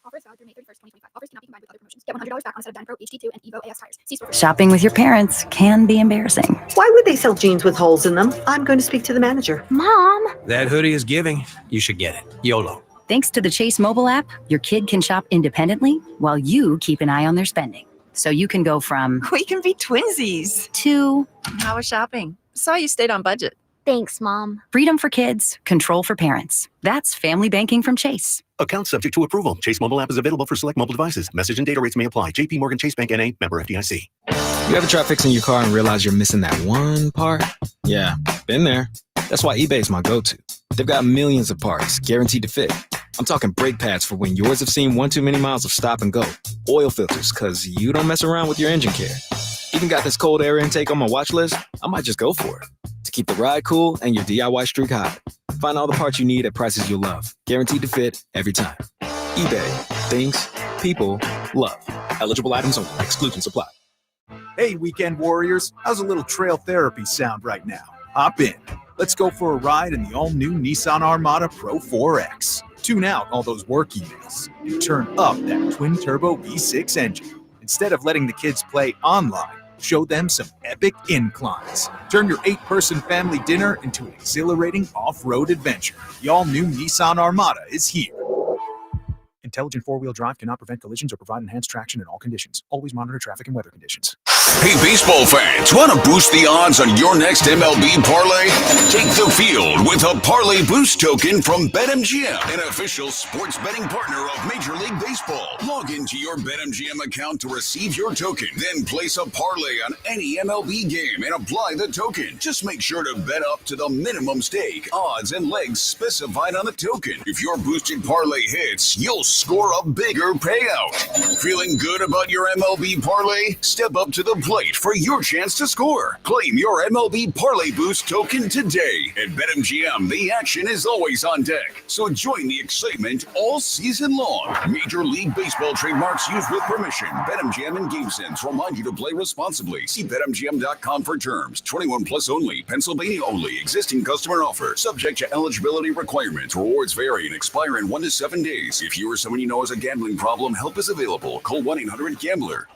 Offers valid through May 31st, 2025. Offers cannot be combined with other promotions. Get $100 back on a set of DynaPro HD2 and Evo AS tires. See store.
Shopping with your parents can be embarrassing.
Why would they sell jeans with holes in them? I'm going to speak to the manager.
Mom!
That hoodie is giving. You should get it. YOLO.
Thanks to the Chase mobile app, your kid can shop independently while you keep an eye on their spending. So you can go from
we can be twinsies
to
how was shopping? Saw you stayed on budget.
Thanks, Mom. Freedom for kids, control for parents. That's family banking from Chase.
Account subject to approval. Chase mobile app is available for select mobile devices. Message and data rates may apply. JP Morgan Chase Bank N.A. Member FDIC.
You ever try fixing your car and realize you're missing that one part? Yeah, been there. That's why eBay's my go-to. They've got millions of parts guaranteed to fit. I'm talking brake pads for when yours have seen 1 too many miles of stop and go. Oil filters, because you don't mess around with your engine care. Even got this cold air intake on my watch list. I might just go for it. To keep the ride cool and your DIY streak high. Find all the parts you need at prices you'll love. Guaranteed to fit every time. eBay. Things people love. Eligible items only. Exclusions apply.
Hey, weekend warriors. How's a little trail therapy sound right now? Hop in. Let's go for a ride in the all-new Nissan Armada Pro 4X. Tune out all those work emails and turn up that twin-turbo V6 engine. Instead of letting the kids play online, show them some epic inclines. Turn your 8-person family dinner into an exhilarating off-road adventure. The all-new Nissan Armada is here. Intelligent four-wheel drive cannot prevent collisions or provide enhanced traction in all conditions. Always monitor traffic and weather conditions.
Hey, baseball fans, want to boost the odds on your next MLB parlay? Take the field with a Parlay Boost token from BetMGM, an official sports betting partner of Major League Baseball. Log into your BetMGM account to receive your token, then place a parlay on any MLB game and apply the token. Just make sure to bet up to the minimum stake, odds, and legs specified on the token. If your boosted parlay hits, you'll score a bigger payout. Feeling good about your MLB parlay? Step up to the plate for your chance to score. Claim your MLB Parlay Boost token today. At BetMGM, the action is always on deck, so join the excitement all season long. Major League Baseball trademarks used with permission. BetMGM and GameSense remind you to play responsibly. See BetMGM.com for terms. 21 plus only. Pennsylvania only. Existing customer offer. Subject to eligibility requirements. Rewards vary and expire in 1 to 7 days. If you or someone you know has a gambling problem, help is available. Call 1-800-GAMBLER.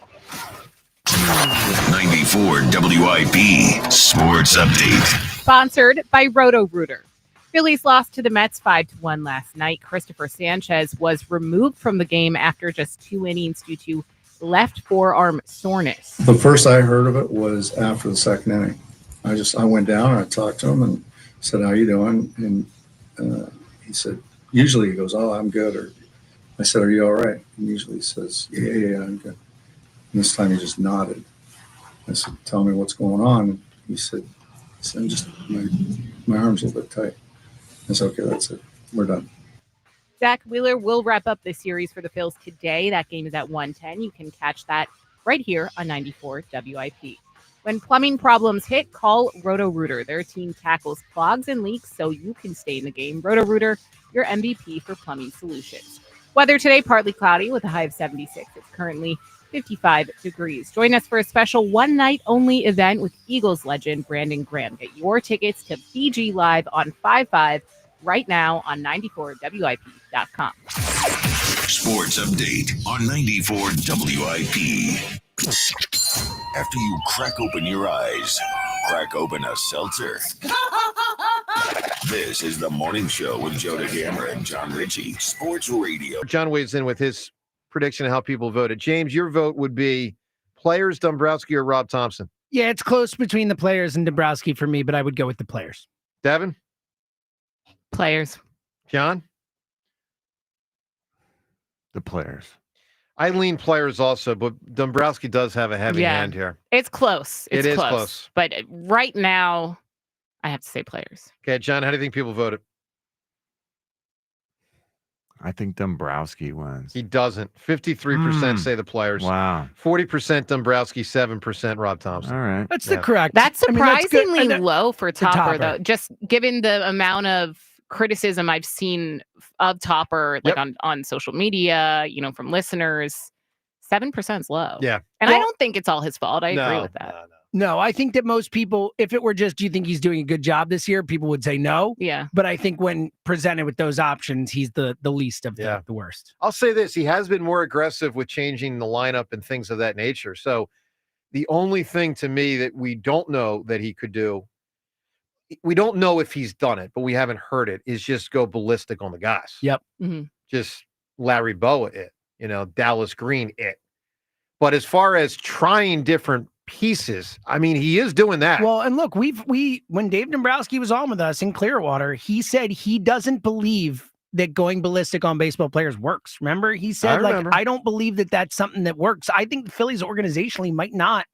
94 WIP Sports Update.
Sponsored by Roto-Rooter. Phillies lost to the Mets 5-1 last night. Christopher Sanchez was removed from the game after just 2 innings due to left forearm soreness.
The first I heard of it was after the second inning. I went down and I talked to him and said, "How you doing?" And he said, usually he goes, "Oh, I'm good." Or I said, "Are you all right?" And usually he says, Yeah, I'm good. And this time he just nodded. I said, "Tell me what's going on." He said, "I'm just, my arm's a little bit tight." I said, "Okay, that's it. We're done."
Zach Wheeler will wrap up the series for the Phils today. That game is at 1:10. You can catch that right here on 94 WIP. When plumbing problems hit, call Roto-Rooter. Their team tackles clogs and leaks so you can stay in the game. Roto-Rooter, your MVP for plumbing solutions. Weather today, partly cloudy with a high of 76. It's currently 55 degrees. Join us for a special one-night-only event with Eagles legend Brandon Graham. Get your tickets to BG Live on 5/5 right now on 94WIP.com.
Sports Update on 94 WIP. After you crack open your eyes, crack open a seltzer. This is the morning show with Joe DeGammer and John Ritchie, Sports Radio.
John weighs in with his prediction of how people voted. James, your vote would be players, Dombrowski, or Rob Thompson?
Yeah, it's close between the players and Dombrowski for me, but I would go with the players.
Devin?
Players.
John?
The players.
I lean players also, but Dombrowski does have a heavy hand here.
It's close.
It is close.
But right now, I have to say players.
Okay, John, how do you think people voted?
I think Dombrowski wins.
He doesn't. 53% say the players.
Wow.
40% Dombrowski, 7% Rob Thompson.
All right.
That's the correct.
That's surprisingly
I mean,
low for Topper,
Topper,
though. Just given the amount of criticism I've seen of Topper, like on social media, from listeners, 7% is low.
Yeah.
And I don't think it's all his fault. I agree with that.
No, I think that most people, if it were just, do you think he's doing a good job this year? People would say no.
Yeah.
But I think when presented with those options, he's the least of the worst.
I'll say this. He has been more aggressive with changing the lineup and things of that nature. So the only thing to me that we don't know that he could do, we don't know if he's done it, but we haven't heard it, is just go ballistic on the guys.
Yep.
Mm-hmm.
Just Larry Boa it, Dallas Green it. But as far as trying different pieces, I mean, he is doing that.
Well, and look, when Dave Dombrowski was on with us in Clearwater, he said he doesn't believe that going ballistic on baseball players works. Remember? He said, I don't believe that that's something that works. I think the Phillies organizationally might not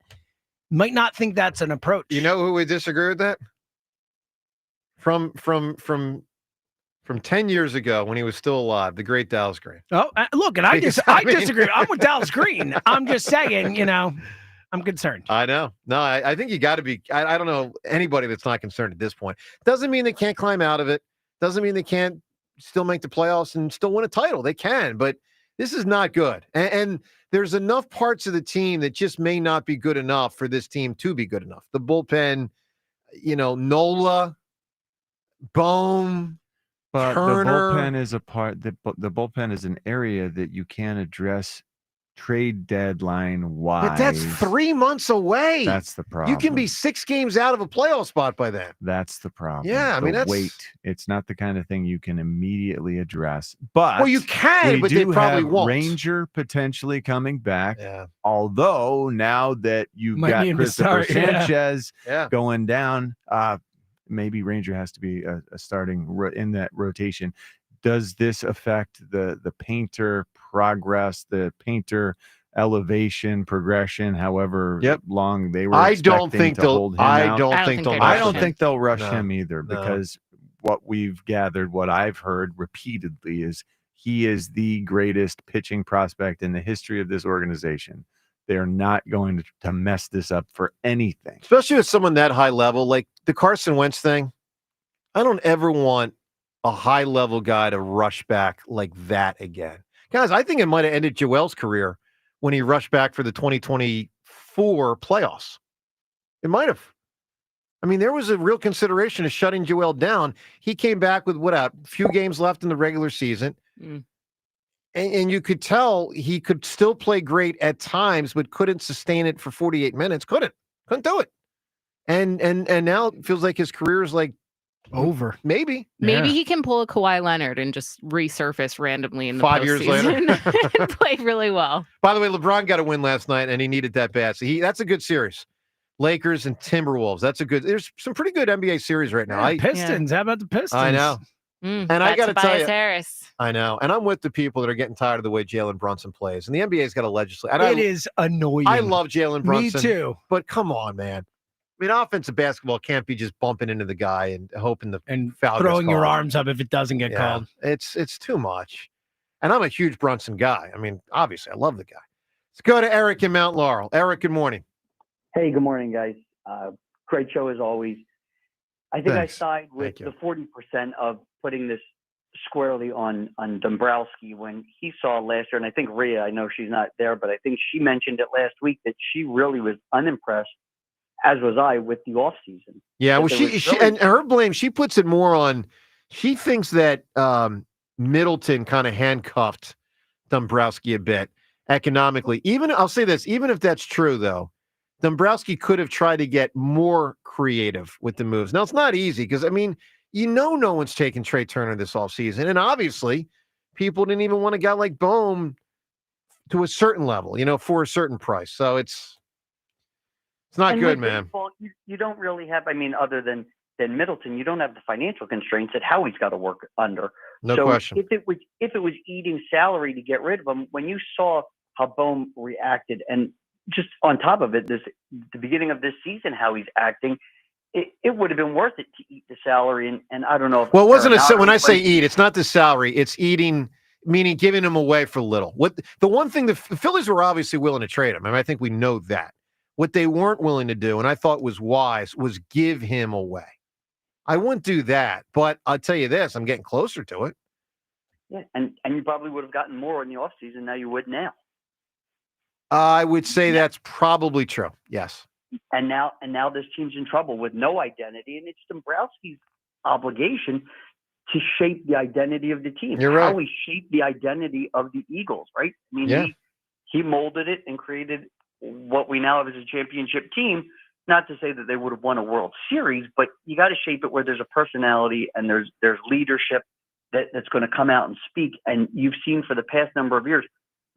think that's an approach.
You know who would disagree with that? From 10 years ago when he was still alive, the great Dallas Green.
Oh, look, and I disagree. I'm with Dallas Green. I'm just saying, I'm concerned.
I know. No, I think you got to be. I don't know anybody that's not concerned at this point. Doesn't mean they can't climb out of it. Doesn't mean they can't still make the playoffs and still win a title. They can, but this is not good. And there's enough parts of the team that just may not be good enough for this team to be good enough. The bullpen, Nola, Bohm,
but
Turner.
The bullpen is a part. The bullpen is an area that you can address trade deadline wise.
But that's 3 months away.
That's the problem.
You can be 6 games out of a playoff spot by then.
That's the problem.
Yeah, I mean, that's
wait. It's not the kind of thing you can immediately address. But
you can, but they probably won't.
Ranger potentially coming back.
Yeah.
Although now that you've got Christopher Sanchez going down, maybe Ranger has to be a starting in that rotation. Does this affect the painter progress, the painter elevation progression, however long they were
I don't think they'll
rush him either, because what we've gathered, what I've heard repeatedly, is he is the greatest pitching prospect in the history of this organization. They're not going to mess this up for anything.
Especially with someone that high level, like the Carson Wentz thing. I don't ever want a high-level guy to rush back like that again. Guys, I think it might have ended Joel's career when he rushed back for the 2024 playoffs. It might have. I mean, there was a real consideration of shutting Joel down. He came back with a few games left in the regular season. And you could tell he could still play great at times, but couldn't sustain it for 48 minutes. Couldn't do it. And now it feels like his career is like
over.
Maybe
he can pull a Kawhi Leonard and just resurface randomly in the
5 years later
and play really well.
By the way, LeBron got a win last night, and he needed that bad. So that's a good series. Lakers and Timberwolves. There's some pretty good NBA series right now.
Pistons. How about the Pistons?
I know. And I got to tell you,
Harris.
I know. And I'm with the people that are getting tired of the way Jalen Brunson plays. And the NBA's got to legislate.
It is annoying.
I love Jalen Brunson.
Me too.
But come on, man. I mean, offensive basketball can't be just bumping into the guy and hoping the foul
throwing
gets
your
called.
arms up if it doesn't get called.
It's too much. And I'm a huge Brunson guy. I mean, obviously, I love the guy. Let's go to Eric in Mount Laurel. Eric, good morning.
Hey, good morning, guys. Great show as always. I think
Thanks.
I side with the 40% of putting this squarely on Dombrowski when he saw last year. And I think Rhea, I know she's not there, but I think she mentioned it last week that she really was unimpressed, as was I, with the offseason.
Yeah, well, she and her blame, she puts it more on, she thinks that Middleton kind of handcuffed Dombrowski a bit economically. I'll say this, even if that's true, though, Dombrowski could have tried to get more creative with the moves. Now, it's not easy because, I mean, no one's taking Trey Turner this offseason. And obviously, people didn't even want a guy like Bohm to a certain level, for a certain price. So it's not good, man.
Baseball, you don't really have, other than Middleton, you don't have the financial constraints that Howie's got to work under.
No question.
If it was eating salary to get rid of him, when you saw how Bohm reacted, and just on top of it, the beginning of this season, how he's acting, it would have been worth it to eat the salary. And I don't know.
Well, it wasn't when I say eat, it's not the salary. It's eating, meaning giving him away for little. The one thing the Phillies were obviously willing to trade him. I think we know that. What they weren't willing to do, and I thought was wise, was give him away. I wouldn't do that, but I'll tell you this, I'm getting closer to it.
Yeah, and you probably would have gotten more in the offseason than you would now.
I would say that's probably true. Yes.
And now this team's in trouble with no identity, and it's Dombrowski's obligation to shape the identity of the team.
You're right.
How he shaped the identity of the Eagles, right? He molded it and created what we now have as a championship team. Not to say that they would have won a World Series, but you got to shape it where there's a personality and there's leadership that's going to come out and speak. And you've seen for the past number of years,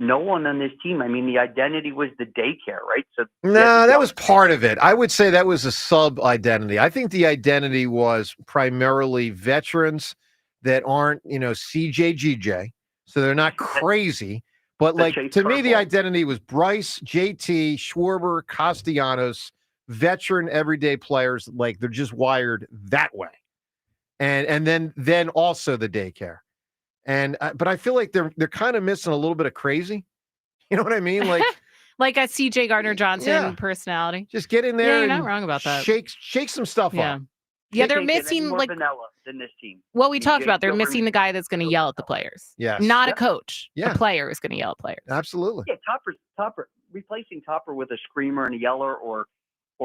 no one on this team. The identity was the daycare, right? So
no, that was part of it. I would say that was a sub identity. I think the identity was primarily veterans that aren't, CJ, GJ, so they're not crazy. But to me, the identity was Bryce, JT, Schwarber, Castellanos, veteran everyday players. They're just wired that way, and then also the daycare. And but I feel like they're kind of missing a little bit of crazy. You know what I mean?
Like a CJ Gardner-Johnson personality.
Just get in there.
Yeah, you're not wrong about that.
Shake some stuff up.
Yeah, they're missing
more vanilla than this team.
What we talked about. They're missing the guy that's going to yell at the players.
Yes.
Not a coach.
Yeah.
A player is going to yell at players.
Absolutely.
Yeah, Topper replacing Topper with a screamer and a yeller or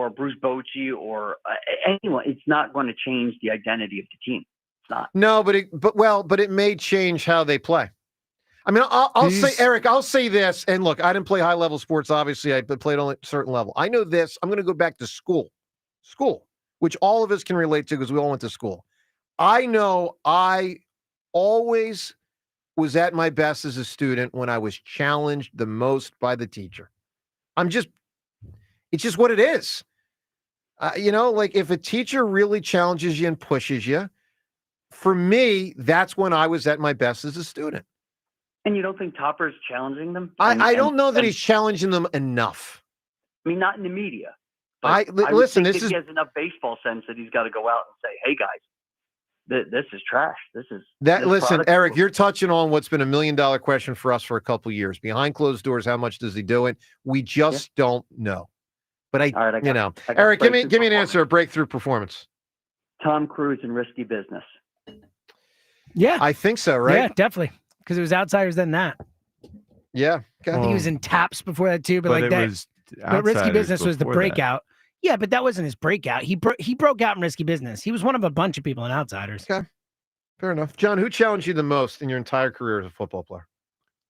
Bruce Bochy or anyone. It's not going to change the identity of the team. Not.
No, but it may change how they play. I'll say, Eric, I'll say this. And look, I didn't play high level sports. Obviously, I played only a certain level. I know this. I'm going to go back to school, which all of us can relate to because we all went to school. I know I always was at my best as a student when I was challenged the most by the teacher. It's just what it is. If a teacher really challenges you and pushes you, for me, that's when I was at my best as a student.
And you don't think Topper's challenging them?
I don't know that he's challenging them enough.
Not in the media.
Listen,
he has enough baseball sense that he's got to go out and say, "Hey guys, this is trash.
Listen, Eric, you're touching on what's been $1 million question for us for a couple of years. Behind closed doors, how much does he do it? We just don't know. But Eric, give me an answer. A breakthrough performance.
Tom Cruise in Risky Business.
Yeah,
I think so. Right?
Yeah, definitely. Because it was Outsiders than that.
Yeah,
I think he was in Taps before that too. But Risky Business was the breakout. Yeah, but that wasn't his breakout. He broke out in Risky Business. He was one of a bunch of people in Outsiders.
Okay, fair enough. John, who challenged you the most in your entire career as a football player?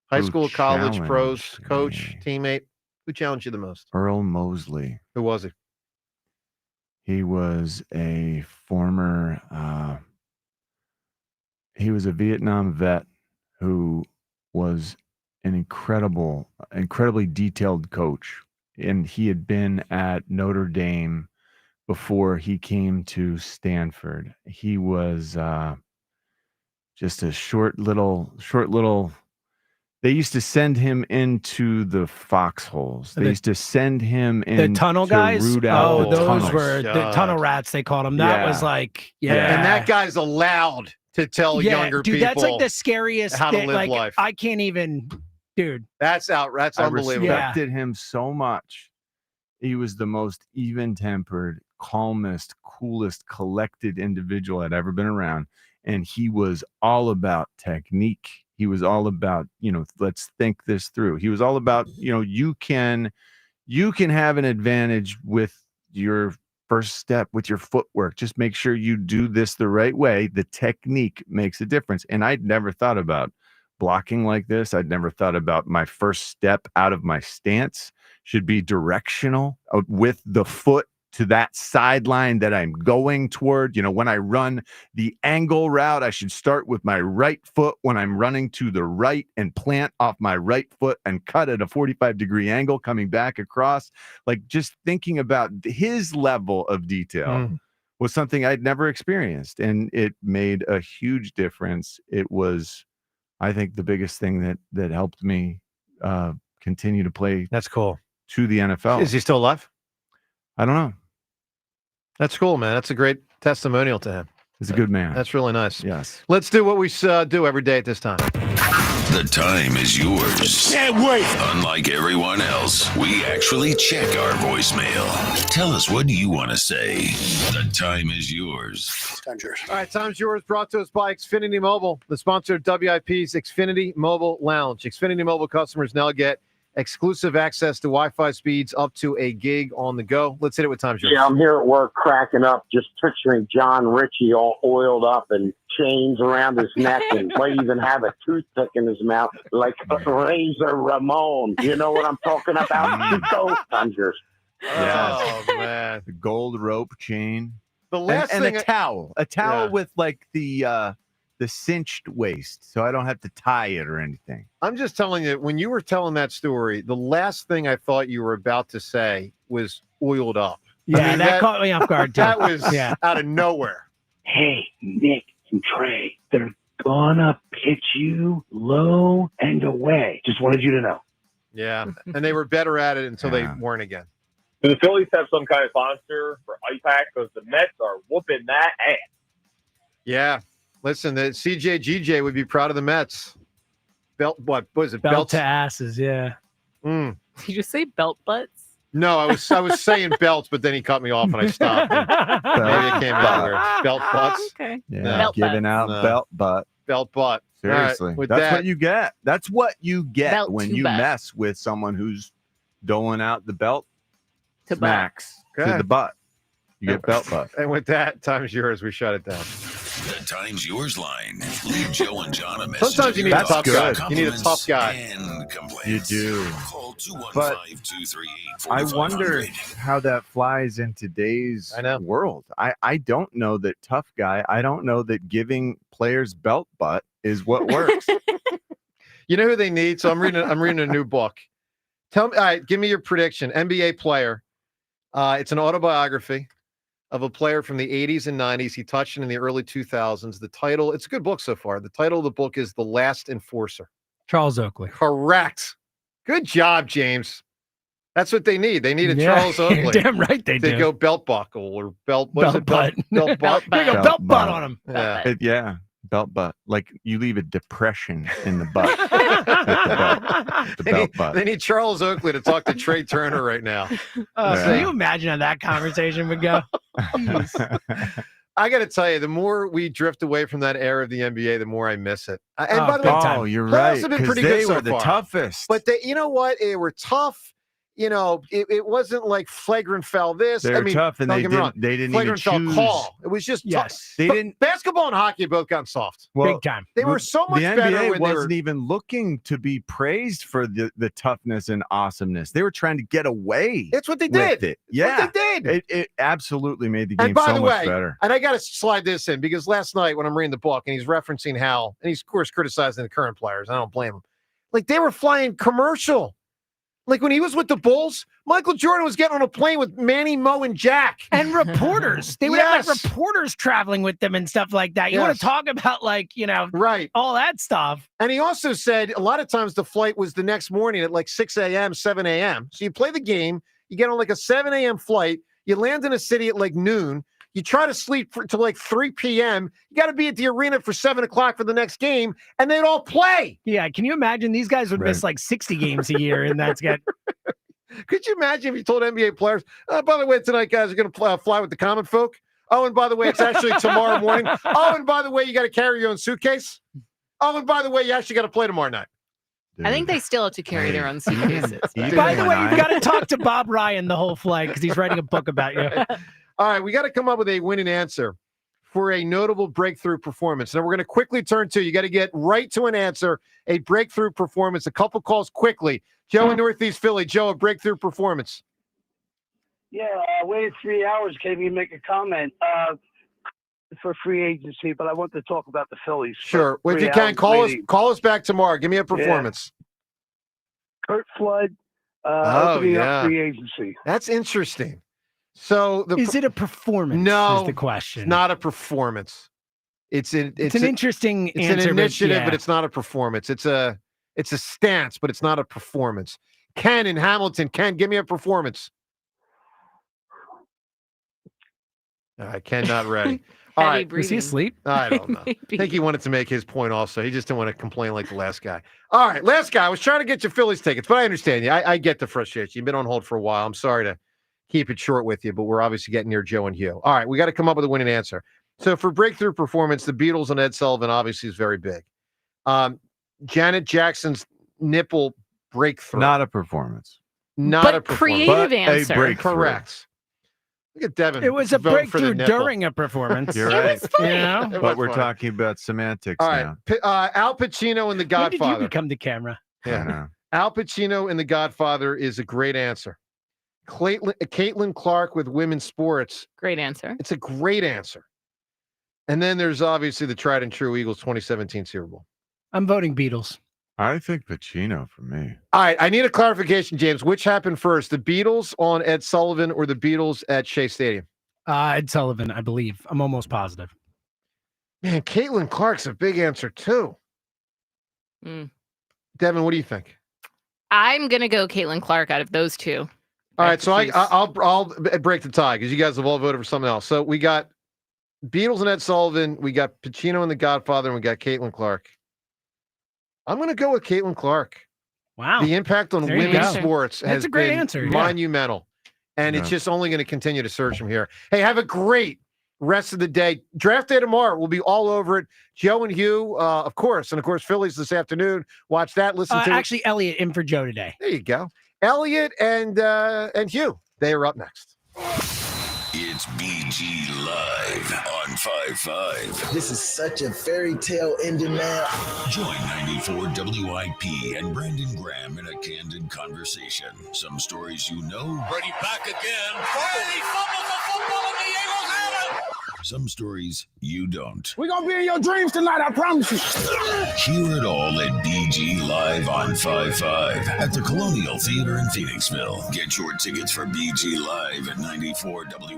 High school, college, pros, coach, teammate. Who challenged you the most?
Earl Mosley.
Who was he?
He was a former. He was a Vietnam vet who was an incredibly detailed coach. And he had been at Notre Dame before he came to Stanford. He was just a short little. They used to send him into the foxholes. They used to send him in
the tunnel guys.
Root out
those
tunnels.
were the tunnel rats. They called them. That was
and that guy's allowed to tell younger people.
That's like the scariest
how to live life.
I can't even, dude.
That's unbelievable.
I respected him so much. He was the most even-tempered, calmest, coolest, collected individual I'd ever been around. And he was all about technique. He was all about, let's think this through. He was all about, you can have an advantage with your first step, with your footwork. Just make sure you do this the right way. The technique makes a difference. And I'd never thought about blocking like this. I'd never thought about my first step out of my stance should be directional with the foot to that sideline that I'm going toward. When I run the angle route, I should start with my right foot when I'm running to the right and plant off my right foot and cut at a 45-degree angle coming back across. Like, just thinking about his level of detail was something I'd never experienced, and it made a huge difference. It was, I think, the biggest thing that helped me continue to play.
That's cool.
To the NFL.
Is he still alive?
I don't know.
That's cool, man. That's a great testimonial to him.
He's a good man.
That's really nice.
Yes.
Let's do what we do every day at this time.
The time is yours. Can't wait. Unlike everyone else, we actually check our voicemail. Tell us, what do you want to say? The time is yours.
Time's yours. All right, time's yours. Brought to us by Xfinity Mobile, the sponsor of WIP's Xfinity Mobile Lounge. Xfinity Mobile customers now get exclusive access to Wi-Fi speeds up to a gig on the go. Let's hit it with time's yours.
Yeah, I'm here at work cracking up, just picturing John Ritchie all oiled up and chains around his neck and might even have a toothpick in his mouth like Razor Ramon. You know what I'm talking about? Chico? Time's yours.
Oh, man.
The gold rope chain.
The last
and
thing
a towel. A towel with like the cinched waist, so I don't have to tie it or anything.
I'm just telling you, when you were telling that story, the last thing I thought you were about to say was oiled up.
Yeah, that caught me off guard, too.
That was out of nowhere.
Hey, Nick and Trey, they're gonna pitch you low and away. Just wanted you to know.
Yeah, and they were better at it until they weren't again.
Do the Phillies have some kind of sponsor for ice pack? Because the Mets are whooping that ass.
Yeah. Listen, the CJGJ would be proud of the Mets. Belt, what was it?
Belt to asses, yeah.
Did you just say belt butts?
No, I was saying belts, but then he cut me off and I stopped. Maybe it came out weird. Belt butts.
Okay.
Yeah,
Belt
giving
butts.
out belt butt.
Belt butt.
Seriously,
All right,
that's what you get. That's what you get
Belt
when
to
you
butt.
mess with someone who's doling out the belt
To
smacks
butt.
to the butt. You get belt butt.
And with that, time's yours. We shut it down.
The time's yours line. Leave Joe and John a message.
Sometimes you need a
That's
tough guy.
good.
You need a tough guy.
And complaints.
You do.
Call
But
215-238-4500.
I wonder how that flies in today's world. I don't know that tough guy. I don't know that giving players belt butt is what works.
You know who they need? So I'm reading a new book. Tell me, all right, give me your prediction. NBA player. It's an autobiography of a player from the 80s and 90s. He touched it in the early 2000s. The title, it's a good book so far. The title of the book is The Last Enforcer.
Charles Oakley.
Correct. Good job, James. That's what they need. They need a Charles Oakley.
You're damn right they
to
do.
go belt buckle or belt
Belt butt.
Belt butt.
They go belt butt on him.
Yeah.
Belt butt. Like you leave a depression in the butt. the belt butt.
They need Charles Oakley to talk to Trey Turner right now.
Can you imagine how that conversation would go?
I got to tell you, the more we drift away from that era of the NBA, the more I miss it. And
Oh,
by the way,
you're
playoffs
right.
have been
'cause
pretty
they
good so
were the
far.
toughest.
But they, you know what? They were tough. You know, it wasn't like flagrant foul this.
They were tough, and
don't
they
get me wrong.
didn't even
flagrant foul
choose.
call. It was just
Yes.
tough.
They
But
didn't-
Basketball and hockey have both gotten soft.
Well,
Big time.
They were so much
the
better
NBA
when they
wasn't
were.
even looking to be praised for the toughness and awesomeness. They were trying to get away.
It's what they
with
did.
it.
It's
Yeah,
what they did.
It absolutely made the game
And by
so
the
much
way,
better.
and I got to slide this in because last night when I'm reading the book and he's referencing how, and he's of course criticizing the current players. I don't blame him. Like they were flying commercial. Like when he was with the Bulls, Michael Jordan was getting on a plane with Manny, Mo, and Jack.
And reporters. They would have like
Yes.
reporters traveling with them and stuff like that. You want
Yes.
to talk about like,
Right.
all that stuff.
And he also said a lot of times the flight was the next morning at like 6 a.m., 7 a.m. So you play the game, you get on like a 7 a.m. flight, you land in a city at like noon, you try to sleep till like 3 p.m. You got to be at the arena for 7 o'clock for the next game, and they'd all play.
Yeah. Can you imagine these guys would miss like 60 games a year and that's got
Could you imagine if you told NBA players, by the way, tonight, guys, are going to fly with the common folk? Oh, and by the way, it's actually tomorrow morning. Oh, and by the way, you got to carry your own suitcase. Oh, and by the way, you actually got to play tomorrow night.
I think they still have to carry their own suitcases.
By the way, you've got to talk to Bob Ryan the whole flight because he's writing a book about you.
All right, we got to come up with a winning answer for a notable breakthrough performance? Now we're going to quickly turn to, you got to get right to an answer, a breakthrough performance. A couple calls quickly. Joe in Northeast Philly. Joe, a breakthrough performance.
Yeah, I waited 3 hours, can't even make a comment for free agency, but I want to talk about the Phillies.
Sure. If you can, call us back tomorrow. Give me a performance.
Yeah. Kurt Flood, opening up free agency.
That's interesting. So
is it a performance?
No,
is the question.
It's not a performance. It's an
interesting
it's
answer,
an initiative,
but
it's not a performance. It's a stance, but it's not a performance. Ken in Hamilton. Ken, give me a performance. All right, Ken, not ready. All right.
Was he asleep?
I don't know. I think he wanted to make his point also. He just didn't want to complain like the last guy. All right, last guy. I was trying to get you Phillies tickets, but I understand you. I get the frustration. You've been on hold for a while. I'm sorry to keep it short with you, but we're obviously getting near Joe and Hugh. All right, we got to come up with a winning answer. So for breakthrough performance, the Beatles and Ed Sullivan obviously is very big. Janet Jackson's nipple breakthrough.
Not a performance.
Not a performance.
Creative answer.
A breakthrough.
Correct. Look at Devin.
It was a
voting for the
breakthrough
nipple.
during a performance.
You're right.
You know?
But we're talking about semantics
All right.
now.
Al Pacino in The
When
Godfather.
did you become the camera?
Yeah. Al Pacino in The Godfather is a great answer. Caitlin Clark with women's sports.
Great answer.
It's a great answer. And then there's obviously the tried and true Eagles 2017 Super Bowl.
I'm voting Beatles.
I think Pacino for me.
All right, I need a clarification, James. Which happened first, the Beatles on Ed Sullivan or the Beatles at Shea Stadium?
Ed Sullivan, I believe. I'm almost positive.
Man, Caitlin Clark's a big answer too. Devin, what do you think?
I'm gonna go Caitlin Clark out of those two.
All right, so I'll break the tie because you guys have all voted for something else. So we got Beatles and Ed Sullivan, we got Pacino and The Godfather, and we got Caitlin Clark. I'm going to go with Caitlin Clark.
Wow.
The impact on women's sports has
a great
been
answer,
monumental. And it's just only going to continue to surge from here. Hey, have a great rest of the day. Draft day tomorrow. We'll be all over it. Joe and Hugh, of course. And, of course, Phillies this afternoon. Watch that. Listen to
actually, Elliot in for Joe today.
There you go. Elliot and Hugh. They are up next.
It's BG Live on 5-5.
This is such a fairy tale ending, man.
Join 94 WIP and Brandon Graham in a candid conversation. Some stories you know. Brady back again. Brady fumbles the football and the Eagles have it. Some stories you don't.
We're going to be in your dreams tonight, I promise you.
Hear it all at BG Live on 5-5 at the Colonial Theater in Phoenixville. Get your tickets for BG Live at 94WIP.com.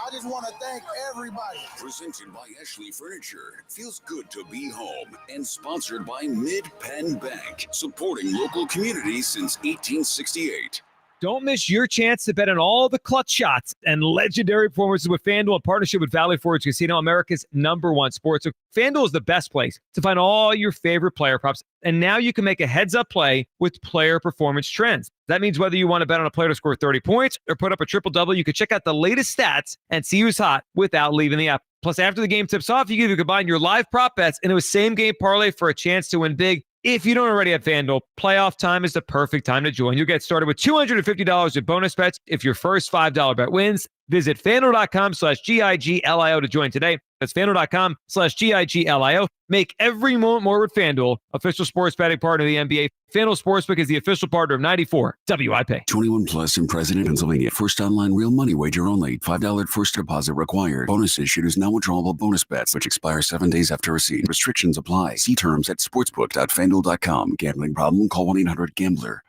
I just want to thank everybody.
Presented by Ashley Furniture. Feels good to be home. And sponsored by Mid-Penn Bank. Supporting local communities since 1868.
Don't miss your chance to bet on all the clutch shots and legendary performances with FanDuel in partnership with Valley Forge Casino, America's #1 sportsbook. FanDuel is the best place to find all your favorite player props. And now you can make a heads-up play with player performance trends. That means whether you want to bet on a player to score 30 points or put up a triple-double, you can check out the latest stats and see who's hot without leaving the app. Plus, after the game tips off, you can combine your live prop bets into a same-game parlay for a chance to win big. If you don't already have FanDuel, playoff time is the perfect time to join. You'll get started with $250 in bonus bets if your first $5 bet wins. Visit FanDuel.com/GIGLIO to join today. That's FanDuel.com/GIGLIO. Make every moment more with FanDuel, official sports betting partner of the NBA. FanDuel Sportsbook is the official partner of 94 WIP.
21 plus in President, Pennsylvania. First online real money wager only. $5 first deposit required. Bonus issued is non-withdrawable bonus bets, which expire 7 days after receipt. Restrictions apply. See terms at sportsbook.fanduel.com. Gambling problem? Call 1-800-GAMBLER.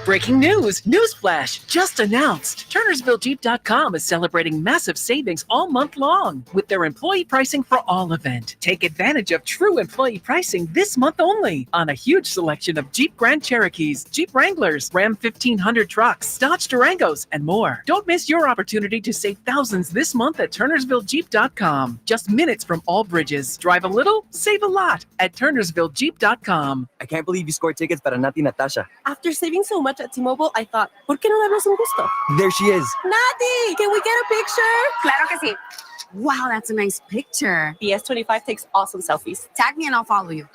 Breaking news! Newsflash! Just announced! TurnersvilleJeep.com is celebrating massive savings all month long with their employee pricing for all event. Take advantage of true employee pricing this month only on a huge selection of Jeep Grand Cherokees, Jeep Wranglers, Ram 1500 trucks, Dodge Durangos, and more. Don't miss your opportunity to save thousands this month at TurnersvilleJeep.com. Just minutes from all bridges. Drive a little, save a lot at TurnersvilleJeep.com.
I can't believe you scored tickets para Nati Natasha.
After saving so much at T-Mobile, I thought, ¿por qué no darnos un gusto?
There she is.
Nati, can we get a picture?
Claro que sí. Wow, that's a nice picture.
The S25 takes awesome selfies.
Tag me and I'll follow you.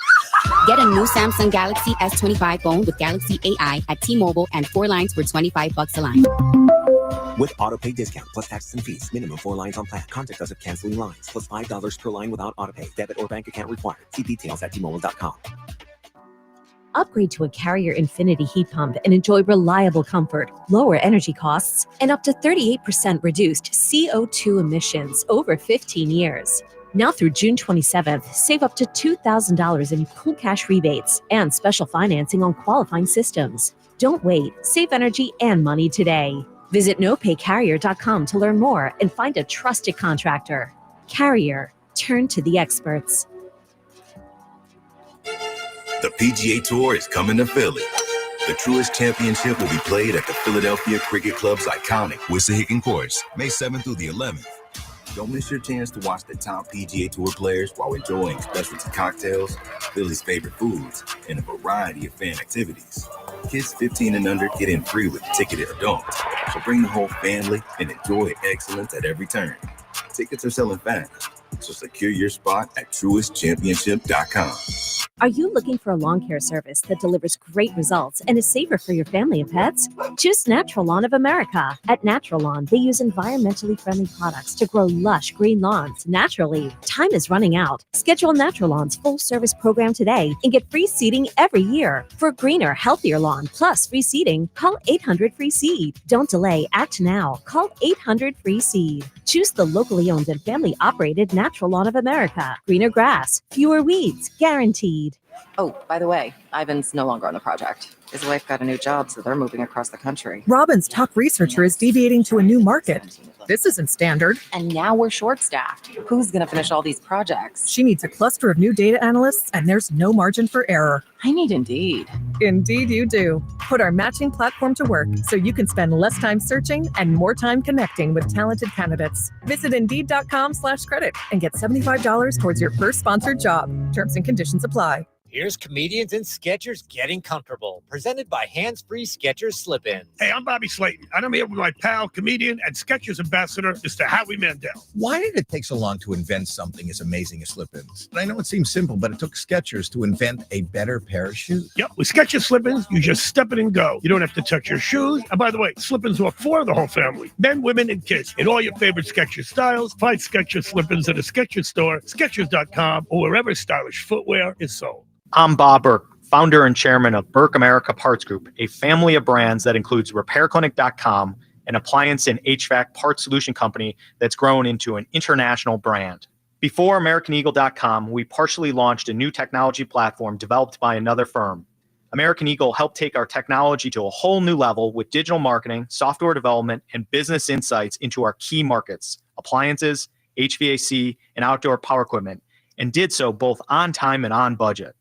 Get a new Samsung Galaxy S25 phone with Galaxy AI at T-Mobile and 4 lines for $25 a line.
With autopay discount plus taxes and fees. Minimum 4 lines on plan. Contact us if canceling lines. Plus $5 per line without autopay. Debit or bank account required. See details at T-Mobile.com.
Upgrade to a Carrier Infinity heat pump and enjoy reliable comfort, lower energy costs, and up to 38% reduced CO2 emissions over 15 years. Now through June 27th, save up to $2,000 in cool cash rebates and special financing on qualifying systems. Don't wait. Save energy and money today. Visit nopaycarrier.com to learn more and find a trusted contractor. Carrier. Turn to the experts.
The PGA Tour is coming to Philly. The Truist Championship will be played at the Philadelphia Cricket Club's iconic Wissahickon course, May 7th through the 11th. Don't miss your chance to watch the top PGA Tour players while enjoying specialty cocktails, Philly's favorite foods, and a variety of fan activities. Kids 15 and under get in free with ticketed adults, so bring the whole family and enjoy excellence at every turn. Tickets are selling fast, so secure your spot at TruistChampionship.com.
Are you looking for a lawn care service that delivers great results and is safer for your family and pets? Choose Natural Lawn of America. At Natural Lawn, they use environmentally friendly products to grow lush green lawns naturally. Time is running out. Schedule Natural Lawn's full service program today and get free seeding every year. For a greener, healthier lawn plus free seeding, call 800-FREE-SEED. Don't delay. Act now. Call 800-FREE-SEED. Choose the locally owned and family operated Natural Lawn of America. Greener grass, fewer weeds, guaranteed.
Oh, by the way, Ivan's no longer on the project. His wife got a new job, so they're moving across the country.
Robin's top researcher is deviating to a new market. This isn't standard.
And now we're short-staffed. Who's going to finish all these projects?
She needs a cluster of new data analysts, and there's no margin for error.
I need Indeed.
Indeed you do. Put our matching platform to work so you can spend less time searching and more time connecting with talented candidates. Visit Indeed.com/credit and get $75 towards your first sponsored job. Terms and conditions apply.
Here's Comedians and Sketchers Getting Comfortable, presented by Hands-Free Skechers Slip-Ins.
Hey, I'm Bobby Slayton, and I'm here with my pal, comedian, and Skechers ambassador, Mr. Howie Mandel.
Why did it take so long to invent something as amazing as slip-ins? I know it seems simple, but it took Skechers to invent a better pair of shoes.
Yep, with Skechers Slip-Ins, you just step it and go. You don't have to touch your shoes. And by the way, Slip-Ins are for the whole family, men, women, and kids. In all your favorite Skechers styles, find Skechers Slip-Ins at a Skechers store, Skechers.com, or wherever stylish footwear is sold.
I'm Bob Burke, founder and chairman of Burke America Parts Group, a family of brands that includes RepairClinic.com, an appliance and HVAC parts solution company that's grown into an international brand. Before AmericanEagle.com, we partially launched a new technology platform developed by another firm. American Eagle helped take our technology to a whole new level with digital marketing, software development, and business insights into our key markets, appliances, HVAC, and outdoor power equipment, and did so both on time and on budget.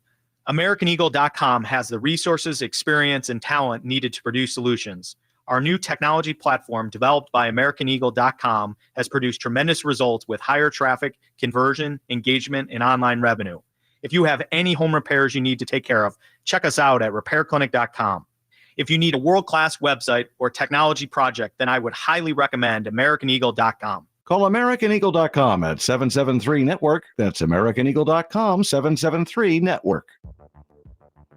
AmericanEagle.com has the resources, experience, and talent needed to produce solutions. Our new technology platform, developed by AmericanEagle.com, has produced tremendous results with higher traffic, conversion, engagement, and online revenue. If you have any home repairs you need to take care of, check us out at RepairClinic.com. If you need a world-class website or technology project, then I would highly recommend AmericanEagle.com.
Call AmericanEagle.com at 773-NETWORK. That's AmericanEagle.com, 773-NETWORK.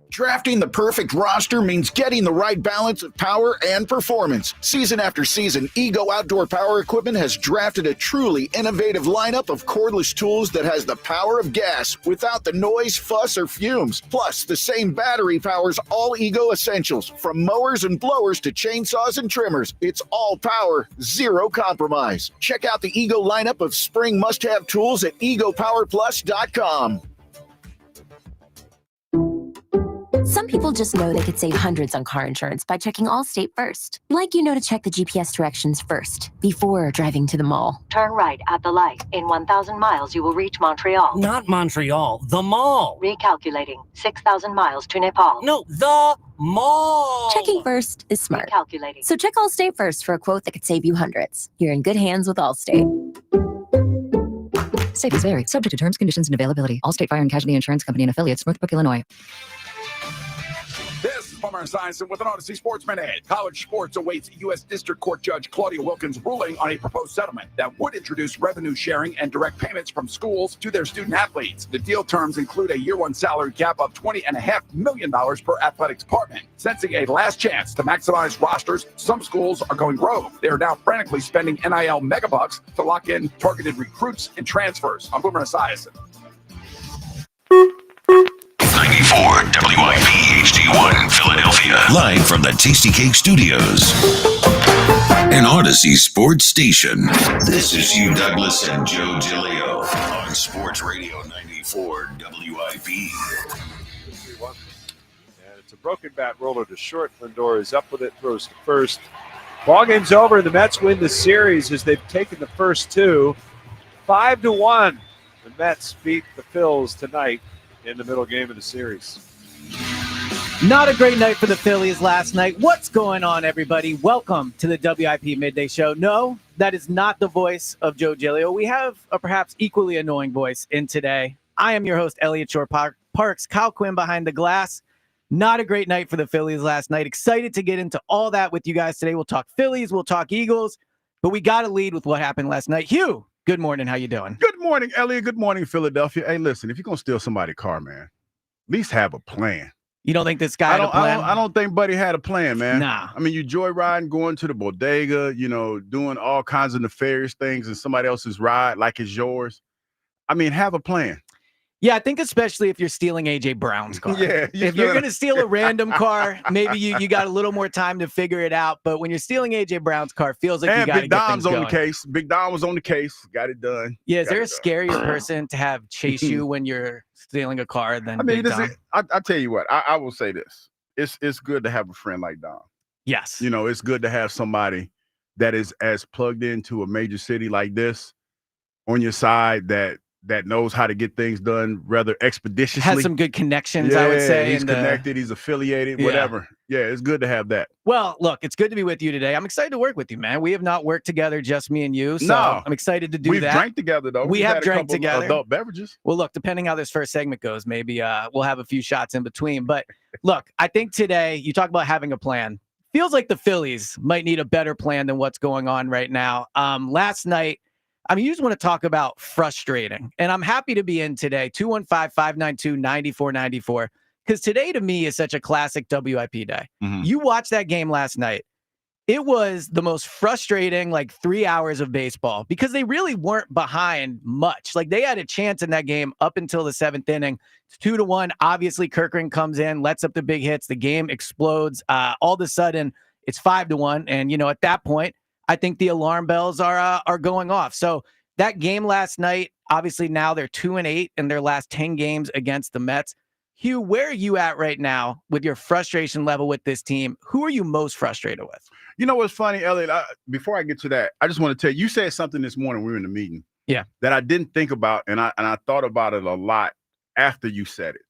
Drafting the perfect roster means getting the right balance of power and performance. Season after season, Ego Outdoor Power Equipment has drafted a truly innovative lineup of cordless tools that has the power of gas without the noise, fuss, or fumes. Plus, the same battery powers all Ego essentials, from mowers and blowers to chainsaws and trimmers. It's all power, zero compromise. Check out the Ego lineup of spring must-have tools at egopowerplus.com.
Some people just know they could save hundreds on car insurance by checking Allstate first. Like you know to check the GPS directions first, before driving to the mall.
Turn right at the light. In 1,000 miles, you will reach Montreal.
Not Montreal, the mall.
Recalculating. 6,000 miles to Nepal.
No, the mall.
Checking first is smart.
Recalculating.
So check Allstate first for a quote that could save you hundreds. You're in good hands with Allstate.
Savings vary. Subject to terms, conditions, and availability. Allstate Fire and Casualty Insurance Company and affiliates, Northbrook, Illinois.
This
Homer Esiason with an Odyssey Sports Minute. College sports awaits U.S. District Court Judge Claudia Wilkins' ruling on a proposed settlement that would introduce revenue sharing and direct payments from schools to their student athletes. The deal terms include a year-one salary cap of $20.5 million per athletic department. Sensing a last chance to maximize rosters, some schools are going rogue. They are now frantically spending NIL megabucks to lock in targeted recruits and transfers. I'm Boomer Esiason.
94 WIP HD1 Philadelphia. Live from the Tasty Cake Studios. An Odyssey Sports Station. This is Hugh Douglas and Joe Giglio on Sports Radio 94 WIP.
And it's a broken bat roller to short. Lindor is up with it, throws to first. Ball game's over. The Mets win the series as they've taken the first two. 5-1. The Mets beat the Phils tonight in the middle game of the series.
Not a great night for the Phillies last night. What's going on, everybody? Welcome to the WIP Midday Show. No, that is not the voice of Joe Giglio. We have a perhaps equally annoying voice in today. I am your host, Elliot Shore Parks. Kyle Quinn behind the glass. Not a great night for the Phillies last night. Excited to get into all that with you guys today. We'll talk Phillies, we'll talk Eagles, but we got to lead with what happened last night. Hugh, good morning. How you doing?
Good morning, Elliot. Good morning, Philadelphia. Hey, listen, if you're going to steal somebody's car, man, at least have a plan.
You don't think this guy had a plan?
I don't think Buddy had a plan, man.
Nah.
I mean, you joyriding, going to the bodega, doing all kinds of nefarious things in somebody else's ride like it's yours. I mean, have a plan.
Yeah, I think especially if you're stealing A.J. Brown's car.
Yeah.
If you're going to steal a random car, maybe you got a little more time to figure it out. But when you're stealing A.J. Brown's car, it feels like you got to
Big
get
Dom's
things
on
going.
the case. Big Dom was on the case. Got it done.
Yeah, is there a scarier person to have chase you when you're stealing a car than Big Dom?
I tell you what, I will say this. It's good to have a friend like Dom.
Yes.
It's good to have somebody that is as plugged into a major city like this on your side that knows how to get things done rather expeditiously.
Has some good connections, I would say.
He's connected, he's affiliated, whatever. Yeah, it's good to have that.
Well, look, it's good to be with you today. I'm excited to work with you, man. We have not worked together, just me and you. So
No.
I'm excited to do
We've
that.
drank together, though.
We
We've
have
had a
drank
couple
together.
Adult beverages.
Well, look, depending how this first segment goes, maybe we'll have a few shots in between. But look, I think today you talk about having a plan. Feels like the Phillies might need a better plan than what's going on right now. Last night, you just want to talk about frustrating. And I'm happy to be in today, 215-592-9494, because today to me is such a classic WIP day.
Mm-hmm.
You watched that game last night. It was the most frustrating, 3 hours of baseball because they really weren't behind much. They had a chance in that game up until the seventh inning. It's 2-1. Obviously, Kirkland comes in, lets up the big hits. The game explodes. All of a sudden, it's 5-1. And, at that point, I think the alarm bells are going off. So that game last night, obviously now they're 2-8 in their last 10 games against the Mets. Hugh, where are you at right now with your frustration level with this team? Who are you most frustrated with?
You know what's funny, Elliot? Before I get to that, I just want to tell you, you said something this morning. We were in the meeting.
Yeah.
That I didn't think about, and I thought about it a lot after you said it.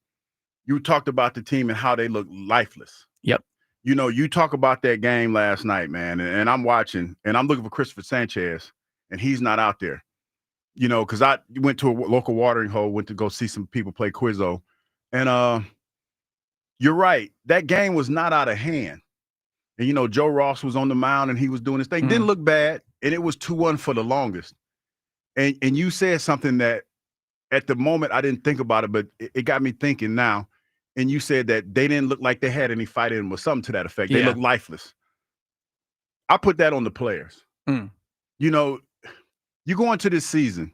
You talked about the team and how they look lifeless.
Yep.
You talk about that game last night, man, and I'm watching, and I'm looking for Christopher Sanchez, and he's not out there. Because I went to a local watering hole, went to go see some people play Quizzo, and you're right. That game was not out of hand. And, Joe Ross was on the mound, and he was doing his thing. Didn't look bad, and it was 2-1 for the longest. And you said something that at the moment I didn't think about it, but it got me thinking now. And you said that they didn't look like they had any fight in them or something to that effect. They looked lifeless. I put that on the players. You go into this season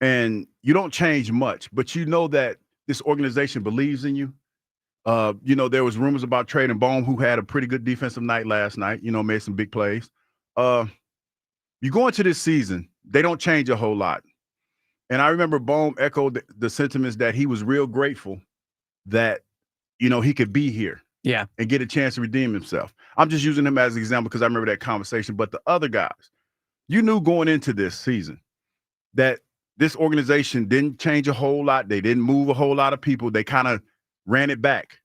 and you don't change much, but you know that this organization believes in you. There was rumors about trading Bohm, who had a pretty good defensive night last night, made some big plays. You go into this season, they don't change a whole lot. And I remember Bohm echoed the sentiments that he was real grateful that, he could be here.
Yeah.
And get a chance to redeem himself. I'm just using him as an example because I remember that conversation. But the other guys, you knew going into this season that this organization didn't change a whole lot. They didn't move a whole lot of people. They kind of ran it back.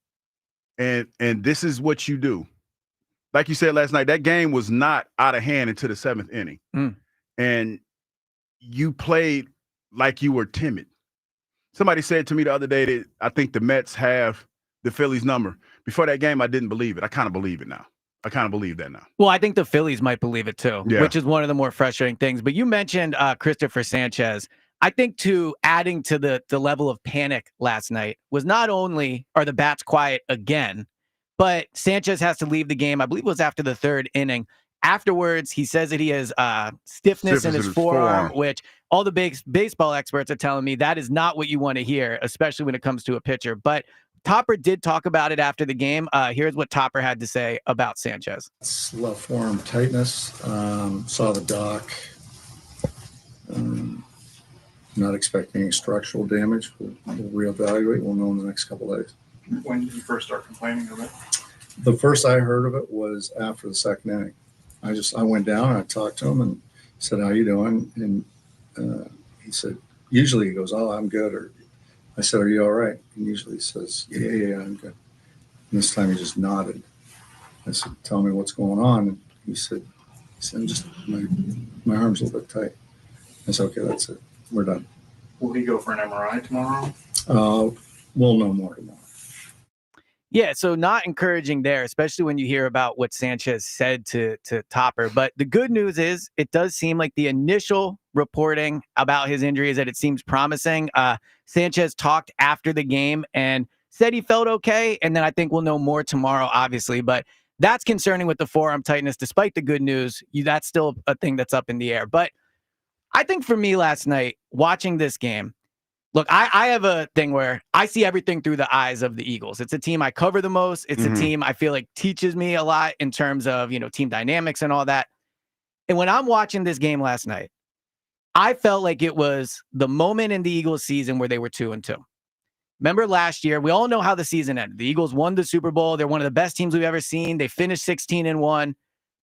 And this is what you do. Like you said last night, that game was not out of hand until the seventh inning. And you played like you were timid. Somebody said to me the other day that I think the Mets have the Phillies number before that game, I didn't believe it. I kind of believe it now. I kind of believe that now.
Well, I think the Phillies might believe it too,
Yeah.
which is one of the more frustrating things. But you mentioned Christopher Sanchez. I think adding to the level of panic last night was not only are the bats quiet again, but Sanchez has to leave the game. I believe it was after the third inning. Afterwards, he says that he has stiffness in his forearm, which all the baseball experts are telling me that is not what you want to hear, especially when it comes to a pitcher. But Topper did talk about it after the game. Here's what Topper had to say about Sanchez.
It's left forearm tightness. Saw the doc. Not expecting any structural damage. We'll reevaluate. We'll know in the next couple of days.
When did you first start complaining of it?
The first I heard of it was after the second inning. I went down and I talked to him and said, "How you doing?" And he said, usually he goes, "Oh, I'm good." Or I said, "Are you all right?" And usually he says, Yeah, I'm good." And this time he just nodded. I said, "Tell me what's going on." And he said "I'm just my arm's a little bit tight." I said, "Okay, that's it. We're done."
Will he go for an MRI tomorrow?
We'll know more tomorrow.
Yeah, so not encouraging there, especially when you hear about what Sanchez said to Topper. But the good news is it does seem like the initial reporting about his injury is that it seems promising. Sanchez talked after the game and said he felt okay. And then I think we'll know more tomorrow, obviously. But that's concerning with the forearm tightness. Despite the good news, that's still a thing that's up in the air. But I think for me last night, watching this game, look, I have a thing where I see everything through the eyes of the Eagles. It's a team I cover the most. It's a team I feel like teaches me a lot in terms of, team dynamics and all that. And when I'm watching this game last night, I felt like it was the moment in the Eagles season where they were 2-2. Remember last year, we all know how the season ended. The Eagles won the Super Bowl. They're one of the best teams we've ever seen. They finished 16-1.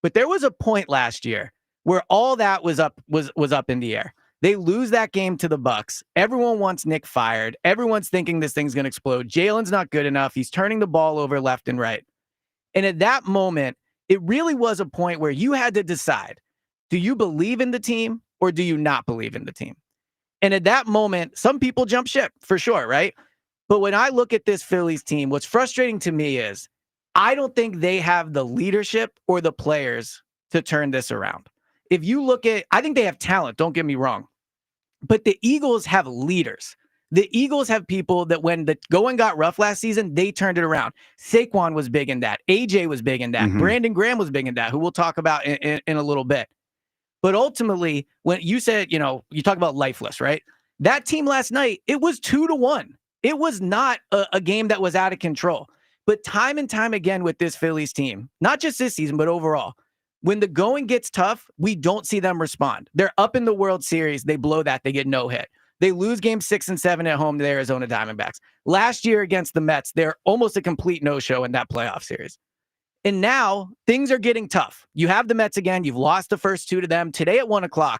But there was a point last year where all that was up in the air. They lose that game to the Bucks. Everyone wants Nick fired. Everyone's thinking this thing's going to explode. Jalen's not good enough. He's turning the ball over left and right. And at that moment, it really was a point where you had to decide, do you believe in the team or do you not believe in the team? And at that moment, some people jump ship for sure, right? But when I look at this Phillies team, what's frustrating to me is I don't think they have the leadership or the players to turn this around. If you look at, I think they have talent, don't get me wrong, but the Eagles have leaders. The Eagles have people that when the going got rough last season, they turned it around. Saquon was big in that. AJ was big in that. Brandon Graham was big in that, who we'll talk about in a little bit. But ultimately, when you said, you talk about lifeless, right? That team last night, it was 2-1. It was not a game that was out of control. But time and time again with this Phillies team, not just this season, but overall, when the going gets tough, we don't see them respond. They're up in the World Series. They blow that. They get no hit. They lose games 6 and 7 at home to the Arizona Diamondbacks. Last year against the Mets, they're almost a complete no-show in that playoff series. And now things are getting tough. You have the Mets again. You've lost the first 2 to them. Today at 1:00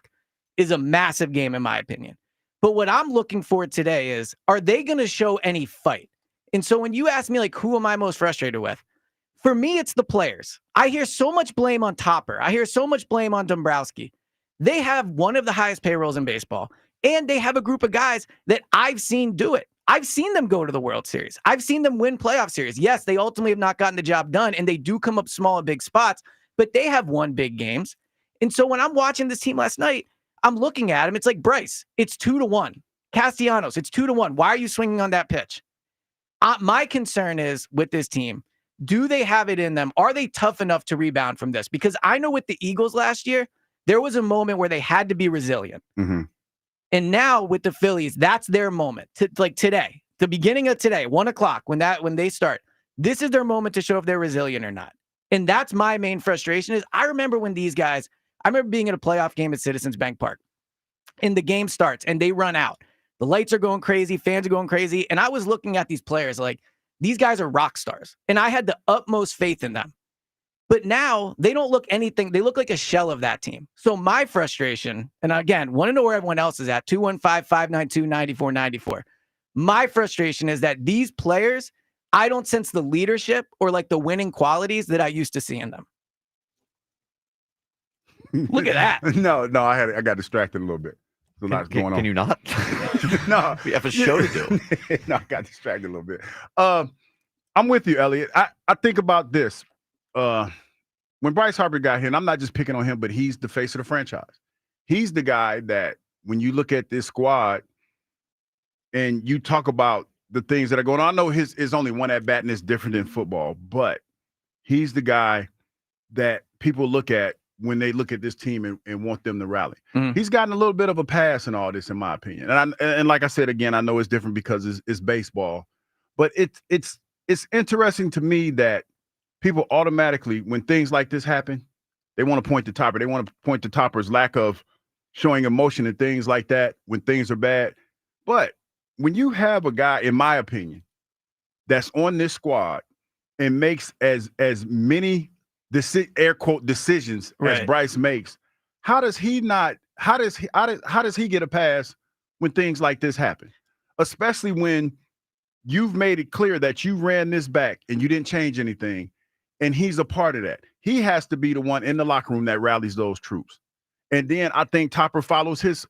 is a massive game, in my opinion. But what I'm looking for today is, are they going to show any fight? And so when you ask me, who am I most frustrated with? For me, it's the players. I hear so much blame on Topper. I hear so much blame on Dombrowski. They have one of the highest payrolls in baseball, and they have a group of guys that I've seen do it. I've seen them go to the World Series. I've seen them win playoff series. Yes, they ultimately have not gotten the job done, and they do come up small in big spots, but they have won big games. And so when I'm watching this team last night, I'm looking at him. It's like, Bryce, it's 2-1. Castellanos, it's 2-1. Why are you swinging on that pitch? My concern is with this team, do they have it in them? Are they tough enough to rebound from this? Because I know with the Eagles last year, there was a moment where they had to be resilient. And now with the Phillies, that's their moment. Today, the beginning of today, 1:00, when they start, this is their moment to show if they're resilient or not. And that's my main frustration is I remember when these guys, I remember being in a playoff game at Citizens Bank Park, and the game starts and they run out. The lights are going crazy, fans are going crazy. And I was looking at these players like, these guys are rock stars. And I had the utmost faith in them. But now they don't look anything. They look like a shell of that team. So my frustration, and again, want to know where everyone else is at, 215-592-9494. My frustration is that these players, I don't sense the leadership or the winning qualities that I used to see in them. Look at that.
No, I got distracted a little bit. There's a lot going on.
Can you not?
No.
We have a show to do.
No, I got distracted a little bit. I'm with you, Elliot. I think about this. When Bryce Harper got here, and I'm not just picking on him, but he's the face of the franchise. He's the guy that when you look at this squad and you talk about the things that are going on, I know his is only one at bat and it's different than football, but he's the guy that people look at when they look at this team and want them to rally. He's gotten a little bit of a pass in all this, in my opinion. And like I said, again, I know it's different because it's baseball, but it's interesting to me that people automatically, when things like this happen, they want to point to Topper. They want to point to Topper's lack of showing emotion and things like that when things are bad. But when you have a guy, in my opinion, that's on this squad and makes as many air quote decisions as Bryce makes, how does he get a pass when things like this happen? Especially when you've made it clear that you ran this back and you didn't change anything, and he's a part of that. He has to be the one in the locker room that rallies those troops. And then I think Topper follows his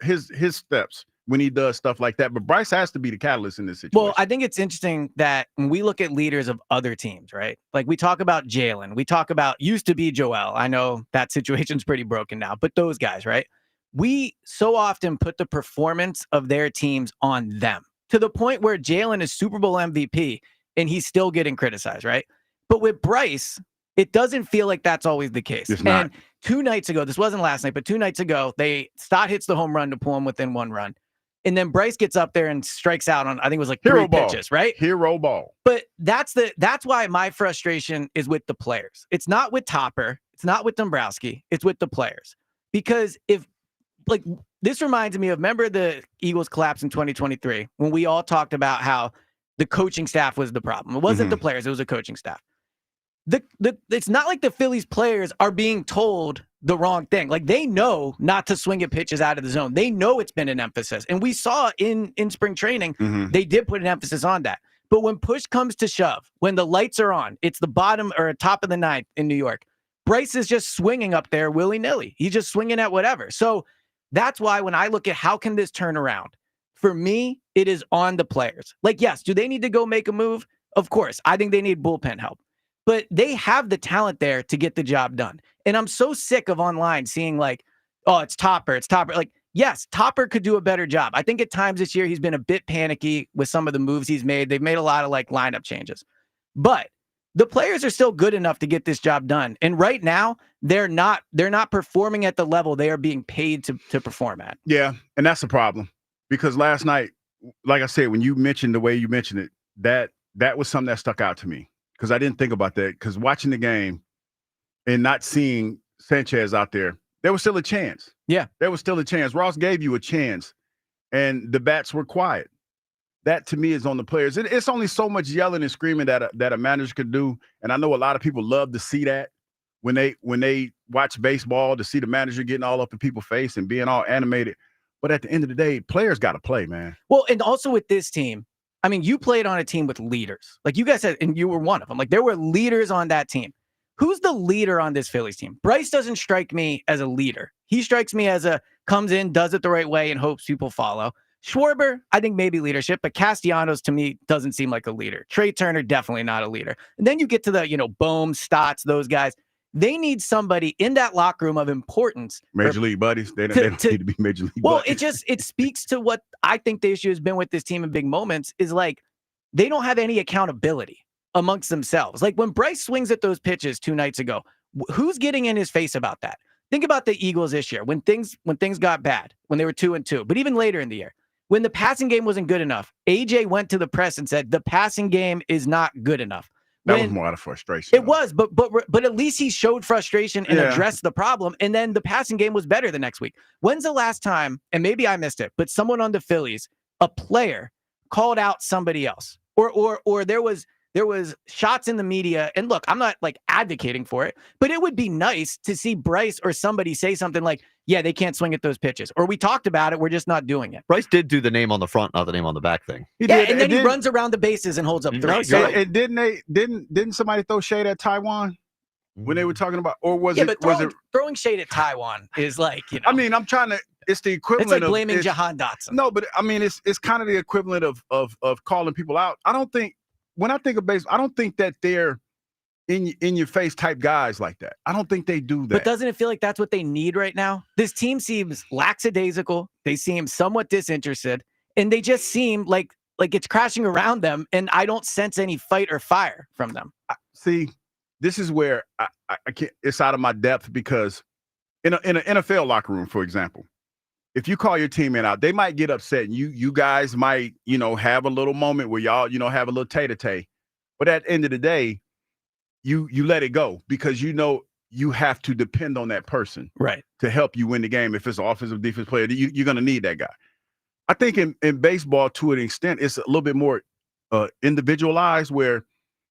steps when he does stuff like that. But Bryce has to be the catalyst in this situation.
Well, I think it's interesting that when we look at leaders of other teams, right? Like we talk about Jalen, we talk about used to be Joel. I know that situation's pretty broken now, but those guys, right? We so often put the performance of their teams on them to the point where Jalen is Super Bowl MVP and he's still getting criticized, right? But with Bryce, it doesn't feel like that's always the case.
It's not.
And 2 nights ago, this wasn't last night, but 2 nights ago, Stott hits the home run to pull him within 1 run. And then Bryce gets up there and strikes out on, I think it was like 3 pitches, right?
Hero ball.
But that's why my frustration is with the players. It's not with Topper. It's not with Dombrowski. It's with the players. Because this reminds me of, remember the Eagles collapse in 2023 when we all talked about how the coaching staff was the problem. It wasn't the players. It was the coaching staff. It's not like the Phillies players are being told the wrong thing. Like they know not to swing at pitches out of the zone. They know it's been an emphasis. And we saw in spring training, they did put an emphasis on that. But when push comes to shove, when the lights are on, it's the bottom or top of the 9th in New York. Bryce is just swinging up there willy-nilly. He's just swinging at whatever. So that's why when I look at how can this turn around, for me, it is on the players. Like, yes, do they need to go make a move? Of course. I think they need bullpen help. But they have the talent there to get the job done. And I'm so sick of online seeing like, oh, it's Topper. Like, yes, Topper could do a better job. I think at times this year he's been a bit panicky with some of the moves he's made. They've made a lot of like lineup changes. But the players are still good enough to get this job done. And right now, they're not performing at the level they are being paid to perform at.
Yeah, and that's the problem. Because last night, like I said, when you mentioned the way you mentioned it, that was something that stuck out to me. Because I didn't think about that. Because watching the game and not seeing Sanchez out there, there was still a chance.
Yeah.
There was still a chance. Ross gave you a chance, and the bats were quiet. That, to me, is on the players. It's only so much yelling and screaming that a manager could do. And I know a lot of people love to see that when they watch baseball, to see the manager getting all up in people's face and being all animated. But at the end of the day, players got to play, man.
Well, and also with this team, I mean, you played on a team with leaders. Like you guys said, and you were one of them. Like there were leaders on that team. Who's the leader on this Phillies team? Bryce doesn't strike me as a leader. He strikes me as comes in, does it the right way, and hopes people follow. Schwarber, I think maybe leadership, but Castellanos to me doesn't seem like a leader. Trey Turner, definitely not a leader. And then you get to the, Bohm, Stotts, those guys. They need somebody in that locker room of importance.
Major league buddies. They don't need to be major league buddies.
Well, it speaks to what I think the issue has been with this team in big moments is like they don't have any accountability amongst themselves. Like when Bryce swings at those pitches 2 nights ago, who's getting in his face about that? Think about the Eagles this year when things got bad, when they were 2-2, but even later in the year, when the passing game wasn't good enough, AJ went to the press and said the passing game is not good enough.
That was more out of frustration.
It was, but at least he showed frustration and addressed the problem, and then the passing game was better the next week. When's the last time, and maybe I missed it, but someone on the Phillies, a player, called out somebody else? Or there was shots in the media, and look, I'm not like advocating for it, but it would be nice to see Bryce or somebody say something like, yeah, they can't swing at those pitches. Or we talked about it, we're just not doing it.
Bryce did do the name on the front, not the name on the back thing.
He did. And then he runs around the bases and holds up 3.
So, and didn't somebody throw shade at Taiwan when they were talking about, or was it
throwing shade at Taiwan is like,
I mean, I'm trying to, it's the equivalent
it's like blaming Jahan Dotson.
No, but I mean, it's kind of the equivalent of calling people out. I don't think when I think of baseball, I don't think that they're in your face type guys like that. I don't think they do that.
But doesn't it feel like that's what they need right now? This team seems lackadaisical. They seem somewhat disinterested, and they just seem like it's crashing around them. And I don't sense any fight or fire from them.
See, this is where I can't. It's out of my depth because in an NFL locker room, for example, if you call your teammate out, they might get upset, and you guys might have a little moment where y'all have a little tay-to-tay. But at the end of the day, you let it go because you have to depend on that person
right
to help you win the game. If it's an offensive defense player, you're going to need that guy. I think in baseball, to an extent, it's a little bit more individualized where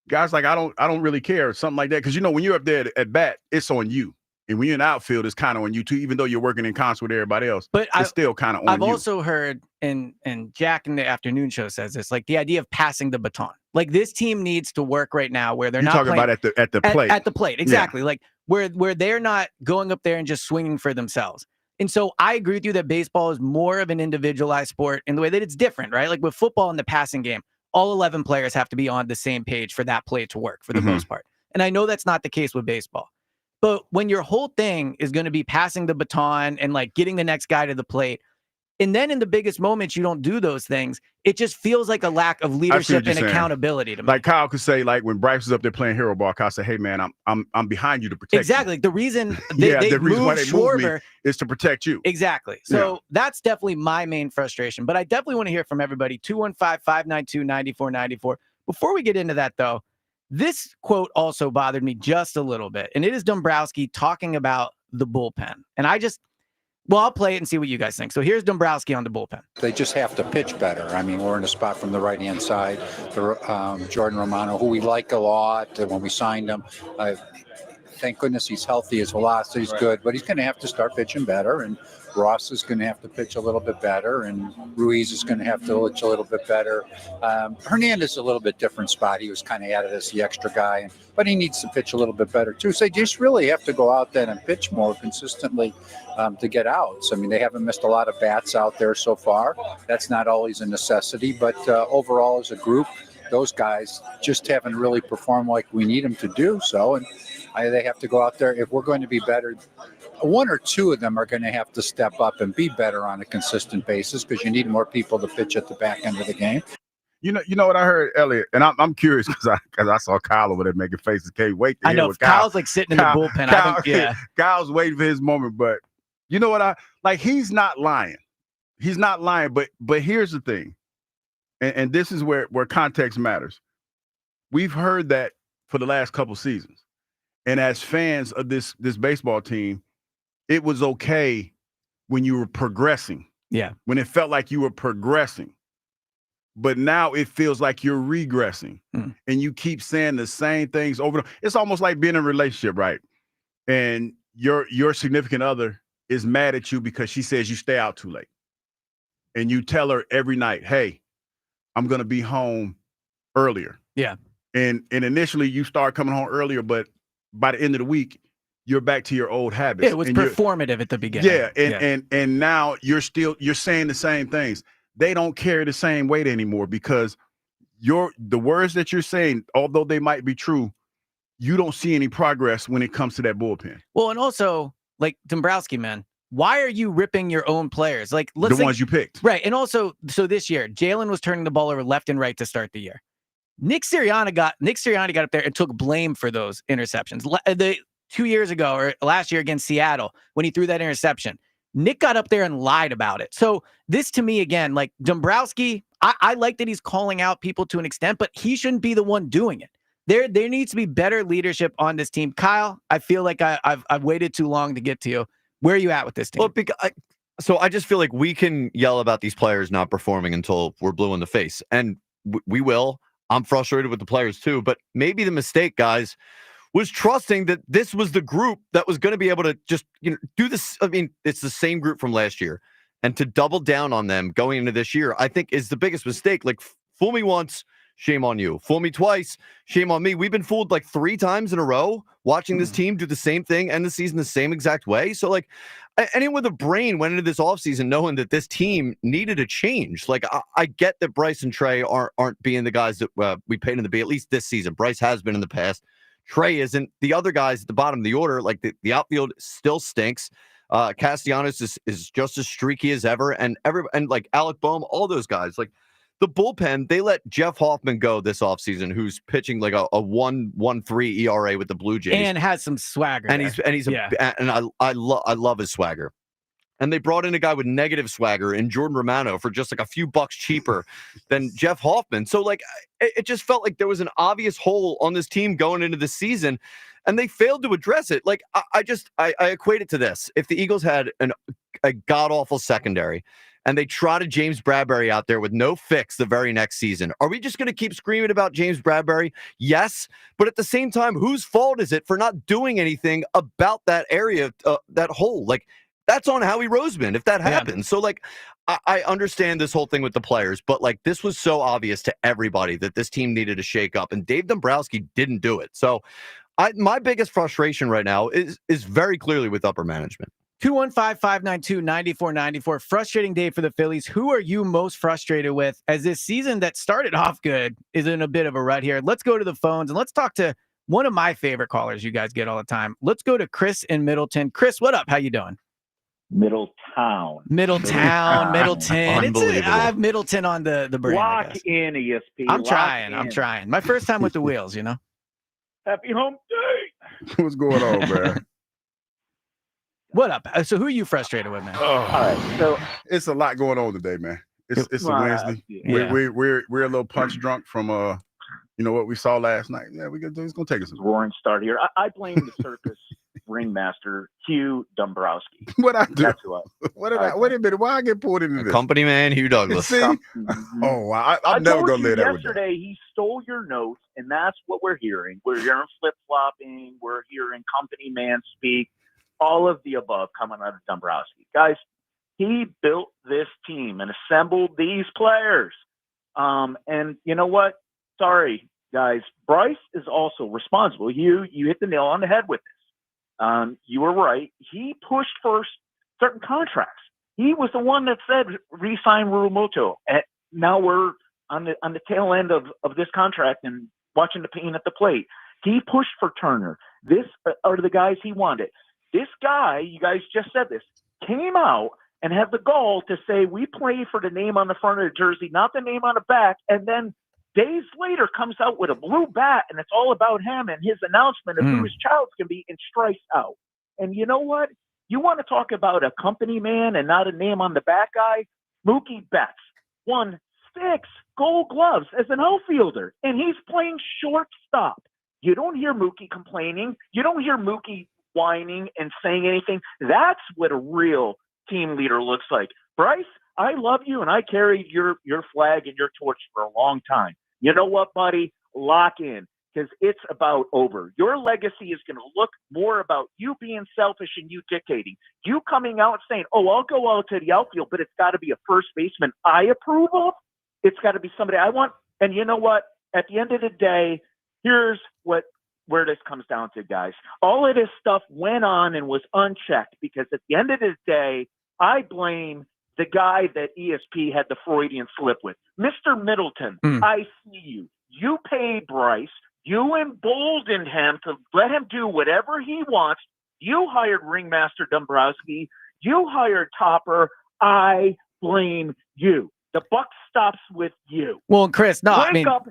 guys like I don't really care, something like that. Because when you're up there at bat, it's on you. And when you're in the outfield, it's kind of on you too, even though you're working in concert with everybody else. But it's still kind of on
I've
you.
also heard, and Jack in the afternoon show says this, like the idea of passing the baton. Like this team needs to work right now where they're
You're
not
talking
playing,
about at the plate.
At the plate, exactly.
Yeah.
Like where they're not going up there and just swinging for themselves. And so I agree with you that baseball is more of an individualized sport in the way that it's different, right? Like with football in the passing game, all 11 players have to be on the same page for that play to work for the most part. And I know that's not the case with baseball. But when your whole thing is going to be passing the baton and like getting the next guy to the plate, and then in the biggest moments you don't do those things, it just feels like a lack of leadership and accountability to me.
Like Kyle could say, like when Bryce was up there playing hero ball, Kyle said, "Hey man, I'm behind you to protect
exactly.
you."
The reason they
the reason why they moved
Schwarber
me is to protect you.
Exactly. So that's definitely my main frustration. But I definitely want to hear from everybody. 215-592-9494. Before we get into that though, this quote also bothered me just a little bit. And it is Dombrowski talking about the bullpen. And I'll play it and see what you guys think. So here's Dombrowski on the bullpen.
They just have to pitch better. I mean, we're in a spot from the right-hand side. Jordan Romano, who we like a lot when we signed him, thank goodness he's healthy. His velocity's good, but he's going to have to start pitching better. And Ross is going to have to pitch a little bit better, and Ruiz is going to have to pitch a little bit better. Hernandez is a little bit different spot. He was kind of added as the extra guy, but he needs to pitch a little bit better too. So they just really have to go out there and pitch more consistently to get outs. I mean, they haven't missed a lot of bats out there so far. That's not always a necessity, but overall as a group, those guys just haven't really performed like we need them to do so. And they have to go out there. If we're going to be better, one or two of them are going to have to step up and be better on a consistent basis because you need more people to pitch at the back end of the game.
You know what I heard, Elliot, and I'm curious because I saw Kyle over there making faces. Can't wait to
I know Kyle's like sitting in the bullpen.
Kyle's waiting for his moment, but you know what he's not lying. He's not lying, but here's the thing, and this is where context matters. We've heard that for the last couple seasons, and as fans of this baseball team, it was okay when you were progressing.
Yeah.
When it felt like you were progressing. But now it feels like you're regressing. And you keep saying the same things over. It's almost like being in a relationship, right? And your significant other is mad at you because she says you stay out too late. And you tell her every night, "Hey, I'm going to be home earlier."
Yeah.
And initially you start coming home earlier, but by the end of the week, you're back to your old habits.
It was performative at the beginning.
Yeah, and now you're saying the same things. They don't carry the same weight anymore because the words that you're saying, although they might be true, you don't see any progress when it comes to that bullpen.
Well, and also like Dombrowski, man, why are you ripping your own players? Like
the ones you picked,
right? And also, so this year, Jalen was turning the ball over left and right to start the year. Nick Sirianni got up there and took blame for those interceptions. 2 years ago or last year against Seattle, when he threw that interception, Nick got up there and lied about it. So this to me, again, like Dombrowski, I like that he's calling out people to an extent, but he shouldn't be the one doing it. There needs to be better leadership on this team. Kyle, I feel like I've waited too long to get to you. Where are you at with this team?
Well, so I just feel like we can yell about these players not performing until we're blue in the face, and we will. I'm frustrated with the players too, but maybe the mistake, guys, was trusting that this was the group that was going to be able to just do this. I mean, it's the same group from last year, and to double down on them going into this year, I think is the biggest mistake. Like, fool me once, shame on you. Fool me twice, shame on me. We've been fooled like 3 times in a row watching this team do the same thing and the season the same exact way. So, like, anyone with a brain went into this offseason knowing that this team needed a change. Like, I get that Bryce and Trey aren't being the guys that we paid them to be, at least this season. Bryce has been in the past. Trey isn't. The other guys at the bottom of the order, like the outfield still stinks. Castellanos is just as streaky as ever. And like Alec Boehm, all those guys, like the bullpen, they let Jeff Hoffman go this offseason, who's pitching like a 1.13 ERA with the Blue Jays.
And has some swagger.
I love his swagger. And they brought in a guy with negative swagger in Jordan Romano for just like a few bucks cheaper than Jeff Hoffman. So like, it just felt like there was an obvious hole on this team going into the season, and they failed to address it. Like, I equate it to this. If the Eagles had a god-awful secondary and they trotted James Bradberry out there with no fix the very next season, are we just going to keep screaming about James Bradberry? Yes. But at the same time, whose fault is it for not doing anything about that area, that hole? Like, that's on Howie Roseman if that happens. So, like, I understand this whole thing with the players, but, like, this was so obvious to everybody that this team needed to shake up, and Dave Dombrowski didn't do it. So, my biggest frustration right now is very clearly with upper management.
215-592-9494. Frustrating day for the Phillies. Who are you most frustrated with as this season that started off good is in a bit of a rut here? Let's go to the phones and let's talk to one of my favorite callers you guys get all the time. Let's go to Chris in Middleton. Chris, what up? How you doing?
Middletown.
Middleton.
Unbelievable.
I have Middleton on the brain.
Lock in, ESP.
I'm trying. My first time with the wheels, you know.
Happy home day.
What's going on, man?
What up? So who are you frustrated with, man?
All right. So
it's a lot going on today, man. It's a Wednesday.
Yeah.
We're a little punch drunk from what we saw last night. Yeah, it's gonna take us a
roaring start here. I blame the circus ringmaster, Hugh Dombrowski.
What I do?
That's who
Wait a minute. Why I get pulled into this?
Company man, Hugh Douglas.
See? Oh, wow. I'm never gonna let that with that.
Yesterday, he stole your notes, and that's what we're hearing. We're hearing flip-flopping. We're hearing company man speak. All of the above coming out of Dombrowski. Guys, he built this team and assembled these players. And you know what? Sorry, guys. Bryce is also responsible. You hit the nail on the head with this. You were right. He pushed for certain contracts. He was the one that said re-sign Rumoto. And now we're on the tail end of this contract and watching the pain at the plate. He pushed for Turner. This are the guys he wanted. This guy, you guys just said this, came out and had the gall to say we play for the name on the front of the jersey, not the name on the back, and then days later comes out with a blue bat, and it's all about him and his announcement of who his child's going to be and strikes out. And you know what? You want to talk about a company man and not a name on the back guy? Mookie Betts won 6 Gold Gloves as an outfielder, and he's playing shortstop. You don't hear Mookie complaining. You don't hear Mookie whining and saying anything. That's what a real team leader looks like. Bryce, I love you, and I carried your flag and your torch for a long time. You know what, buddy? Lock in, because it's about over. Your legacy is going to look more about you being selfish and you dictating. You coming out and saying, oh, I'll go out to the outfield, but it's got to be a first baseman I approve of. It's got to be somebody I want. And you know what? At the end of the day, here's where this comes down to, guys. All of this stuff went on and was unchecked because at the end of the day, I blame the guy that ESP had the Freudian slip with. Mr. Middleton, I see you. You paid Bryce. You emboldened him to let him do whatever he wants. You hired Ringmaster Dombrowski. You hired Topper. I blame you. The buck stops with you.
Well, Chris, no,
Wake up.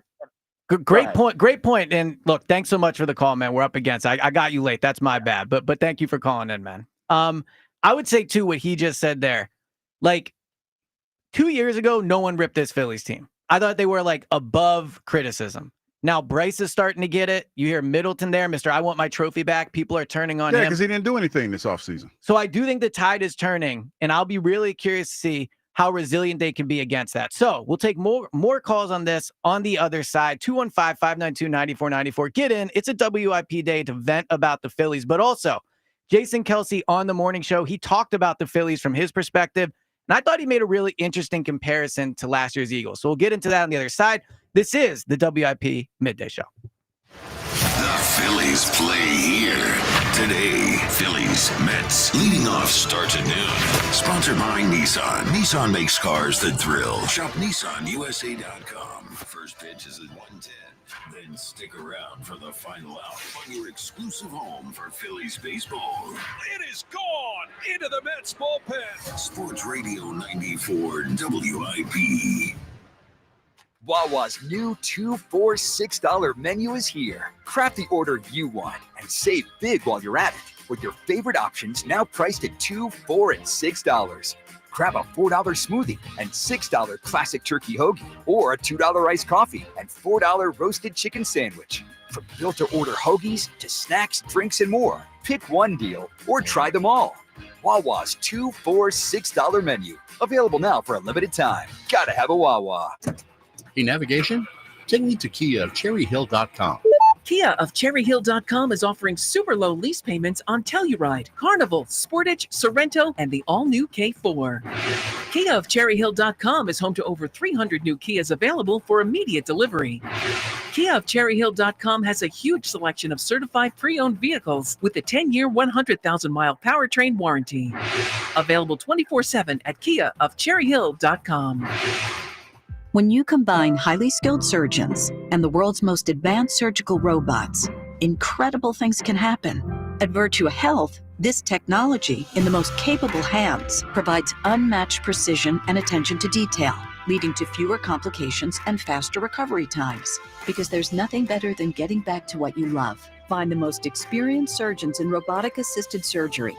Great point. And look, thanks so much for the call, man. We're up against. I got you late. That's my bad. But thank you for calling in, man. I would say too what he just said there. Like 2 years ago, no one ripped this Phillies team. I thought they were like above criticism. Now Bryce is starting to get it. You hear Middleton there, Mr. I want my trophy back. People are turning on him.
Yeah, because he didn't do anything this offseason.
So I do think the tide is turning, and I'll be really curious to see how resilient they can be against that. So we'll take more calls on this on the other side. 215-592-9494. Get in. It's a WIP day to vent about the Phillies, but also Jason Kelsey on the morning show. He talked about the Phillies from his perspective, and I thought he made a really interesting comparison to last year's Eagles. So we'll get into that on the other side. This is the WIP Midday Show.
The Phillies play here Today, Phillies, Mets, leading off starts at noon. Sponsored by Nissan. Nissan makes cars that thrill. Shop NissanUSA.com. First pitch is at 1:10. Then stick around for the final out on your exclusive home for Phillies baseball.
It is gone into the Mets bullpen.
Sports Radio 94 WIP.
Wawa's new $2 for $6 menu is here. Craft the order you want and save big while you're at it with your favorite options now priced at $2, $4, and $6. Grab a $4 smoothie and $6 classic turkey hoagie, or a $2 iced coffee and $4 roasted chicken sandwich. From built-to-order hoagies to snacks, drinks, and more, pick one deal or try them all. Wawa's $2 for $6 menu, available now for a limited time. Gotta have a Wawa.
Hey, navigation, take me to Kia of CherryHill.com.
Kia of CherryHill.com is offering super low lease payments on Telluride, Carnival, Sportage, Sorrento, and the all-new K4. Kia of CherryHill.com is home to over 300 new Kias available for immediate delivery. Kia of CherryHill.com has a huge selection of certified pre-owned vehicles with a 10-year, 100,000-mile powertrain warranty. Available 24/7 at Kia of CherryHill.com.
When you combine highly skilled surgeons and the world's most advanced surgical robots, incredible things can happen. At Virtua Health, this technology in the most capable hands provides unmatched precision and attention to detail, leading to fewer complications and faster recovery times. Because there's nothing better than getting back to what you love. Find the most experienced surgeons in robotic-assisted surgery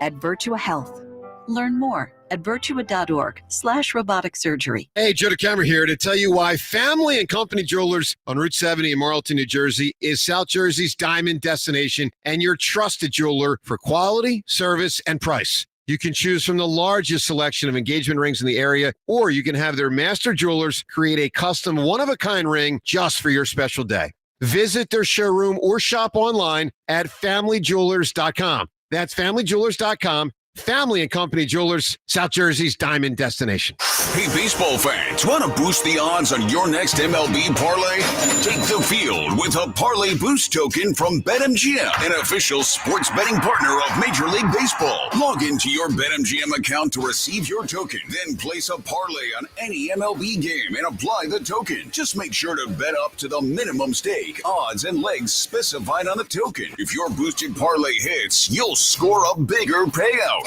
at Virtua Health. Learn more at virtua.org/robotic surgery.
Hey, Joe DeCamera here to tell you why Family and Company Jewelers on Route 70 in Marlton, New Jersey is South Jersey's diamond destination and your trusted jeweler for quality, service, and price. You can choose from the largest selection of engagement rings in the area, or you can have their master jewelers create a custom one-of-a-kind ring just for your special day. Visit their showroom or shop online at familyjewelers.com. That's familyjewelers.com. Family and Company Jewelers, South Jersey's diamond destination.
Hey, baseball fans, want to boost the odds on your next MLB parlay? Take the field with a Parlay Boost token from BetMGM, an official sports betting partner of Major League Baseball. Log into your BetMGM account to receive your token, then place a parlay on any MLB game and apply the token. Just make sure to bet up to the minimum stake, odds, and legs specified on the token. If your boosted parlay hits, you'll score a bigger payout.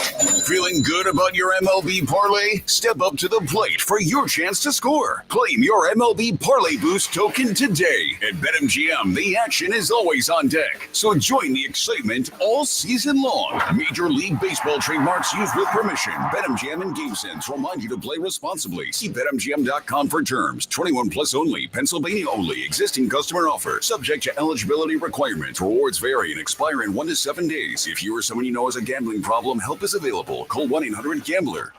Feeling good about your MLB parlay? Step up to the plate for your chance to score. Claim your MLB Parlay Boost token today. At BetMGM, the action is always on deck, so join the excitement all season long. Major League Baseball trademarks used with permission. BetMGM and GameSense remind you to play responsibly. See BetMGM.com for terms. 21 plus only. Pennsylvania only. Existing customer offer. Subject to eligibility requirements. Rewards vary and expire in 1 to 7 days. If you or someone you know has a gambling problem, help is available. Call 1-800-GAMBLER.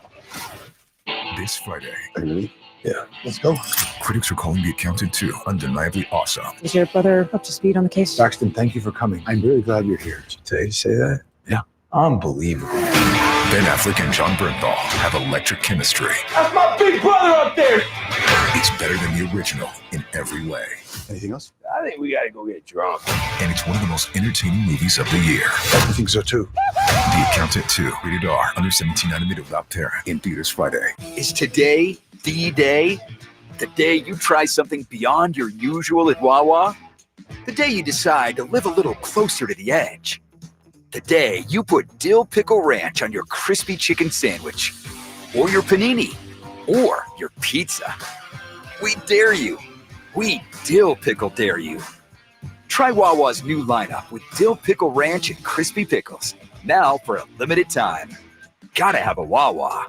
This Friday.
Are you ready? Yeah, let's go.
Critics are calling The Accountant 2 undeniably awesome.
Is your brother up to speed on the case?
Braxton, thank you for coming. I'm really glad you're here. Today to say that?
Yeah.
Unbelievable.
Ben Affleck and John Bernthal have electric chemistry.
That's my big brother up there!
It's better than the original in every way.
Anything else? I think we gotta go get drunk.
And it's one of the most entertaining movies of the year.
I think so too.
The Accountant 2, rated R, under 17 without parent, in theaters Friday.
Is today the day? The day you try something beyond your usual at Wawa? The day you decide to live a little closer to the edge? The day you put dill pickle ranch on your crispy chicken sandwich? Or your panini? Or your pizza? We dare you. We dill pickle dare you. Try Wawa's new lineup with dill pickle ranch and crispy pickles. Now for a limited time. Gotta have a Wawa.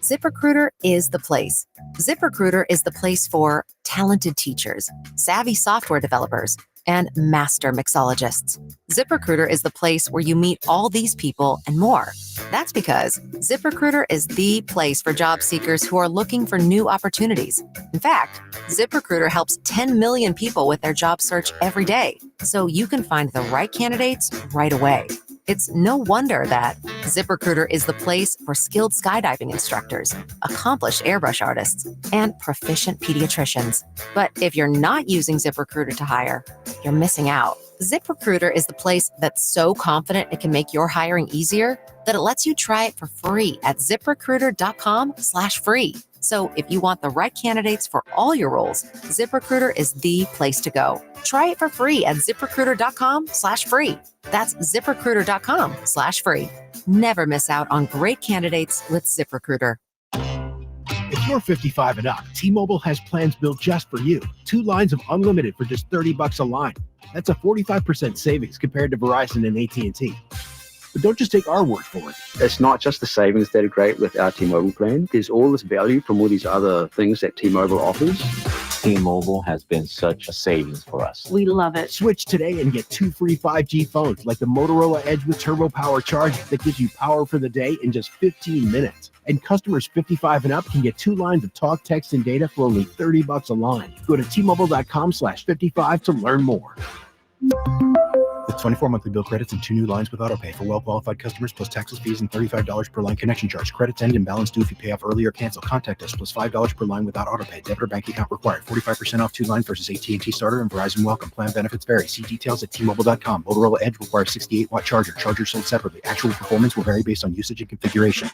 ZipRecruiter is the place. ZipRecruiter is the place for talented teachers, savvy software developers, and master mixologists. ZipRecruiter is the place where you meet all these people and more. That's because ZipRecruiter is the place for job seekers who are looking for new opportunities. In fact, ZipRecruiter helps 10 million people with their job search every day, so you can find the right candidates right away. It's no wonder that ZipRecruiter is the place for skilled skydiving instructors, accomplished airbrush artists, and proficient pediatricians. But if you're not using ZipRecruiter to hire, you're missing out. ZipRecruiter is the place that's so confident it can make your hiring easier that it lets you try it for free at ZipRecruiter.com/free. So if you want the right candidates for all your roles, ZipRecruiter is the place to go. Try it for free at ZipRecruiter.com/free. That's ZipRecruiter.com/free. Never miss out on great candidates with ZipRecruiter.
If you're 55 and up, T-Mobile has plans built just for you. 2 lines of unlimited for just $30 a line. That's a 45% savings compared to Verizon and AT&T. But don't just take our word for it.
It's not just the savings that are great with our T-Mobile plan. There's all this value from all these other things that T-Mobile offers.
T-Mobile has been such a savings for us.
We love it. Switch today and get 2 free 5G phones like the Motorola Edge with Turbo Power charging that gives you power for the day in just 15 minutes. And customers 55 and up can get 2 lines of talk, text, and data for only $30 a line. Go to T-Mobile.com/55 to learn more. With 24 monthly bill credits and 2 new lines with autopay for well-qualified customers plus taxes, fees, and $35 per line connection charge. Credits end and balance due if you pay off early or cancel. Contact us plus $5 per line without autopay. Debit or bank account required. 45% off 2 lines versus AT&T Starter and Verizon Welcome. Plan benefits vary. See details at T-Mobile.com. Motorola Edge requires 68-watt charger. Chargers sold separately. Actual performance will vary based on usage and configuration.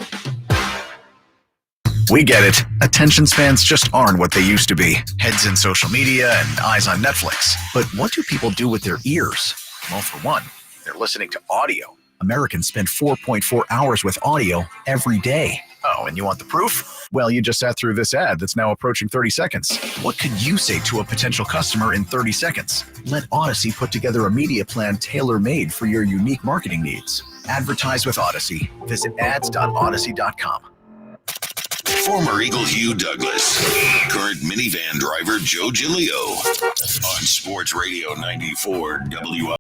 We get it. Attention spans just aren't what they used to be. Heads in social media and eyes on Netflix. But what do people do with their ears? Well, for one, they're listening to audio. Americans spend 4.4 hours with audio every day. Oh, and you want the proof? Well, you just sat through this ad that's now approaching 30 seconds. What could you say to a potential customer in 30 seconds? Let Odyssey put together a media plan tailor-made for your unique marketing needs. Advertise with Odyssey. Visit ads.odyssey.com.
Former Eagle Hugh Douglas, current minivan driver Joe Giglio on Sports Radio 94 WI.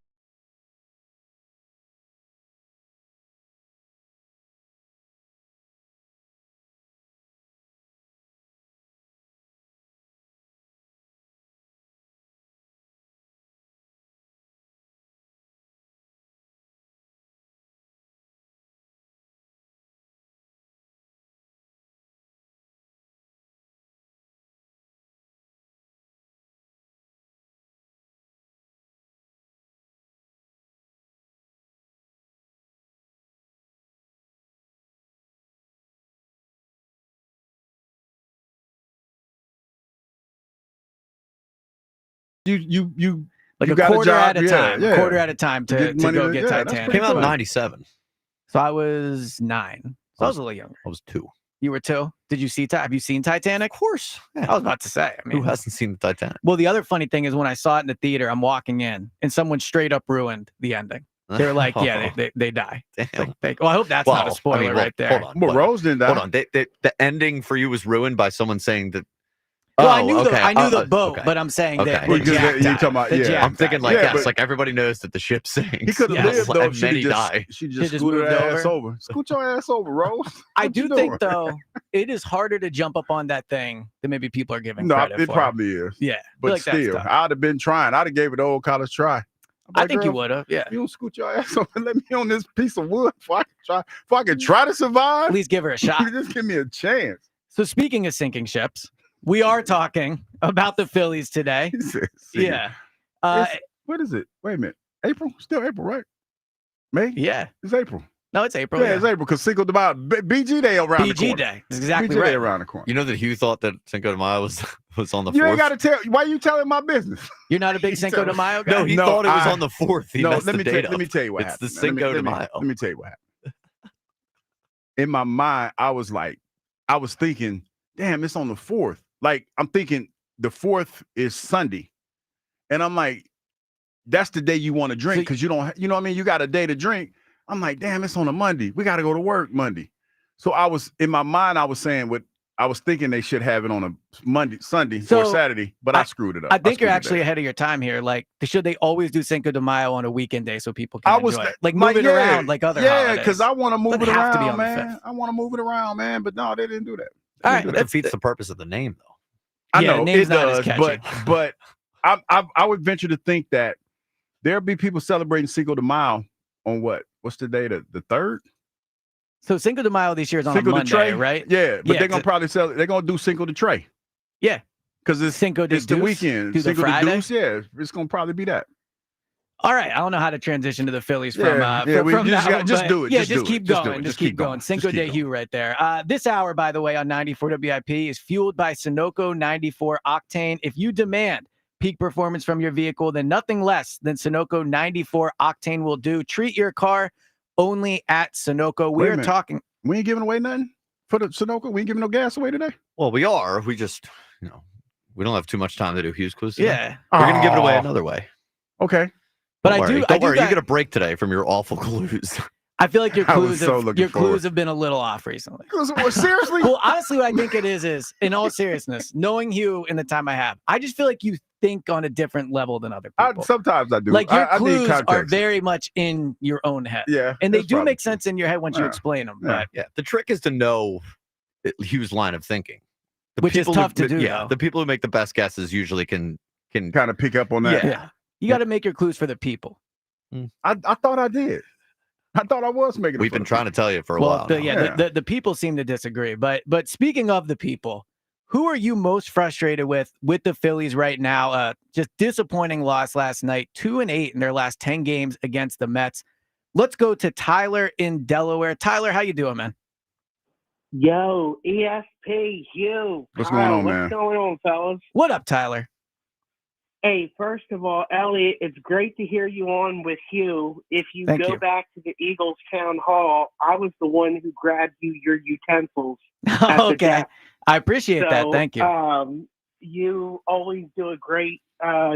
You
like
you
a
got
quarter
job,
at a time.
yeah.
Quarter at a time to
money
go
to-
get
yeah, that's
Titanic.
pretty
Came out in
cool.
97.
So I was 9. So I was a little younger.
I was 2.
You were 2? Did you see? Have you seen Titanic?
Of course.
I was about to say. I mean,
Who hasn't seen the Titanic?
well, the other funny thing is when I saw it in the theater, I'm walking in and someone straight up ruined the ending. They were like, "Yeah, they die."
Damn.
Well, I hope that's not a
Well,
spoiler
I mean,
right there.
Hold on.
Well, Rose didn't die.
Hold on. The ending for you was ruined by someone saying that.
Well,
Oh,
I knew
okay.
I knew the
Oh,
boat,
okay.
but I'm saying that
Okay.
the Jack
you
died.
talking about-
The
yeah.
Jack
I'm thinking
died.
like,
Yeah,
yes,
but-
like everybody knows that the ship sinks.
He could have lived though.
and
She
many
just,
die.
she
just
just scooted
moved
her ass
over.
over. Scoot your ass over, Rose.
I
What you
do think
doing?
though it is harder to jump up on that thing than maybe people are giving
No,
credit
it
for.
probably is.
Yeah, I
But
feel like that's
still,
tough.
I'd have been trying. I'd have gave it the old college try.
I think you would have. Yeah,
You don't scoot your ass over and let me on this piece of wood before I can try to survive.
at least give her a shot.
Just give me a chance.
So speaking of sinking ships, we are talking about the Phillies today.
He said,
Yeah.
What is it? Wait a minute. April? Still April, right? May?
Yeah.
It's April.
No, it's April.
Yeah, it's April because Cinco de Mayo, BG Day around the
BG
corner.
Day. That's exactly
BG
right.
Day around the corner.
You know that Hugh thought that Cinco de Mayo was on the 4th?
You ain't got to tell. Why you telling my business?
You're not a big Cinco de Mayo guy?
No, he thought it was on the 4th. He
no,
messed
let
the
me
date
tell, let me
up.
tell you what
It's
happened.
the Cinco de Mayo.
Let me tell you what happened. In my mind, I was thinking, damn, it's on the 4th. Like, I'm thinking the 4th is Sunday. And I'm like, that's the day you want to drink because you don't, you know what I mean? You got a day to drink. I'm like, damn, it's on a Monday. We got to go to work Monday. So I was, in my mind, I was saying I was thinking they should have it on a Sunday or Saturday, but I screwed it up.
I think you're
screwed it
actually
up.
ahead of your time here. Like, should they always do Cinco de Mayo on a weekend day so people can
I was
enjoy it? Like, move it around like other
Yeah,
holidays.
because I want to move it
Doesn't have to be
around,
on the
man.
5th.
I want to move it around, man. But no, they didn't do that.
All right,
That defeats the purpose of the name, though.
I
Yeah,
know
name's
it
not as
does,
catchy.
but I would venture to think that there'll be people celebrating Cinco de Mayo on what? What's the day? The 3rd?
So Cinco de Mayo this year is on
Cinco
a
de
Monday,
Trey,
right?
Yeah, but
Yeah,
they're gonna probably sell. They're gonna do Cinco de Trey.
Yeah,
because it's
Cinco de
it's the
Deuce?
weekend.
Do the
Cinco de
Friday?
Deuce, yeah, it's gonna probably be that.
All right, I don't know how to transition to the Phillies from
We
from
just,
that one,
just
but
do it.
Yeah,
just
keep
do it.
going. Just keep going. Cinco de Hue right there. This hour, by the way, on 94 WIP is fueled by Sunoco 94 Octane. If you demand peak performance from your vehicle, then nothing less than Sunoco 94 Octane will do. Treat your car only at Sunoco.
Wait a minute. We ain't giving away nothing for the Sunoco. We ain't giving no gas away today.
Well, we are. We just, we don't have too much time to do Hughes quiz today.
Yeah.
We're going to give it away another way.
Okay.
But
Don't
I
worry.
do.
Don't worry. You get a break today from your awful clues.
I feel like your
I was
clues
so looking forward.
have been a little off recently.
Seriously?
Well, honestly, what I think it is, in all seriousness, knowing you in the time I have, I just feel like you think on a different level than other people.
Sometimes I do.
Like your
I need
clues are
context.
very much in your own head.
Yeah,
and they
that's
do
probably
make sense in your head once you explain them. But
Yeah. The trick is to know Hughes' line of thinking.
Which is tough to do,
Yeah.
though.
The people who make the best guesses usually can
kind of pick up on that.
Yeah. You got to make your clues for the people.
I thought I did. I thought I was making.
We've been trying to tell you for a while.
The people seem to disagree. But speaking of the people, who are you most frustrated with the Phillies right now? Just disappointing loss last night, 2-8 in their last 10 games against the Mets. Let's go to Tyler in Delaware. Tyler, how you doing, man?
Yo, ESP, Hugh.
What's going on, man?
What's going on, fellas?
What up, Tyler?
Hey, first of all, Elliot, it's great to hear you on with Hugh. If you
Thank
go
you.
back to the Eagles town hall, I was the one who grabbed you your utensils. at the
Okay.
desk.
I appreciate that.
So,
Thank you.
You always do a great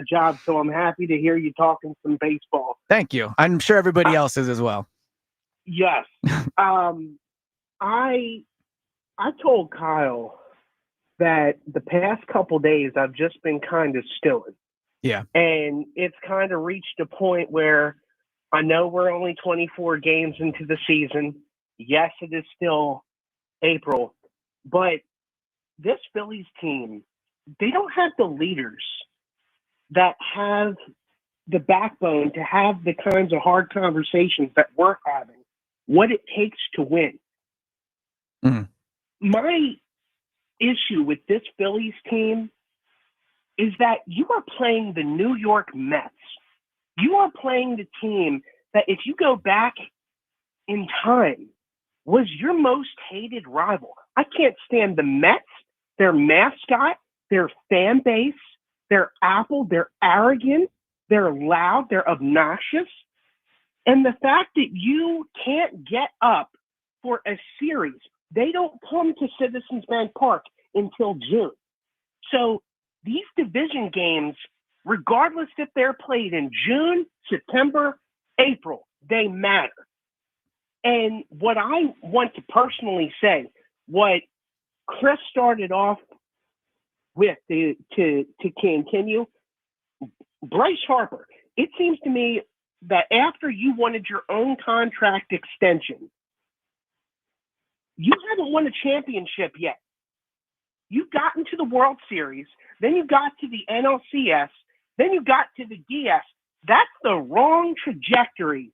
job, so I'm happy to hear you talking some baseball.
Thank you. I'm sure everybody else is as well.
Yes. I told Kyle that the past couple days I've just been kind of stewing.
Yeah.
And it's kind of reached a point where I know we're only 24 games into the season. Yes, it is still April, but this Phillies team, they don't have the leaders that have the backbone to have the kinds of hard conversations that we're having, what it takes to win. My issue with this Phillies team is that you are playing the New York Mets. You are playing the team that, if you go back in time, was your most hated rival. I can't stand the Mets, their mascot, their fan base, their apple, they're arrogant, they're loud, they're obnoxious. And the fact that you can't get up for a series, they don't come to Citizens Bank Park until June. So these division games, regardless if they're played in June, September, April, they matter. And what I want to personally say, what Chris started off with to continue, Bryce Harper, it seems to me that after you wanted your own contract extension, you haven't won a championship yet. You got into the World Series, then you got to the NLCS, then you got to the DS. That's the wrong trajectory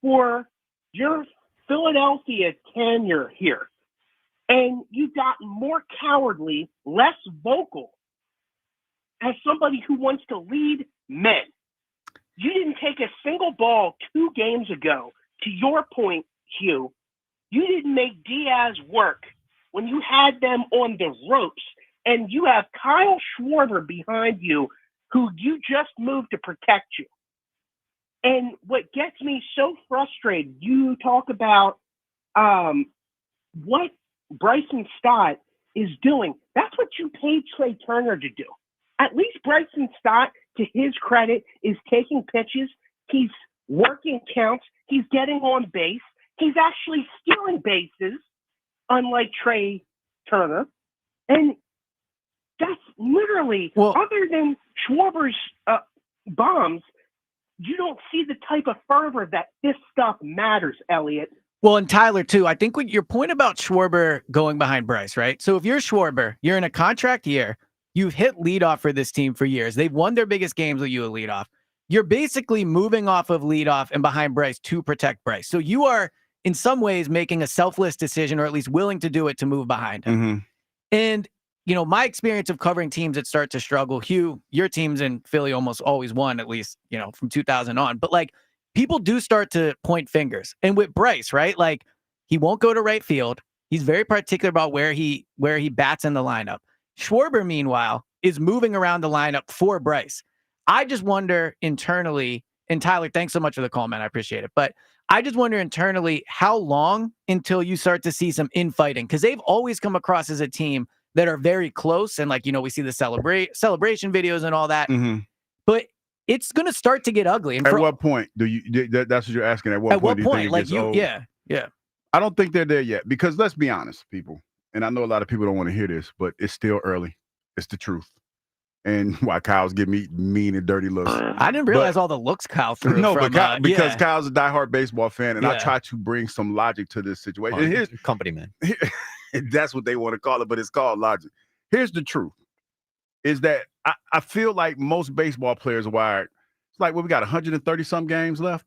for your Philadelphia tenure here. And you've gotten more cowardly, less vocal as somebody who wants to lead men. You didn't take a single ball 2 games ago. To your point, Hugh, you didn't make Diaz work when you had them on the ropes, and you have Kyle Schwarber behind you who you just moved to protect you. And what gets me so frustrated, you talk about what Bryson Stott is doing. That's what you paid Trey Turner to do. At least Bryson Stott, to his credit, is taking pitches. He's working counts. He's getting on base. He's actually stealing bases, unlike Trey Turner. And that's literally, other than Schwarber's bombs, you don't see the type of fervor that this stuff matters, Elliot.
Well, and Tyler, too, I think what your point about Schwarber going behind Bryce, right? So if you're Schwarber, you're in a contract year, you've hit leadoff for this team for years. They've won their biggest games with you at leadoff. You're basically moving off of leadoff and behind Bryce to protect Bryce. So you are in some ways making a selfless decision, or at least willing to do it to move behind him. And, my experience of covering teams that start to struggle, Hugh, your teams in Philly almost always won, at least, from 2000 on. But like, people do start to point fingers. And with Bryce, right? Like, he won't go to right field. He's very particular about where he bats in the lineup. Schwarber, meanwhile, is moving around the lineup for Bryce. I just wonder internally, and Tyler, thanks so much for the call, man. I appreciate it. But I just wonder internally, how long until you start to see some infighting? Because they've always come across as a team that are very close. And we see the celebration videos and all that. But it's going to start to get ugly. And
at what point that's what you're asking? At what point do you think it gets old?
Yeah.
I don't think they're there yet, because let's be honest, people. And I know a lot of people don't want to hear this, but it's still early. It's the truth. And why Kyle's giving me mean and dirty looks.
I didn't realize all the looks Kyle threw.
No,
from,
because Kyle's a diehard baseball fan, and I try to bring some logic to this situation. And here's
company man.
That's what they want to call it, but it's called logic. Here's the truth: is that I feel like most baseball players are wired. It's like, we got 130 some games left.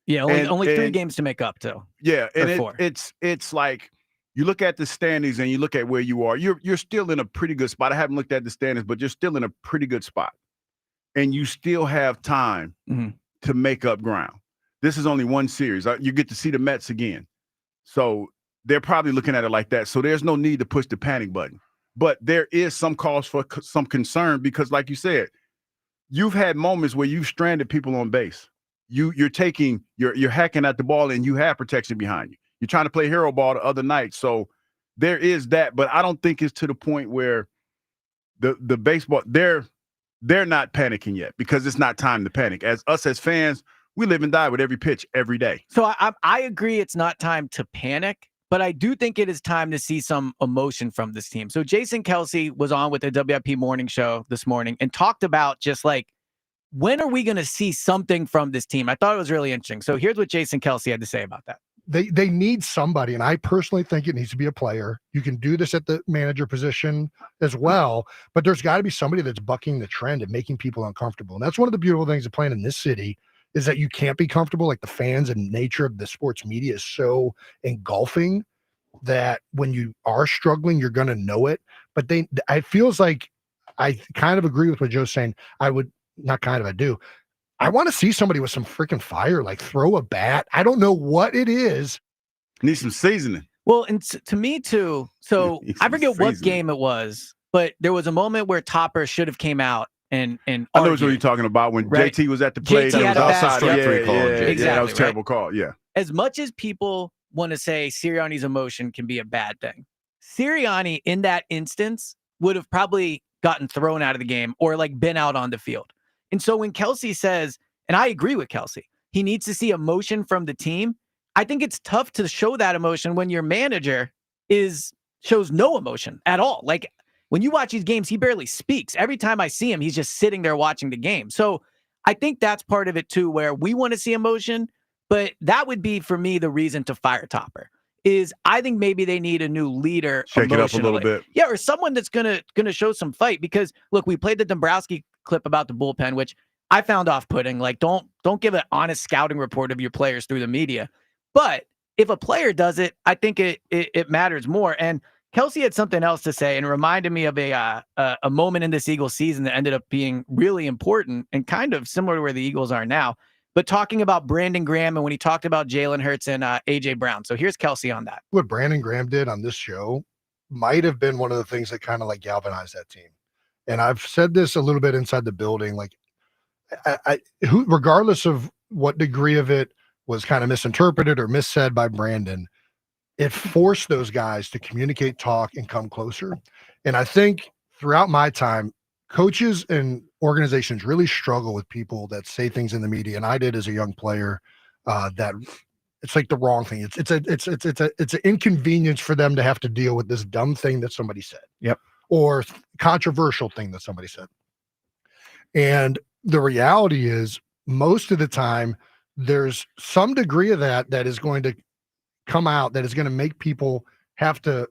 Yeah, only 3 games to make up to.
Yeah, and
4.
it's like, you look at the standings and you look at where you are. You're still in a pretty good spot. I haven't looked at the standings, but you're still in a pretty good spot, and you still have time to make up ground. This is only one series. You get to see the Mets again, so they're probably looking at it like that. So there's no need to push the panic button, but there is some cause for some concern, because, like you said, you've had moments where you've stranded people on base. You're hacking at the ball, and you have protection behind you. You're trying to play hero ball the other night. So there is that, but I don't think it's to the point where the baseball, they're not panicking yet, because it's not time to panic. As fans, we live and die with every pitch every day.
So I agree it's not time to panic, but I do think it is time to see some emotion from this team. So Jason Kelsey was on with the WIP morning show this morning and talked about just like, when are we going to see something from this team? I thought it was really interesting. So here's what Jason Kelsey had to say about that.
They need somebody, and I personally think it needs to be a player. You can do this at the manager position as well, but there's got to be somebody that's bucking the trend and making people uncomfortable. And that's one of the beautiful things of playing in this city, is that you can't be comfortable. Like, the fans and nature of the sports media is so engulfing that when you are struggling, you're going to know it. But I feels like I kind of agree with what Joe's saying. I do. I want to see somebody with some freaking fire, like throw a bat. I don't know what it is.
Need some seasoning.
Well, and to me too. So I forget what game it was, but there was a moment where Topper should have came out and
I know what you're talking about, when JT was at the plate.
JT
that was outside.
Exactly,
that was a terrible call. Yeah.
As much as people want to say Sirianni's emotion can be a bad thing, Sirianni in that instance would have probably gotten thrown out of the game or like been out on the field. And so when Kelsey says, and I agree with Kelsey, he needs to see emotion from the team. I think it's tough to show that emotion when your manager shows no emotion at all. Like, when you watch these games, he barely speaks. Every time I see him, he's just sitting there watching the game. So I think that's part of it too, where we want to see emotion, but that would be, for me, the reason to fire Topper. Is I think maybe they need a new leader.
Shake it up a little bit.
Yeah, or someone that's gonna show some fight. Because look, we played the Dombrowski clip about the bullpen, which I found off-putting. Like, don't give an honest scouting report of your players through the media. But if a player does it, I think it matters more. And Kelsey had something else to say, and reminded me of a moment in this Eagles season that ended up being really important and kind of similar to where the Eagles are now. But talking about Brandon Graham, and when he talked about Jalen Hurts and A.J. Brown. So here's Kelsey on that.
What Brandon Graham did on this show might have been one of the things that kind of like galvanized that team. And I've said this a little bit inside the building, like, regardless of what degree of it was kind of misinterpreted or missaid by Brandon, it forced those guys to communicate, talk, and come closer. And I think throughout my time, coaches and organizations really struggle with people that say things in the media. And I did as a young player, that it's like the wrong thing. It's an inconvenience for them to have to deal with this dumb thing that somebody said.
Yep.
Or controversial thing that somebody said. And the reality is, most of the time, there's some degree of that is going to come out, that is going to make people have to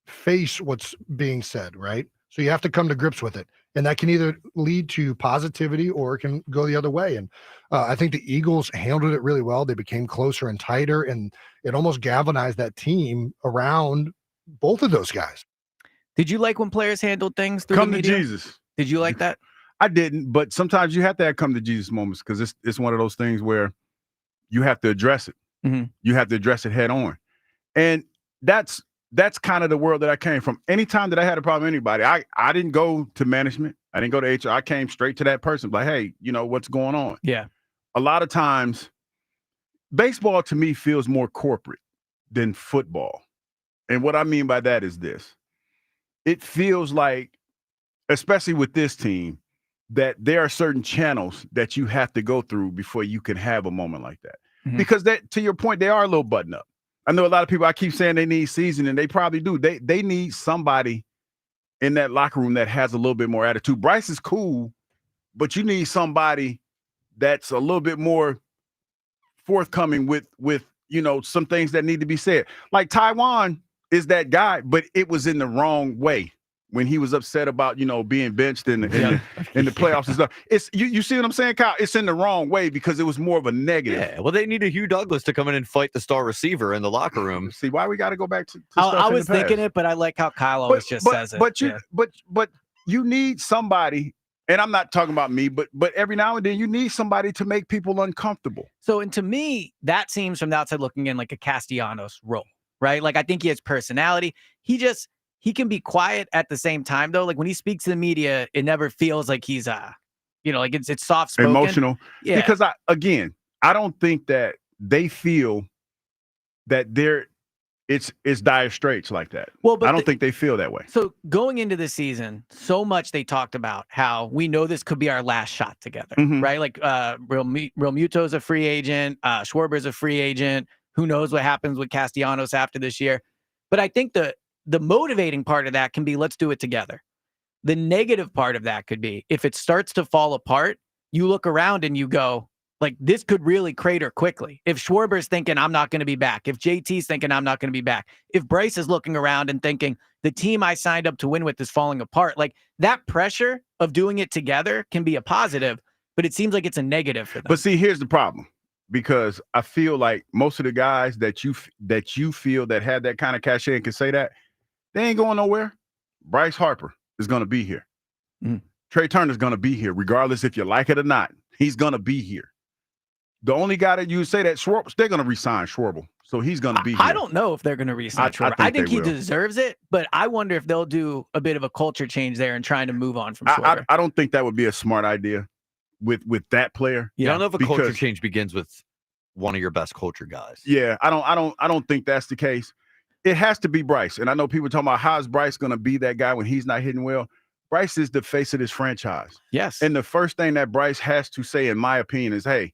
face what's being said, right? So you have to come to grips with it. And that can either lead to positivity or it can go the other way. And I think the Eagles handled it really well. They became closer and tighter, and it almost galvanized that team around both of those guys.
Did you like when players handled things through
Come
the
to
media?
Jesus.
Did you like that?
I didn't, but sometimes you have to have come to Jesus moments because it's one of those things where you have to address it.
Mm-hmm.
You have to address it head on. And that's kind of the world that I came from. Anytime that I had a problem with anybody, I didn't go to management. I didn't go to HR. I came straight to that person. Like, hey, what's going on?
Yeah.
A lot of times, baseball to me feels more corporate than football. And what I mean by that is this. It feels like, especially with this team, that there are certain channels that you have to go through before you can have a moment like that.
Mm-hmm.
Because to your point, they are a little button up. I know a lot of people, I keep saying they need seasoning, and they probably do. They need somebody in that locker room that has a little bit more attitude. Bryce is cool, but you need somebody that's a little bit more forthcoming with some things that need to be said. Like Taiwan is that guy, but it was in the wrong way when he was upset about being benched in the playoffs and stuff. It's you see what I'm saying, Kyle? It's in the wrong way because it was more of a negative.
Yeah, well, they needed Hugh Douglas to come in and fight the star receiver in the locker room.
See why we got to go back to
I was thinking it, but I like how Kyle always says it.
But you need somebody, and I'm not talking about me, but every now and then you need somebody to make people uncomfortable.
So, and to me, that seems from the outside looking in like a Castellanos role, right? Like I think he has personality. He can be quiet at the same time, though. Like when he speaks to the media, it never feels like he's, like it's soft spoken,
emotional.
Yeah.
Because I don't think that they feel that it's dire straits like that.
Well, but
I don't think they feel that way.
So going into the season, so much they talked about how we know this could be our last shot together, right? Like Real Muto's a free agent, Schwarber's a free agent. Who knows what happens with Castellanos after this year? But I think the motivating part of that can be, let's do it together. The negative part of that could be, if it starts to fall apart, you look around and you go, like, this could really crater quickly. If Schwarber's thinking, I'm not going to be back. If JT's thinking, I'm not going to be back. If Bryce is looking around and thinking, the team I signed up to win with is falling apart. Like, that pressure of doing it together can be a positive, but it seems like it's a negative for them.
But see, here's the problem. Because I feel like most of the guys that you feel that had that kind of cachet and can say that, they ain't going nowhere. Bryce Harper is going to be here. Trey Turner's going to be here, regardless if you like it or not. He's going to be here. The only guy that you say that they're going to re-sign Schwarber, so he's going to be here.
I don't know if they're going to re-sign Schwarber. I think he deserves it, but I wonder if they'll do a bit of a culture change there and trying to move on from Schwarber.
I don't think that would be a smart idea with that player.
Yeah, I don't know if a culture change begins with one of your best culture guys.
Yeah, I don't think that's the case. It has to be Bryce. And I know people talking about how is Bryce going to be that guy when he's not hitting well. Bryce is the face of this franchise.
Yes.
And the first thing that Bryce has to say, in my opinion, is, hey,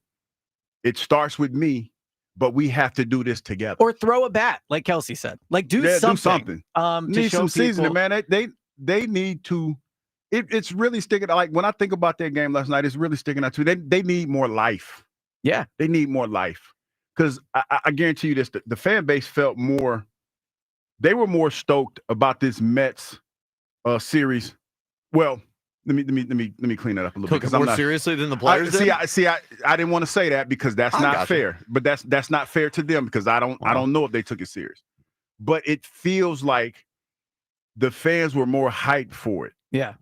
it starts with me, but we have to do this together.
Or throw a bat, like Kelsey said. Like, do something.
Need some seasoning, man. They need to. It's really sticking. Like, when I think about that game last night, it's really sticking out to me. They need more life.
Yeah.
They need more life. Because I guarantee you this, the fan base felt more. They were more stoked about this Mets series. Well, let me clean that up a little bit.
More seriously than the players.
I didn't want to say that because that's not fair. But that's not fair to them because I don't know if they took it serious. But it feels like the fans were more hyped for it.
Yeah.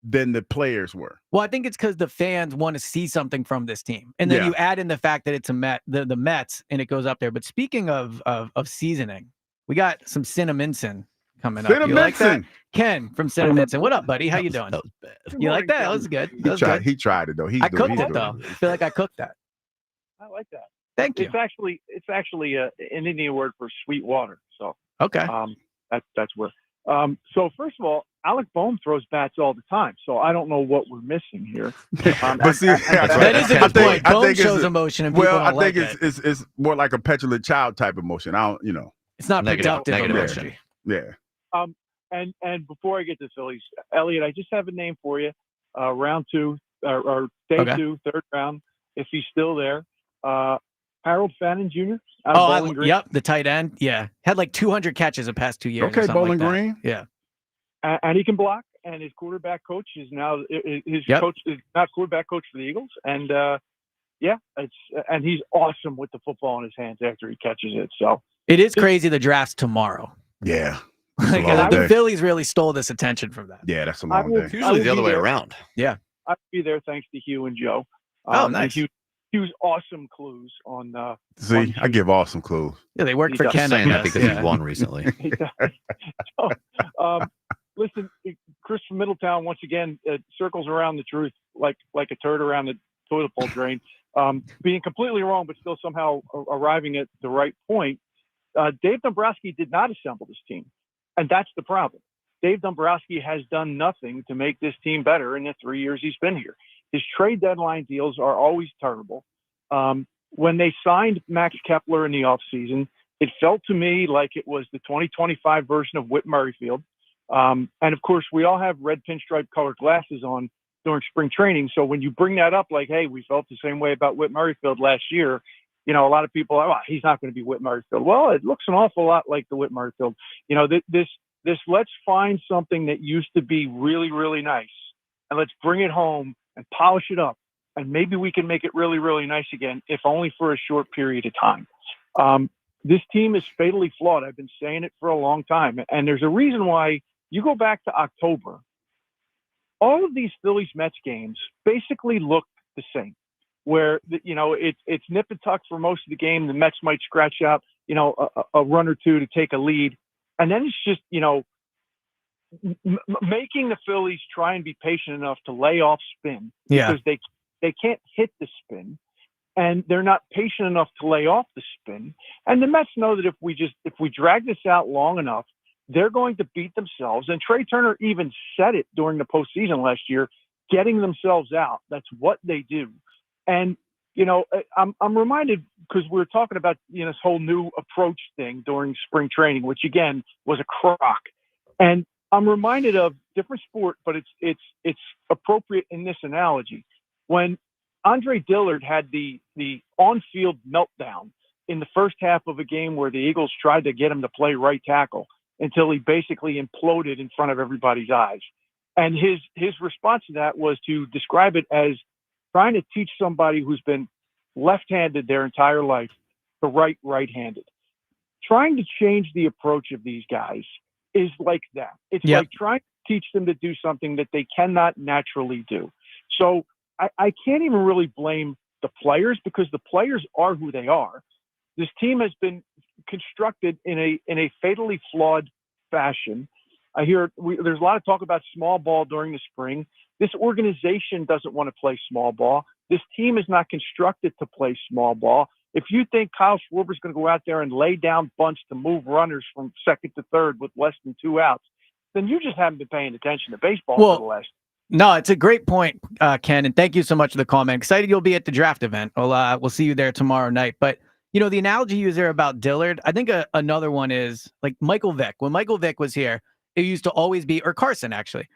Than the players were.
Well, I think it's because the fans want to see something from this team. And then you add in the fact that it's the Mets, and it goes up there. But speaking of seasoning, we got some Cinnaminson coming up. You like that? Ken from Cinnaminson. What up, buddy? How you doing?
That was bad.
You like that? That was good.
He tried it, though.
I cooked it, though. I feel like I cooked that.
I like that.
Thank you.
It's actually an Indian word for sweet water. So
okay.
That's where. So first of all, Alec Boehm throws bats all the time, so I don't know what we're missing here.
But see,
that is a good point. Boehm shows emotion, and people don't like it.
It's more like a petulant child type emotion.
It's not productive
emotion.
Yeah.
And before I get to Phillies, Elliot, I just have a name for you. Round 2 or day 2, third round, if he's still there. Harold Fannin Jr. Bowling Green.
Yep, the tight end. Yeah, had like 200 catches the past 2 years.
Okay, Bowling Green.
Yeah.
And he can block, and his quarterback coach is now his
Yep.
coach is not quarterback coach for the Eagles, and and he's awesome with the football in his hands after he catches it. So
It is crazy the draft's tomorrow.
Yeah.
Like,
long
the
day.
Phillies really stole this attention from that.
Yeah, that's a
I
long
will-
day.
It's usually the other way around.
Yeah.
I'll be there thanks to Hugh and Joe.
Oh,
and
nice.
Hugh's awesome clues on.
See, I give awesome clues.
Yeah, they worked
He
for
does.
Ken.
Saying
I
that
guess.
because
Yeah.
he won recently.
He does. Listen, Chris from Middletown once again circles around the truth like a turd around the toilet bowl drain, being completely wrong but still somehow arriving at the right point. Dave Dombrowski did not assemble this team, and that's the problem. Dave Dombrowski has done nothing to make this team better in the 3 years he's been here. His trade deadline deals are always terrible. When they signed Max Kepler in the offseason, it felt to me like it was the 2025 version of Whit Merrifield. And of course, we all have red pinstripe colored glasses on during spring training. So when you bring that up, like, hey, we felt the same way about Whit Merrifield last year, a lot of people are, he's not going to be Whit Merrifield. Well, it looks an awful lot like the Whit Merrifield. This let's find something that used to be really, really nice, and let's bring it home and polish it up. And maybe we can make it really, really nice again, if only for a short period of time. This team is fatally flawed. I've been saying it for a long time. And there's a reason why. You go back to October, all of these Phillies-Mets games basically look the same, where, it's nip and tuck for most of the game. The Mets might scratch out, a run or two to take a lead. And then it's just, making the Phillies try and be patient enough to lay off spin because they can't hit the spin, and they're not patient enough to lay off the spin. And the Mets know that if we drag this out long enough, they're going to beat themselves. And Trey Turner even said it during the postseason last year, getting themselves out. That's what they do. And, I'm reminded, because we were talking about, this whole new approach thing during spring training, which again was a crock. And I'm reminded of different sport, but it's appropriate in this analogy. When Andre Dillard had the on-field meltdown in the first half of a game where the Eagles tried to get him to play right tackle until he basically imploded in front of everybody's eyes. And his response to that was to describe it as trying to teach somebody who's been left-handed their entire life to write right-handed. Trying to change the approach of these guys is like that. It's like trying to teach them to do something that they cannot naturally do. So I can't even really blame the players, because the players are who they are. This team has been constructed in a fatally flawed fashion. I hear there's a lot of talk about small ball during the spring. This organization doesn't want to play small ball. This team is not constructed to play small ball. If you think Kyle Schwarber's going to go out there and lay down bunts to move runners from second to third with less than 2 outs, then you just haven't been paying attention to baseball for the last.
No, it's a great point, Ken, and thank you so much for the call, man. Excited you'll be at the draft event. We'll see you there tomorrow night. But the analogy you used there about Dillard, I think another one is like Michael Vick. When Michael Vick was here, it used to always be, or Carson actually,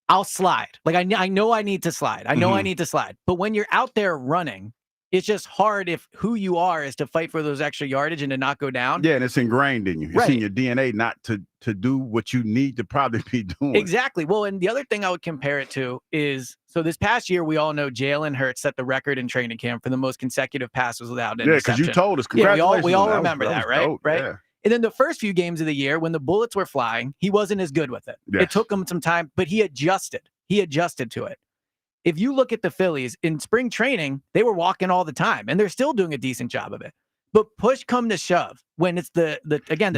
I'll slide. Like I know I need to slide. I know I need to slide. But when you're out there running, it's just hard if who you are is to fight for those extra yardage and to not go down.
Yeah, and it's ingrained in you. It's in your DNA not to do what you need to probably be doing.
Exactly. Well, and the other thing I would compare it to is, so this past year, we all know Jalen Hurts set the record in training camp for the most consecutive passes without an interception.
Yeah, because you told us.
Yeah, we all
That
remember that, right?
dope,
right.
Yeah.
And then the first few games of the year, when the bullets were flying, he wasn't as good with it.
Yes.
It took him some time, but he adjusted. He adjusted to it. If you look at the Phillies in spring training, they were walking all the time, and they're still doing a decent job of it. But push come to shove, when it's the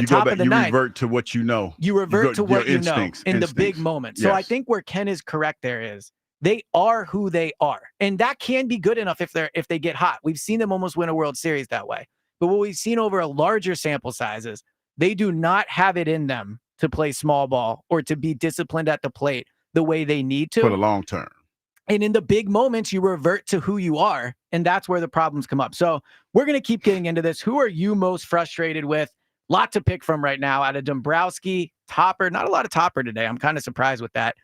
top of the ninth,
you revert to what you know.
You revert to what you know in the big moment. So
Yes.
I think where Ken is correct there is they are who they are, and that can be good enough if they get hot. We've seen them almost win a World Series that way. But what we've seen over a larger sample sizes, they do not have it in them to play small ball or to be disciplined at the plate the way they need to
For the long term.
And in the big moments, you revert to who you are, and that's where the problems come up. So we're going to keep getting into this. Who are you most frustrated with? Lot to pick from right now out of Dombrowski, Topper. Not a lot of Topper today. I'm kind of surprised with that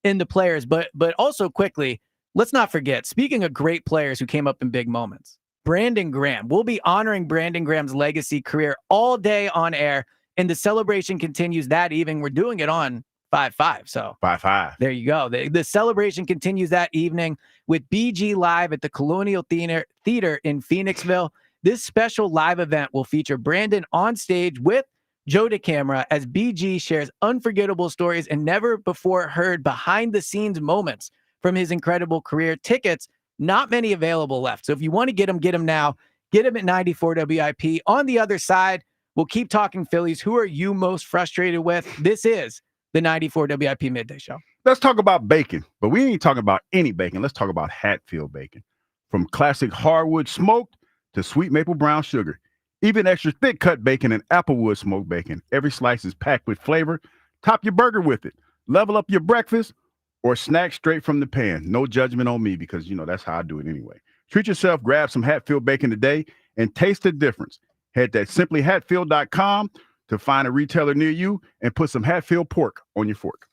in the players. But also quickly, let's not forget, speaking of great players who came up in big moments, Brandon Graham. We'll be honoring Brandon Graham's legacy career all day on air, and the celebration continues that evening. We're doing it on 5-5. So
5-5.
There you go. The celebration continues that evening with BG Live at the Colonial Theater in Phoenixville. This special live event will feature Brandon on stage with Joe DeCamara as BG shares unforgettable stories and never before heard behind the scenes moments from his incredible career. Tickets, not many available left. So if you want to get them now. Get them at 94 WIP. On the other side, we'll keep talking Phillies. Who are you most frustrated with? This is the 94 WIP Midday Show.
Let's talk about bacon, but we ain't talking about any bacon. Let's talk about Hatfield bacon. From classic hardwood smoked to sweet maple brown sugar, even extra thick cut bacon and applewood smoked bacon. Every slice is packed with flavor. Top your burger with it. Level up your breakfast or snack straight from the pan. No judgment on me because, that's how I do it anyway. Treat yourself, grab some Hatfield bacon today, and taste the difference. Head to simplyhatfield.com to find a retailer near you and put some Hatfield pork on your fork.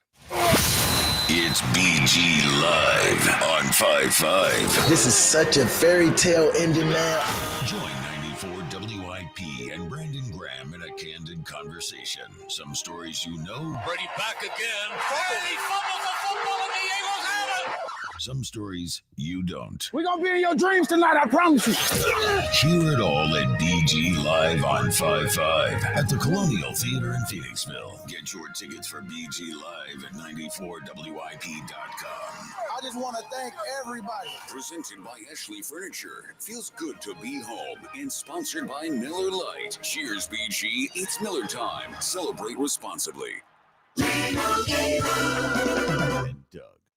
It's BG Live on 5-5.
This is such a fairy tale ending, man.
Join 94 WIP and Brandon Graham in a candid conversation. Some stories you know.
Brady back again. Brady fumbles the football and the Eagles have it.
Some stories you don't.
We're going to be in your dreams tonight, I promise you.
Hear it all at BG Live on 5-5 at the Colonial Theater in Phoenixville. Get your tickets for BG Live at 94WIP.com.
I just want to thank everybody.
Presented by Ashley Furniture. Feels good to be home. And sponsored by Miller Lite. Cheers, BG. It's Miller time. Celebrate responsibly.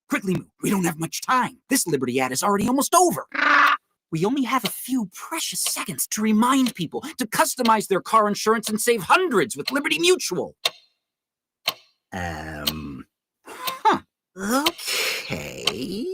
Quickly move. We don't have much time. This Liberty ad is already almost over. We only have a few precious seconds to remind people to customize their car insurance and save hundreds with Liberty Mutual.
Okay.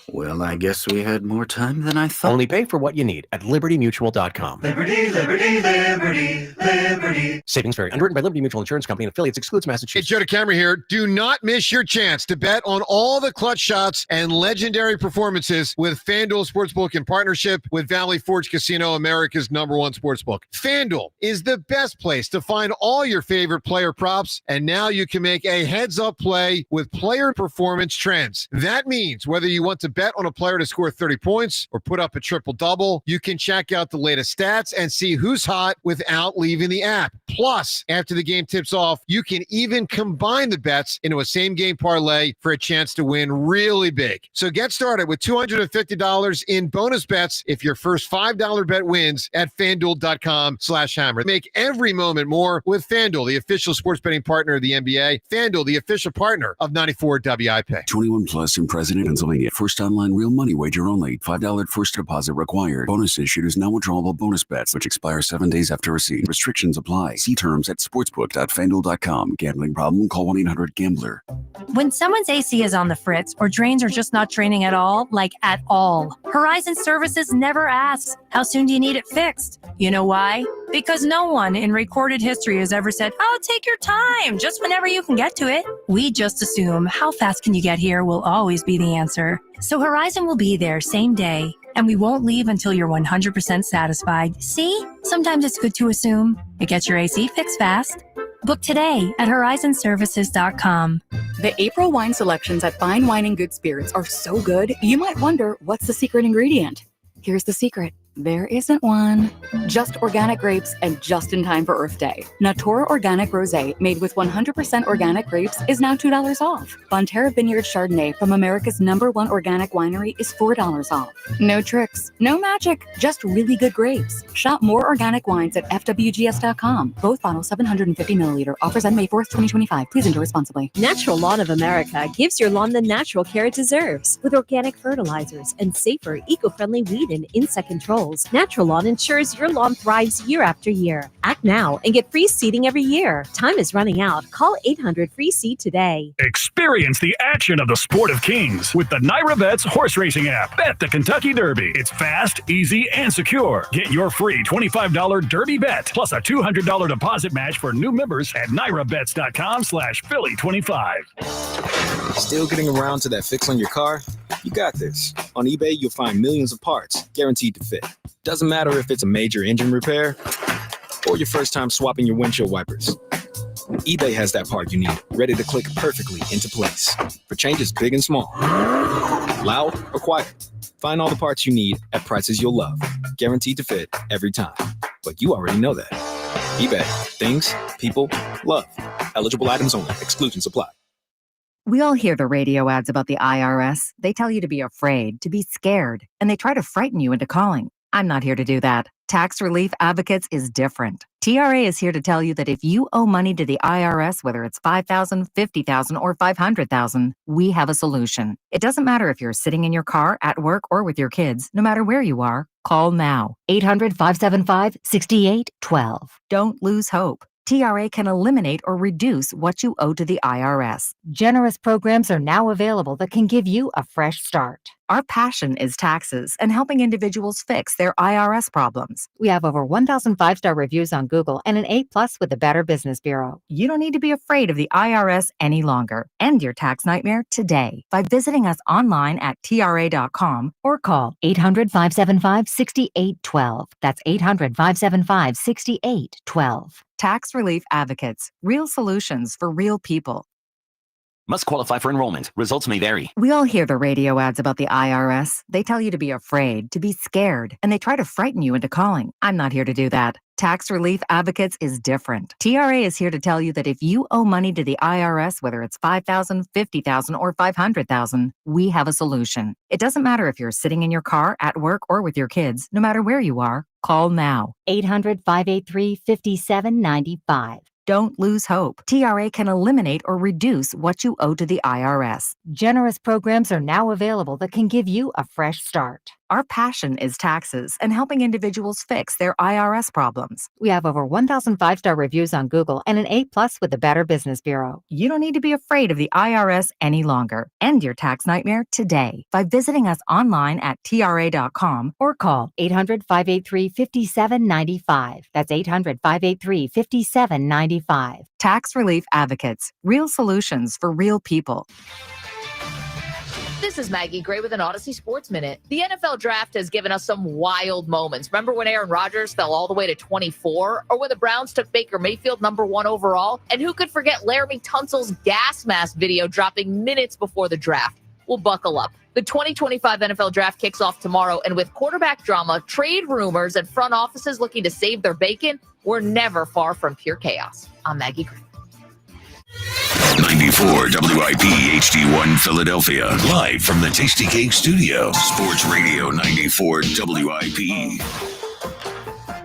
Well, I guess we had more time than I thought.
Only pay for what you need at libertymutual.com.
Liberty, liberty, liberty, liberty.
Savings vary. Underwritten by Liberty Mutual Insurance Company and affiliates. Excludes Massachusetts.
It's Joe DeCamara here. Do not miss your chance to bet on all the clutch shots and legendary performances with FanDuel Sportsbook in partnership with Valley Forge Casino, America's #1 sportsbook. FanDuel is the best place to find all your favorite player props, and now you can make a heads-up play with player performance trends. That means whether you want to bet on a player to score 30 points or put up a triple-double, you can check out the latest stats and see who's hot without leaving the app. Plus, after the game tips off, you can even combine the bets into a same-game parlay for a chance to win really big. So get started with $250 in bonus bets if your first $5 bet wins at FanDuel.com/hammer. Make every moment more with FanDuel, the official sports betting partner of the NBA. FanDuel, the official partner of 94 WIP.
21 plus in President, Pennsylvania. First online real money wager only. $5 first deposit required. Bonus issued is non-withdrawable bonus bets, which expire 7 days after receipt. Restrictions apply. See terms at sportsbook.fanduel.com. Gambling problem? Call 1-800-GAMBLER.
When someone's AC is on the fritz or drains are just not draining at all, like at all, Horizon Services never asks, how soon do you need it fixed? You know why? Because no one in recorded history has ever said, oh, take your time, just whenever you can get to it. We just assume how fast can you get here will always be the answer. So Horizon will be there same day, and we won't leave until you're 100% satisfied. See? Sometimes it's good to assume. It gets your AC fixed fast. Book today at horizonservices.com.
The April wine selections at Fine Wine and Good Spirits are so good, you might wonder, what's the secret ingredient? Here's the secret. There isn't one. Just organic grapes and just in time for Earth Day. Natura Organic Rosé, made with 100% organic grapes, is now $2 off. Bonterra Vineyard Chardonnay from America's #1 organic winery is $4 off. No tricks, no magic, just really good grapes. Shop more organic wines at FWGS.com. Both bottles 750 milliliter. Offers end May 4th, 2025. Please enjoy responsibly.
Natural Lawn of America gives your lawn the natural care it deserves with organic fertilizers and safer, eco-friendly weed and insect control. Natural Lawn ensures your lawn thrives year after year. Act now and get free seeding every year. Time is running out. Call 800-FREE-SEED today.
Experience the action of the Sport of Kings with the Naira Bets horse racing app. Bet the Kentucky Derby. It's fast, easy, and secure. Get your free $25 Derby bet plus a $200 deposit match for new members at NairaBets.com/Philly25.
Still getting around to that fix on your car? You got this. On eBay, you'll find millions of parts guaranteed to fit. Doesn't matter if it's a major engine repair or your first time swapping your windshield wipers. eBay has that part you need, ready to click perfectly into place for changes big and small. Loud or quiet, find all the parts you need at prices you'll love. Guaranteed to fit every time. But you already know that. eBay. Things, people, love. Eligible items only. Exclusions apply.
We all hear the radio ads about the IRS. They tell you to be afraid, to be scared, and they try to frighten you into calling. I'm not here to do that. Tax Relief Advocates is different. TRA is here to tell you that if you owe money to the IRS, whether it's $5,000, $50,000, or $500,000, we have a solution. It doesn't matter if you're sitting in your car, at work, or with your kids. No matter where you are, call now. 800-575-6812. Don't lose hope. TRA can eliminate or reduce what you owe to the IRS. Generous programs are now available that can give you a fresh start. Our passion is taxes and helping individuals fix their IRS problems. We have over 1,000 5-star reviews on Google and an A+ with the Better Business Bureau. You don't need to be afraid of the IRS any longer. End your tax nightmare today by visiting us online at TRA.com or call 800-575-6812. That's 800-575-6812. Tax Relief Advocates. Real solutions for real people.
Must qualify for enrollment. Results may vary.
We all hear the radio ads about the IRS. They tell you to be afraid, to be scared, and they try to frighten you into calling. I'm not here to do that. Tax Relief Advocates is different. TRA is here to tell you that if you owe money to the IRS, whether it's $5,000, $50,000, or $500,000, we have a solution. It doesn't matter if you're sitting in your car, at work, or with your kids. No matter where you are, call now. 800-583-5795. Don't lose hope. TRA can eliminate or reduce what you owe to the IRS. Generous programs are now available that can give you a fresh start. Our passion is taxes and helping individuals fix their IRS problems. We have over 1,000 5-star reviews on Google and an A+ with the Better Business Bureau. You don't need to be afraid of the IRS any longer. End your tax nightmare today by visiting us online at TRA.com or call 800-583-5795. That's 800-583-5795. Tax Relief Advocates. Real solutions for real people.
This is Maggie Gray with an Odyssey Sports Minute. The NFL draft has given us some wild moments. Remember when Aaron Rodgers fell all the way to 24? Or when the Browns took Baker Mayfield #1 overall? And who could forget Laramie Tunsil's gas mask video dropping minutes before the draft? Well, buckle up. The 2025 NFL draft kicks off tomorrow, and with quarterback drama, trade rumors, and front offices looking to save their bacon, we're never far from pure chaos. I'm Maggie Gray.
94 WIP HD1 Philadelphia. Live from the Tasty Cake Studio. Sports Radio 94 WIP.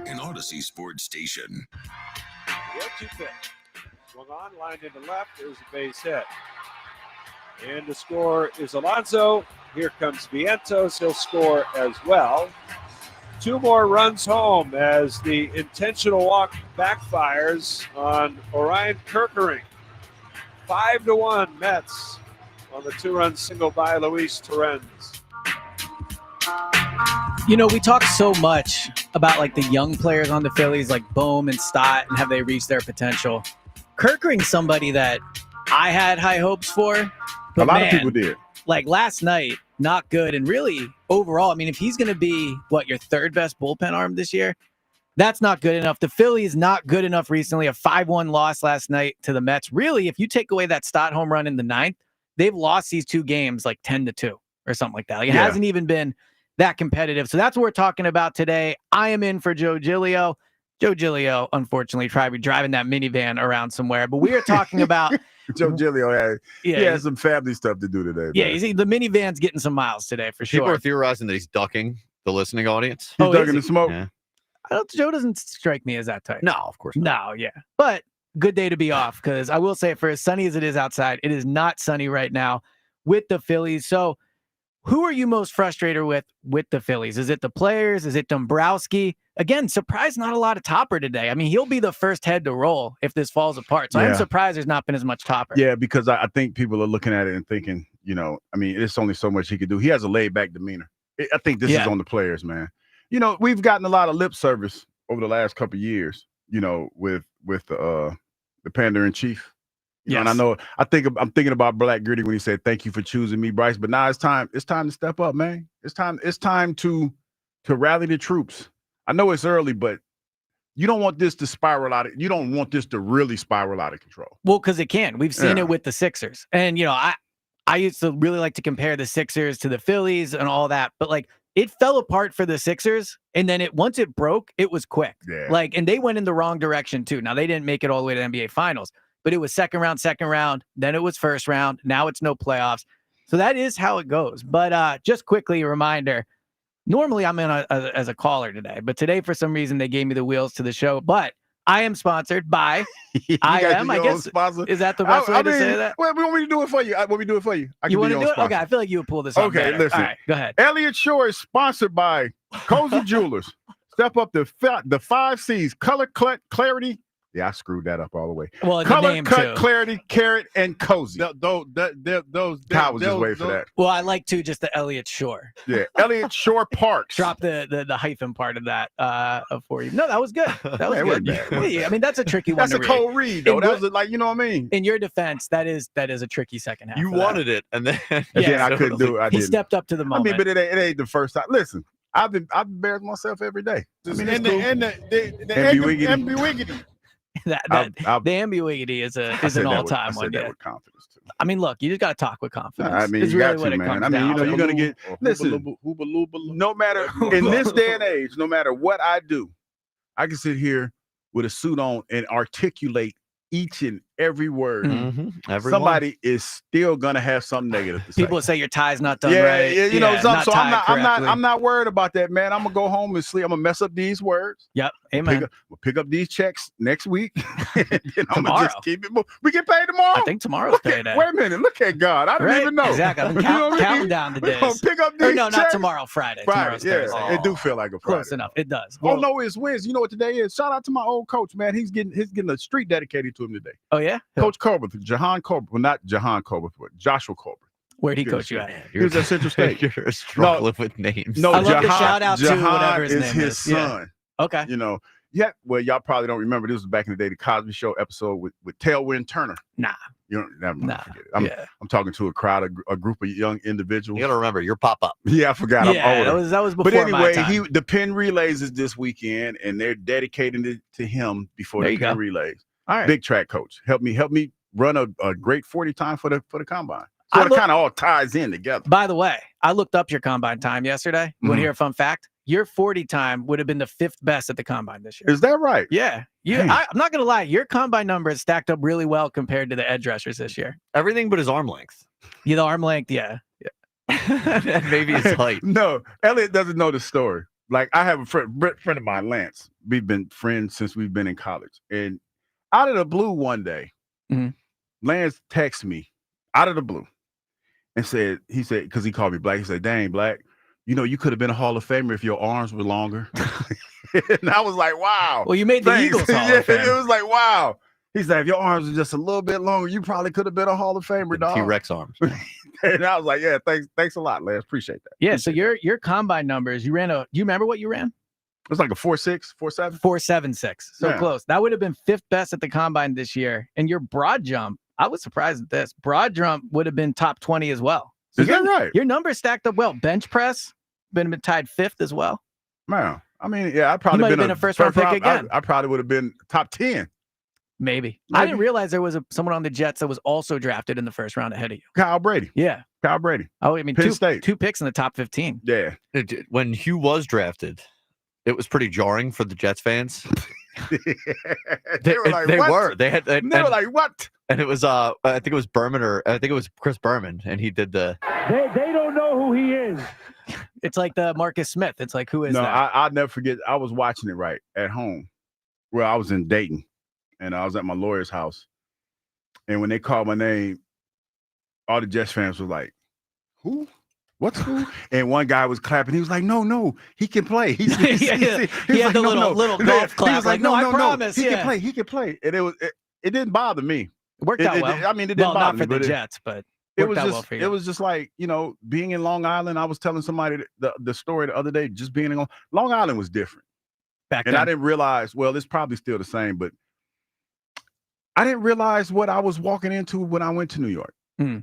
An Odyssey Sports Station.
The 0-2 pitch. Swung on, lined into left. There's a base hit. And the score is Alonso. Here comes Vientos. He'll score as well. 2 more runs home as the intentional walk backfires on Orion Kirkering. 5-1 Mets on the 2-run single by Luis Torrens.
You know, we talk so much about like the young players on the Phillies, like Bohm and Stott, and have they reached their potential. Kirkering's somebody that I had high hopes for. But
a lot of people did.
Like last night, not good. And really, overall, I mean, if he's going to be, your third best bullpen arm this year, that's not good enough. The Phillies not good enough recently. A 5-1 loss last night to the Mets. Really, if you take away that Stott home run in the 9th, they've lost these 2 games like 10-2 or something like that. Like, it hasn't even been that competitive. So that's what we're talking about today. I am in for Joe Giglio. Joe Giglio, unfortunately, probably driving that minivan around somewhere. But we are talking about
Joe Giglio. He has some family stuff to do today.
Yeah, the minivan's getting some miles today for sure.
People are theorizing that he's ducking the listening audience.
He's ducking the smoke.
Yeah.
Joe doesn't strike me as that type.
No, of course not.
No, yeah. But good day to be off, because I will say, for as sunny as it is outside, it is not sunny right now with the Phillies. So who are you most frustrated with the Phillies? Is it the players? Is it Dombrowski? Again, surprised not a lot of Topper today. I mean, he'll be the first head to roll if this falls apart. So I'm surprised there's not been as much Topper.
Yeah, because I think people are looking at it and thinking, it's only so much he could do. He has a laid-back demeanor. I think this is on the players, man. We've gotten a lot of lip service over the last couple of years, with the pander-in-chief. And I'm thinking about Black Gritty when he said, "Thank you for choosing me, Bryce." But now it's time to step up, man. It's time to rally the troops. I know it's early, but You don't want this to spiral out. You don't want this to really spiral out of control.
Well, because it can. We've seen it with the Sixers. And, I used to really like to compare the Sixers to the Phillies and all that. But, like, it fell apart for the Sixers. And then once it broke, it was quick.
Yeah.
Like, and they went in the wrong direction, too. Now, they didn't make it all the way to the NBA Finals. But it was second round. Then it was first round. Now it's no playoffs. So that is how it goes. But just quickly, a reminder. Normally, I'm in as a caller today, but today, for some reason, they gave me the wheels to the show. But I am sponsored by I guess.
Sponsor?
Is that the best way to say that?
Well, we want me to do it for you. Want me to do it for you?
You want to do it? Okay, I feel like you would pull this off.
Okay,
better.
listen.
All right, go ahead.
Elliott Shore is sponsored by Cozy Jewelers. Step up the 5 C's: color, clarity. Yeah, I screwed that up all the way.
Well,
color,
the name
cut,
too.
clarity, carrot, and cozy.
Those.
Kyle was just waiting for that.
Well, I like to just the Elliott Shore.
Yeah, Elliott Shore Parks.
Drop the hyphen part of that for you. No, that was good. That was
Man,
good. Yeah, I mean, that's a tricky one.
That's a cold read, though. That was like, you know what I mean?
In your defense, that is a tricky second half.
You wanted it, and then
I couldn't do it.
He stepped up to the moment.
I mean, but it ain't the first time. Listen, I've embarrassed myself every day. I mean,
and the ambiguity.
The ambiguity is an all-time one.
That with confidence too.
I mean, look, you just got to talk with confidence.
I mean,
it's
you
really
got
what
to,
it
man.
comes
I mean,
down
you're gonna get. Listen, no matter in this day and age, no matter what I do, I can sit here with a suit on and articulate each and every word. Somebody is still gonna have something negative to say.
People say your tie's not done
yeah,
right.
Yeah, you know, so
I'm
I'm not worried about that, man. I'm gonna go home and sleep. I'm gonna mess up these words.
Yep, amen.
We'll pick up these checks next week. I'm
tomorrow.
Just keep it. We get paid tomorrow.
I think tomorrow's payday.
Wait a minute. Look at God. I don't even know.
Exactly. I've been counting down the days.
We're gonna pick up these checks.
Not tomorrow. Friday. Tomorrow's Thursday.
It do feel like a Friday.
Close enough. It does.
Well, no, it's Wednesday. You know what today is? Shout out to my old coach, man. He's getting a street dedicated to him today.
Oh yeah,
Coach Colbert, Jahan Colbert. Well, not Jahan Colbert, but Joshua Colbert.
Where'd he coach you at?
He was at Central State.
You're struggling with names.
No,
I love the shout out to whatever his
is
name
his
is.
son.
Yeah. Okay.
You know, well, y'all probably don't remember. This was back in the day, the Cosby Show episode with Tailwind Turner.
Nah.
You don't never mind. Forget it. I'm talking to a crowd, a group of young individuals.
You got to remember, you're pop up.
Yeah, I forgot. I'm older.
That was before
But anyway,
my time.
the Penn Relays is this weekend, and they're dedicating it to him before the Penn Relays.
All right.
Big track coach. Help me run a great 40 time for the combine. So it kind of all ties in together.
By the way, I looked up your combine time yesterday. You want to hear a fun fact? Your 40 time would have been the 5th best at the combine this year.
Is that right?
Yeah. I'm not going to lie. Your combine number is stacked up really well compared to the edge rushers this year.
Everything but his arm length.
Yeah, the arm length, yeah.
And maybe his height.
No, Elliott doesn't know the story. Like, I have a friend of mine, Lance. We've been friends since we've been in college. And out of the blue one day, Lance texted me out of the blue and he said, because he called me Black, he said, dang, Black, you know, you could have been a Hall of Famer if your arms were longer. And I was like, wow.
Well, you made the Eagles Hall of Fame.
It was like, wow. He said, if your arms were just a little bit longer, you probably could have been a Hall of Famer, dog.
T-Rex arms.
And I was like, yeah, thanks a lot, Lance. Appreciate that.
Yeah, so your combine numbers, you ran do you remember what you ran?
It was like a 4.6, 4.7?
4.76. So close. That would have been 5th best at the combine this year. And your broad jump, I was surprised at this. Broad jump would have been top 20 as well. So
Is that right?
Your numbers stacked up well. Bench press, been tied 5th as well.
Man, I mean, yeah, I probably
been a first round pick again.
I probably would have been top 10.
Maybe. I didn't realize there was someone on the Jets that was also drafted in the first round ahead of you.
Kyle Brady.
Yeah.
Kyle Brady.
Oh, I mean,
Penn State.
2 picks in the top 15.
Yeah.
When Hugh was drafted, it was pretty jarring for the Jets fans.
They were like, what?
They
were like, what?
And it was I think it was Berman, or I think it was Chris Berman, and he did the.
They don't know who he is.
It's like the Marcus Smith. It's like, who is that?
I'll never forget. I was watching it right at home. Well, I was in Dayton, and I was at my lawyer's house. And when they called my name, all the Jets fans were like, "Who? What's who?" And one guy was clapping. He was like, "No, he can play." He
had the little golf clap.
He was like, "No, I promise.
He
can play." And it didn't bother me.
It worked out well.
I mean, it didn't bother me.
Not for the Jets, but
it was just like, you know, being in Long Island. I was telling somebody the story the other day. Just being in Long Island was different
back
then.
And
I didn't realize. Well, it's probably still the same, but I didn't realize what I was walking into when I went to New York.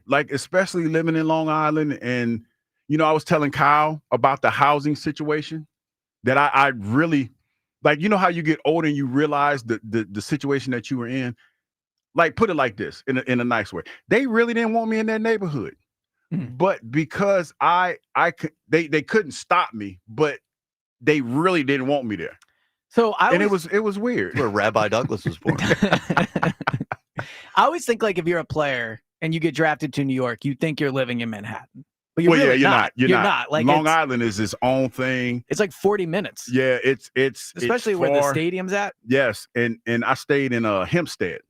Like, especially living in Long Island, and you know, I was telling Kyle about the housing situation that I really like, you know how you get older and you realize the situation that you were in? Like, put it like this in a nice way. They really didn't want me in that neighborhood. But because they couldn't stop me, but they really didn't want me there.
So
it was weird.
Where Rabbi Douglas was born.
I always think, like, if you're a player and you get drafted to New York, you think you're living in Manhattan. But you're really not. You're not. Like,
Long Island is its own thing.
It's like 40 minutes.
Yeah, it's
especially
it's
where the
far.
stadium's at.
Yes, and I stayed in Hempstead.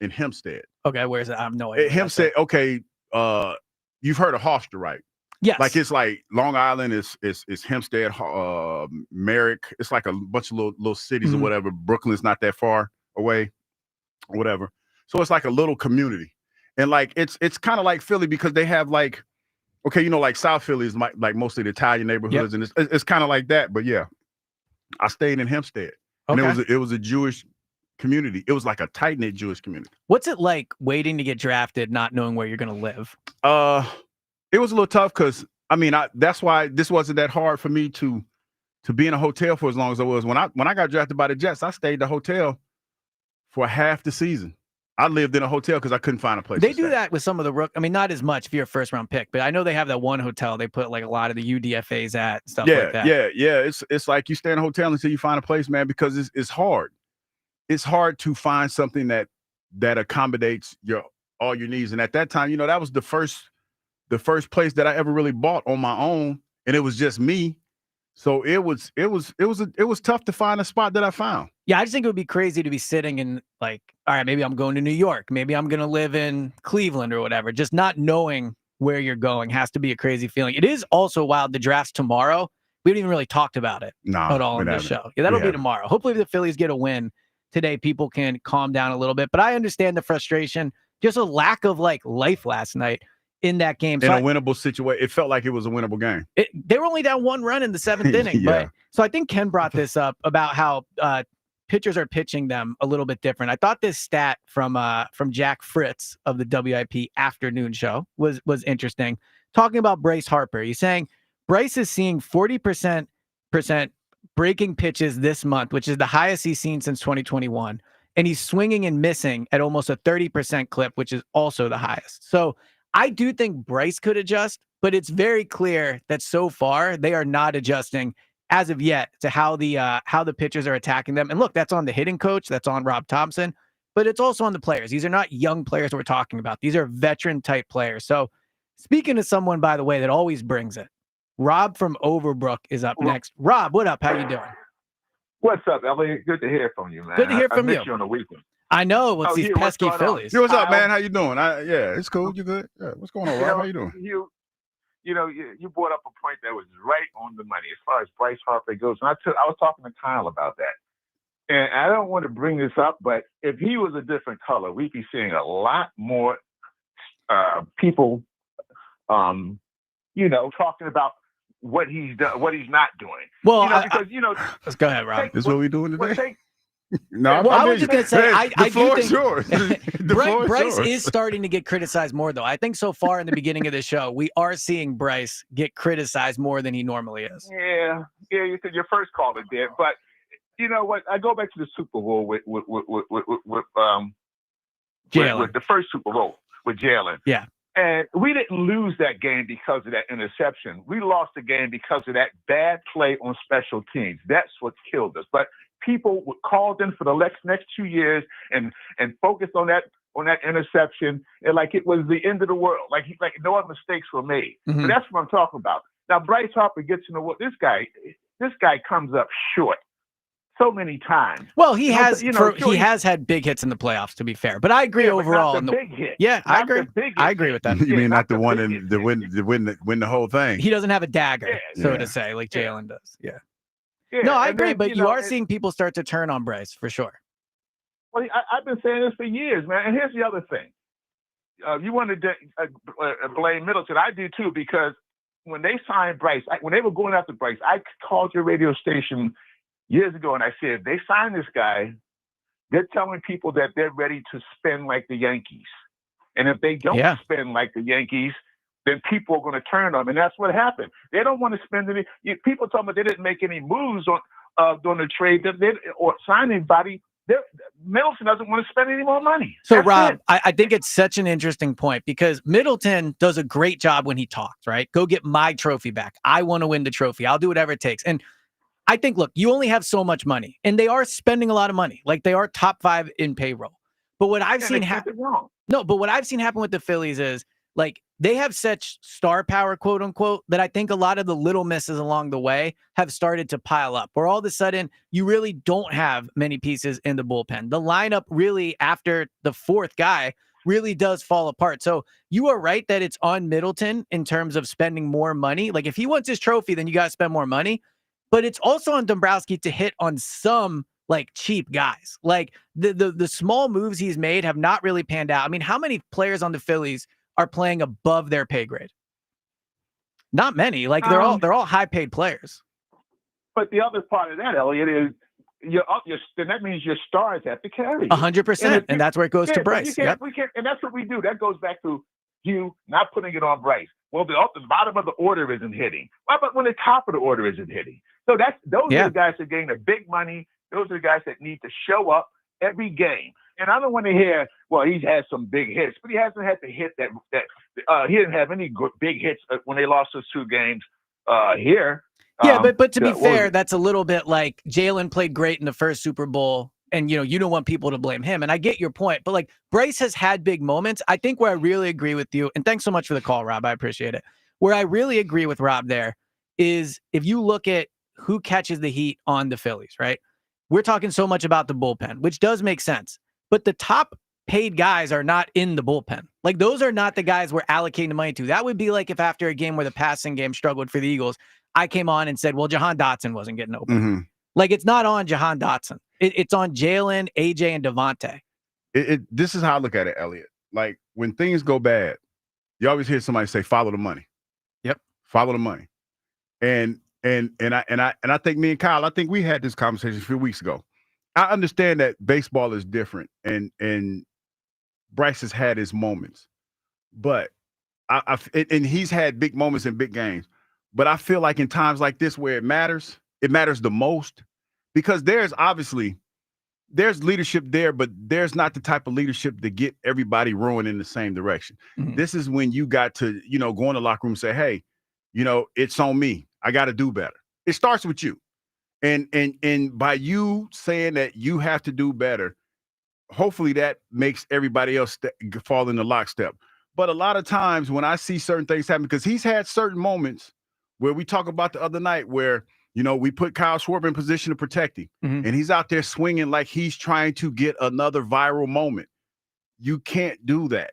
In Hempstead.
Okay, where's that? I have no idea.
Hempstead. Okay, you've heard of Hofstra, right?
Yes.
Like, it's like Long Island is Hempstead, Merrick. It's like a bunch of little cities or whatever. Brooklyn's not that far away, or whatever. So it's like a little community, and like it's kind of like Philly because they have like, okay, you know, like South Philly is like mostly the Italian neighborhoods, and it's kind of like that. But yeah, I stayed in Hempstead, and it was a Jewish community. It was like a tight knit Jewish community.
What's it like waiting to get drafted, not knowing where you're going to live?
It was a little tough because that's why this wasn't that hard for me to be in a hotel for as long as I was. When I got drafted by the Jets, I stayed in the hotel for half the season. I lived in a hotel because I couldn't find a place.
They do that with some of the rook. I mean, not as much if you're a first round pick, but I know they have that one hotel they put like a lot of the UDFAs at, stuff like that.
Yeah. It's like you stay in a hotel until you find a place, man, because it's hard. It's hard to find something that accommodates all your needs. And at that time, that was the first place that I ever really bought on my own, and it was just me. So it was tough to find a spot that I found.
Yeah, I just think it would be crazy to be sitting in, like, all right, maybe I'm going to New York, maybe I'm going to live in Cleveland or whatever. Just not knowing where you're going has to be a crazy feeling. It is also wild. The draft's tomorrow. We haven't even really talked about it at all on this show. Yeah, that'll be tomorrow. Hopefully, if the Phillies get a win today, people can calm down a little bit. But I understand the frustration, just a lack of like life last night in that game.
So in a winnable situation, it felt like it was a winnable game.
They were only down 1 run in the 7th inning.
Yeah.
But so I think Ken brought this up about how pitchers are pitching them a little bit different. I thought this stat from Jack Fritz of the WIP afternoon show was interesting. Talking about Bryce Harper, he's saying Bryce is seeing 40% breaking pitches this month, which is the highest he's seen since 2021. And he's swinging and missing at almost a 30% clip, which is also the highest. So I do think Bryce could adjust, but it's very clear that so far they are not adjusting as of yet to how the pitchers are attacking them. And look, that's on the hitting coach, that's on Rob Thompson, but it's also on the players. These are not young players we're talking about. These are veteran type players. So speaking of someone, by the way, that always brings it, Rob from Overbrook is up next. Rob, what up? How you doing?
What's up, Elliot? Good to hear from you, man.
Good to hear from
I
you.
missed you on the weekend.
I know. What's these pesky Phillies?
Yo, what's up, man? How you doing? Yeah, it's cool. You good? Yeah. What's going on, Rob? How you doing?
You brought up a point that was right on the money as far as Bryce Harper goes. And I was talking to Kyle about that. And I don't want to bring this up, but if he was a different color, we'd be seeing a lot more people, talking about what he's done, what he's not doing.
Well,
because
let's go ahead, Rob.
This is what we're doing today.
No, I was just going to say, I do think
yours.
Bryce is starting to get criticized more, though. I think so far in the beginning of the show, we are seeing Bryce get criticized more than he normally is.
Yeah, you said your first caller did, but you know what? I go back to the Super Bowl with the first Super Bowl with Jalen.
Yeah.
And we didn't lose that game because of that interception. We lost the game because of that bad play on special teams. That's what killed us. But people called in for the next 2 years and focused on that interception, and like it was the end of the world. Like no other mistakes were made.
Mm-hmm.
So that's what I'm talking about. Now Bryce Harper gets in the world. This guy comes up short so many times.
Well, he has had big hits in the playoffs, to be fair. But I agree overall.
Not the big hit.
Yeah, I agree. I agree with that.
You mean not the one to win the whole thing?
He doesn't have a dagger, to say, like Jalen does. Yeah. No, I agree, but you are seeing people start to turn on Bryce for sure.
Well, I've been saying this for years, man. And here's the other thing. You want to blame Middleton. I do too, because when they signed Bryce, when they were going after Bryce, I called your radio station years ago and I said, if they sign this guy, they're telling people that they're ready to spend like the Yankees. And if they don't spend like the Yankees, then people are going to turn on them. And that's what happened. They don't want to spend any. People talking about they didn't make any moves during the trade or sign anybody. Middleton doesn't want to spend any more money.
So,
That's
Rob,
it.
I think it's such an interesting point because Middleton does a great job when he talks, right? Go get my trophy back. I want to win the trophy. I'll do whatever it takes. And I think, look, you only have so much money, and they are spending a lot of money. Like, they are top 5 in payroll. But what I've seen happen, but what I've seen happen with the Phillies is, like, they have such star power, quote unquote, that I think a lot of the little misses along the way have started to pile up, where all of a sudden you really don't have many pieces in the bullpen. The lineup really, after the 4th guy, really does fall apart. So you are right that it's on Middleton in terms of spending more money. Like, if he wants his trophy, then you got to spend more money. But it's also on Dombrowski to hit on some, like, cheap guys. Like, the small moves he's made have not really panned out. I mean, how many players on the Phillies are playing above their pay grade? Not many. Like, they're all high paid players.
But the other part of that, Elliot, is then that means your stars have to carry.
100%, and that's where it goes to Bryce.
We can't, and that's what we do. That goes back to you not putting it on Bryce. Well, the bottom of the order isn't hitting. What about when the top of the order isn't hitting? So those are the guys that gain the big money. Those are the guys that need to show up every game. And I don't want to hear, well, he's had some big hits, but he hasn't had the hit that he didn't have any big hits when they lost those 2 games here.
Yeah, but to be fair, that's a little bit like Jalen played great in the first Super Bowl, and you don't want people to blame him. And I get your point, but like Bryce has had big moments. I think where I really agree with you, and thanks so much for the call, Rob. I appreciate it. Where I really agree with Rob there is if you look at who catches the heat on the Phillies, right? We're talking so much about the bullpen, which does make sense. But the top paid guys are not in the bullpen. Like, those are not the guys we're allocating the money to. That would be like if after a game where the passing game struggled for the Eagles, I came on and said, well, Jahan Dotson wasn't getting open.
Mm-hmm.
Like, it's not on Jahan Dotson. It's on Jalen, AJ, and Devontae.
This is how I look at it, Elliot. Like, when things go bad, you always hear somebody say, follow the money.
Yep.
Follow the money. And I think me and Kyle, I think we had this conversation a few weeks ago. I understand that baseball is different, and Bryce has had his moments, but and he's had big moments in big games. But I feel like in times like this where it matters the most, because there's leadership there, but there's not the type of leadership to get everybody rowing in the same direction. Mm-hmm. This is when you got to, go in the locker room and say, hey, it's on me. I got to do better. It starts with you. And by you saying that you have to do better, hopefully that makes everybody else fall in the lockstep. But a lot of times when I see certain things happen, because he's had certain moments where we talk about the other night where, we put Kyle Schwarber in position to protect him, mm-hmm. and he's out there swinging like he's trying to get another viral moment. You can't do that.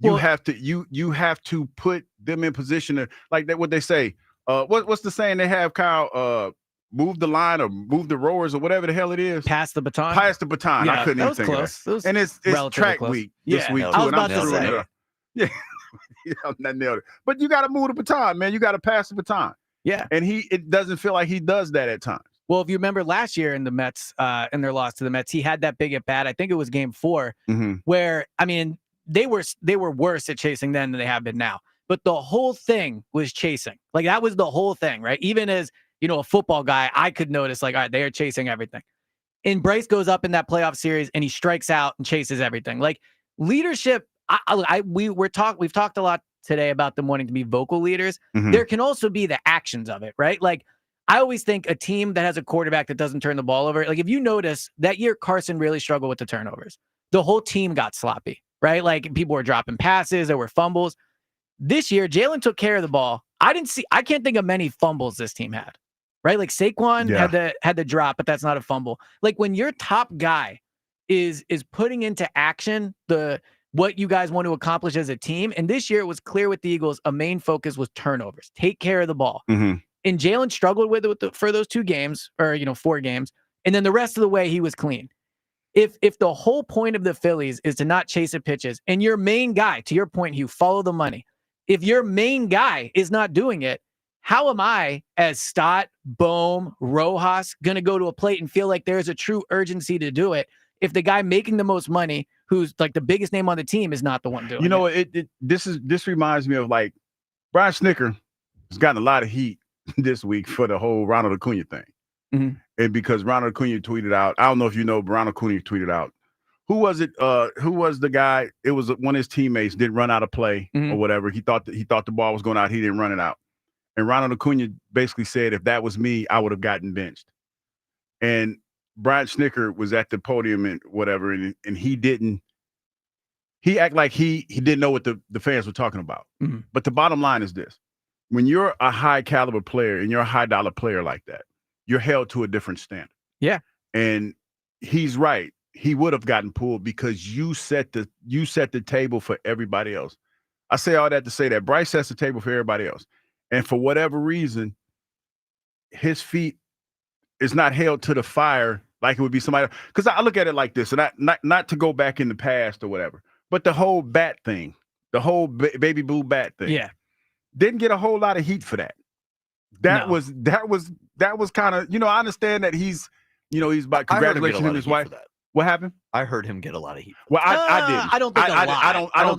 Well, you have to put them in position to, like that. What they say, what's the saying they have, Kyle? Move the line or move the rowers or whatever the hell it is.
Pass the baton.
Pass the baton.
Yeah,
I couldn't even think
close.
of that. And it's track
close.
week this week too.
I was about to say.
Yeah, I nailed it. But you got to move the baton, man. You got to pass the baton.
Yeah,
and it doesn't feel like he does that at times.
Well, if you remember last year in the Mets, in their loss to the Mets, he had that big at bat. I think it was Game 4, mm-hmm. where they were worse at chasing then than they have been now. But the whole thing was chasing. Like, that was the whole thing, right? Even as a football guy, I could notice, like, all right, they are chasing everything. And Bryce goes up in that playoff series and he strikes out and chases everything. Like, leadership, we've talked a lot today about them wanting to be vocal leaders. Mm-hmm. There can also be the actions of it, right? Like, I always think a team that has a quarterback that doesn't turn the ball over, like, if you notice that year, Carson really struggled with the turnovers. The whole team got sloppy, right? Like, people were dropping passes, there were fumbles. This year, Jalen took care of the ball. I can't think of many fumbles this team had. Right? Like, Saquon had the drop, but that's not a fumble. Like, when your top guy is putting into action what you guys want to accomplish as a team, and this year it was clear with the Eagles, a main focus was turnovers. Take care of the ball. Mm-hmm. And Jalen struggled with it for those 2 games, or 4 games, and then the rest of the way he was clean. If the whole point of the Phillies is to not chase at pitches, and your main guy, to your point, Hugh, follow the money. If your main guy is not doing it, how am I, as Stott, Bohm, Rojas, going to go to a plate and feel like there's a true urgency to do it if the guy making the most money, who's like the biggest name on the team, is not the one doing it?
This reminds me of, like, Brian Snicker has gotten a lot of heat this week for the whole Ronald Acuna thing. And because Ronald Acuna tweeted out, I don't know if you know, but Ronald Acuna tweeted out, who was it? Who was the guy? It was one of his teammates didn't run out of play or whatever. He thought the ball was going out. He didn't run it out. And Ronald Acuna basically said, if that was me, I would have gotten benched. And Brian Snicker was at the podium and whatever, and he didn't. He acted like he didn't know what the fans were talking about. But the bottom line is this: when you're a high caliber player and you're a high dollar player like that, you're held to a different standard.
Yeah.
And he's right. He would have gotten pulled because you set the table for everybody else. I say all that to say that Bryce sets the table for everybody else. And for whatever reason, his feet is not held to the fire like it would be somebody. Because I look at it like this, and not to go back in the past or whatever, but the whole bat thing, the whole baby blue bat thing.
Yeah.
Didn't get a whole lot of heat for that. That was kind of, I understand that he's about congratulations him his wife. What happened?
I heard him get a lot of heat.
Well, I didn't.
I don't think a lot.
I don't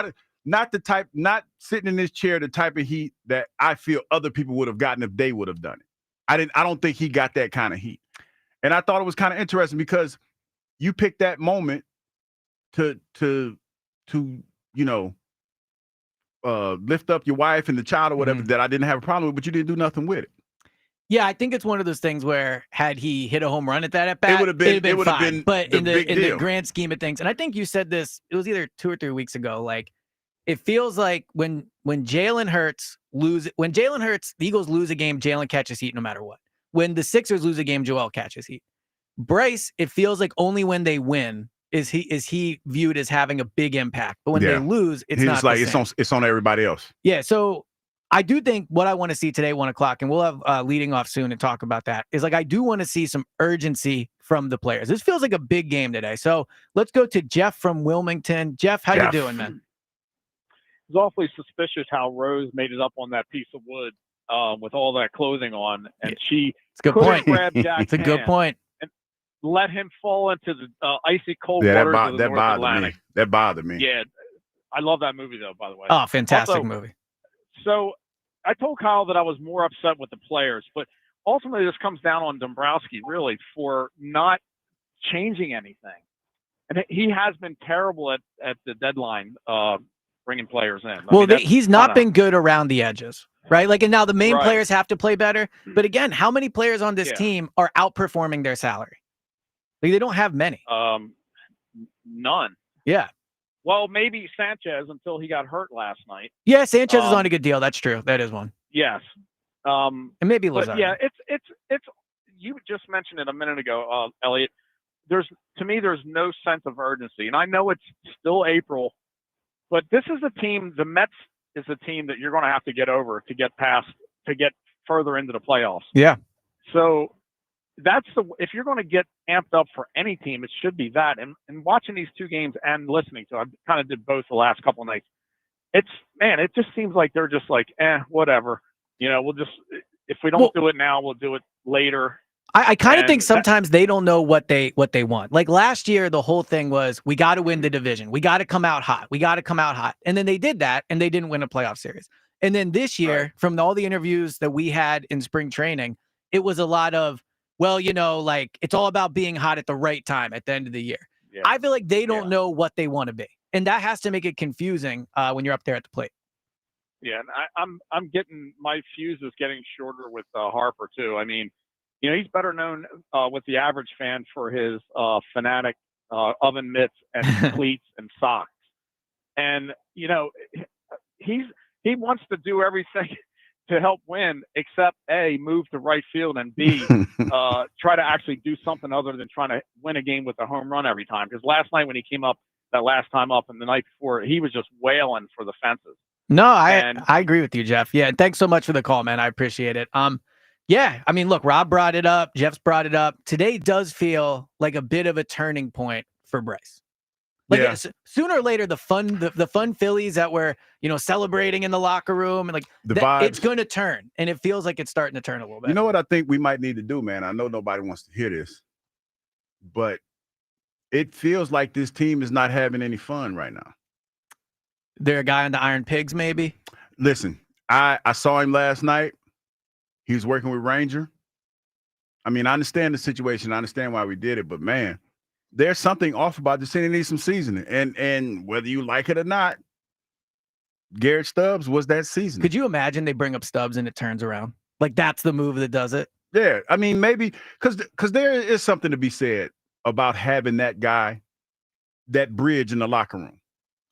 think not the type, not sitting in this chair, the type of heat that I feel other people would have gotten if they would have done it. I don't think he got that kind of heat. And I thought it was kind of interesting because you picked that moment to lift up your wife and the child or whatever that I didn't have a problem with, but you didn't do nothing with it.
Yeah, I think it's one of those things where had he hit a home run at that at bat, it would have been fine. But in the grand scheme of things, and I think you said this, it was either 2 or 3 weeks ago. Like, it feels like when Jalen Hurts the Eagles lose a game, Jalen catches heat no matter what. When the Sixers lose a game, Joel catches heat. Bryce, it feels like only when they win is he viewed as having a big impact. But when they lose, it's not like
it's on everybody else.
Yeah, so I do think what I want to see today, 1 o'clock, and we'll have leading off soon and talk about that, is like I do want to see some urgency from the players. This feels like a big game today. So let's go to Jeff from Wilmington. Jeff, how you doing, man?
It was awfully suspicious how Rose made it up on that piece of wood with all that clothing on, and she couldn't grab Jack's
It's a good point.
And let him fall into the icy cold waters of the North Atlantic.
That bothered me.
Yeah, I love that movie though. By the way,
oh, fantastic movie.
So I told Kyle that I was more upset with the players, but ultimately this comes down on Dombrowski really for not changing anything. And he has been terrible at the deadline, bringing players in.
He's not been good around the edges, right? Like, and now the main players have to play better. But again, how many players on this team are outperforming their salary? Like, they don't have many.
None.
Yeah.
Well, maybe Sanchez until he got hurt last night.
Yeah, Sanchez is on a good deal. That's true. That is one.
Yes.
And maybe Lazard.
Yeah, it's. You just mentioned it a minute ago, Elliot. There's no sense of urgency, and I know it's still April, but this is a team. The Mets is a team that you're going to have to get over to get further into the playoffs.
Yeah.
So if you're going to get amped up for any team, it should be that. And watching these 2 games and listening to, I kind of did both the last couple of nights. It just seems like they're just like, whatever. We'll just, if we don't do it now, we'll do it later.
I kind of think sometimes they don't know what they want. Like last year, the whole thing was, we got to win the division. We got to come out hot. We got to come out hot. And then they did that, and they didn't win a playoff series. And then this year, from all the interviews that we had in spring training, it was a lot of, well, like it's all about being hot at the right time at the end of the year. Yeah. I feel like they don't know what they want to be. And that has to make it confusing when you're up there at the plate.
Yeah, and I'm getting, my fuse is getting shorter with Harper too. I mean, he's better known with the average fan for his fanatic oven mitts and cleats and socks. And, he wants to do everything to help win, except A, move to right field, and B, try to actually do something other than trying to win a game with a home run every time. Because last night when he came up, that last time up, and the night before, he was just wailing for the fences.
No, I agree with you, Jeff. Yeah, thanks so much for the call, man. I appreciate it. Yeah, I mean, look, Rob brought it up. Jeff's brought it up. Today does feel like a bit of a turning point for Bryce. Like sooner or later, the fun Phillies that were, celebrating in the locker room and like it's going to turn, and it feels like it's starting to turn a little bit.
You know what I think we might need to do, man? I know nobody wants to hear this, but it feels like this team is not having any fun right now.
They're a guy on the Iron Pigs, maybe.
Listen, I saw him last night. He was working with Ranger. I mean, I understand the situation. I understand why we did it, but man, there's something off about this. It needs some seasoning. And whether you like it or not, Garrett Stubbs was that seasoning.
Could you imagine they bring up Stubbs and it turns around? Like that's the move that does it?
Yeah. I mean, maybe because there is something to be said about having that guy, that bridge in the locker room.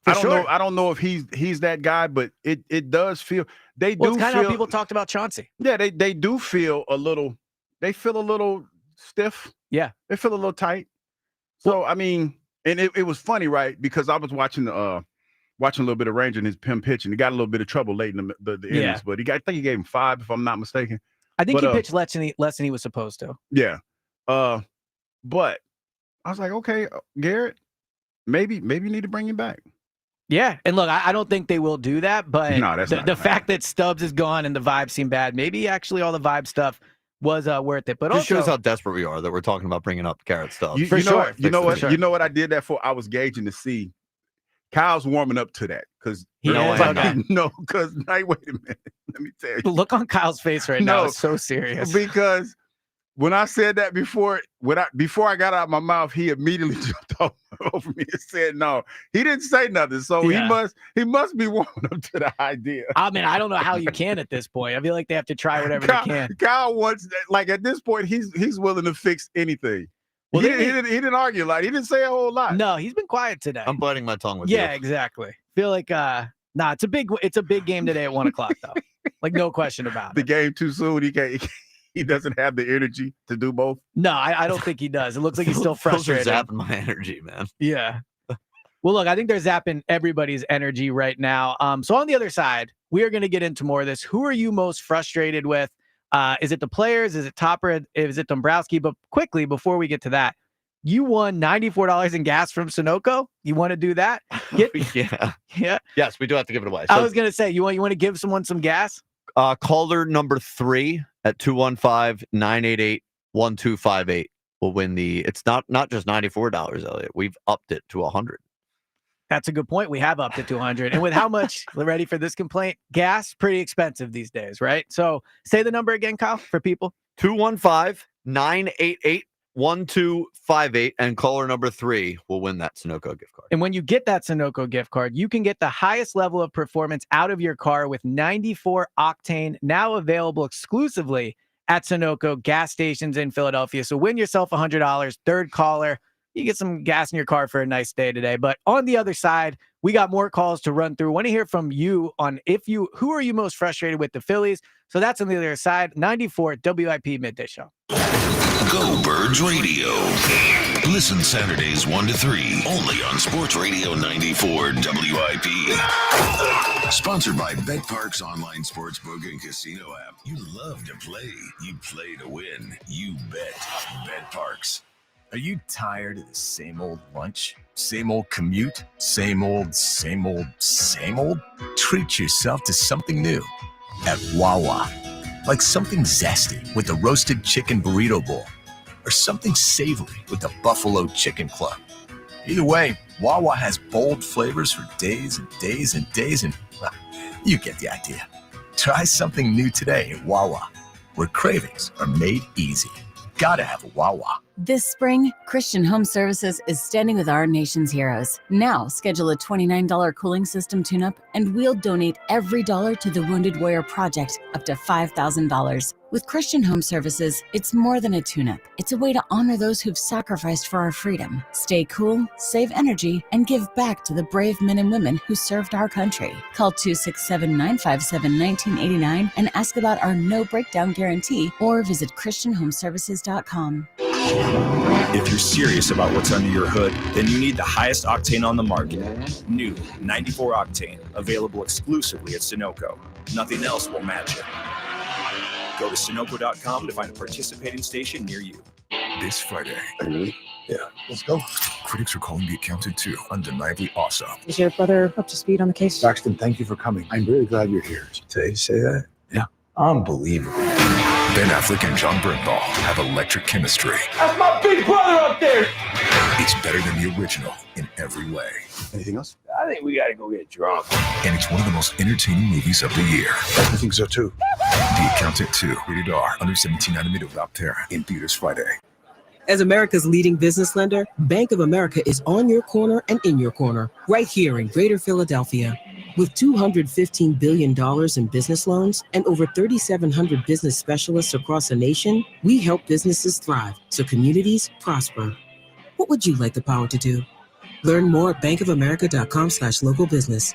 I don't know if he's that guy, but it does feel it's kind of how
people talked about Chauncey.
Yeah, they do feel a little. They feel a little stiff.
Yeah,
they feel a little tight. So I mean, and it was funny, right? Because I was watching a little bit of Ranger and his pin pitch, and he got a little bit of trouble late in the innings. But I think he gave him 5, if I'm not mistaken.
I think he pitched less than he was supposed to.
Yeah, but I was like, okay, Garrett, maybe you need to bring him back.
Yeah, and look, I don't think they will do that, but
no, that's
the fact that Stubbs is gone and the vibes seem bad, maybe actually all the vibe stuff was worth it. But
Just
also
shows how desperate we are that we're talking about bringing up Garrett Stubbs.
You know what I did that for? I was gauging to see. Kyle's warming up to that because wait a minute, let me tell you.
The look on Kyle's face right now is so serious.
Because when I said that before I got out of my mouth, he immediately jumped over me and said no. He didn't say nothing, so he must be warming up to the idea.
I mean, I don't know how you can at this point. I feel like they have to try whatever they can.
Kyle wants, like at this point, he's willing to fix anything. Well, he didn't argue a lot. He didn't say a whole lot.
No, he's been quiet today.
I'm biting my tongue with you.
Yeah, exactly. Feel like it's a big game today at 1:00 though. Like no question about it.
The game too soon. He doesn't have the energy to do both.
No, I don't think he does. It looks like he's still frustrated.
Those are zapping my energy, man.
Yeah. Well, look, I think they're zapping everybody's energy right now. So on the other side, we are going to get into more of this. Who are you most frustrated with? Is it the players? Is it Topper? Is it Dombrowski? But quickly, before we get to that, you won $94 in gas from Sunoco. You want to do that?
Yeah.
Yes,
we do have to give it away.
I was going to say, you want to give someone some gas?
Caller number 3 at 215-988-1258 will win it's not just $94, Elliot. We've upped it to $100.
That's a good point. We have upped it to $100. And with how much, ready for this complaint? Gas, pretty expensive these days, right? So say the number again, Kyle, for people.
215-988-1258, and caller number 3 will win that Sunoco gift card.
And when you get that Sunoco gift card, you can get the highest level of performance out of your car with 94 octane, now available exclusively at Sunoco gas stations in Philadelphia. So win yourself $100. Third caller, you get some gas in your car for a nice day today. But on the other side, we got more calls to run through. Want to hear from you on who are you most frustrated with, the Phillies? So that's on the other side. 94 WIP Midday Show.
Go Birds Radio. Listen Saturdays 1 to 3 only on Sports Radio 94 WIP. Sponsored by BetParks online sportsbook and casino app. You love to play. You play to win. You bet. BetParks.
Are you tired of the same old lunch? Same old commute? Same old? Treat yourself to something new at Wawa. Like something zesty with the roasted chicken burrito bowl, or something savory with the buffalo chicken club. Either way, Wawa has bold flavors for days and days and days, and well, you get the idea. Try something new today at Wawa, where cravings are made easy. Gotta have a Wawa.
This spring, Christian Home Services is standing with our nation's heroes. Now, schedule a $29 cooling system tune-up, and we'll donate every dollar to the Wounded Warrior Project, up to $5,000. With Christian Home Services, it's more than a tune-up. It's a way to honor those who've sacrificed for our freedom. Stay cool, save energy, and give back to the brave men and women who served our country. Call 267-957-1989 and ask about our no breakdown guarantee, or visit ChristianHomeservices.com.
If you're serious about what's under your hood, then you need the highest octane on the market. New 94 octane, available exclusively at Sunoco. Nothing else will match it. Go to Sunoco.com to find a participating station near you.
This Friday.
Really?
Yeah, let's go. Critics are calling The Accountant 2 undeniably awesome.
Is your brother up to speed on the case?
Braxton, thank you for coming. I'm really glad you're here. Did you say that? Yeah. Unbelievable. Ben Affleck and John Bernthal have electric chemistry.
That's my big brother up there!
It's better than the original in every way. Anything else? I think we got to go get drunk.
And it's one of the most entertaining movies of the year.
I think so, too.
The Accountant 2, rated R, under 17 without parent, in theaters Friday.
As America's leading business lender, Bank of America is on your corner and in your corner, right here in Greater Philadelphia. With $215 billion in business loans and over 3,700 business specialists across the nation, we help businesses thrive so communities prosper. What would you like the power to do? Learn more at bankofamerica.com/local business.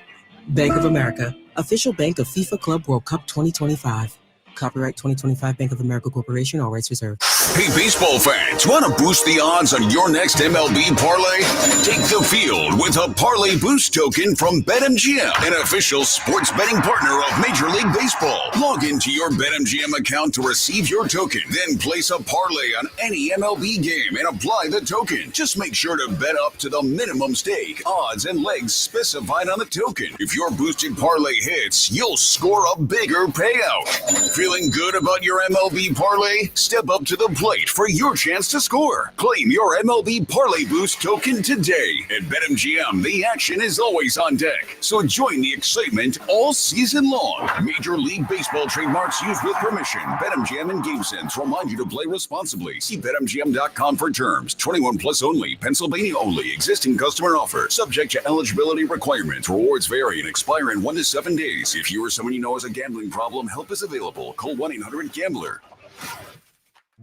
Bank of America, official bank of FIFA Club World Cup 2025. Copyright 2025 Bank of America Corporation, all rights reserved.
Hey, baseball fans, want to boost the odds on your next MLB parlay? Take the field with a Parlay Boost token from BetMGM, an official sports betting partner of Major League Baseball. Log into your BetMGM account to receive your token, then place a parlay on any MLB game and apply the token. Just make sure to bet up to the minimum stake, odds, and legs specified on the token. If your boosted parlay hits, you'll score a bigger payout. Feeling good about your MLB parlay? Step up to the plate for your chance to score. Claim your MLB Parlay Boost token today. At BetMGM, the action is always on deck. So join the excitement all season long. Major League Baseball trademarks used with permission. BetMGM and GameSense remind you to play responsibly. See BetMGM.com for terms. 21 plus only. Pennsylvania only. Existing customer offer. Subject to eligibility requirements. Rewards vary and expire in 1 to 7 days. If you or someone you know has a gambling problem, help is available. Call 1-800-GAMBLER.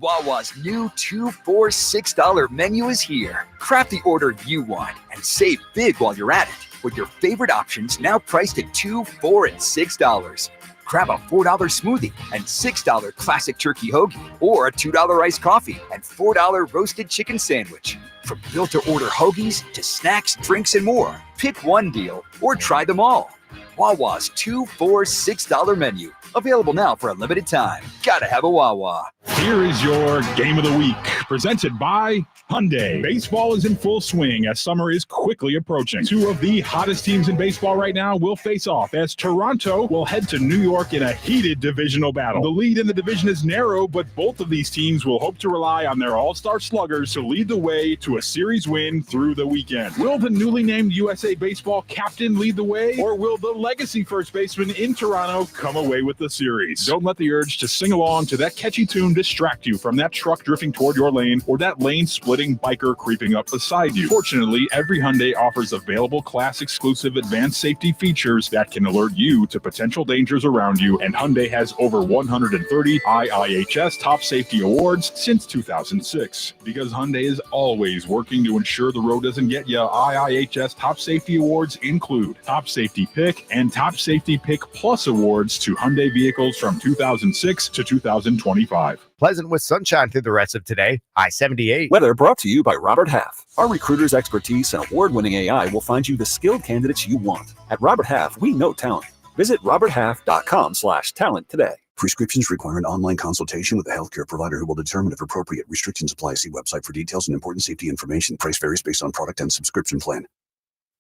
Wawa's new $2 for $6 menu is here. Craft the order you want and save big while you're at it with your favorite options now priced at $2, $4, and $6. Grab a $4 smoothie and $6 classic turkey hoagie, or a $2 iced coffee and $4 roasted chicken sandwich. From built-to-order hoagies to snacks, drinks, and more, pick one deal or try them all. Wawa's $2 for $6 menu. Available now for a limited time. Gotta have a Wawa.
Here is your Game of the Week, presented by Hyundai. Baseball is in full swing as summer is quickly approaching. Two of the hottest teams in baseball right now will face off as Toronto will head to New York in a heated divisional battle. The lead in the division is narrow, but both of these teams will hope to rely on their all-star sluggers to lead the way to a series win through the weekend. Will the newly named USA Baseball captain lead the way, or will the legacy first baseman in Toronto come away with the series? Don't let the urge to sing along to that catchy tune distract you from that truck drifting toward your lane or that lane-splitting biker creeping up beside you. Fortunately, every Hyundai offers available class-exclusive advanced safety features that can alert you to potential dangers around you, and Hyundai has over 130 IIHS Top Safety Awards since 2006. Because Hyundai is always working to ensure the road doesn't get you, IIHS Top Safety Awards include Top Safety Pick and Top Safety Pick Plus awards to Hyundai vehicles from 2006 to 2025.
Pleasant with sunshine through the rest of today. I-78.
Weather brought to you by Robert Half. Our recruiters' expertise and award-winning AI will find you the skilled candidates you want. At Robert Half, we know talent. Visit roberthalf.com/talent today.
Prescriptions require an online consultation with a healthcare provider who will determine if appropriate. Restrictions apply. See website for details and important safety information. Price varies based on product and subscription plan.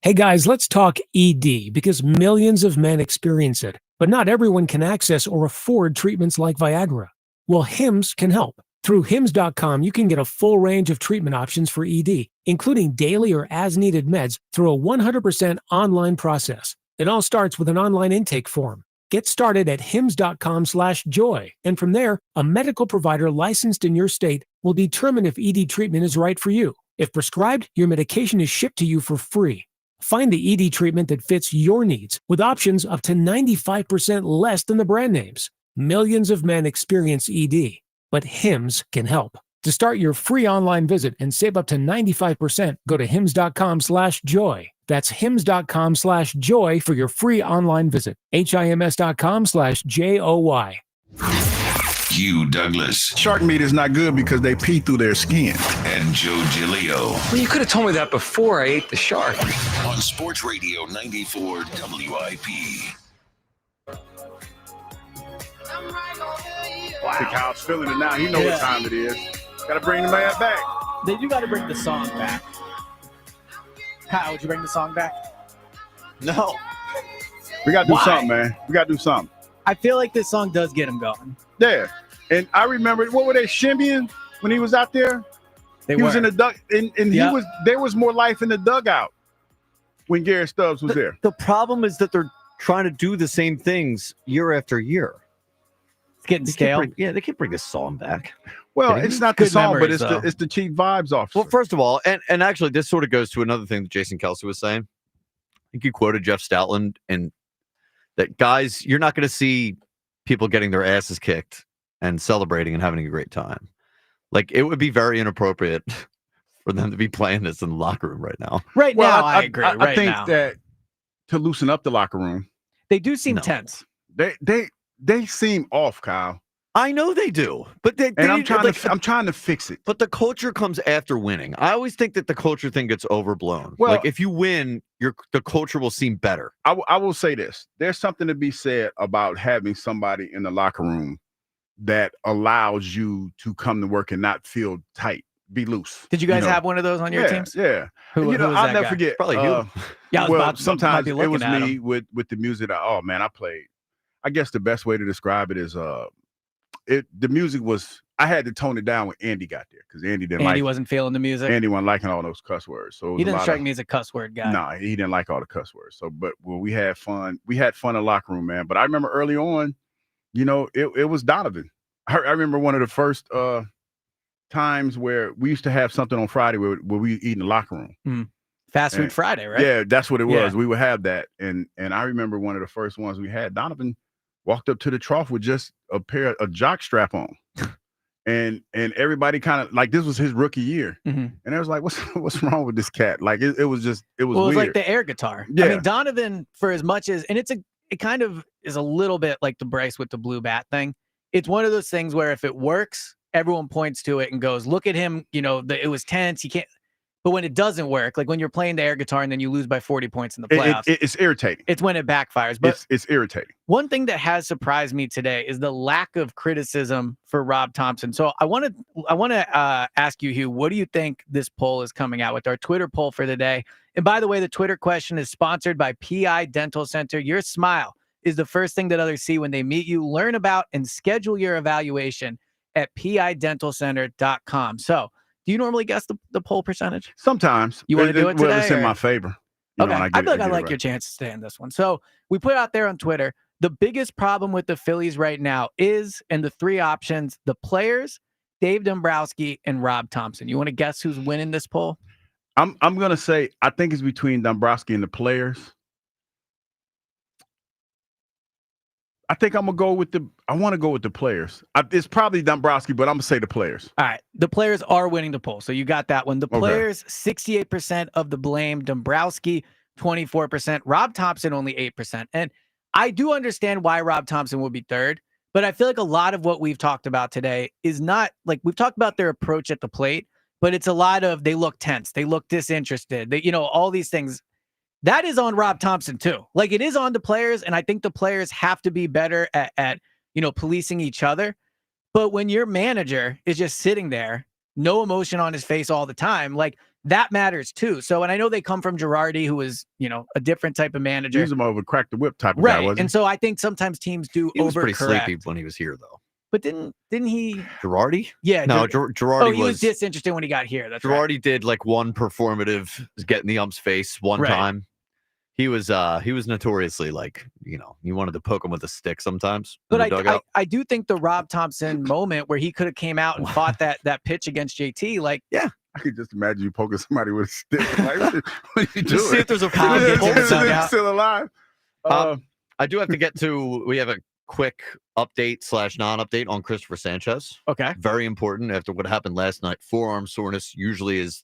Hey guys, let's talk ED because millions of men experience it, but not everyone can access or afford treatments like Viagra. Well, Hims can help. Through Hims.com, you can get a full range of treatment options for ED, including daily or as-needed meds through a 100% online process. It all starts with an online intake form. Get started at hims.com/joy, and from there, a medical provider licensed in your state will determine if ED treatment is right for you. If prescribed, your medication is shipped to you for free. Find the ED treatment that fits your needs with options up to 95% less than the brand names. Millions of men experience ED, but Hims can help. To start your free online visit and save up to 95%, go to hims.com/joy. That's hims.com/joy for your free online visit. HIMS.com/JOY.
Hugh Douglas.
Shark meat is not good because they pee through their skin.
And Joe Giglio.
Well, you could have told me that before I ate the shark.
On Sports Radio 94 WIP.
I think Kyle's feeling it now. He knows what time it is. Got to bring the man back.
They do got to bring the song back. Kyle, would you bring the song back? No.
We got to do something, man. We got to do something.
I feel like this song does get him going.
Yeah. And I remember, what were they shimmying when he was out there? He was in the duck, and there was more life in the dugout. when Garrett Stubbs was there.
The problem is that they're trying to do the same things year after year.
It's getting stale.
They can't bring this song back.
Well, it's not the
Good
song,
memories,
but it's the Chief Vibes officer.
Well, first of all, and actually, this sort of goes to another thing that Jason Kelsey was saying. I think you quoted Jeff Stoutland, and that guys, you're not going to see people getting their asses kicked and celebrating and having a great time. Like, it would be very inappropriate for them to be playing this in the locker room right now.
Right now, I agree.
I think that to loosen up the locker room,
they do seem tense.
They seem off, Kyle.
I know they do, but
I'm trying to fix it.
But the culture comes after winning. I always think that the culture thing gets overblown.
Well,
like if you win, the culture will seem better.
I will say this: there's something to be said about having somebody in the locker room that allows you to come to work and not feel tight, be loose.
Did you guys have one of those on your teams?
Yeah.
Who was
I'll
that
never
guy?
forget.
Probably you.
Yeah,
sometimes it was me with the music. I played. I guess the best way to describe it is the music was, I had to tone it down when Andy got there because Andy
wasn't feeling the music.
Andy wasn't liking all those cuss words. So
he didn't strike me as a cuss word guy.
No, he didn't like all the cuss words. So, but we had fun. We had fun in the locker room, man. But I remember early on, it was Donovan. I remember one of the first times where we used to have something on Friday where we eat in the locker room.
Fast Food Friday, right?
Yeah, that's what it was.
Yeah.
We would have that. And I remember one of the first ones we had, Donovan walked up to the trough with just a jock strap on. And everybody kind of like, this was his rookie year. And it was like, what's wrong with this cat? Like it was weird.
It was like the air guitar.
Yeah.
I mean, Donovan, for as much as, and it kind of is a little bit like the Bryce with the blue bat thing. It's one of those things where if it works, everyone points to it and goes, look at him, it was tense. He can't. But when it doesn't work, like when you're playing the air guitar and then you lose by 40 points in the playoffs,
it's irritating.
It's when it backfires. But
it's irritating.
One thing that has surprised me today is the lack of criticism for Rob Thompson. So I want to ask you, Hugh, what do you think this poll is coming out with? Our Twitter poll for the day. And by the way, the Twitter question is sponsored by PI Dental Center. Your smile is the first thing that others see when they meet you. Learn about and schedule your evaluation at pidentalcenter.com. So, do you normally guess the poll percentage?
Sometimes.
You want to do it today?
Well, it's in my favor.
Okay. I feel like I like your chances today in this one. So we put out there on Twitter, the biggest problem with the Phillies right now is, and the three options, the players, Dave Dombrowski, and Rob Thompson. You want to guess who's winning this poll?
I'm going to say, I think it's between Dombrowski and the players. I think I want to go with the players. It's probably Dombrowski, but I'm going to say the players.
All right. The players are winning the poll. So you got that one. The players, 68% of the blame. Dombrowski, 24%. Rob Thompson, only 8%. And I do understand why Rob Thompson would be third, but I feel like a lot of what we've talked about today is not like, we've talked about their approach at the plate, but it's a lot of, they look tense. They look disinterested. They, all these things. That is on Rob Thompson too. Like it is on the players, and I think the players have to be better at policing each other. But when your manager is just sitting there, no emotion on his face all the time, like that matters too. So, and I know they come from Girardi, who is, a different type of manager.
He's more of a crack the whip type of
right.
guy, wasn't he?
And so I think sometimes teams do
He was pretty
overcorrect.
sleepy when he was here, though.
But didn't he?
Girardi?
Yeah.
No, Girardi
he was disinterested when he got here. That's
Girardi
right.
did like one performative, get in the ump's face one time. He was notoriously like, you wanted to poke him with a stick sometimes.
But I do think the Rob Thompson moment where he could have came out and fought that pitch against JT, like, yeah.
I could just imagine you poking somebody with a stick. Like, what are you doing?
See if there's a
still alive.
I do have to get to, we have a quick update / non-update on Christopher Sanchez.
Okay.
Very important after what happened last night. Forearm soreness usually is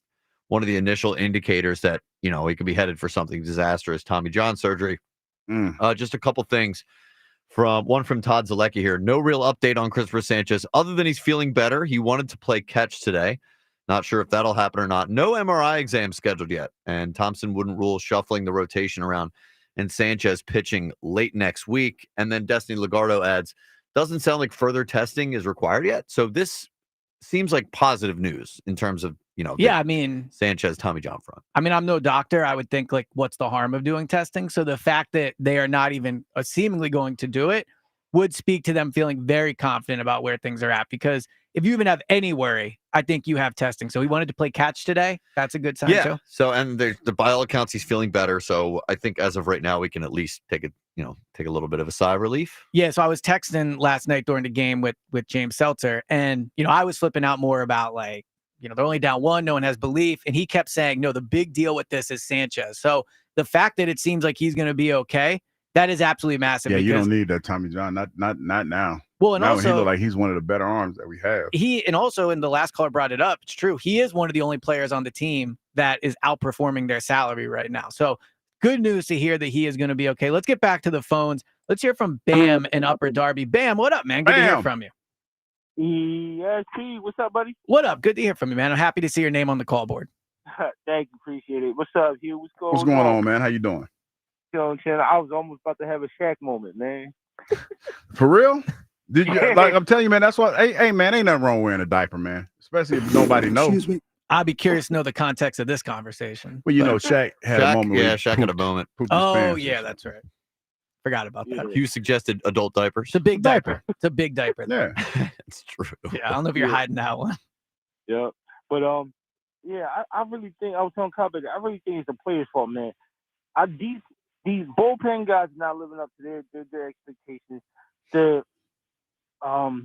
one of the initial indicators that, he could be headed for something disastrous, Tommy John surgery. Just a couple things one from Todd Zalecki here. No real update on Christopher Sanchez other than he's feeling better. He wanted to play catch today. Not sure if that'll happen or not. No MRI exam scheduled yet. And Thompson wouldn't rule shuffling the rotation around and Sanchez pitching late next week. And then Destiny Legardo adds, doesn't sound like further testing is required yet. So this seems like positive news in terms of,
yeah, I mean,
Sanchez, Tommy John front.
I mean, I'm no doctor. I would think like, what's the harm of doing testing? So the fact that they are not even seemingly going to do it would speak to them feeling very confident about where things are at, because if you even have any worry, I think you have testing. So he wanted to play catch today. That's a good sign, too.
So, and by all accounts, he's feeling better. So I think as of right now, we can at least take a little bit of a sigh of relief.
Yeah. So I was texting last night during the game with James Seltzer, and, I was flipping out more about like, they're only down 1. No one has belief. And he kept saying, no, the big deal with this is Sanchez. So the fact that it seems like he's going to be okay, that is absolutely massive.
Yeah, you don't need that Tommy John. Not now.
Well, and
now
also
he look like he's one of the better arms that we have.
And also, in the last caller brought it up, it's true. He is one of the only players on the team that is outperforming their salary right now. So good news to hear that he is going to be okay. Let's get back to the phones. Let's hear from Bam in Upper Darby. Bam, what up, man? Good to hear from you.
ESP, what's up, buddy?
What up? Good to hear from you, man. I'm happy to see your name on the call board.
Thank you, appreciate it. What's up, Hugh?
What's going on, man? How you doing?
I was almost about to have a Shaq moment, man.
For real? Did you? Like I'm telling you, man. That's what. Hey, man, ain't nothing wrong wearing a diaper, man. Especially if nobody knows.
Excuse me. I'd be curious to know the context of this conversation.
Well, Shaq had a moment.
Yeah, Shaq had a moment.
Oh, yeah, that's right. Forgot about that.
You suggested adult diapers.
It's a big diaper. It's a big diaper.
Yeah,
it's true.
Yeah, I don't know if you're hiding that one.
Yeah, but yeah, I really think I was telling Cobb, I really think it's the players' fault, man. These bullpen guys are not living up to their expectations.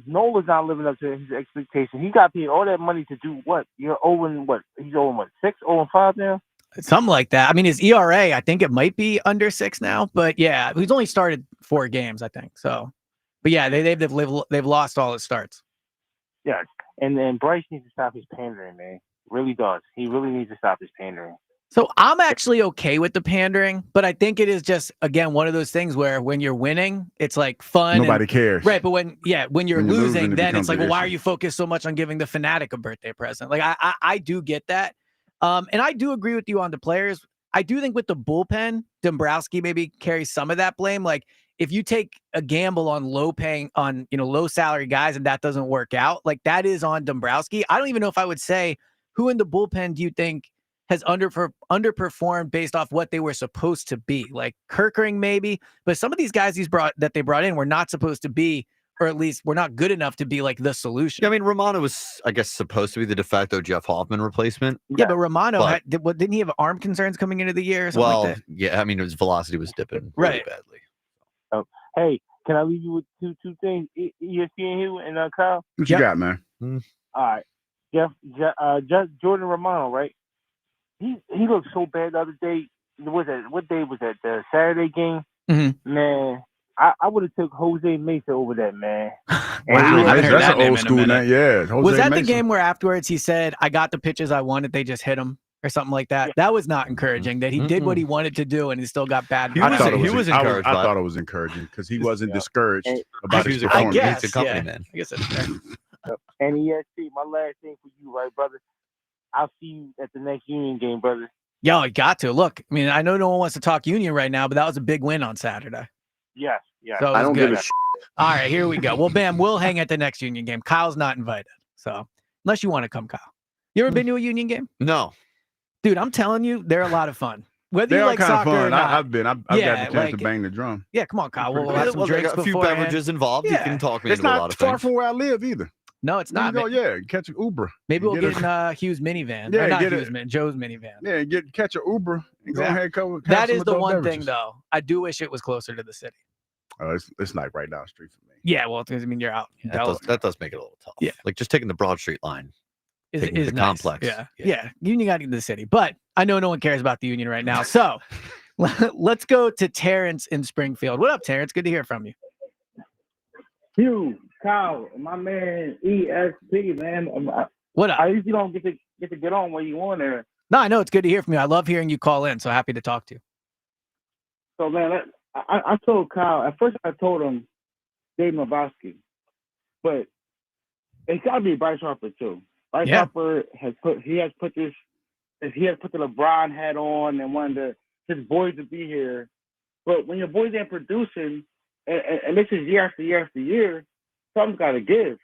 Nola's not living up to his expectations. He got paid all that money to do what? You're owing what? He's owing what? 6, 0-5 now?
Something like that. I mean, his ERA, I think it might be under 6 now, but yeah, he's only started 4 games, I think. So, but yeah, they've lost all his starts.
Yes, and then Bryce needs to stop his pandering, man. Really does. He really needs to stop his pandering.
So I'm actually okay with the pandering, but I think it is just, again, one of those things where when you're winning, it's like fun.
Nobody cares.
Right. But when you're losing, then it's like, well, why are you focused so much on giving the fanatic a birthday present? Like, I do get that. And I do agree with you on the players. I do think with the bullpen, Dombrowski maybe carries some of that blame. Like, if you take a gamble on low salary guys and that doesn't work out, like that is on Dombrowski. I don't even know if I would say who in the bullpen do you think has underperformed based off what they were supposed to be. Like Kerkering maybe, but some of these guys they brought in were not supposed to be, or at least were not good enough to be like the solution.
Yeah, I mean, Romano was, I guess, supposed to be the de facto Jeff Hoffman replacement.
Yeah, but Romano didn't he have arm concerns coming into the year or something like that?
Yeah, I mean, his velocity was dipping really badly.
Hey, can I leave you with two things? ESPN Hugh and Kyle?
What you got, man?
All right. Jordan Romano, right? He looked so bad the other day. What day was that? The Saturday game?
Mm-hmm.
Man, I would have took Jose Mesa over that, man.
Wow,
that's an old school name. Yeah. Jose
Was that
Mesa.
the game where afterwards he said, I got the pitches I wanted, they just hit him? Or something like that. Yeah. That was not encouraging. That he did what he wanted to do, and he still got bad.
I thought it was encouraging because he wasn't discouraged about his performance.
He's
a company man.
I guess that's fair.
And ESP, my last thing for you, right, brother? I'll see you at the next Union game, brother.
Yo, I got to. Look, I mean, I know no one wants to talk Union right now, but that was a big win on Saturday.
Yes.
So
I don't
give
a shit.
All right, here we go. Well, Bam, we'll hang at the next Union game. Kyle's not invited. So unless you want to come, Kyle. You ever been to a Union game?
No.
Dude, I'm telling you, they're a lot of fun. Whether
they
you
are
like
kind of
soccer
fun.
or not.
I've got the chance to bang the drum.
Yeah, come on, Kyle. We'll have some drinks
a few
beforehand.
beverages involved.
Yeah.
You can talk me
It's
into a
not
lot of
far
things.
from where I live either.
No, it's not.
Catch an Uber.
Maybe we'll get in Hugh's minivan.
Yeah,
not Hugh's Joe's minivan.
Yeah, catch an Uber and go ahead and cover.
That is the one thing, though. I do wish it was closer to the city.
It's like right down the street from me.
Yeah, well, I mean, you're out.
That does make it a little tough.
Yeah,
like just taking the Broad Street line
is
the
nice.
complex.
Yeah. Union got into the city, but I know no one cares about the Union right now. So let's go to Terrence in Springfield. What up, Terrence? Good to hear from you.
Hugh, Kyle, my man ESP, man.
What up?
I usually don't get to get on when you on there.
No, I know it's good to hear from you. I love hearing you call in. So happy to talk to you.
So man, I told Kyle at first. I told him Dave Mavosky, but it's got to be Bryce Harper too. Bryce Harper has put the LeBron hat on and wanted his boys to be here. But when your boys ain't producing, and this is year after year after year, something's got to give.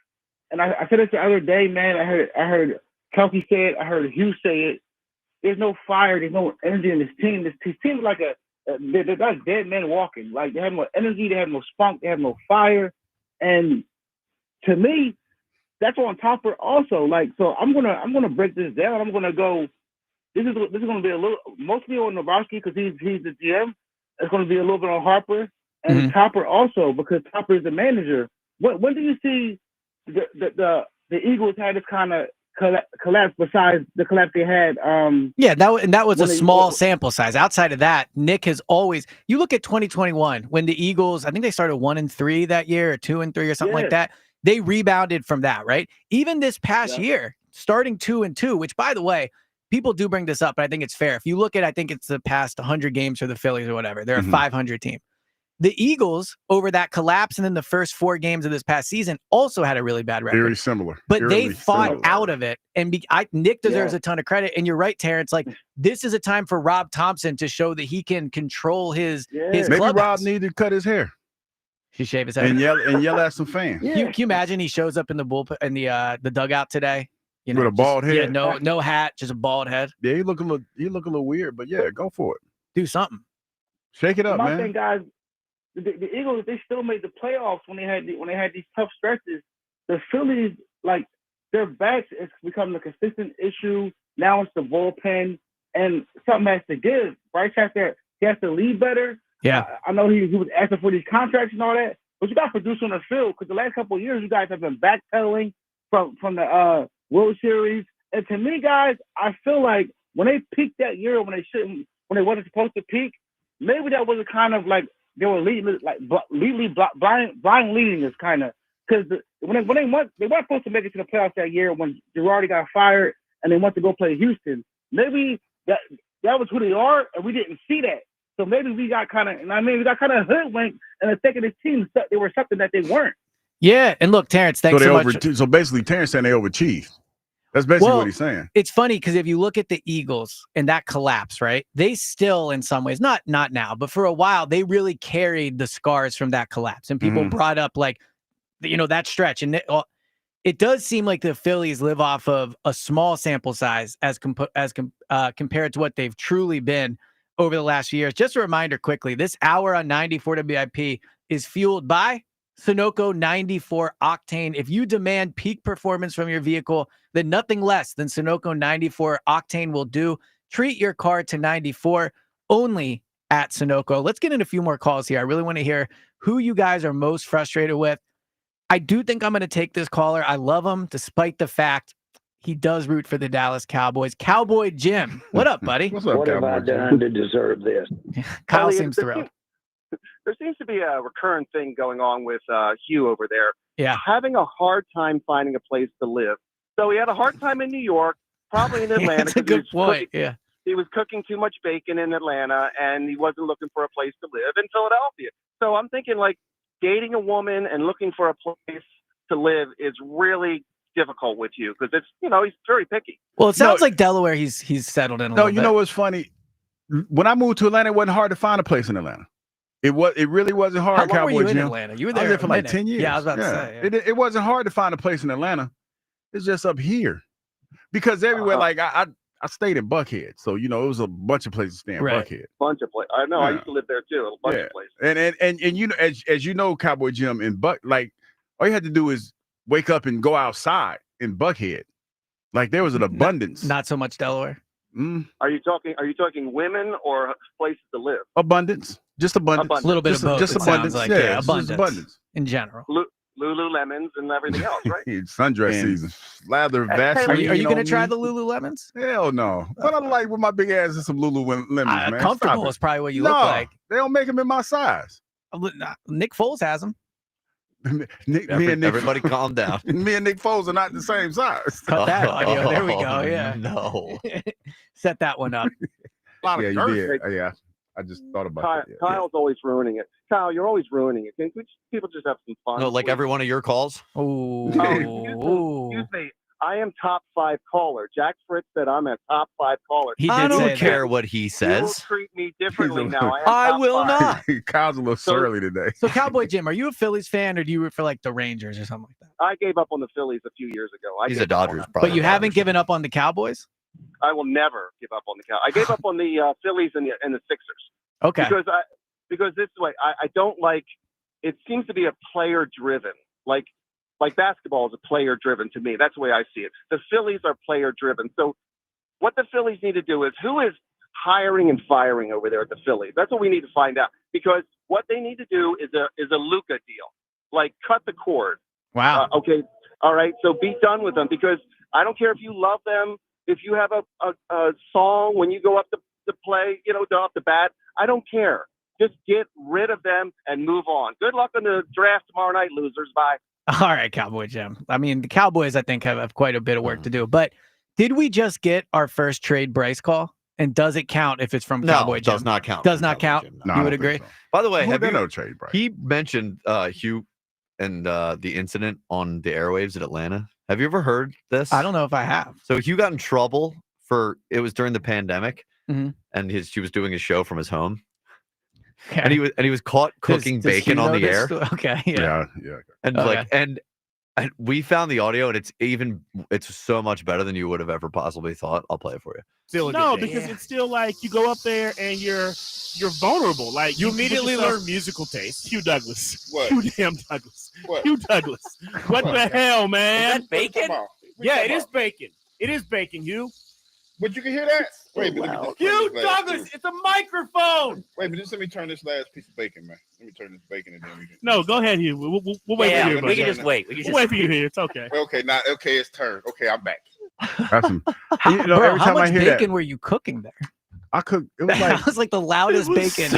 And I said it the other day, man. I heard Kelsey say it. I heard Hugh say it. There's no fire. There's no energy in this team. This team is like they're like dead men walking. Like they have no energy. They have no spunk. They have no fire. And to me, that's on Topper also. Like, so I'm gonna break this down. I'm gonna go. This is gonna be a little mostly on Navarski because he's the GM. It's gonna be a little bit on Harper and Topper also because Topper is the manager. When do you see the Eagles had this kind of collapse besides the collapse they had?
That was a small sample size. Outside of that, Nick has always. You look at 2021 when the Eagles, I think they started 1-3 that year, or 2-3, or something like that. They rebounded from that, right? Even this past year, starting 2-2, which, by the way, people do bring this up, but I think it's fair. If you look at, I think it's the past 100 games for the Phillies or whatever, they're a 500 team. The Eagles, over that collapse and then the first 4 games of this past season, also had a really bad record.
Very similar.
But they fought out of it. And Nick deserves a ton of credit. And you're right, Terrence. Like, this is a time for Rob Thompson to show that he can control his
Maybe
clubhouse.
Rob needed to cut his hair.
He shave his head
and yell at some fans.
Can you imagine he shows up in the bullpen in the dugout today? You know,
with a bald head.
Yeah, no hat, just a bald head.
Yeah, he look a little weird, but yeah, go for it.
Do something.
Shake it up,
My
man.
thing, guys, the Eagles, they still made the playoffs when they had these tough stretches. The Phillies, like, their backs is becoming a consistent issue. Now it's the bullpen, and something has to give. Bryce has to lead better.
Yeah,
I know he was asking for these contracts and all that, but you got to produce on the field because the last couple of years you guys have been backpedaling from the World Series. And to me, guys, I feel like when they peaked that year when they wasn't supposed to peak, maybe that was a kind of like they were leading, like blind leading us kind of, because when they weren't supposed to make it to the playoffs that year when Girardi got fired and they went to go play Houston. Maybe that was who they are, and we didn't see that. So maybe we got kind of hoodwinked and thinking this team they were something that they weren't.
Yeah, and look, Terrence, thanks so much.
So basically, Terrence saying they overachieved. That's basically what he's saying.
It's funny because if you look at the Eagles and that collapse, right? They still, in some ways, not now, but for a while, they really carried the scars from that collapse. And people brought up, like, that stretch. And it does seem like the Phillies live off of a small sample size as compared to what they've truly been over the last few years. Just a reminder quickly, this hour on 94 WIP is fueled by Sunoco 94 Octane. If you demand peak performance from your vehicle, then nothing less than Sunoco 94 Octane will do. Treat your car to 94 only at Sunoco. Let's get in a few more calls here. I really want to hear who you guys are most frustrated with. I do think I'm going to take this caller. I love him, despite the fact he does root for the Dallas Cowboys. Cowboy Jim, what up, buddy?
What's up,
what have I done to deserve this?
Kyle seems thrilled.
There seems to be a recurrent thing going on with Hugh over there.
Yeah.
Having a hard time finding a place to live. So he had a hard time in New York, probably in Atlanta.
That's a good point.
He was cooking too much bacon in Atlanta, and he wasn't looking for a place to live in Philadelphia. So I'm thinking, like, dating a woman and looking for a place to live is really difficult with you because it's, he's very picky.
Well, it sounds like Delaware. He's settled in a little bit.
No, you know what's funny? When I moved to Atlanta, it wasn't hard to find a place in Atlanta. It really wasn't hard.
How long
Cowboy
were you
Jim.
in Atlanta? You were there,
I was there for like
minute.
10 years.
Yeah, I was about to say. Yeah.
It wasn't hard to find a place in Atlanta. It's just up here because everywhere, like I stayed in Buckhead, so it was a bunch of places to stay in Buckhead.
Bunch of places. I know. I used to live there too. A bunch of places.
And as you know, Cowboy Jim in all you had to do is wake up and go outside in Buckhead. Like there was an abundance.
Not so much Delaware.
Are you talking women or places to live?
Abundance. Just abundance.
A little bit of both.
Just abundance.
Like,
yeah,
abundance in general.
Lululemons and everything else, right?
Sundress season. Lather, Vaseline.
Are you going to try the Lululemons?
Hell no. But I like with my big ass and some Lululemons, man.
Comfortable is probably what you look like.
They don't make them in my size.
Nick Foles has them.
Everybody calm down.
Me and Nick Foles are not the same size.
Cut that audio. There we go. Yeah.
No.
Set that one up.
You did. Yeah. I just thought about that.
Kyle's always ruining it. Kyle, you're always ruining it. Can people just have some fun?
No, like every one of your calls?
Excuse me. I am top 5 caller. Jack Fritz said I'm a top 5 caller.
I don't care what he says.
You will treat me differently now.
I will not.
Kyle's a little surly today.
So, Cowboy Jim, are you a Phillies fan or do you root for like the Rangers or something like that?
I gave up on the Phillies a few years ago.
He's a Dodgers,
but you haven't given up on the Cowboys?
I will never give up on the Cowboys. I gave up on the Phillies and the Sixers.
Okay.
Because this way, I don't like. It seems to be a player driven. Like Like basketball is a player driven to me. That's the way I see it. The Phillies are player driven. So what the Phillies need to do is who is hiring and firing over there at the Phillies. That's what we need to find out, because what they need to do is a Luka deal. Like cut the cord.
Wow.
Okay. All right. So be done with them, because I don't care if you love them, if you have a song when you go up to play, go up to bat. I don't care. Just get rid of them and move on. Good luck on the draft tomorrow night, losers. Bye.
All right, Cowboy Jim. I mean, the Cowboys, I think, have quite a bit of work to do. But did we just get our first trade Bryce call? And does it count if it's from Cowboy Jim?
No, does not count.
Does not count.
No,
You would agree?
So.
By the way,
no trade, Bryce.
He mentioned Hugh and the incident on the airwaves at Atlanta. Have you ever heard this?
I don't know if I have.
So Hugh got in trouble it was during the pandemic,
mm-hmm.
and he was doing his show from his home.
Okay.
And he was caught cooking bacon on the air.
Okay, yeah.
And and we found the audio, and it's so much better than you would have ever possibly thought. I'll play it for you.
Because it's still like you go up there and you're vulnerable. Like
you immediately learn musical taste.
Hugh Douglas.
What?
Hugh damn Douglas.
What?
Hugh Douglas. What the hell, man?
Is that bacon?
Yeah, it is bacon. It is bacon, Hugh.
But you can hear that? Wait,
Hugh Douglas, it's a microphone.
Wait, but just let me turn this last piece of bacon, man. Let me turn this bacon and then we can.
No, go ahead, Hugh. We'll wait for you.
We can just wait.
We'll wait for you here. It's okay.
Okay, it's turned. Okay, I'm back.
That's some,
Bro,
every
how
time
much
I hear
bacon
that,
were you cooking there?
I cooked. It was
That was like the loudest bacon.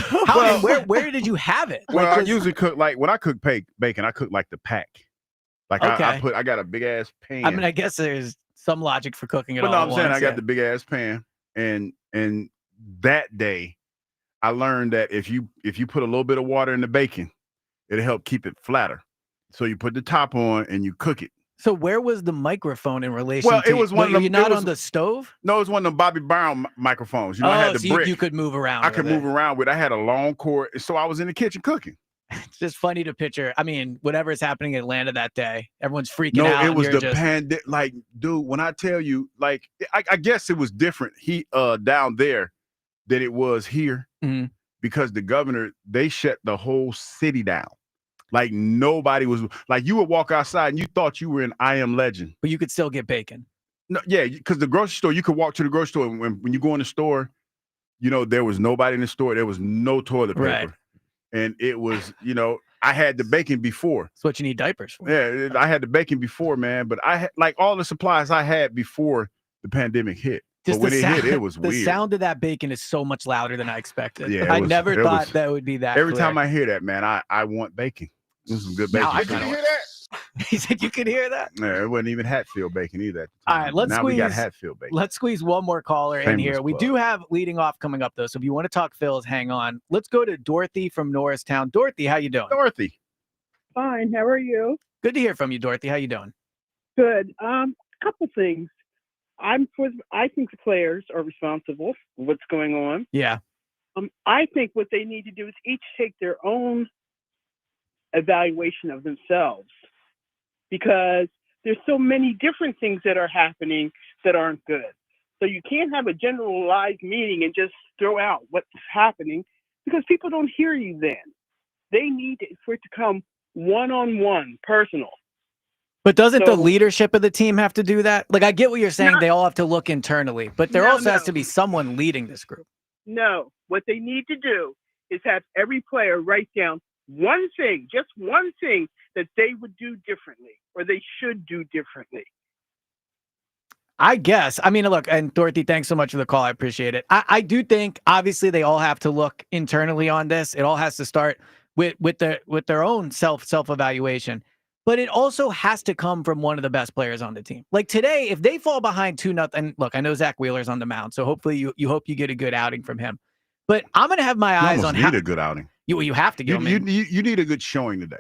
Where did you have it?
Well, I usually cook when I cook bacon, I cook like the pack. Like
Okay.
I got a big ass pan.
I mean, I guess there's some logic for cooking it
But
all
no,
at
I'm saying
once,
I got the big ass pan, and that day, I learned that if you put a little bit of water in the bacon, it'll help keep it flatter. So you put the top on and you cook it.
So where was the microphone in relation?
Well,
to
it was one of them.
You're not on the stove.
No, it was one of them Bobby Brown microphones. I had the
so
brick.
you could move around.
I could move around with. I had a long cord, so I was in the kitchen cooking.
It's just funny to picture. I mean, whatever is happening in Atlanta that day, everyone's freaking
No,
out.
it was
and
the pandemic. Like, dude, when I tell you, like, I guess it was different down there than it was here, because the governor, they shut the whole city down. Like nobody was like, you would walk outside and you thought you were in I Am Legend,
but you could still get bacon.
No, yeah, because the grocery store, you could walk to the grocery store, and when you go in the store, there was nobody in the store. There was no toilet paper.
Right.
And it was, I had the bacon before.
That's what you need diapers for.
Yeah, I had the bacon before, man. But I had like all the supplies I had before the pandemic hit.
Just
but when
it
hit, it was
the
weird.
sound of that bacon is so much louder than I expected.
Yeah,
I never thought that would be that.
Every
clear.
time I hear that, man, I want bacon. This is some good bacon.
Did you hear that? He said you could hear that.
Yeah, it wasn't even Hatfield bacon either.
All right, let's
now
squeeze.
we got Hatfield bacon.
Let's squeeze one more caller in
Shameless
here. We
plug.
do have leading off coming up though, so if you want to talk Phils, hang on. Let's go to Dorothy from Norristown. Dorothy, how you doing?
Dorothy.
Fine. How are you?
Good to hear from you, Dorothy. How you doing?
Good. Couple things. I think the players are responsible for what's going on.
Yeah.
I think what they need to do is each take their own evaluation of themselves, because there's so many different things that are happening that aren't good. So you can't have a generalized meeting and just throw out what's happening, because people don't hear you then. They need for it to come one-on-one, personal.
But doesn't the leadership of the team have to do that? Like, I get what you're saying.
No.
They all have to look internally, but there also has to be someone leading this group.
No, what they need to do is have every player write down one thing, just one thing that they would do differently or they should do differently.
I guess. I mean, look, and Dorothy, thanks so much for the call. I appreciate it. I do think, obviously, they all have to look internally on this. It all has to start with their own self-evaluation. But it also has to come from one of the best players on the team. Like today, if they fall behind 2-0, and look, I know Zach Wheeler's on the mound, so hopefully you hope you get a good outing from him. But I'm going to have my eyes on
how
need
a good outing.
You have to get
you need a good showing today.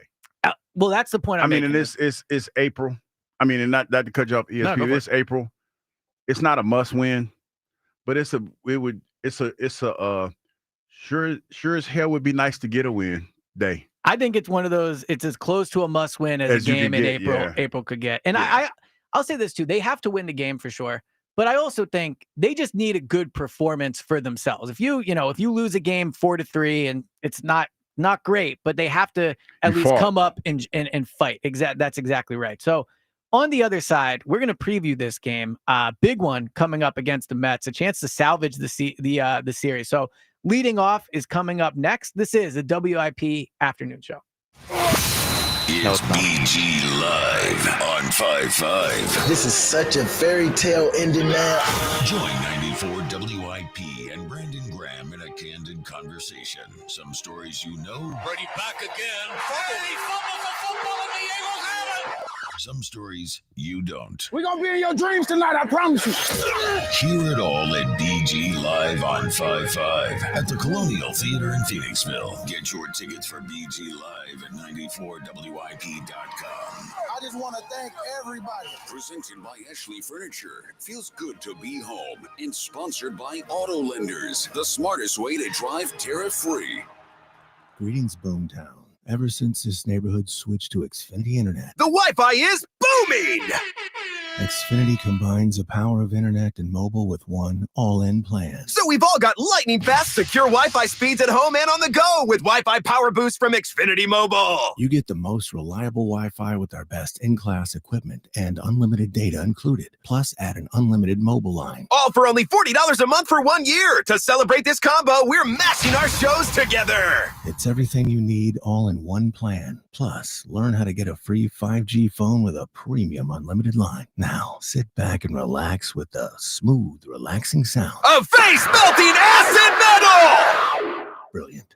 Well, that's the point.
I mean, and it's April. I mean, and not to cut you off ESPN.
No,
It's April. It's not a must win, but sure as hell would be nice to get a win day.
I think it's one of those. It's as close to a must win as a game in April. April could get, and I'll say this too: they have to win the game for sure. But I also think they just need a good performance for themselves. If you lose a game 4-3 and it's not not great, but they have to at least come up and fight. That's exactly right. So on the other side, we're going to preview this game. Big one coming up against the Mets, a chance to salvage the series. So leading off is coming up next. This is the WIP Afternoon Show.
It's BG Live on 5-5.
This is such a fairy tale ending, man.
Join 94 WIP and Brandon Graham in a candid conversation. Some stories you know.
Brady back again. Brady fumbles the football and the Eagles have it.
Some stories you don't.
We're going to be in your dreams tonight, I promise you.
Hear it all at BG Live on 5-5 at the Colonial Theater in Phoenixville. Get your tickets for BG Live at 94WIP.com.
I just want to thank everybody.
Presented by Ashley Furniture. Feels good to be home. And sponsored by Auto Lenders. The smartest way to drive tariff-free.
Greetings, Boomtown. Ever since this neighborhood switched to Xfinity Internet,
The Wi-Fi is booming!
Xfinity combines the power of internet and mobile with one all-in plan.
So we've all got lightning-fast, secure Wi-Fi speeds at home and on the go with Wi-Fi Power Boost from Xfinity Mobile.
You get the most reliable Wi-Fi with our best in-class equipment and unlimited data included. Plus, add an unlimited mobile line.
All for only $40 a month for 1 year. To celebrate this combo, we're mashing our shows together.
It's everything you need all in one plan. Plus, learn how to get a free 5G phone with a premium unlimited line. Now, sit back and relax with the smooth, relaxing sound
of face-melting acid metal!
Brilliant.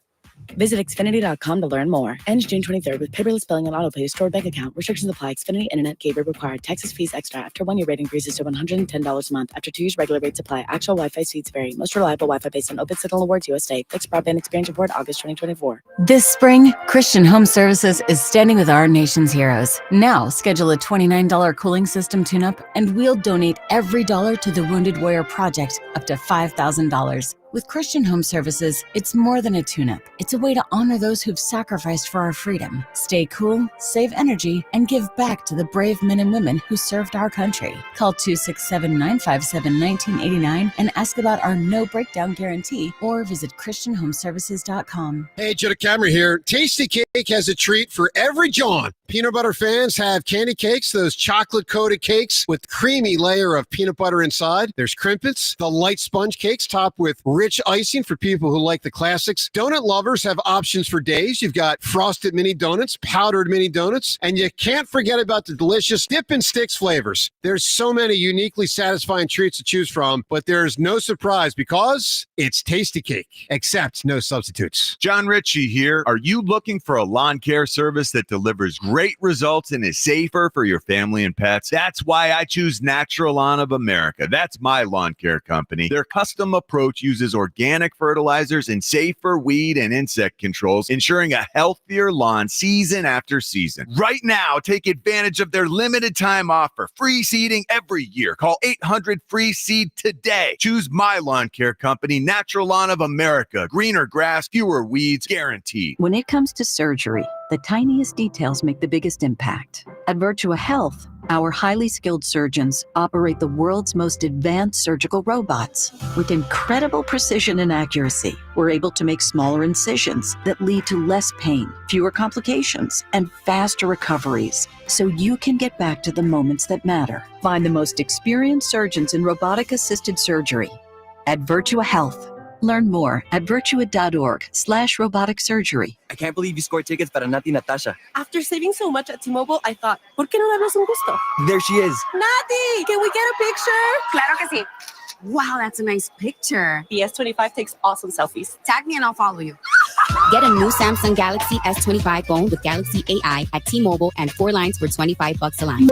Visit Xfinity.com to learn more. Ends June 23rd with paperless billing and autopay stored bank account. Restrictions apply. Xfinity Internet gateway required. Taxes, fees extra. After 1 year rate increases to $110 a month. After 2 years, regular rates apply. Actual Wi-Fi speeds vary. Most reliable Wi-Fi based on Open Signal Awards USA. Fixed broadband experience report August 2024.
This spring, Christian Home Services is standing with our nation's heroes. Now, schedule a $29 cooling system tune-up, and we'll donate every dollar to the Wounded Warrior Project, up to $5,000. With Christian Home Services, it's more than a tune-up. It's a way to honor those who've sacrificed for our freedom, stay cool, save energy, and give back to the brave men and women who served our country. Call 267-957-1989 and ask about our no breakdown guarantee, or visit christianhomeservices.com.
Hey, Joe Camera here. Tasty Cake has a treat for every John. Peanut butter fans have candy cakes, those chocolate-coated cakes with creamy layer of peanut butter inside. There's crimpets, the light sponge cakes topped with rich icing for people who like the classics. Donut lovers have options for days. You've got frosted mini donuts, powdered mini donuts, and you can't forget about the delicious dip and sticks flavors. There's so many uniquely satisfying treats to choose from, but there's no surprise because it's Tasty Cake, except no substitutes.
John Ritchie here. Are you looking for a lawn care service that delivers great results and is safer for your family and pets? That's why I choose Natural Lawn of America. That's my lawn care company. Their custom approach uses organic fertilizers and safer weed and insect controls, ensuring a healthier lawn season after season. Right now, take advantage of their limited time offer. Free seeding every year. Call 800-FREE-SEED today. Choose my lawn care company, Natural Lawn of America. Greener grass, fewer weeds, guaranteed.
When it comes to surgery, the tiniest details make the biggest impact. At Virtua Health, our highly skilled surgeons operate the world's most advanced surgical robots. With incredible precision and accuracy, we're able to make smaller incisions that lead to less pain, fewer complications, and faster recoveries, so you can get back to the moments that matter. Find the most experienced surgeons in robotic-assisted surgery at Virtua Health. Learn more at virtua.org/robotic surgery.
I can't believe you scored tickets para Nati Natasha.
After saving so much at T-Mobile, I thought, ¿por qué no darnos un gusto?
There she is.
Nati, can we get a picture?
Claro que sí. Wow, that's a nice picture.
The S25 takes awesome selfies.
Tag me and I'll follow you. Get a new Samsung Galaxy S25 phone with Galaxy AI at T-Mobile and 4 lines for $25 a line.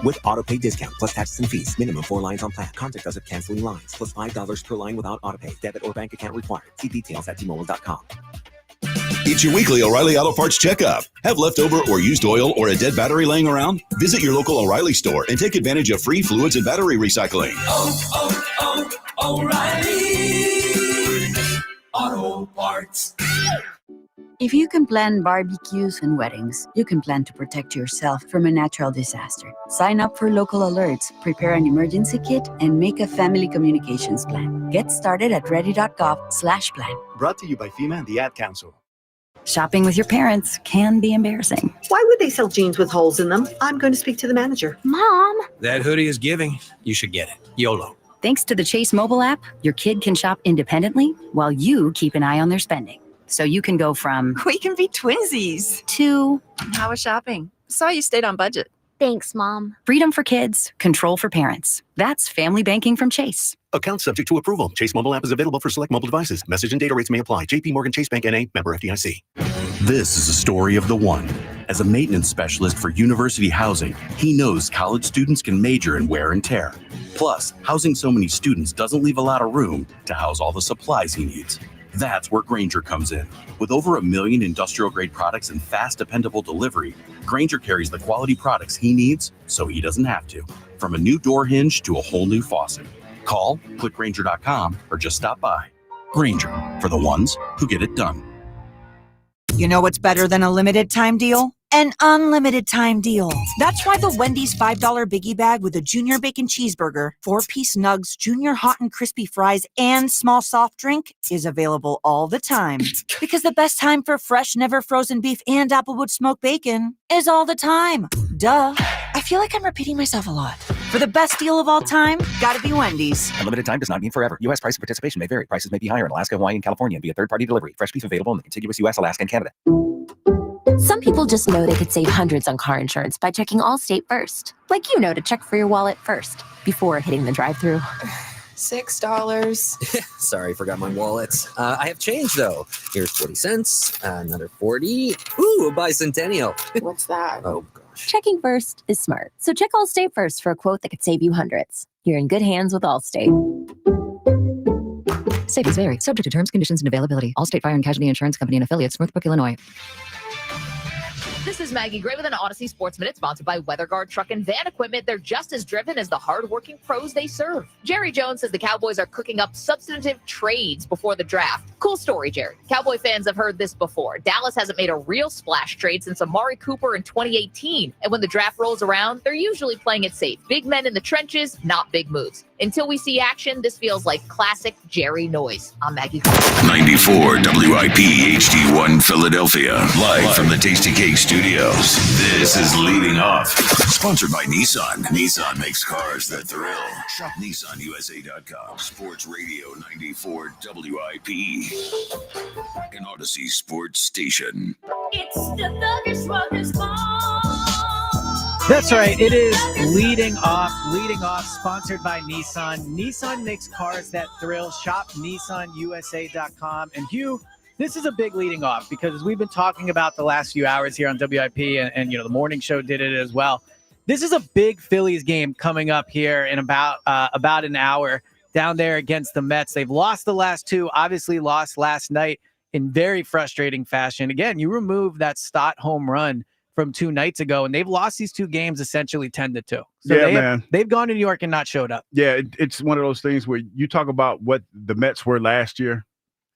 With autopay discount plus taxes and fees. Minimum 4 lines on plan. Contact us if canceling lines. Plus $5 per line without autopay. Debit or bank account required. See details at T-Mobile.com.
It's your weekly O'Reilly Auto Parts checkup. Have leftover or used oil or a dead battery laying around? Visit your local O'Reilly store and take advantage of free fluids and battery recycling.
O'Reilly Auto Parts.
If you can plan barbecues and weddings, you can plan to protect yourself from a natural disaster. Sign up for local alerts, prepare an emergency kit, and make a family communications plan. Get started at ready.gov/plan.
Brought to you by FEMA and the Ad Council.
Shopping with your parents can be embarrassing.
Why would they sell jeans with holes in them? I'm going to speak to the manager.
Mom! That hoodie is giving. You should get it. YOLO.
Thanks to the Chase mobile app, your kid can shop independently while you keep an eye on their spending. So you can go from
We can be twinsies.
to
How was shopping? Saw you stayed on budget. Thanks, Mom.
freedom for kids, control for parents. That's family banking from Chase.
Account subject to approval. Chase mobile app is available for select mobile devices. Message and data rates may apply. JP Morgan Chase Bank N.A. Member FDIC.
This is a story of the one. As a maintenance specialist for university housing, he knows college students can major in wear and tear. Plus, housing so many students doesn't leave a lot of room to house all the supplies he needs. That's where Grainger comes in. With over 1 million industrial-grade products and fast, dependable delivery, Grainger carries the quality products he needs so he doesn't have to. From a new door hinge to a whole new faucet. Call, click Grainger.com, or just stop by. Grainger, for the ones who get it done.
You know what's better than a limited time deal? An unlimited time deal. That's why the Wendy's $5 Biggie Bag with a Junior Bacon Cheeseburger, 4-piece nugs, Junior Hot and Crispy Fries, and small soft drink is available all the time. Because the best time for fresh, never frozen beef and Applewood smoked bacon is all the time. Duh. I feel like I'm repeating myself a lot. For the best deal of all time, gotta be Wendy's.
Unlimited time does not mean forever. U.S. price and participation may vary. Prices may be higher in Alaska, Hawaii, and California via third-party delivery. Fresh beef available in the contiguous U.S., Alaska, and Canada.
Some people just know they could save hundreds on car insurance by checking Allstate first. Like you know to check for your wallet first before hitting the drive-thru.
$6. Sorry, forgot my wallet. I have change, though. Here's 40 cents, another 40. Ooh, a bicentennial.
What's that?
Oh, gosh.
Checking first is smart. So check Allstate first for a quote that could save you hundreds. You're in good hands with Allstate.
Savings vary, subject to terms, conditions, and availability. Allstate Fire and Casualty Insurance Company and affiliates, Northbrook, Illinois.
This is Maggie Gray with an Odyssey Sports Minute sponsored by WeatherGuard Truck and Van Equipment. They're just as driven as the hardworking pros they serve. Jerry Jones says the Cowboys are cooking up substantive trades before the draft. Cool story, Jerry. Cowboy fans have heard this before. Dallas hasn't made a real splash trade since Amari Cooper in 2018. And when the draft rolls around, they're usually playing it safe. Big men in the trenches, not big moves. Until we see action, this feels like classic Jerry noise. I'm Maggie Gray.
94 WIP HD1 Philadelphia. Live from the Tasty Cake Studios. This is Leading Off. Sponsored by Nissan. Nissan makes cars that thrill. Shop NissanUSA.com. Sports Radio 94 WIP. An Odyssey Sports Station.
It's the Thuggish Ruggers Ball.
That's right. It is Leading Off, sponsored by Nissan. Nissan makes cars that thrill. Shop NissanUSA.com. And Hugh, this is a big leading off because as we've been talking about the last few hours here on WIP, and the morning show did it as well. This is a big Phillies game coming up here in about an hour down there against the Mets. They've lost the last two, obviously lost last night in very frustrating fashion. Again, you remove that Stott home run from 2 nights ago, and they've lost these 2 games essentially 10-2. So they've gone to New York and not showed up.
Yeah, it's one of those things where you talk about what the Mets were last year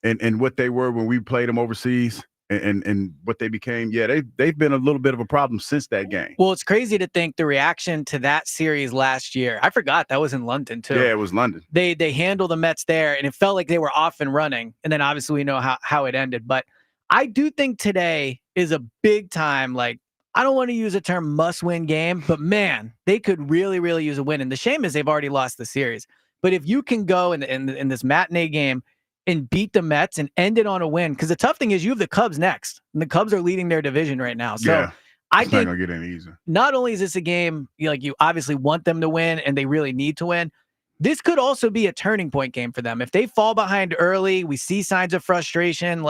and what they were when we played them overseas and what they became. Yeah, they've been a little bit of a problem since that game.
Well, it's crazy to think the reaction to that series last year. I forgot that was in London too.
Yeah, it was London.
They handled the Mets there, and it felt like they were off and running. And then obviously we know how it ended. But I do think today is a big time, I don't want to use the term must-win game, but man, they could really, really use a win. And the shame is they've already lost the series. But if you can go in this matinee game and beat the Mets and end it on a win, because the tough thing is you have the Cubs next, and the Cubs are leading their division right now. So
yeah,
I
think
think
not gonna get any easier.
Not only is this a game you obviously want them to win, and they really need to win. This could also be a turning point game for them. If they fall behind early, we see signs of frustration.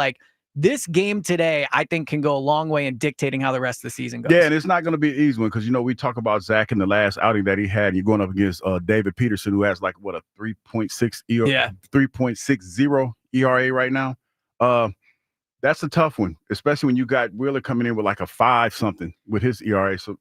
This game today, I think, can go a long way in dictating how the rest of the season goes.
Yeah, and it's not going to be an easy one because, we talk about Zach in the last outing that he had. And you're going up against David Peterson, who has a 3.6 3.60 ERA right now. That's a tough one, especially when you got Wheeler coming in with a 5-something with his ERA. So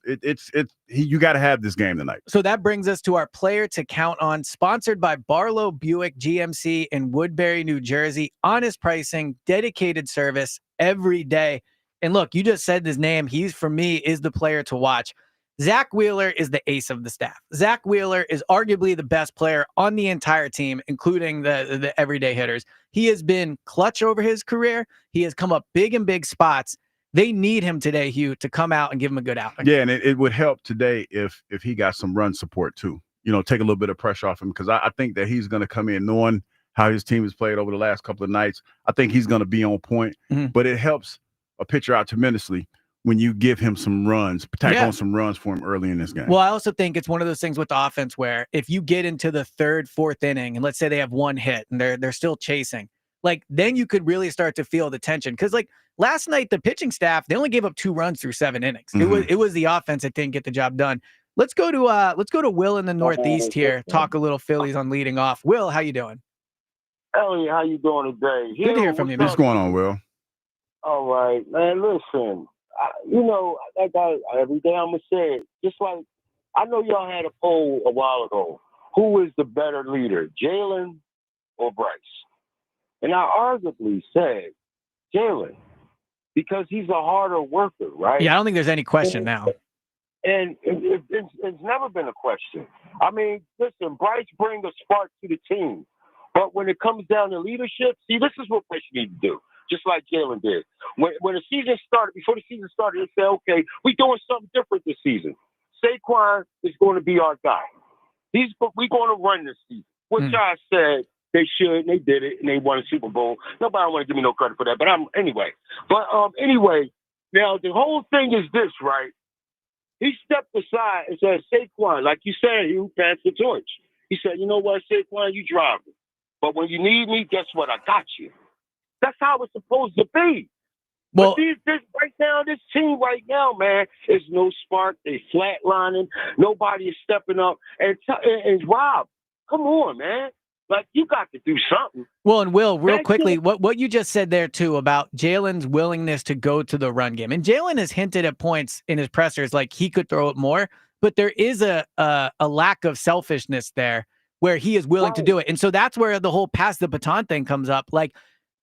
you got to have this game tonight.
So that brings us to our player to count on, sponsored by Barlow Buick GMC in Woodbury, New Jersey. Honest pricing, dedicated service every day. And look, you just said his name. He's, for me, is the player to watch. Zach Wheeler is the ace of the staff. Zach Wheeler is arguably the best player on the entire team, including the everyday hitters. He has been clutch over his career. He has come up big in big spots. They need him today, Hugh, to come out and give him a good outing.
Yeah, and it would help today if he got some run support too. Take a little bit of pressure off him, because I think that he's going to come in knowing how his team has played over the last couple of nights. I think he's going to be on point, but it helps a pitcher out tremendously when you give him some runs, on some runs for him early in this game.
Well, I also think it's one of those things with the offense where if you get into the third, fourth inning, and let's say they have one hit and they're still chasing, then you could really start to feel the tension. Because last night, the pitching staff, they only gave up 2 runs through 7 innings. It was the offense that didn't get the job done. Let's go to Will in the Northeast here. Talk a little Phillies on leading off. Will, how you doing?
Elliot, how you doing today?
Good to hear from you, man.
What's going on, Will?
All right, man. Listen, every day I'm gonna say it. Just like I know y'all had a poll a while ago. Who is the better leader, Jalen or Bryce? And I arguably said Jalen, because he's a harder worker, right?
Yeah, I don't think there's any question now.
And it's never been a question. I mean, listen, Bryce brings a spark to the team. But when it comes down to leadership, see, this is what Bryce needs to do, just like Jalen did. When the season started, before the season started, they said, okay, we're doing something different this season. Saquon is going to be our guy. We're going to run this season, which I said they should, and they did it, and they won a Super Bowl. Nobody want to give me no credit for that, but anyway. But anyway, now the whole thing is this, right? He stepped aside and said, Saquon, like you said, he passed the torch. He said, you know what, Saquon, you drive me. But when you need me, guess what? I got you. That's how it's supposed to be.
Well,
but this team right now, man, is no spark. They flatlining. Nobody is stepping up. And Rob, come on, man. You got to do something.
Well, and Will, real quickly, what you just said there, too, about Jalen's willingness to go to the run game. And Jalen has hinted at points in his pressers like he could throw it more, but there is a lack of selfishness there where he is willing to do it. And so that's where the whole pass the baton thing comes up.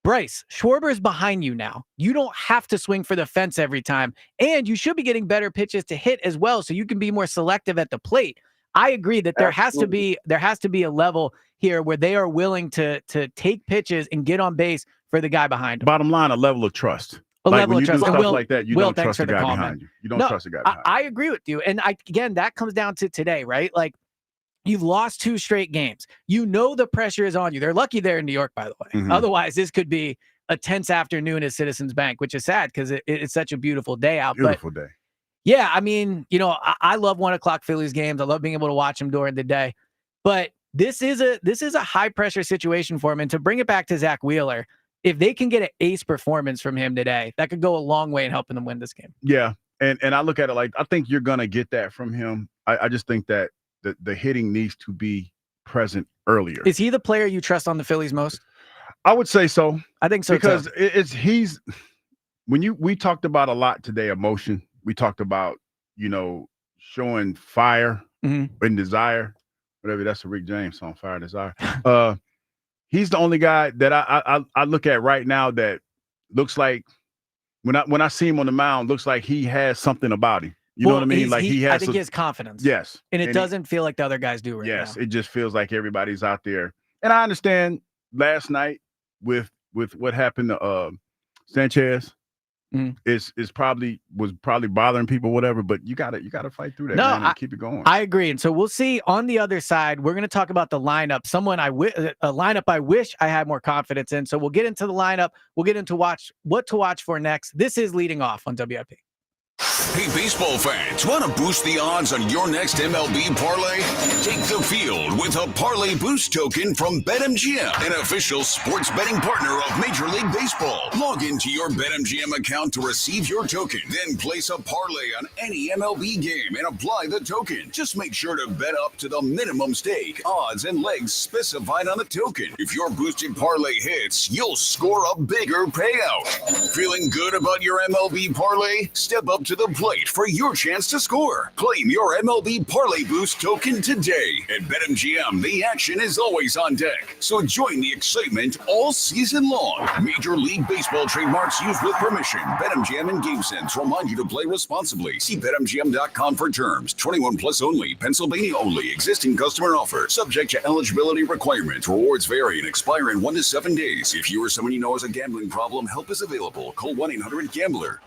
Bryce, Schwarber's behind you now. You don't have to swing for the fence every time. And you should be getting better pitches to hit as well, so you can be more selective at the plate. I agree that there has to be a level here where they are willing to take pitches and get on base for the guy behind them.
Bottom line, a level of trust.
Level of trust.
Do stuff like that, you don't
thanks
trust
for
the guy
comment.
behind you. You don't trust the guy behind you.
I agree with you. And again, that comes down to today, right? You've lost 2 straight games. You know the pressure is on you. They're lucky they're in New York, by the way. Otherwise, this could be a tense afternoon at Citizens Bank, which is sad because it's such a beautiful day out.
Beautiful day.
Yeah, I mean, I love 1:00 Phillies games. I love being able to watch them during the day. But this is a high pressure situation for him. And to bring it back to Zach Wheeler, if they can get an ace performance from him today, that could go a long way in helping them win this game.
Yeah, and I look at it I think you're gonna get that from him. I just think that the hitting needs to be present earlier.
Is he the player you trust on the Phillies most?
I would say so.
I think so
because
too.
We talked about a lot today, emotion. We talked about, showing fire and desire, whatever. That's a Rick James song, Fire and Desire. He's the only guy that I look at right now that looks like when I see him on the mound, looks like he has something about him. You know what I mean? He has
confidence.
Yes.
And it doesn't feel like the other guys do right now.
Yes, it just feels like everybody's out there. And I understand last night with what happened to Sanchez. Was probably bothering people, whatever, but you gotta fight through that, man, and keep it going.
I agree. And so we'll see on the other side. We're going to talk about the lineup. A lineup I wish I had more confidence in. So we'll get into the lineup. We'll get into what to watch for next. This is Leading Off on WIP.
Hey, baseball fans, want to boost the odds on your next MLB parlay? Take the field with a Parlay Boost token from BetMGM, an official sports betting partner of Major League Baseball. Log into your BetMGM account to receive your token, then place a parlay on any MLB game and apply the token. Just make sure to bet up to the minimum stake, odds, and legs specified on the token. If your boosted parlay hits, you'll score a bigger payout. Feeling good about your MLB parlay? Step up to the plate for your chance to score. Claim your MLB Parlay Boost token today. At BetMGM, the action is always on deck. So join the excitement all season long. Major League Baseball trademarks used with permission. BetMGM and GameSense remind you to play responsibly. See BetMGM.com for terms. 21 plus only. Pennsylvania only. Existing customer offer. Subject to eligibility requirements. Rewards vary and expire in 1 to 7 days. If you or someone you know has a gambling problem, help is available. Call 1-800-GAMBLER.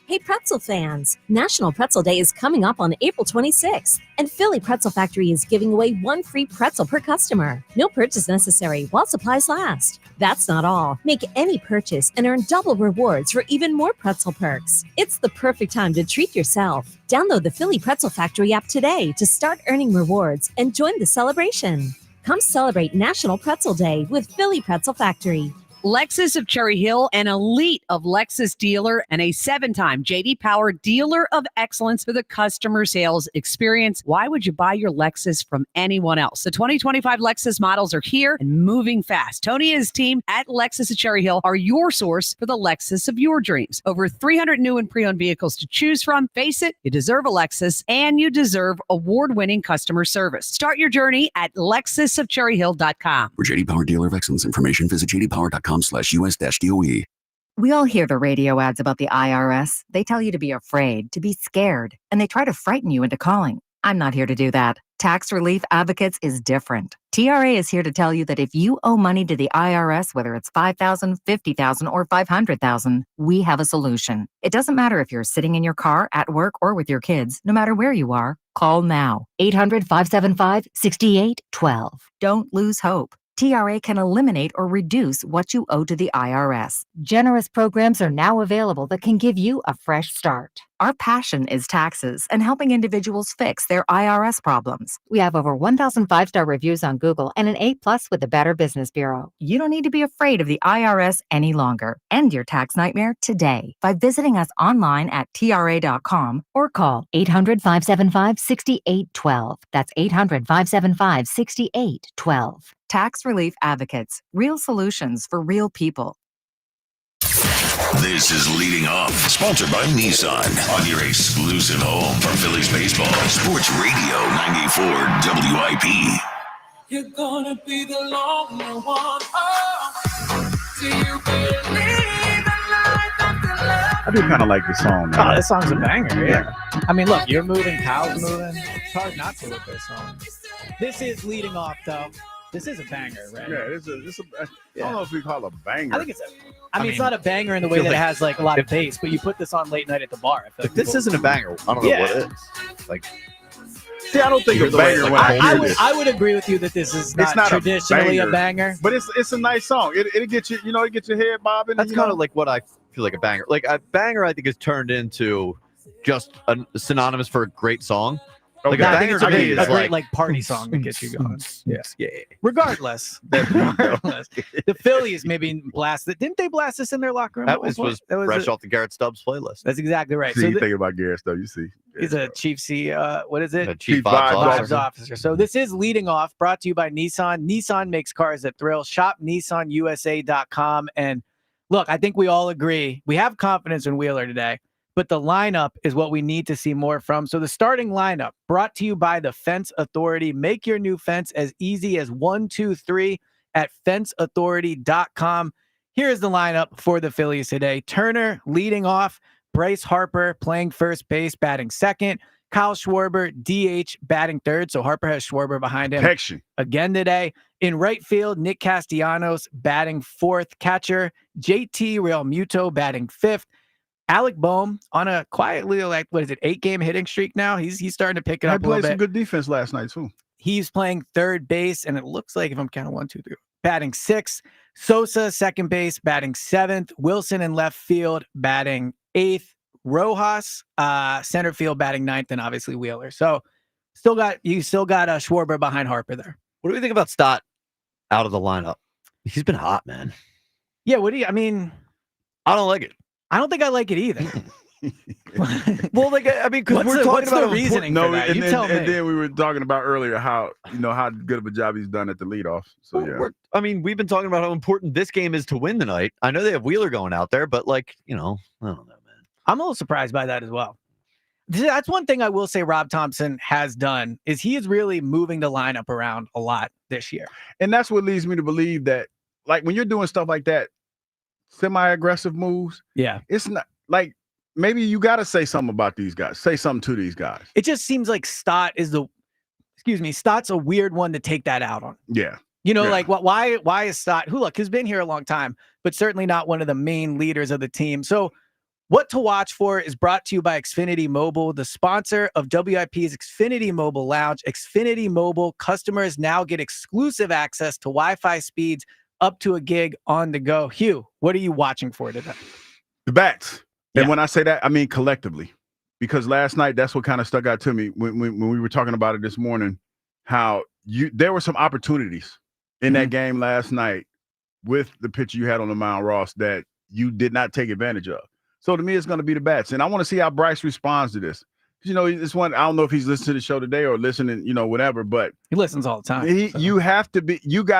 Hey pretzel fans, National Pretzel Day is coming up on April 26th, and Philly Pretzel Factory is giving away 1 free pretzel per customer. No purchase necessary while supplies last. That's not all. Make any purchase and earn double rewards for even more pretzel perks. It's the perfect time to treat yourself. Download the Philly Pretzel Factory app today to start earning rewards and join the celebration. Come celebrate National Pretzel Day with Philly Pretzel Factory.
Lexus of Cherry Hill, an elite of Lexus dealer and a 7-time J.D. Power Dealer of Excellence for the customer sales experience. Why would you buy your Lexus from anyone else? The 2025 Lexus models are here and moving fast. Tony and his team at Lexus of Cherry Hill are your source for the Lexus of your dreams. Over 300 new and pre-owned vehicles to choose from. Face it, you deserve a Lexus and you deserve award-winning customer service. Start your journey at lexusofcherryhill.com.
For J.D. Power Dealer of Excellence information, visit jdpower.com/US-DOE.
We all hear the radio ads about the IRS. They tell you to be afraid, to be scared, and they try to frighten you into calling. I'm not here to do that. Tax Relief Advocates is different. TRA is here to tell you that if you owe money to the IRS, whether it's $5,000, $50,000, or $500,000, we have a solution. It doesn't matter if you're sitting in your car, at work, or with your kids. No matter where you are, call now. 800-575-6812. Don't lose hope. TRA can eliminate or reduce what you owe to the IRS. Generous programs are now available that can give you a fresh start. Our passion is taxes and helping individuals fix their IRS problems. We have over 1,000 5-star reviews on Google and an A+ with the Better Business Bureau. You don't need to be afraid of the IRS any longer. End your tax nightmare today by visiting us online at TRA.com or call 800-575-6812. That's 800-575-6812. Tax Relief Advocates. Real solutions for real people.
This is Leading Off, sponsored by Nissan, on your exclusive home for Phillies baseball. Sports Radio 94 WIP.
You're gonna be the lonely one. Oh, do you believe in life after love?
I do kind of like this song, man.
Oh, this song's a banger, yeah. I mean, look, you're moving, Kyle's moving. It's hard not to with this song. This is Leading Off, though. This is a banger, right?
Yeah, I don't know if we call it a banger.
I think it's I mean, it's not a banger in the way that it has like a lot of bass, but you put this on late night at the bar.
If this isn't a banger, I don't know what is. Like,
see, I don't think it's a banger when
I would agree with you that this is not traditionally a banger.
But it's a nice song. It'll get you, it gets your head bobbing.
That's kind of like what I feel like a banger. Like a banger, I think is turned into just a synonymous for a great song.
Okay.
Like a banger to me is
a great like party song to get you going. Yeah. Regardless, the Phillies maybe blasted. Didn't they blast this in their locker room?
That was fresh off the Garrett Stubbs playlist.
That's exactly right.
See, you thinking about Garrett Stubbs, you see.
He's a Chief what is it?
A Chief Vibes
Officer. So this is Leading Off, brought to you by Nissan. Nissan makes cars that thrill. Shop NissanUSA.com. And look, I think we all agree. We have confidence in Wheeler today. But the lineup is what we need to see more from. So the starting lineup, brought to you by the Fence Authority. Make your new fence as easy as 1, 2, 3 at fenceauthority.com. Here's the lineup for the Phillies today. Turner leading off. Bryce Harper playing first base, batting second. Kyle Schwarber, DH, batting third. So Harper has Schwarber behind him again today. In right field, Nick Castellanos batting fourth. Catcher, JT Realmuto batting fifth. Alec Boehm on a quietly, 8-game hitting streak now? He's starting to pick it up a little bit.
Played some good defense last night, too.
He's playing third base, and it looks like, if I'm counting 1, 2, 3, batting sixth. Sosa, second base, batting seventh. Wilson in left field, batting eighth. Rojas, center field, batting ninth, and obviously Wheeler. So you still got Schwarber behind Harper there.
What do we think about Stott out of the lineup? He's been hot, man.
Yeah, I
don't like it.
I don't think I like it either.
Well, because we're talking about
the reasoning for that. You tell me.
And then we were talking about earlier how good of a job he's done at the leadoff. So
we've been talking about how important this game is to win tonight. I know they have Wheeler going out there, but I don't know, man.
I'm a little surprised by that as well. That's one thing I will say Rob Thompson has done is he is really moving the lineup around a lot this year.
And that's what leads me to believe that, like, when you're doing stuff like that, semi-aggressive moves, it's not like maybe you got to say something about these guys. Say something to these guys.
It just seems like Stott's a weird one to take that out on.
Yeah.
Like why is Stott, who look, has been here a long time, but certainly not one of the main leaders of the team. So what to watch for is brought to you by Xfinity Mobile, the sponsor of WIP's Xfinity Mobile Lounge. Xfinity Mobile customers now get exclusive access to Wi-Fi speeds up to a gig on the go. Hugh, what are you watching for today?
The bats. And when I say that, I mean collectively. Because last night, that's what kind of stuck out to me when we were talking about it this morning, how there were some opportunities in that game last night with the pitcher you had on the mound, Ross, that you did not take advantage of. So to me, it's going to be the bats. And I want to see how Bryce responds to this. This one, I don't know if he's listening to the show today or listening, whatever, but
he listens all the time.
You got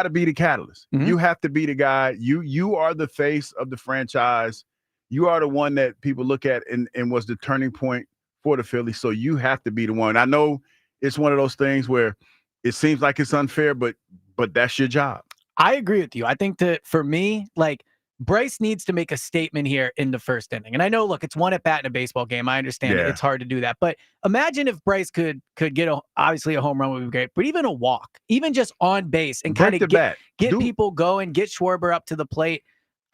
to be the catalyst. You have to be the guy. You are the face of the franchise. You are the one that people look at and was the turning point for the Phillies. So you have to be the one. I know it's one of those things where it seems like it's unfair, but that's your job.
I agree with you. I think that for me, like, Bryce needs to make a statement here in the first inning. And I know, look, it's one at bat in a baseball game. I understand it's hard to do that. But imagine if Bryce could get obviously a home run would be great, but even a walk, even just on base and kind of get people going, get Schwarber up to the plate.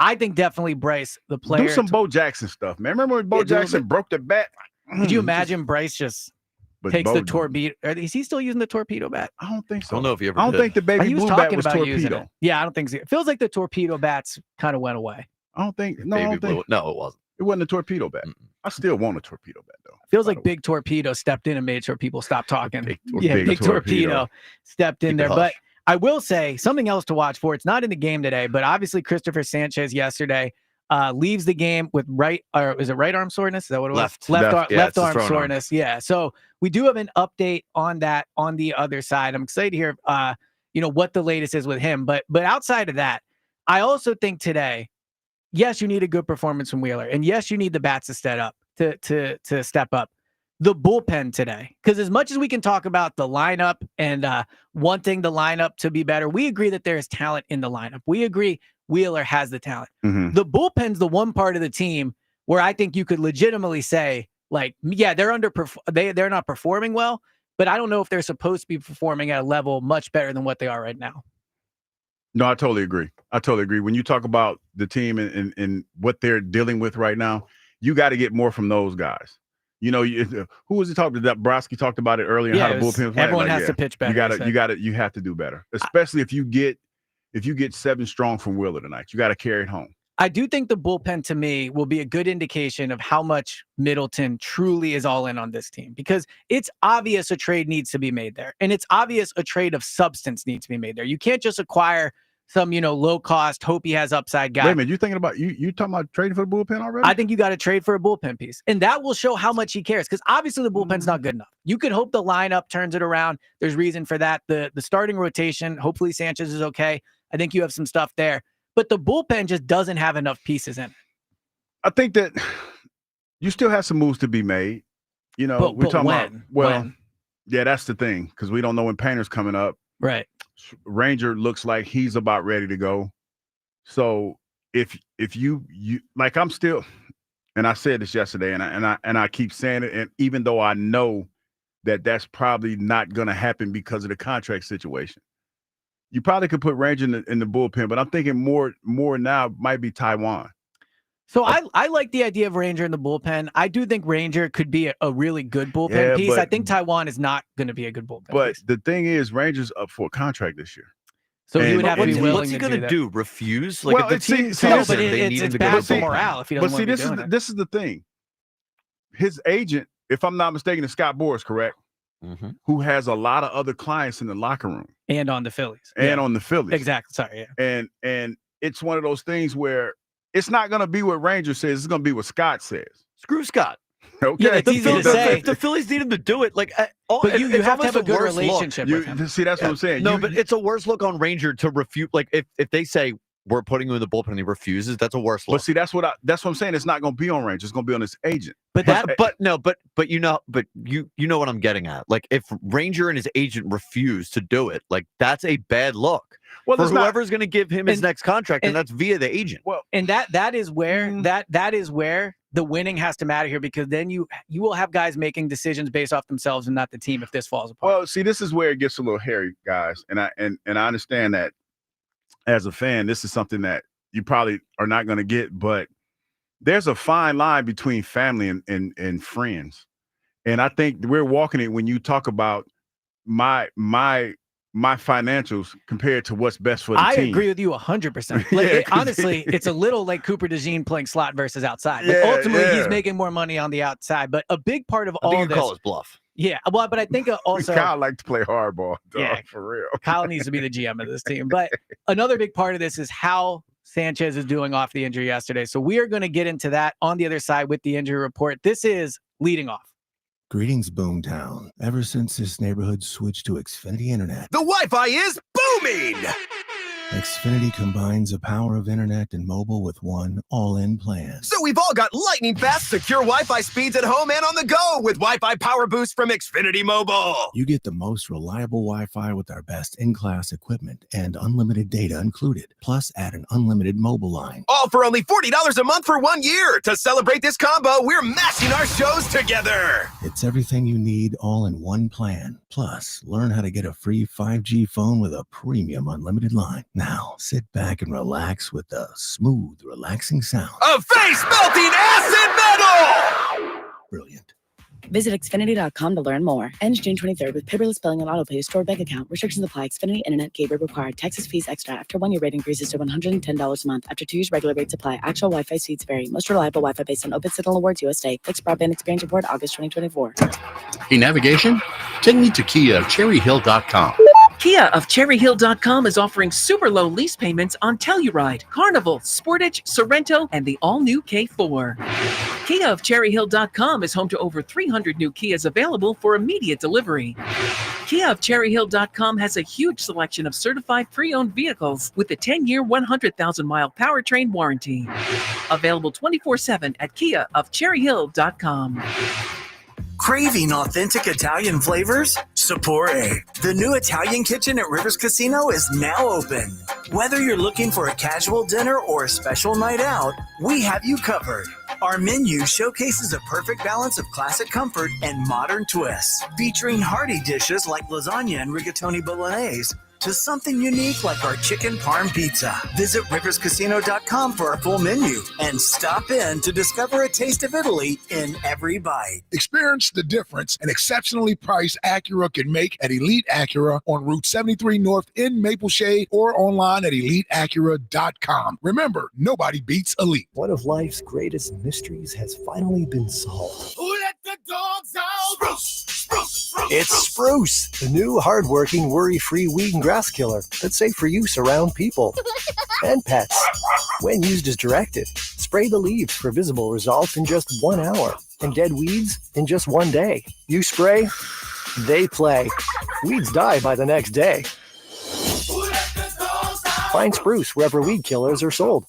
I think definitely Bryce, the player.
Do some Bo Jackson stuff, man. Remember when Bo Jackson broke the bat?
Could you imagine Bryce just takes the torpedo? Is he still using the torpedo bat?
I don't think so.
I don't know if you ever
I don't
did.
think the baby blue bat was torpedo.
Yeah, I don't think so. It feels like the torpedo bats kind of went away.
I don't think.
No, it wasn't.
It wasn't a torpedo bat. I still want a torpedo bat, though.
Feels like Big Torpedo stepped in and made sure people stopped talking.
Big
Torpedo stepped in there.
hush.
But I will say something else to watch for. It's not in the game today, but obviously Christopher Sanchez yesterday leaves the game with right arm soreness? Is that what it was? Left arm soreness. Yeah. So we do have an update on that on the other side. I'm excited to hear what the latest is with him. But outside of that, I also think today, yes, you need a good performance from Wheeler, and yes, you need the bats to step up to step up. The bullpen today, because as much as we can talk about the lineup and wanting the lineup to be better, we agree that there is talent in the lineup. We agree Wheeler has the talent.
Mm-hmm.
The bullpen's the one part of the team where I think you could legitimately say, like, yeah, they're not performing well, but I don't know if they're supposed to be performing at a level much better than what they are right now.
No, I totally agree. When you talk about the team and what they're dealing with right now, you got to get more from those guys. Who was he talking to? Brodsky talked about it earlier.
Yeah,
how the bullpen.
Everyone has to pitch better.
You have to do better, especially if you get 7 strong from Wheeler tonight. You got to carry it home.
I do think the bullpen, to me, will be a good indication of how much Middleton truly is all in on this team, because it's obvious a trade needs to be made there, and it's obvious a trade of substance needs to be made there. You can't just acquire some, low cost, hope he has upside guy.
Wait a minute, you thinking about you talking about trading for the bullpen already?
I think you got to trade for a bullpen piece, and that will show how much he cares, because obviously the bullpen's not good enough. You could hope the lineup turns it around. There's reason for that. The starting rotation, hopefully Sanchez is okay. I think you have some stuff there, but the bullpen just doesn't have enough pieces in it.
I think that you still have some moves to be made. We're talking about when? Yeah, that's the thing, because we don't know when Painter's coming up.
Right.
Ranger looks like he's about ready to go. So if you like, I'm still, and I said this yesterday, and I keep saying it, and even though I know that that's probably not going to happen because of the contract situation, you probably could put Ranger in the bullpen, but I'm thinking more now might be Taiwan.
So I like the idea of Ranger in the bullpen. I do think Ranger could be a really good bullpen piece. I think Taiwan is not going to be a good bullpen piece.
But the thing is, Ranger's up for a contract this year.
So he would have to be willing
what's he
going to
do? Refuse? Like,
well,
if the team
it's bad for morale if he doesn't want to be doing it.
This is the thing. His agent, if I'm not mistaken, is Scott Boras, correct?
Mm-hmm.
Who has a lot of other clients in the locker room.
And on the Phillies.
On the Phillies.
Exactly. Sorry, yeah.
And it's one of those things where it's not going to be what Ranger says. It's going to be what Scott says.
Screw Scott.
Okay.
Yeah, it's easy to say.
If the Phillies need him to do it, like,
but you have to have a good relationship with him.
See, that's what I'm saying.
No, but it's a worse look on Ranger to refute. Like, if they say, we're putting him in the bullpen and he refuses, that's a worse look.
But see, that's what I'm saying. It's not going to be on Range. It's going to be on his agent.
But you know what I'm getting at. Like, if Ranger and his agent refuse to do it, like, that's a bad look. Well, for whoever's going to give him his next contract, and that's via the agent.
Well, and that is where that is where the winning has to matter here, because then you will have guys making decisions based off themselves and not the team if this falls apart.
Well, see, this is where it gets a little hairy, guys, and I understand that as a fan, this is something that you probably are not going to get, but there's a fine line between family and friends, and I think we're walking it when you talk about my financials compared to what's best for the team.
I agree with you 100%. Like, honestly, it's a little like Cooper DeJean playing slot versus outside. Like, ultimately, he's making more money on the outside. But a big part of all
this,
this,
call his bluff.
Yeah, well, but I think also
Kyle likes to play hardball. Dog, for real.
Kyle needs to be the GM of this team. But another big part of this is how Sanchez is doing off the injury yesterday. So we are going to get into that on the other side with the injury report. This is Leading Off.
Greetings, Boomtown. Ever since this neighborhood switched to Xfinity Internet,
the Wi-Fi is booming!
Xfinity combines the power of internet and mobile with one all-in plan.
So we've all got lightning-fast, secure Wi-Fi speeds at home and on the go with Wi-Fi Power Boost from Xfinity Mobile.
You get the most reliable Wi-Fi with our best in-class equipment and unlimited data included. Plus, add an unlimited mobile line.
All for only $40 a month for 1 year. To celebrate this combo, we're mashing our shows together.
It's everything you need all in one plan. Plus, learn how to get a free 5G phone with a premium unlimited line. Now, sit back and relax with the smooth, relaxing sound
of face-melting acid metal!
Brilliant.
Visit Xfinity.com to learn more. Ends June 23rd with paperless billing and autopay stored bank account. Restrictions apply. Xfinity Internet cable required. Taxes, fees extra. After 1 year, rate increases to $110 a month. After 2 years, regular rates apply. Actual Wi-Fi speeds vary. Most reliable Wi-Fi based on Open Signal Awards USA. Fixed Broadband Experience Report, August 2024.
Hey, navigation? Take me to Kia of CherryHill.com.
Kia of CherryHill.com is offering super low lease payments on Telluride, Carnival, Sportage, Sorrento, and the all-new K4. Kia of CherryHill.com is home to over 300 new Kias available for immediate delivery. Kia of CherryHill.com has a huge selection of certified pre-owned vehicles with a 10-year, 100,000-mile powertrain warranty. Available 24/7 at Kia of CherryHill.com.
Craving authentic Italian flavors? Sapore, the new Italian kitchen at Rivers Casino, is now open. Whether you're looking for a casual dinner or a special night out, we have you covered. Our menu showcases a perfect balance of classic comfort and modern twists, featuring hearty dishes like lasagna and rigatoni bolognese, to something unique like our chicken parm pizza. Visit riverscasino.com for our full menu and stop in to discover a taste of Italy in every bite.
Experience the difference an exceptionally priced Acura can make at Elite Acura on Route 73 North in Maple Shade or online at eliteacura.com. Remember, nobody beats Elite.
One of life's greatest mysteries has finally been solved.
Who let the dogs out? Spruce.
It's Spruce, the new hardworking, worry-free weed and grass killer that's safe for use around people and pets. When used as directed, spray the leaves for visible results in just 1 hour and dead weeds in just 1 day. You spray, they play. Weeds die by the next day. Find Spruce wherever weed killers are sold.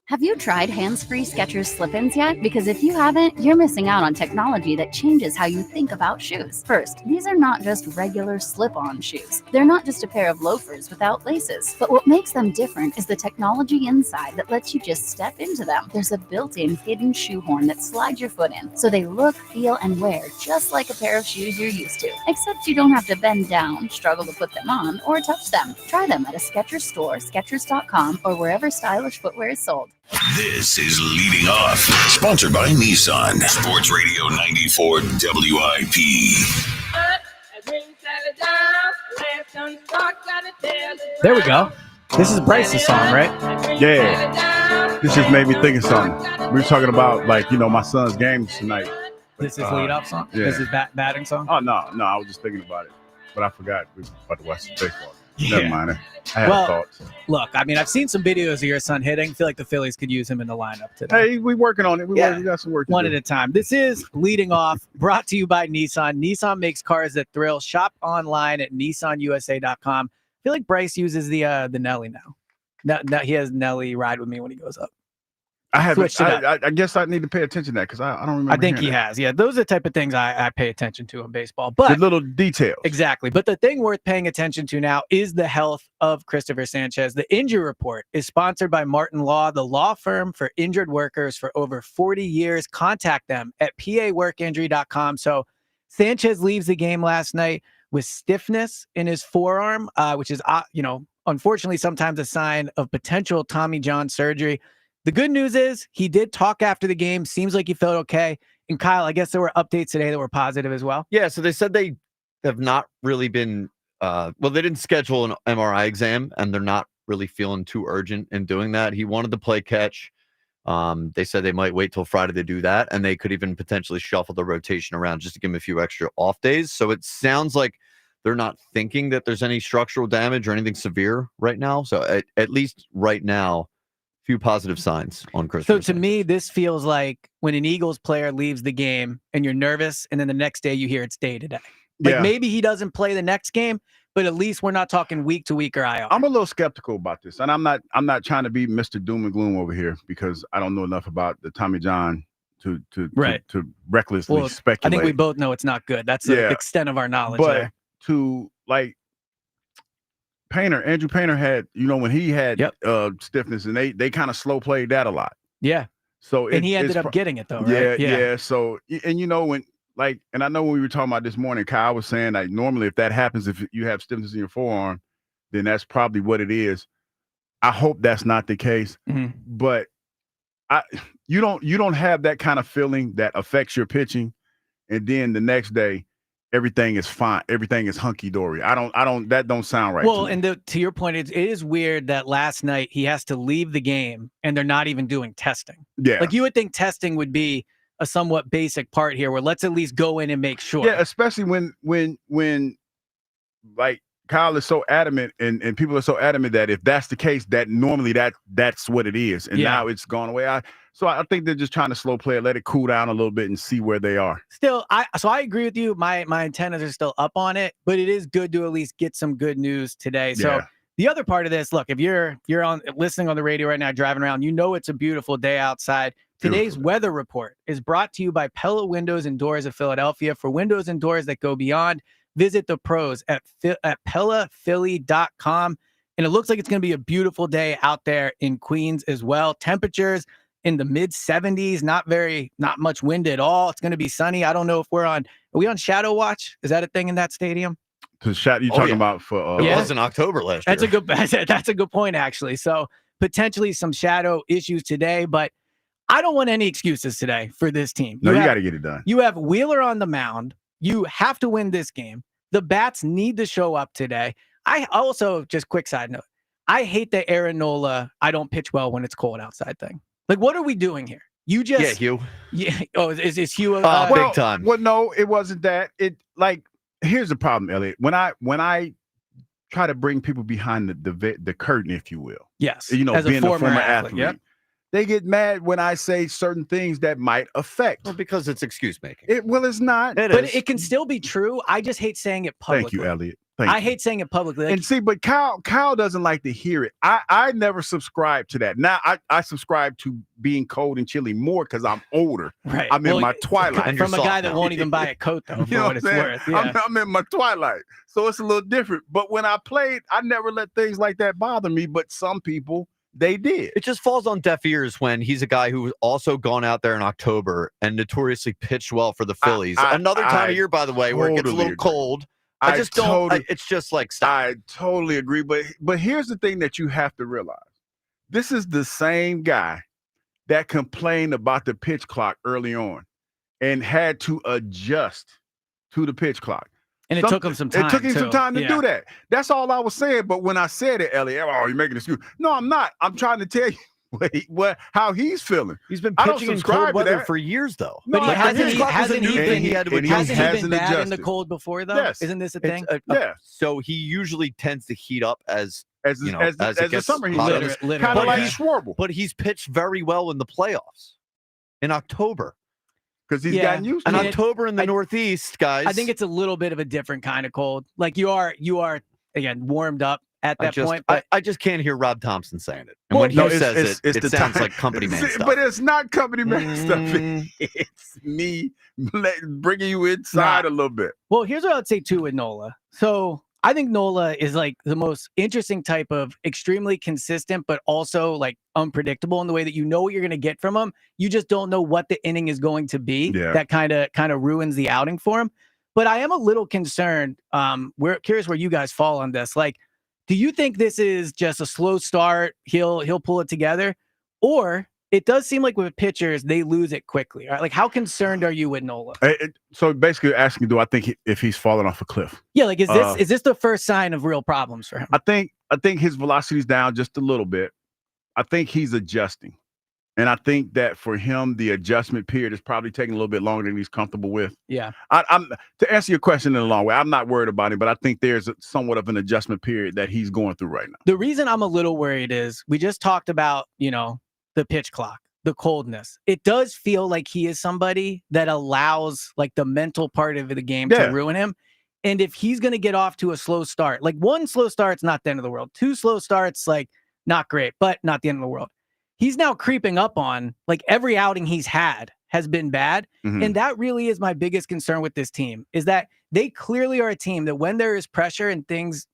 Have you tried hands-free Skechers slip-ins yet? Because if you haven't, you're missing out on technology that changes how you think about shoes. First, these are not just regular slip-on shoes. They're not just a pair of loafers without laces. But what makes them different is the technology inside that lets you just step into them. There's a built-in hidden shoehorn that slides your foot in, so they look, feel, and wear just like a pair of shoes you're used to. Except you don't have to bend down, struggle to put them on, or touch them. Try them at a Skechers store, Skechers.com, or wherever stylish footwear is sold.
This is Leading Off, sponsored by Nissan, Sports Radio 94 WIP.
There we go. This is Bryce's song, right?
Yeah. This just made me think of something. We were talking about, my son's games tonight.
This is lead off song?
Yeah.
This is batting song?
Oh, no, I was just thinking about it. But I forgot we were about to watch the baseball. Never mind. I had thoughts.
Look, I've seen some videos of your son hitting. I feel like the Phillies could use him in the lineup today.
Hey, we're working on it. We got some work to do.
One at a time. This is Leading Off, brought to you by Nissan. Nissan makes cars that thrill. Shop online at nissanusa.com. I feel like Bryce uses the Nelly now. Now he has Nelly ride with me when he goes up.
I haven't.
Switched it up.
I guess I need to pay attention to that because I don't remember.
I think he
hearing that.
has. Yeah, those are the type of things I pay attention to in baseball. But
The little details.
exactly. But the thing worth paying attention to now is the health of Christopher Sanchez. The injury report is sponsored by Martin Law, the law firm for injured workers for over 40 years. Contact them at paworkinjury.com. So Sanchez leaves the game last night with stiffness in his forearm, which is, unfortunately sometimes a sign of potential Tommy John surgery. The good news is he did talk after the game. Seems like he felt okay. And Kyle, I guess there were updates today that were positive as well.
Yeah, so they said they have not really been, they didn't schedule an MRI exam, and they're not really feeling too urgent in doing that. He wanted to play catch. They said they might wait till Friday to do that, and they could even potentially shuffle the rotation around just to give him a few extra off days. So it sounds like they're not thinking that there's any structural damage or anything severe right now. So at least right now, few positive signs on Christopher.
So to me, this feels like when an Eagles player leaves the game and you're nervous, and then the next day you hear it's day to day. Like maybe he doesn't play the next game, but at least we're not talking week to week or IR.
I'm a little skeptical about this, and I'm not trying to be Mr. Doom and Gloom over here because I don't know enough about the Tommy John to recklessly speculate.
I think we both know it's not good. That's the extent of our knowledge.
But
there.
to like Andrew Painter had, when he had stiffness, and they kind of slow played that a lot.
Yeah.
So
he ended up getting it though, right?
Yeah. So when and I know when we were talking about this morning, Kyle was saying like normally if that happens, if you have stiffness in your forearm, then that's probably what it is. I hope that's not the case, but you don't have that kind of feeling that affects your pitching, and then the next day everything is fine. Everything is hunky dory. That don't sound right.
Well,
to me.
and to your point, it is weird that last night he has to leave the game and they're not even doing testing.
Yeah.
Like you would think testing would be a somewhat basic part here where let's at least go in and make sure.
Yeah. Especially when like Kyle is so adamant and people are so adamant that if that's the case, that normally that's what it is. And now it's gone away. So I think they're just trying to slow play it, let it cool down a little bit and see where they are.
Still, I agree with you. My antennas are still up on it, but it is good to at least get some good news today. So the other part of this, look, if you're listening on the radio right now, driving around, it's a beautiful day outside. Today's weather report is brought to you by Pella Windows and Doors of Philadelphia. For windows and doors that go beyond, visit the pros at PellaPhilly.com. And it looks like it's going to be a beautiful day out there in Queens as well. Temperatures in the mid 70s, not much wind at all. It's going to be sunny. I don't know if are we on shadow watch? Is that a thing in that stadium?
You talking about for
it was in October last year.
That's a good point, actually. So potentially some shadow issues today, but I don't want any excuses today for this team.
You got to get it done.
You have Wheeler on the mound. You have to win this game. The bats need to show up today. I also, just quick side note, I hate the Aaron Nola, I don't pitch well when it's cold outside thing. Like, what are we doing here? You just
Hugh.
Yeah. Oh, is Hugh?
Big time.
Well, no, it wasn't that. Here's the problem, Elliot. When I try to bring people behind the curtain, if you will.
Yes.
As being a former athlete.
Yep.
They get mad when I say certain things that might affect.
Well, because it's excuse making.
It's not.
It can still be true. I just hate saying it publicly.
Thank you, Elliot.
I hate saying it publicly.
And see, but Kyle doesn't like to hear it. I never subscribed to that. Now I subscribe to being cold and chilly more because I'm older.
Right.
I'm in my twilight.
From a guy that won't even buy a coat, though, for what it's worth. Yeah.
I'm in my twilight. So it's a little different. But when I played, I never let things like that bother me. But some people, they did.
It just falls on deaf ears when he's a guy who also gone out there in October and notoriously pitched well for the Phillies. Another time of year, by the way, where it gets a little cold. It's just like, stop.
I totally agree. But here's the thing that you have to realize. This is the same guy that complained about the pitch clock early on and had to adjust to the pitch clock.
And it took him some time.
It took him some time to do that. That's all I was saying. But when I said it, Elliot, you're making an excuse. No, I'm not. I'm trying to tell you how he's feeling.
He's been pitching in cold weather for years, though.
But hasn't he been bad in the cold before, though?
Yes.
Isn't this a thing?
Yeah.
So he usually tends to heat up as
the summer heat.
Literally.
Kind of like Schwarber.
But he's pitched very well in the playoffs in October.
Because he's gotten used to
it. October in the Northeast, guys.
I think it's a little bit of a different kind of cold. Like you are again warmed up at that point. But
I just can't hear Rob Thompson saying it. And when he says it sounds like company man stuff.
But it's not company man stuff. It's me bringing you inside a little bit.
Well, here's what I'd say too with Nola. So I think Nola is like the most interesting type of extremely consistent, but also like unpredictable in the way that you know what you're going to get from him. You just don't know what the inning is going to be.
Yeah.
That kind of ruins the outing for him. But I am a little concerned. We're curious where you guys fall on this. Like, do you think this is just a slow start? He'll pull it together, or it does seem like with pitchers they lose it quickly. Right? Like, how concerned are you with Nola?
So basically, asking, do I think if he's falling off a cliff?
Yeah, like is this the first sign of real problems for him?
I think his velocity's down just a little bit. I think he's adjusting, and I think that for him, the adjustment period is probably taking a little bit longer than he's comfortable with.
Yeah,
I'm to answer your question in a long way. I'm not worried about him, but I think there's somewhat of an adjustment period that he's going through right now.
The reason I'm a little worried is we just talked about the pitch clock, the coldness. It does feel like he is somebody that allows like the mental part of the game to ruin him. And if he's going to get off to a slow start, like one slow start's not the end of the world. Two slow starts, like not great, but not the end of the world. He's now creeping up on like every outing he's had has been bad.
Mm-hmm.
And that really is my biggest concern with this team is that they clearly are a team that when there is pressure and things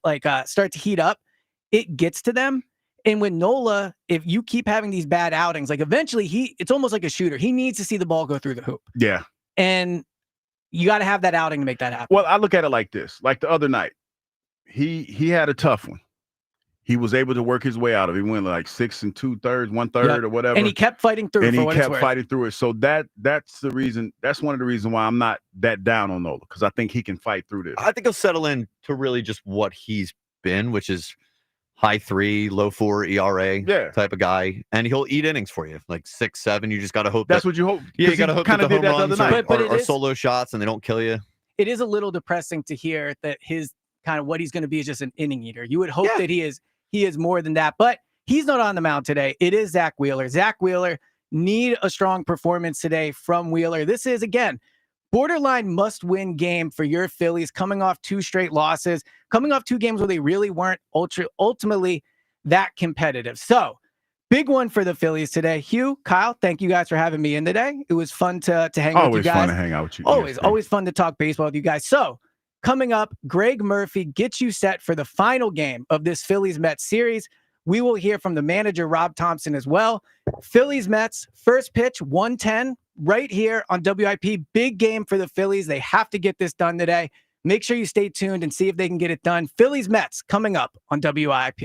like start to heat up, it gets to them. And with Nola, if you keep having these bad outings, like eventually it's almost like a shooter. He needs to see the ball go through the hoop.
Yeah.
And you got to have that outing to make that happen.
Well, I look at it like this. Like the other night, he had a tough one. He was able to work his way out of it. He went like 6 2/3, 1/3 or whatever.
And he kept fighting through it.
And he kept fighting through it. So that's the reason. That's one of the reasons why I'm not that down on Nola, because I think he can fight through this.
I think he'll settle in to really just what he's been, which is high 3, low 4 ERA type of guy. And he'll eat innings for you, like 6, 7. You just got to hope
that's what you hope.
Yeah, you got to hope that the home runs are
is,
solo shots and they don't kill you.
It is a little depressing to hear that his kind of what he's going to be is just an inning eater. You would hope that he is more than that, but he's not on the mound today. It is Zach Wheeler. Zach Wheeler need a strong performance today from Wheeler. This is, again, borderline must-win game for your Phillies, coming off 2 straight losses, coming off 2 games where they really weren't ultimately that competitive. So, big one for the Phillies today. Hugh, Kyle, thank you guys for having me in today. It was fun to hang with you guys.
Always fun to hang out with you.
Always fun to talk baseball with you guys. So, coming up, Greg Murphy gets you set for the final game of this Phillies-Mets series. We will hear from the manager, Rob Thompson, as well. Phillies-Mets, first pitch, 1:10, right here on WIP. Big game for the Phillies. They have to get this done today. Make sure you stay tuned and see if they can get it done. Phillies-Mets coming up on WIP.